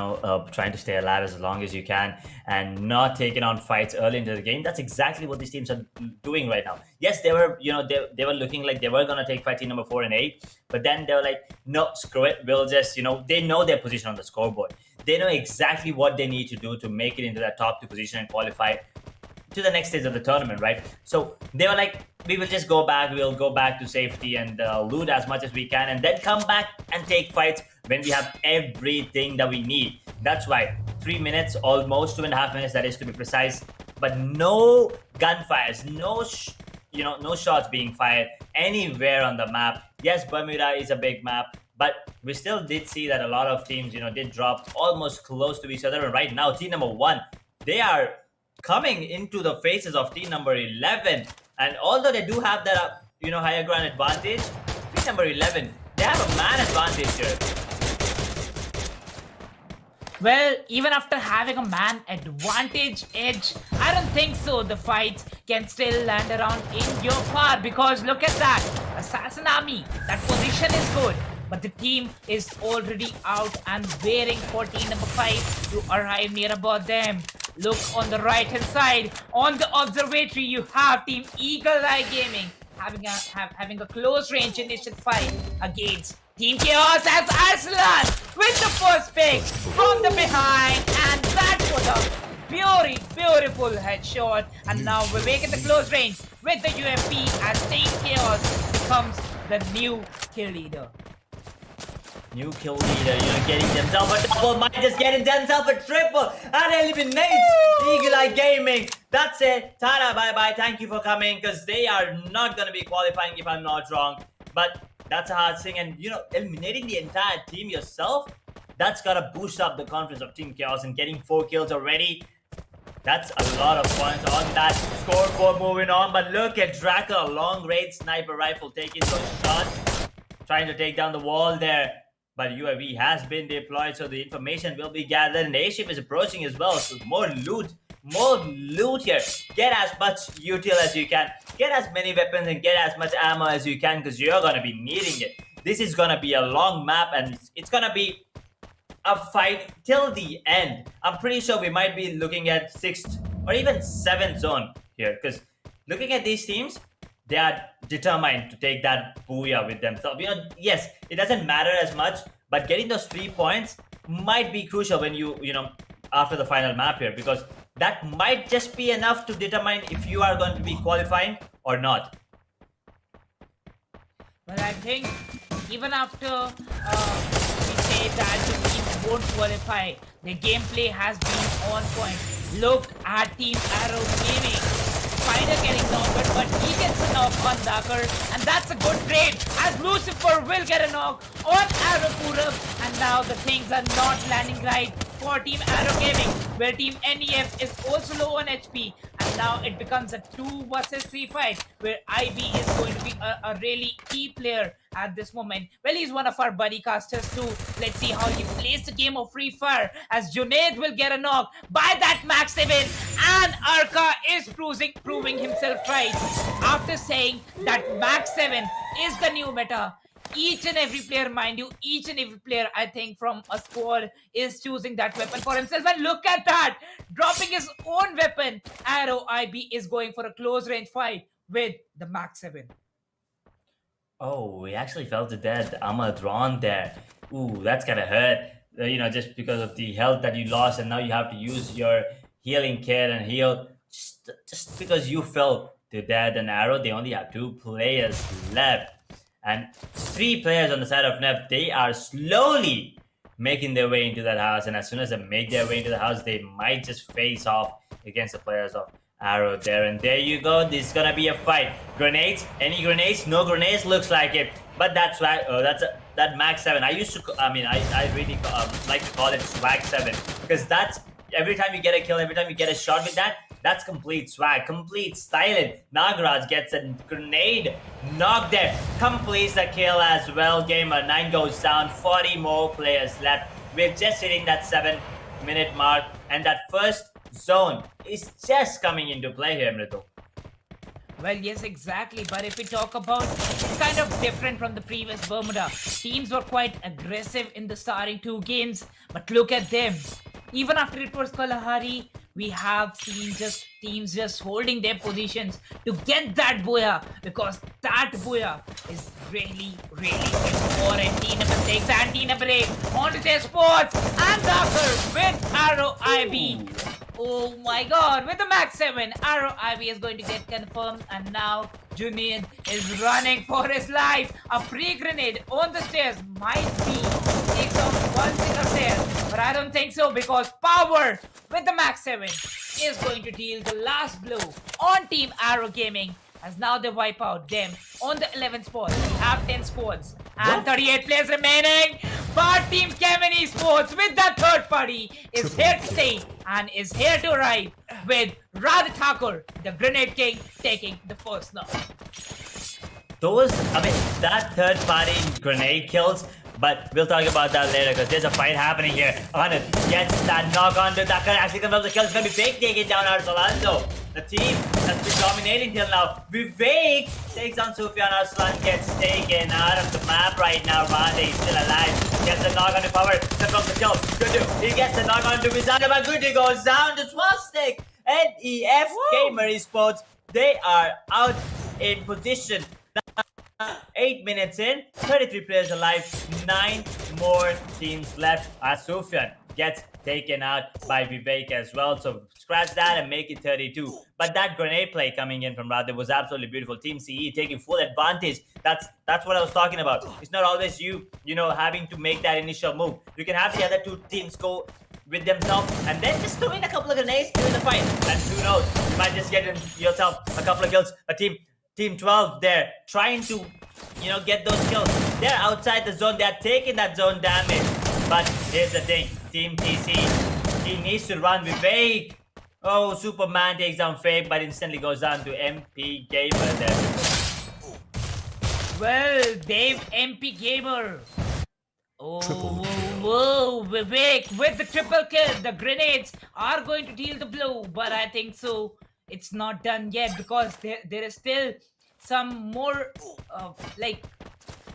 trying to stay alive as long as you can and not taking on fights early into the game. That's exactly what these teams are doing right now. Yes, they were, they were looking like they were going to take fight team number 4 and 8, but then they were like, no, screw it. We'll just, they know their position on the scoreboard. They know exactly what they need to do to make it into that top 2 position and qualify to the next stage of the tournament, right? So they were like, we'll go back to safety and loot as much as we can, and then come back and take fights when we have everything that we need. That's why 3 minutes, almost 2.5 minutes, that is to be precise, but no gunfires, no shots being fired anywhere on the map. Yes, Bermuda is a big map, but we still did see that a lot of teams, did drop almost close to each other. And right now, team number 1, they are coming into the faces of team number 11, and although they do have that higher ground advantage, team number 11, they have a man advantage here. Well, even after having a man advantage edge, I don't think so the fights can still land around in your far, because look at that, Assassin Army, that position is good, but the team is already out and waiting for team number 5 to arrive near about them. look on the right hand side. On the observatory, you have Team Eagle Eye Gaming having a close range initial fight against Team Chaos as Arslan with the first pick from the behind, and that was a beautiful headshot. And now we're making the close range with the UMP as Team Chaos becomes the new kill leader. New kill leader, getting themselves a double, might just getting themselves a triple, and eliminates Eagle Eye Gaming. That's it. Tada, bye-bye. Thank you for coming, because they are not going to be qualifying if I'm not wrong. But that's a hard thing, and eliminating the entire team yourself, that's got to boost up the confidence of Team Chaos, and getting 4 kills already. That's a lot of points on that scoreboard. Moving on, but look at Draka, long-range sniper rifle taking those shots, trying to take down the wall there. But UAV has been deployed, so the information will be gathered, and the airship is approaching as well. So more loot here. Get as much util as you can. Get as many weapons and get as much ammo as you can, because you're going to be needing it. This is going to be a long map, and it's going to be a fight till the end. I'm pretty sure we might be looking at 6th or even 7th zone here, because looking at these teams, they are determined to take that booyah with themselves. Yes, it doesn't matter as much, but getting those 3 points might be crucial when after the final map here, because that might just be enough to determine if you are going to be qualifying or not. But I think even after we say that the team won't qualify, the gameplay has been on point. Look at Team Arrow Gaming. Spider getting knocked, but he gets a knock on Dakar, and that's a good trade as Lucifer will get a knock on Arrow Purab, and now the things are not landing right for Team Arrow Gaming, where Team NEF is also low on HP, and now it becomes a 2 versus 3 fight, where IB is going to be a really key player at this moment. Well, he's one of our buddy casters too. Let's see how he plays the game of Free Fire, as Junaid will get a knock by that Max 7, and Arka is proving himself right after saying that Max 7 is the new meta. Each and every player, mind you, each and every player, I think, from a squad is choosing that weapon for himself. And look at that, dropping his own weapon. Arrow IB is going for a close range fight with the Max 7. Oh, we actually felt it there. The armor drawn there. Ooh, that's gonna hurt. Just because of the health that you lost, and now you have to use your healing kit and heal. Just because you fell to death and Arrow, they only have 2 players left. And 3 players on the side of Nef, they are slowly making their way into that house. And as soon as they make their way into the house, they might just face off against the players of Arrow there. And there you go. This is gonna be a fight. Grenades? Any grenades? No grenades? Looks like it. But that's right. That Max 7. I really like to call it Swag 7, because that's every time you get a kill, every time you get a shot with that, that's complete swag, complete styling. Nagaraj gets a grenade knock there, completes the kill as well. Gamer 9 goes down, 40 more players left. We're just hitting that 7-minute mark, and that first zone is just coming into play here, Mritu. Well, yes, exactly. But if we talk about, it's kind of different from the previous Bermuda. Teams were quite aggressive in the starting 2 games, but look at them. Even after it was Kalahari, we have seen teams just holding their positions to get that booyah, because that booyah is really, really important. Team number 6 and team number 8 onto their spots, and Dakar with Arrow IB. Oh my god, with the Max 7, Arrow IB is going to get confirmed, and now Junaid is running for his life. A free grenade on the stairs might be takes off one single stair, but I don't think so, because Power with the Max 7 is going to deal the last blow on Team Arrow Gaming, as now they wipe out them on the 11th spot. We have 10 spots and 38 players remaining, but Team Kevin Esports with the third party is here to stay and is here to ride, with Radha Thakur, the Grenade King, taking the first knock. That third party grenade kills, but we'll talk about that later, because there's a fight happening here. Anand gets that knock onto Dakar, actually confirms the kill. It's going to be fake, taking down Arsolando. the team that's been dominating till now. Vivek takes on Sufyan Arslan, gets taken out of the map right now. Rade is still alive. Gets the knock on the power. Step from the kill. Good. He gets the knock on to Vizana, but good. He goes down to Swastik. DDF Gamer Esports, they are out in position. 8 minutes in, 33 players alive, 9 more teams left as Sufyan gets taken out by Vivek as well. So scratch that and make it 32. But that grenade play coming in from Radhe was absolutely beautiful. Team CE taking full advantage. That's what I was talking about. It's not always you know, having to make that initial move. You can have the other two teams go with themselves and then just throw in a couple of grenades during the fight. And who knows, you might just get yourself a couple of kills. A Team 12 there trying to, get those kills. They're outside the zone. They're taking that zone damage. But here's the thing. Team TC, he needs to run Vivek. Oh, Superman takes down Fake, but instantly goes down to MP Gamer there. Well, Dave MP Gamer. Oh, whoa, Vivek with the triple kill. The grenades are going to deal the blow, but I think so. It's not done yet because there is still some more, like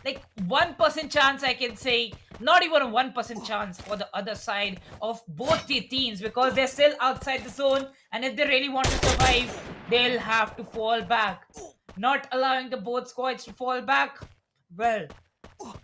1% chance, I can say. Not even a 1% chance for the other side of both the teams because they're still outside the zone, and if they really want to survive, they'll have to fall back. Not allowing the both squads to fall back. Well,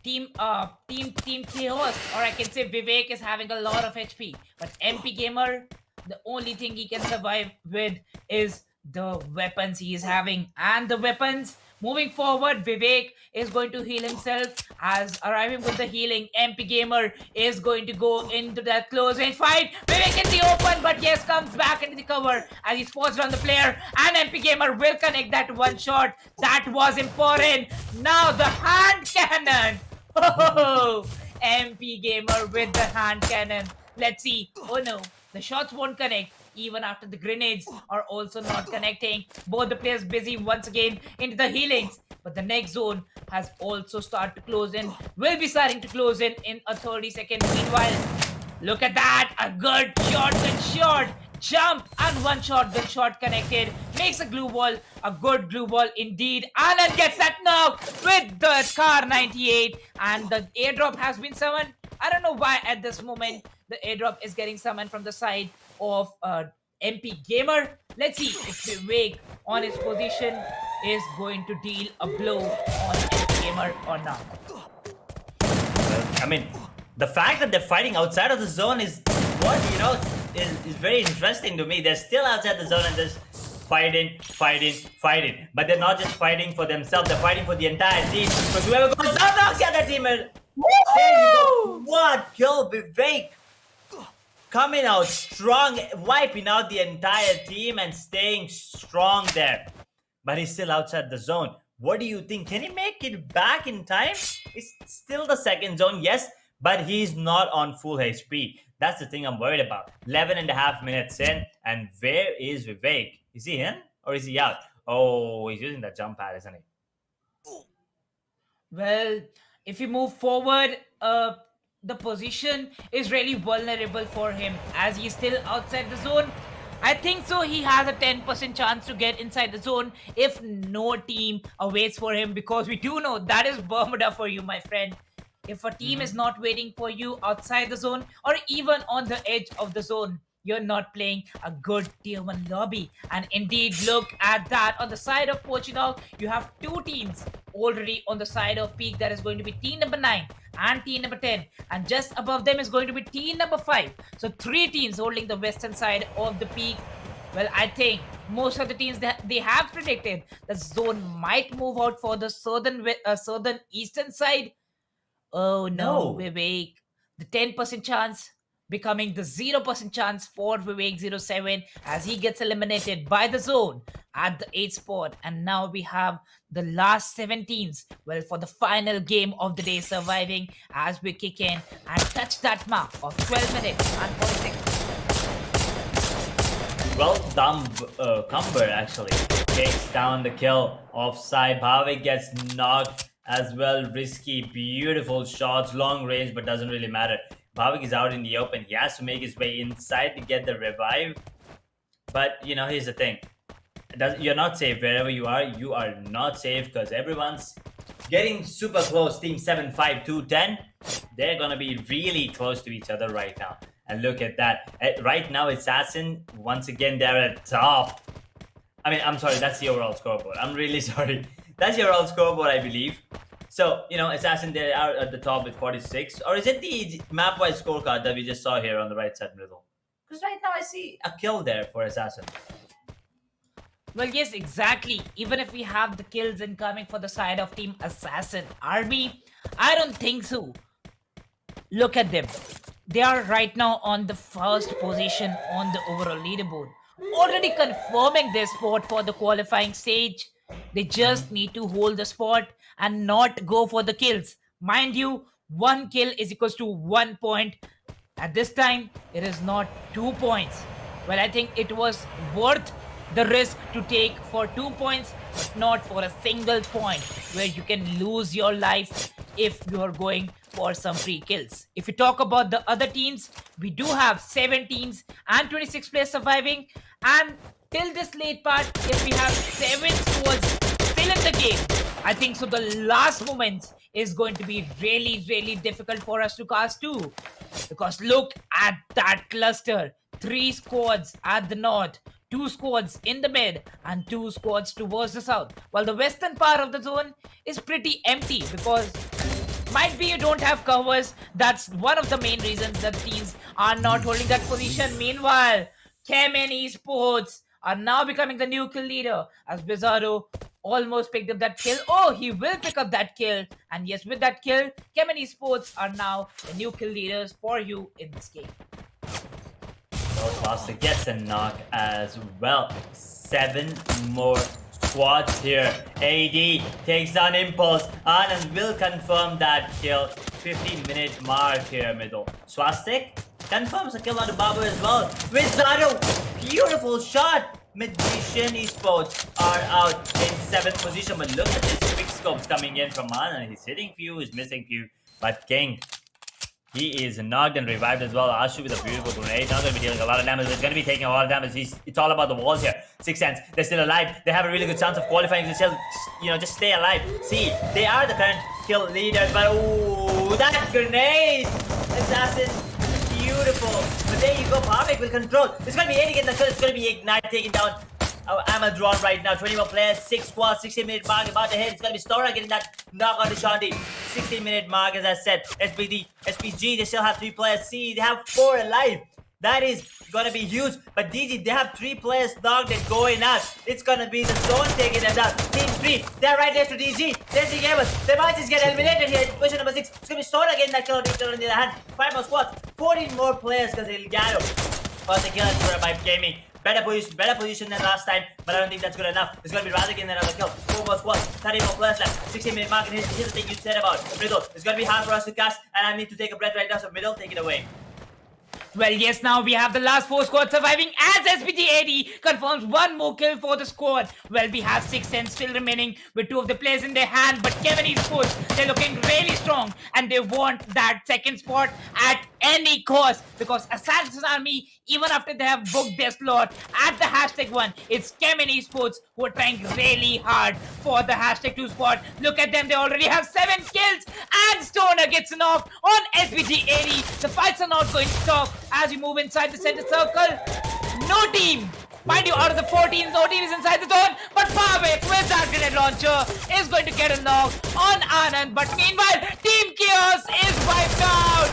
Team Chaos, or I can say Vivek, is having a lot of HP, but MP Gamer, the only thing he can survive with is the weapons he is having. And the weapons, moving forward, Vivek is going to heal himself. As arriving with the healing, MP Gamer is going to go into that close range fight. Vivek in the open, but yes, comes back into the cover as he spots around the player. And MP Gamer will connect that one shot. That was important. Now the hand cannon. Oh, MP Gamer with the hand cannon. Let's see. Oh no, the shots won't connect. Even after the grenades are also not connecting. Both the players busy once again into the healings. But the next zone has also started to close in. Will be starting to close in a 30-second. Meanwhile, look at that. A good shot. Jump and one shot connected. Makes a glue ball. A good glue ball indeed. And then gets that knock with the Car 98. And the airdrop has been summoned. I don't know why at this moment the airdrop is getting summoned from the side of MP Gamer. Let's see if Vivek on his position is going to deal a blow on MP Gamer or not. I mean, the fact that they're fighting outside of the zone is what, is very interesting to me. They're still outside the zone and just fighting. But they're not just fighting for themselves, they're fighting for the entire team. Because whoever goes down knocks the other team. There you go. What? Kill Vivek. Coming out strong, wiping out the entire team and staying strong there. But he's still outside the zone. What do you think? Can he make it back in time? It's still the second zone, yes, but he's not on full HP. That's the thing I'm worried about. 11 and a half minutes in, and where is Vivek? Is he in or is he out? Oh, he's using the jump pad, isn't he? Well, if you move forward, the position is really vulnerable for him as he's still outside the zone. I think so he has a 10% chance to get inside the zone if no team awaits for him, because we do know that is Bermuda for you, my friend. If a team is not waiting for you outside the zone or even on the edge of the zone, you're not playing a good tier 1 lobby. And indeed, look at that. On the side of Portugal, you have two teams already on the side of Peak. That is going to be team number 9 and team number 10. And just above them is going to be team number 5. So 3 teams holding the western side of the Peak. Well, I think most of the teams, they have predicted the zone might move out for the southern eastern side. Oh no, Vivek. The 10% chance becoming the 0% chance for Vivek 07 as he gets eliminated by the zone at the 8th spot. And now we have the last 7 teams, well, for the final game of the day surviving as we kick in and touch that mark of 12 minutes and 46 seconds. Well done, Cumber actually takes down the kill of Sai. Bhavik gets knocked as well. Risky, beautiful shots, long range, but doesn't really matter. Bhavik is out in the open. He has to make his way inside to get the revive. But, here's the thing. You're not safe wherever you are. You are not safe because everyone's getting super close. Team 7, 5, 2, 10. They're gonna be really close to each other right now. And look at that. Right now, Assassin, once again, they're at top. I mean, I'm sorry, that's the overall scoreboard. I'm really sorry. That's the overall scoreboard, I believe. So, Assassin, they are at the top with 46. Or is it the map-wise scorecard that we just saw here on the right side middle? Because right now I see a kill there for Assassin. Well, yes, exactly. Even if we have the kills incoming for the side of Team Assassin Army, I don't think so. Look at them. They are right now on the first position on the overall leaderboard, already confirming their spot for the qualifying stage. They just need to hold the spot and not go for the kills. Mind you, 1 kill is equals to 1 point. At this time, it is not 2 points. Well, I think it was worth the risk to take for 2 points, but not for a single point where you can lose your life if you are going for some free kills. If we talk about the other teams, we do have 7 teams and 26 players surviving. And till this late part, if we have 7 squads still in the game, I think so the last moments is going to be really, really difficult for us to cast too. Because look at that cluster. 3 squads at the north, 2 squads in the mid, and 2 squads towards the south. While the western part of the zone is pretty empty because might be you don't have covers. That's one of the main reasons that teams are not holding that position. Meanwhile, Kemen Esports are now becoming the new kill leader as Bizarro almost picked up that kill. Oh, he will pick up that kill. And yes, with that kill, Kemen Esports are now the new kill leaders for you in this game. Ghostmaster gets a knock as well. 7 more squads here. AD takes down Impulse. Anand will confirm that kill. 15-minute mark here middle. Swastik confirms a kill on the Babu as well. Wizardo, beautiful shot. Magician Esports are out in 7th position. But look at this quick scopes coming in from Anand. He's hitting few, he's missing few. But King, he is knocked and revived as well. Ashu with a beautiful grenade. Not going to be dealing a lot of damage. He's going to be taking a lot of damage. It's all about the walls here. 6 cents. They're still alive. They have a really good chance of qualifying to still, just stay alive. See, they are the current kill leaders. But, ooh, that grenade! Assassin, beautiful. But there you go. Bhavik will control. It's going to be 80 getting the kill. It's going to be Ignite taking down Amadron right now. 21 players, 6 squads, 16-minute mark about to hit. It's going to be Stora getting that knock on the Shanti. 16-minute mark, as I said. SPG, they still have 3 players. See, they have 4 alive. That is going to be huge. But DG, they have 3 players knocked and going out. It's going to be the zone taking them down. Team 3, they're right next to DG. DG Gamers, they might just get eliminated here in position number 6. It's going to be Stora getting that kill on the other hand. 5 more squads, 14 more players because Elgato. First the kill is by Gaming. Better position than last time, but I don't think that's good enough. It's going to be rather getting another kill. 4 more squads, 30 more players left. 16-minute mark, and here's the thing you said about middle. It's going to be hard for us to cast, and I need to take a breath right now, so middle, take it away. Well, yes, now we have the last 4 squads surviving as SPG80 confirms 1 more kill for the squad. Well, we have 6 cents still remaining with 2 of the players in their hand, but Kemen Esports, they're looking really strong and they want that 2nd spot at any cost because Assassin's Army, even after they have booked their slot at the #1, it's Kemen Esports who are trying really hard for the #2 spot. Look at them, they already have 7 kills and Stoner gets an off on SPG80. The fights are not going to stop as we move inside the center circle. No team! Mind you, out of the 4 teams, no team is inside the zone. But Bhavik with that grenade launcher is going to get a knock on Anand. But meanwhile, Team Chaos is wiped out.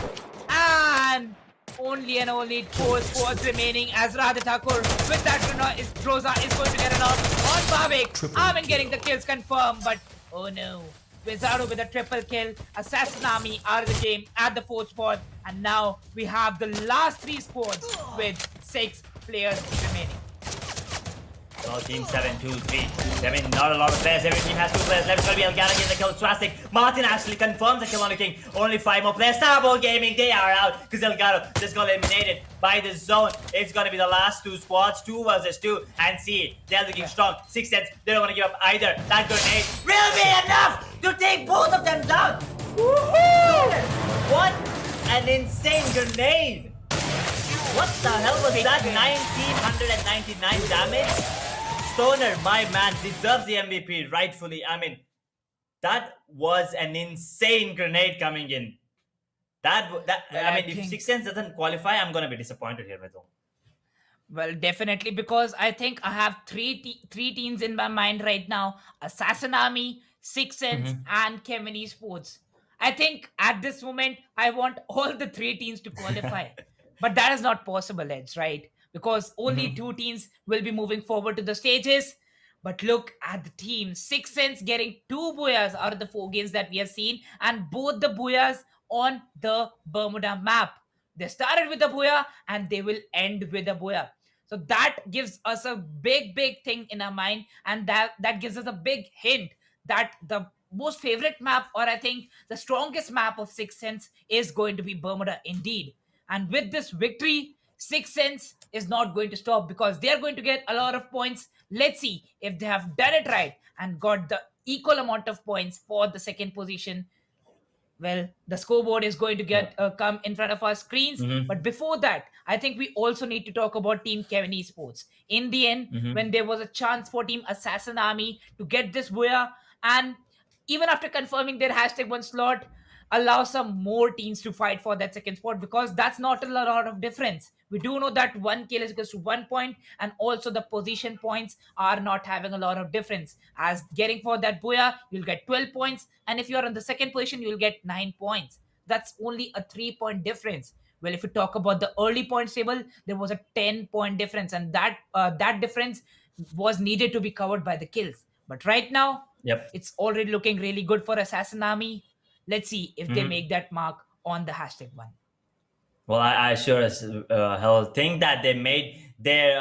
And only 4 squads remaining as Radha Thakur with that grenade Rosa is going to get a knock on Bhavik. Armin getting the kills confirmed, but oh no. Wizardo with a triple kill. Assassin Army out of the game at the 4th spot. And now we have the last 3 squads with 6 players remaining. So team 7, 2, 3. I mean, not a lot of players. Every team has 2 players left. It's going to be Elgato getting the kill. Swastik. Martin actually confirms the kill on the King. Only 5 more players. Starboard Gaming, they are out because Elgato just got eliminated by the zone. It's going to be the last 2 squads. 2 versus 2. And see, they're looking strong. 6 cents. They don't want to give up either. That grenade will be enough to take both of them down. Woohoo! What an insane grenade. What the hell was that? 1999 damage? Stoner, my man, deserves the MVP rightfully. I mean, that was an insane grenade coming in. Well, I I mean, if think Six Sense doesn't qualify, I'm gonna be disappointed here, Mridul. Well, definitely, because I think I have three teams in my mind right now: Assassin Army, Six Sense, and Kevin Esports. I think at this moment I want all the three teams to qualify, but that is not possible, Edge, right? Because only two teams will be moving forward to the stages. But look at the team: Six Sense getting two booyahs out of the four games that we have seen, and both the booyahs on the Bermuda map. They started with a booyah and they will end with a booyah. So that gives us a big thing in our mind, and that gives us a big hint that the most favorite map, or I think the strongest map of Six Sense, is going to be Bermuda indeed. And with this victory, Six Sense is not going to stop because they're going to get a lot of points. Let's see if they have done it right and got the equal amount of points for the second position. Well, the scoreboard is going to get come in front of our screens. But before that, I think we also need to talk about Team Kevin Esports. In the end, when there was a chance for Team Assassin Army to get this booyah, and even after confirming their #1 slot, allow some more teams to fight for that second spot, because that's not a lot of difference. We do know that 1 kill is equals to 1 point, and also the position points are not having a lot of difference. As getting for that booyah, you'll get 12 points, and if you're in the second position, you'll get 9 points. That's only a 3-point difference. Well, if you talk about the early points table, there was a 10-point difference, and that difference was needed to be covered by the kills. But right now, Yep. it's already looking really good for Assassin Army. Let's see if they make that mark on the #1. Well, I sure as hell think that they made their,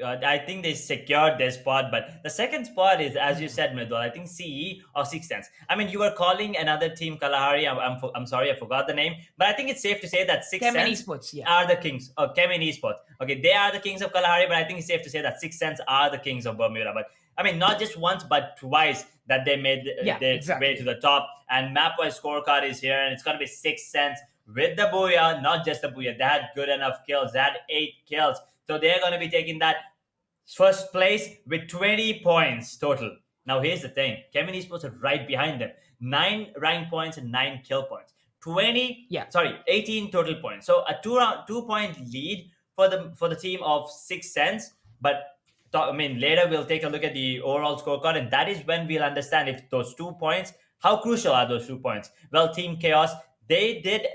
I think they secured their spot. But the second spot is, as you said, Mridul, I think CE or Six Sense. I mean, you were calling another team Kalahari. I'm sorry, I forgot the name. But I think it's safe to say that Six Kevin Sense Esports, yeah. are the kings. Oh, Kevin Esports. Okay, they are the kings of Kalahari, but I think it's safe to say that Six Sense are the kings of Bermuda. But I mean, not just once, but twice that they made their way to the top. And map-wise scorecard is here, and it's going to be Six Sense with the booyah, not just the booyah. They had good enough kills. They had 8 kills. So they're going to be taking that first place with 20 points total. Now, here's the thing. Kevin Esports are right behind them. 9 rank points and 9 kill points. 18 total points. So a 2-point lead for the team of Six Sense. But later we'll take a look at the overall scorecard, and that is when we'll understand if those 2 points, how crucial are those 2 points. Well, Team Chaos, they did,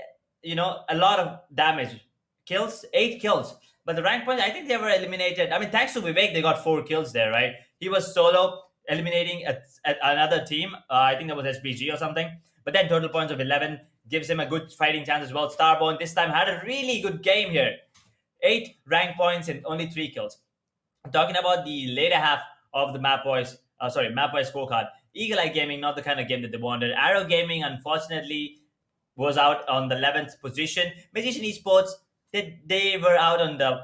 a lot of damage. Kills, 8 kills. But the rank points, I think they were eliminated. I mean, thanks to Vivek, they got 4 kills there, right? He was solo eliminating another team. I think that was SBG or something. But then total points of 11 gives him a good fighting chance as well. Starborn this time had a really good game here. 8 rank points and only 3 kills. I'm talking about the later half of the map-wise scorecard. Eagle Eye Gaming, not the kind of game that they wanted. Arrow Gaming, unfortunately, was out on the 11th position. Magician Esports, they were out on the,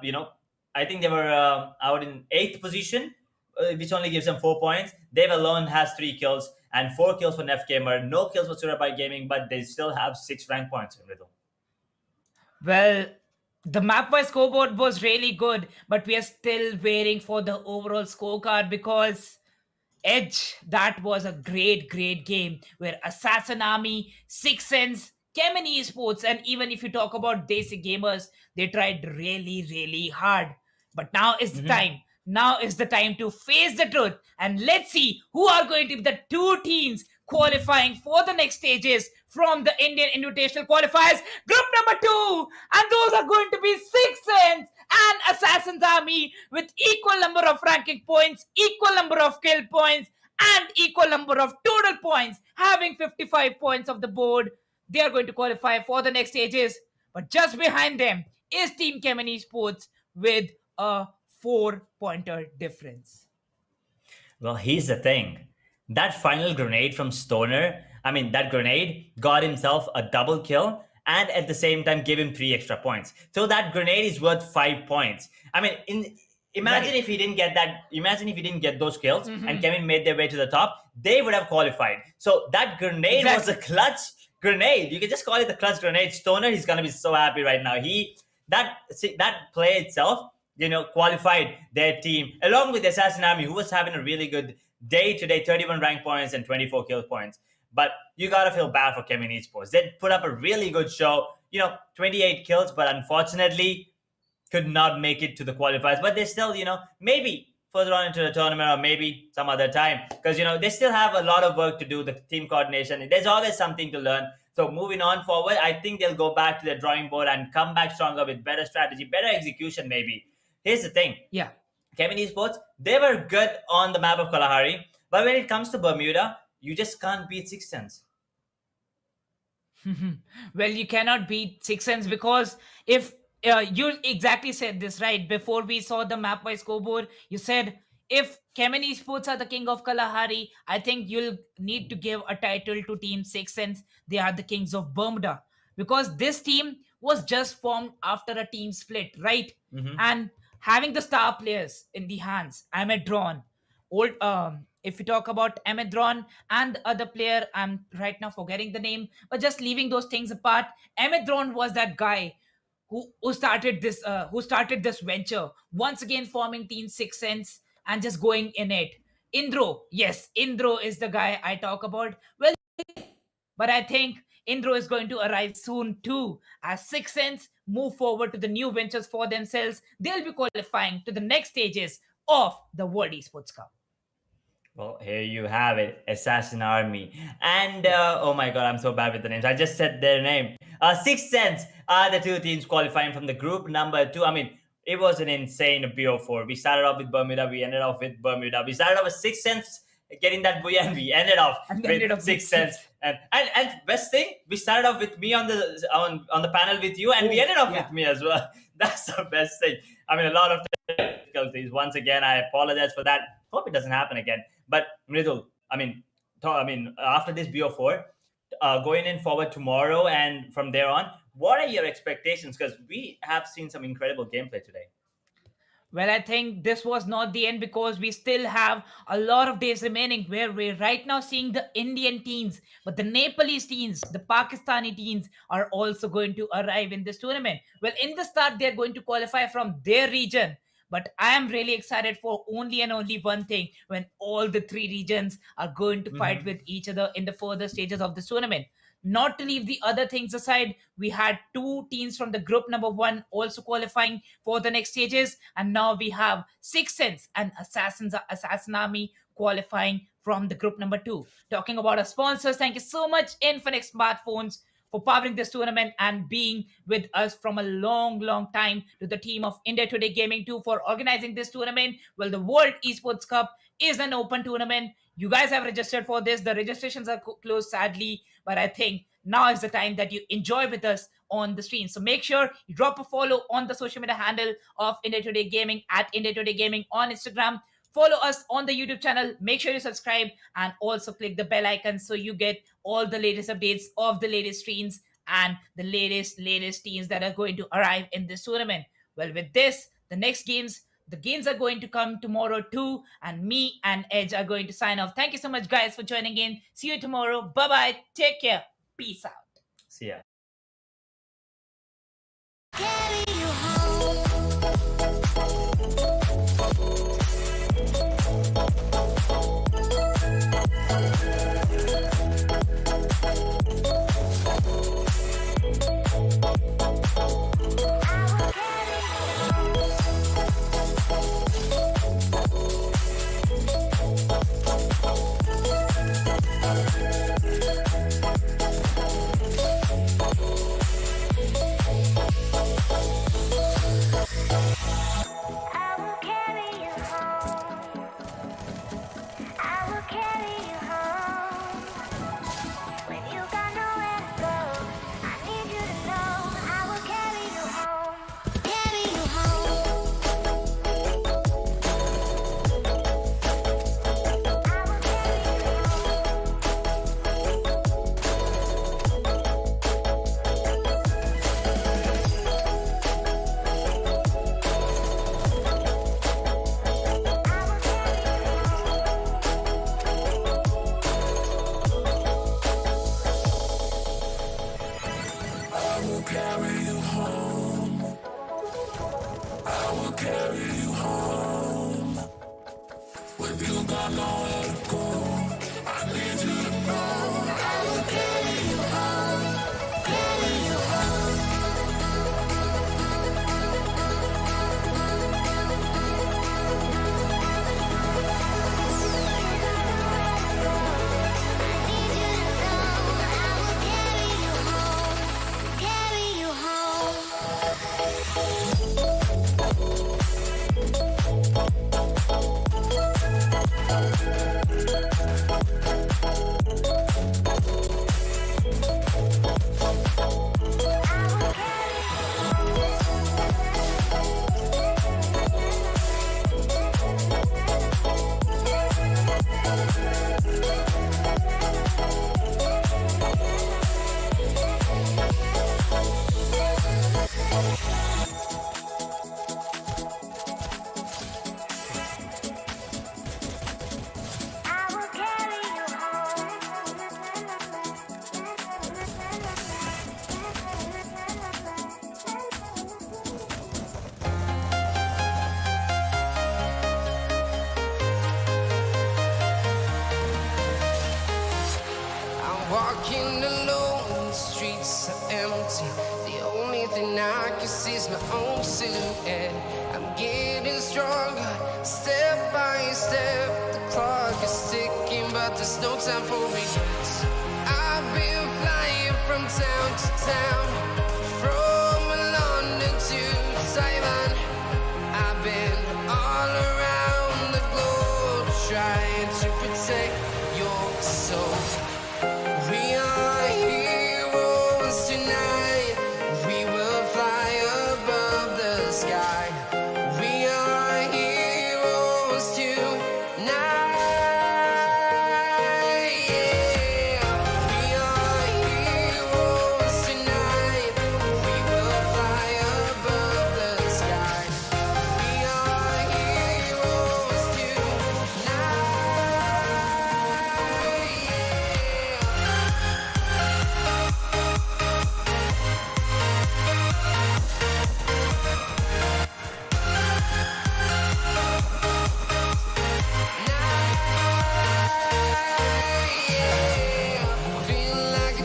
I think they were out in 8th position, which only gives them 4 points. Dave alone has 3 kills and 4 kills for Nef Gamer. No kills for Surya Gaming, but they still have 6 rank points in middle. Well, the map-wise scoreboard was really good, but we are still waiting for the overall scorecard, because Edge, that was a great game where Assassin Army, Six Sense, Kemen Esports, and even if you talk about Desi Gamers, they tried really hard. But now is the time. Now is the time to face the truth, and let's see who are going to be the 2 teams qualifying for the next stages from the Indian Invitational Qualifiers. Group number 2, and those are going to be Six Sense and Assassin's Army with equal number of ranking points, equal number of kill points, and equal number of total points, having 55 points of the board. They are going to qualify for the next stages. But just behind them is Team Kemen Esports with a 4-pointer difference. Well, here's the thing. That final grenade from Stoner, that grenade got himself a double kill and at the same time gave him 3 extra points. So that grenade is worth 5 points. Imagine if he didn't get that. Imagine if he didn't get those kills and Kevin made their way to the top, they would have qualified. So that grenade was a clutch grenade. You can just call it the clutch grenade. Stoner, he's gonna be so happy right now. That play itself qualified their team along with Assassin Army, who was having a really good day today, 31 rank points and 24 kill points. But you gotta feel bad for Kevin Esports. They put up a really good show, 28 kills, but unfortunately could not make it to the qualifiers. But they still, maybe further on into the tournament or maybe some other time, because they still have a lot of work to do, the team coordination. There's always something to learn. So moving on forward, I think they'll go back to their drawing board and come back stronger with better strategy, better execution maybe. Here's the thing. Yeah. Kevin Esports, they were good on the map of Kalahari, but when it comes to Bermuda, you just can't beat Six Sense. Well, you cannot beat Six Sense because if you exactly said this right before we saw the map by scoreboard, you said if Kevin Esports are the king of Kalahari, I think you'll need to give a title to Team Six Sense. They are the kings of Bermuda because this team was just formed after a team split, right? And having the star players in the hands, Amedron, if we talk about Amedron and the other player, I'm right now forgetting the name, but just leaving those things apart, Amedron was that guy who started this venture, once again forming Team Six Sense and just going in it. Indro, yes, Indro is the guy I talk about. Well, but I think Indro is going to arrive soon too. As Six Sense move forward to the new ventures for themselves, they'll be qualifying to the next stages of the World Esports Cup. Well, here you have it, Assassin Army. And, oh my god, I'm so bad with the names. I just said their name. Six Sense are the two teams qualifying from the group number 2. I mean, it was an insane BO4. We started off with Bermuda, we ended off with Bermuda. We started off with Six Sense getting that booyah, and we ended off with Six Sense. And best thing, we started off with me on the panel with you, and we ended off with me as well. That's the best thing. I mean, a lot of difficulties. Once again, I apologize for that. Hope it doesn't happen again. But Mridul, after this BO4, going in forward tomorrow and from there on, what are your expectations? Because we have seen some incredible gameplay today. Well, I think this was not the end because we still have a lot of days remaining where we're right now seeing the Indian teams, but the Nepalese teams, the Pakistani teams are also going to arrive in this tournament. Well, in the start, they're going to qualify from their region. But I am really excited for only and only one thing, when all the three regions are going to fight with each other in the further stages of this tournament. Not to leave the other things aside, we had two teams from the group number 1 also qualifying for the next stages. And now we have Six Sense and Assassin Army qualifying from the group number 2. Talking about our sponsors, thank you so much, Infinix Smartphones, for powering this tournament and being with us from a long time, to the team of India Today Gaming too for organizing this tournament. Well, the World Esports Cup is an open tournament. You guys have registered for this. The registrations are closed, sadly, but I think now is the time that you enjoy with us on the stream. So make sure you drop a follow on the social media handle of India Today Gaming at India Today Gaming on Instagram. Follow us on the YouTube channel. Make sure you subscribe and also click the bell icon so you get all the latest updates of the latest streams and the latest teams that are going to arrive in this tournament. Well, with this, the games are going to come tomorrow too, and me and Edge are going to sign off. Thank you so much, guys, for joining in. See you tomorrow. Bye-bye. Take care. Peace out. See ya. carry you home. I will carry you home. When you got nowhere to go, I need you to know I will carry you home, carry you home. Walking alone, the streets are empty. The only thing I can see is my own silhouette. I'm getting stronger, step by step. The clock is ticking, but there's no time for regrets. I've been flying from town to town, from London to Taiwan. I've been all around the globe, trying to protect your soul. We are heroes tonight. We will fly above the sky. We are heroes tonight. Yeah. We are heroes tonight. We will fly above the sky. We are heroes tonight. Feel like a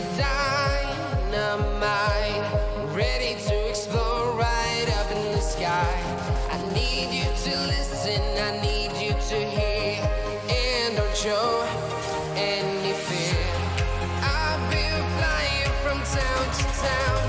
dynamite, ready to explode right up in the sky. I need you to listen, I need you to hear, and don't show any fear. I've been flying from town to town,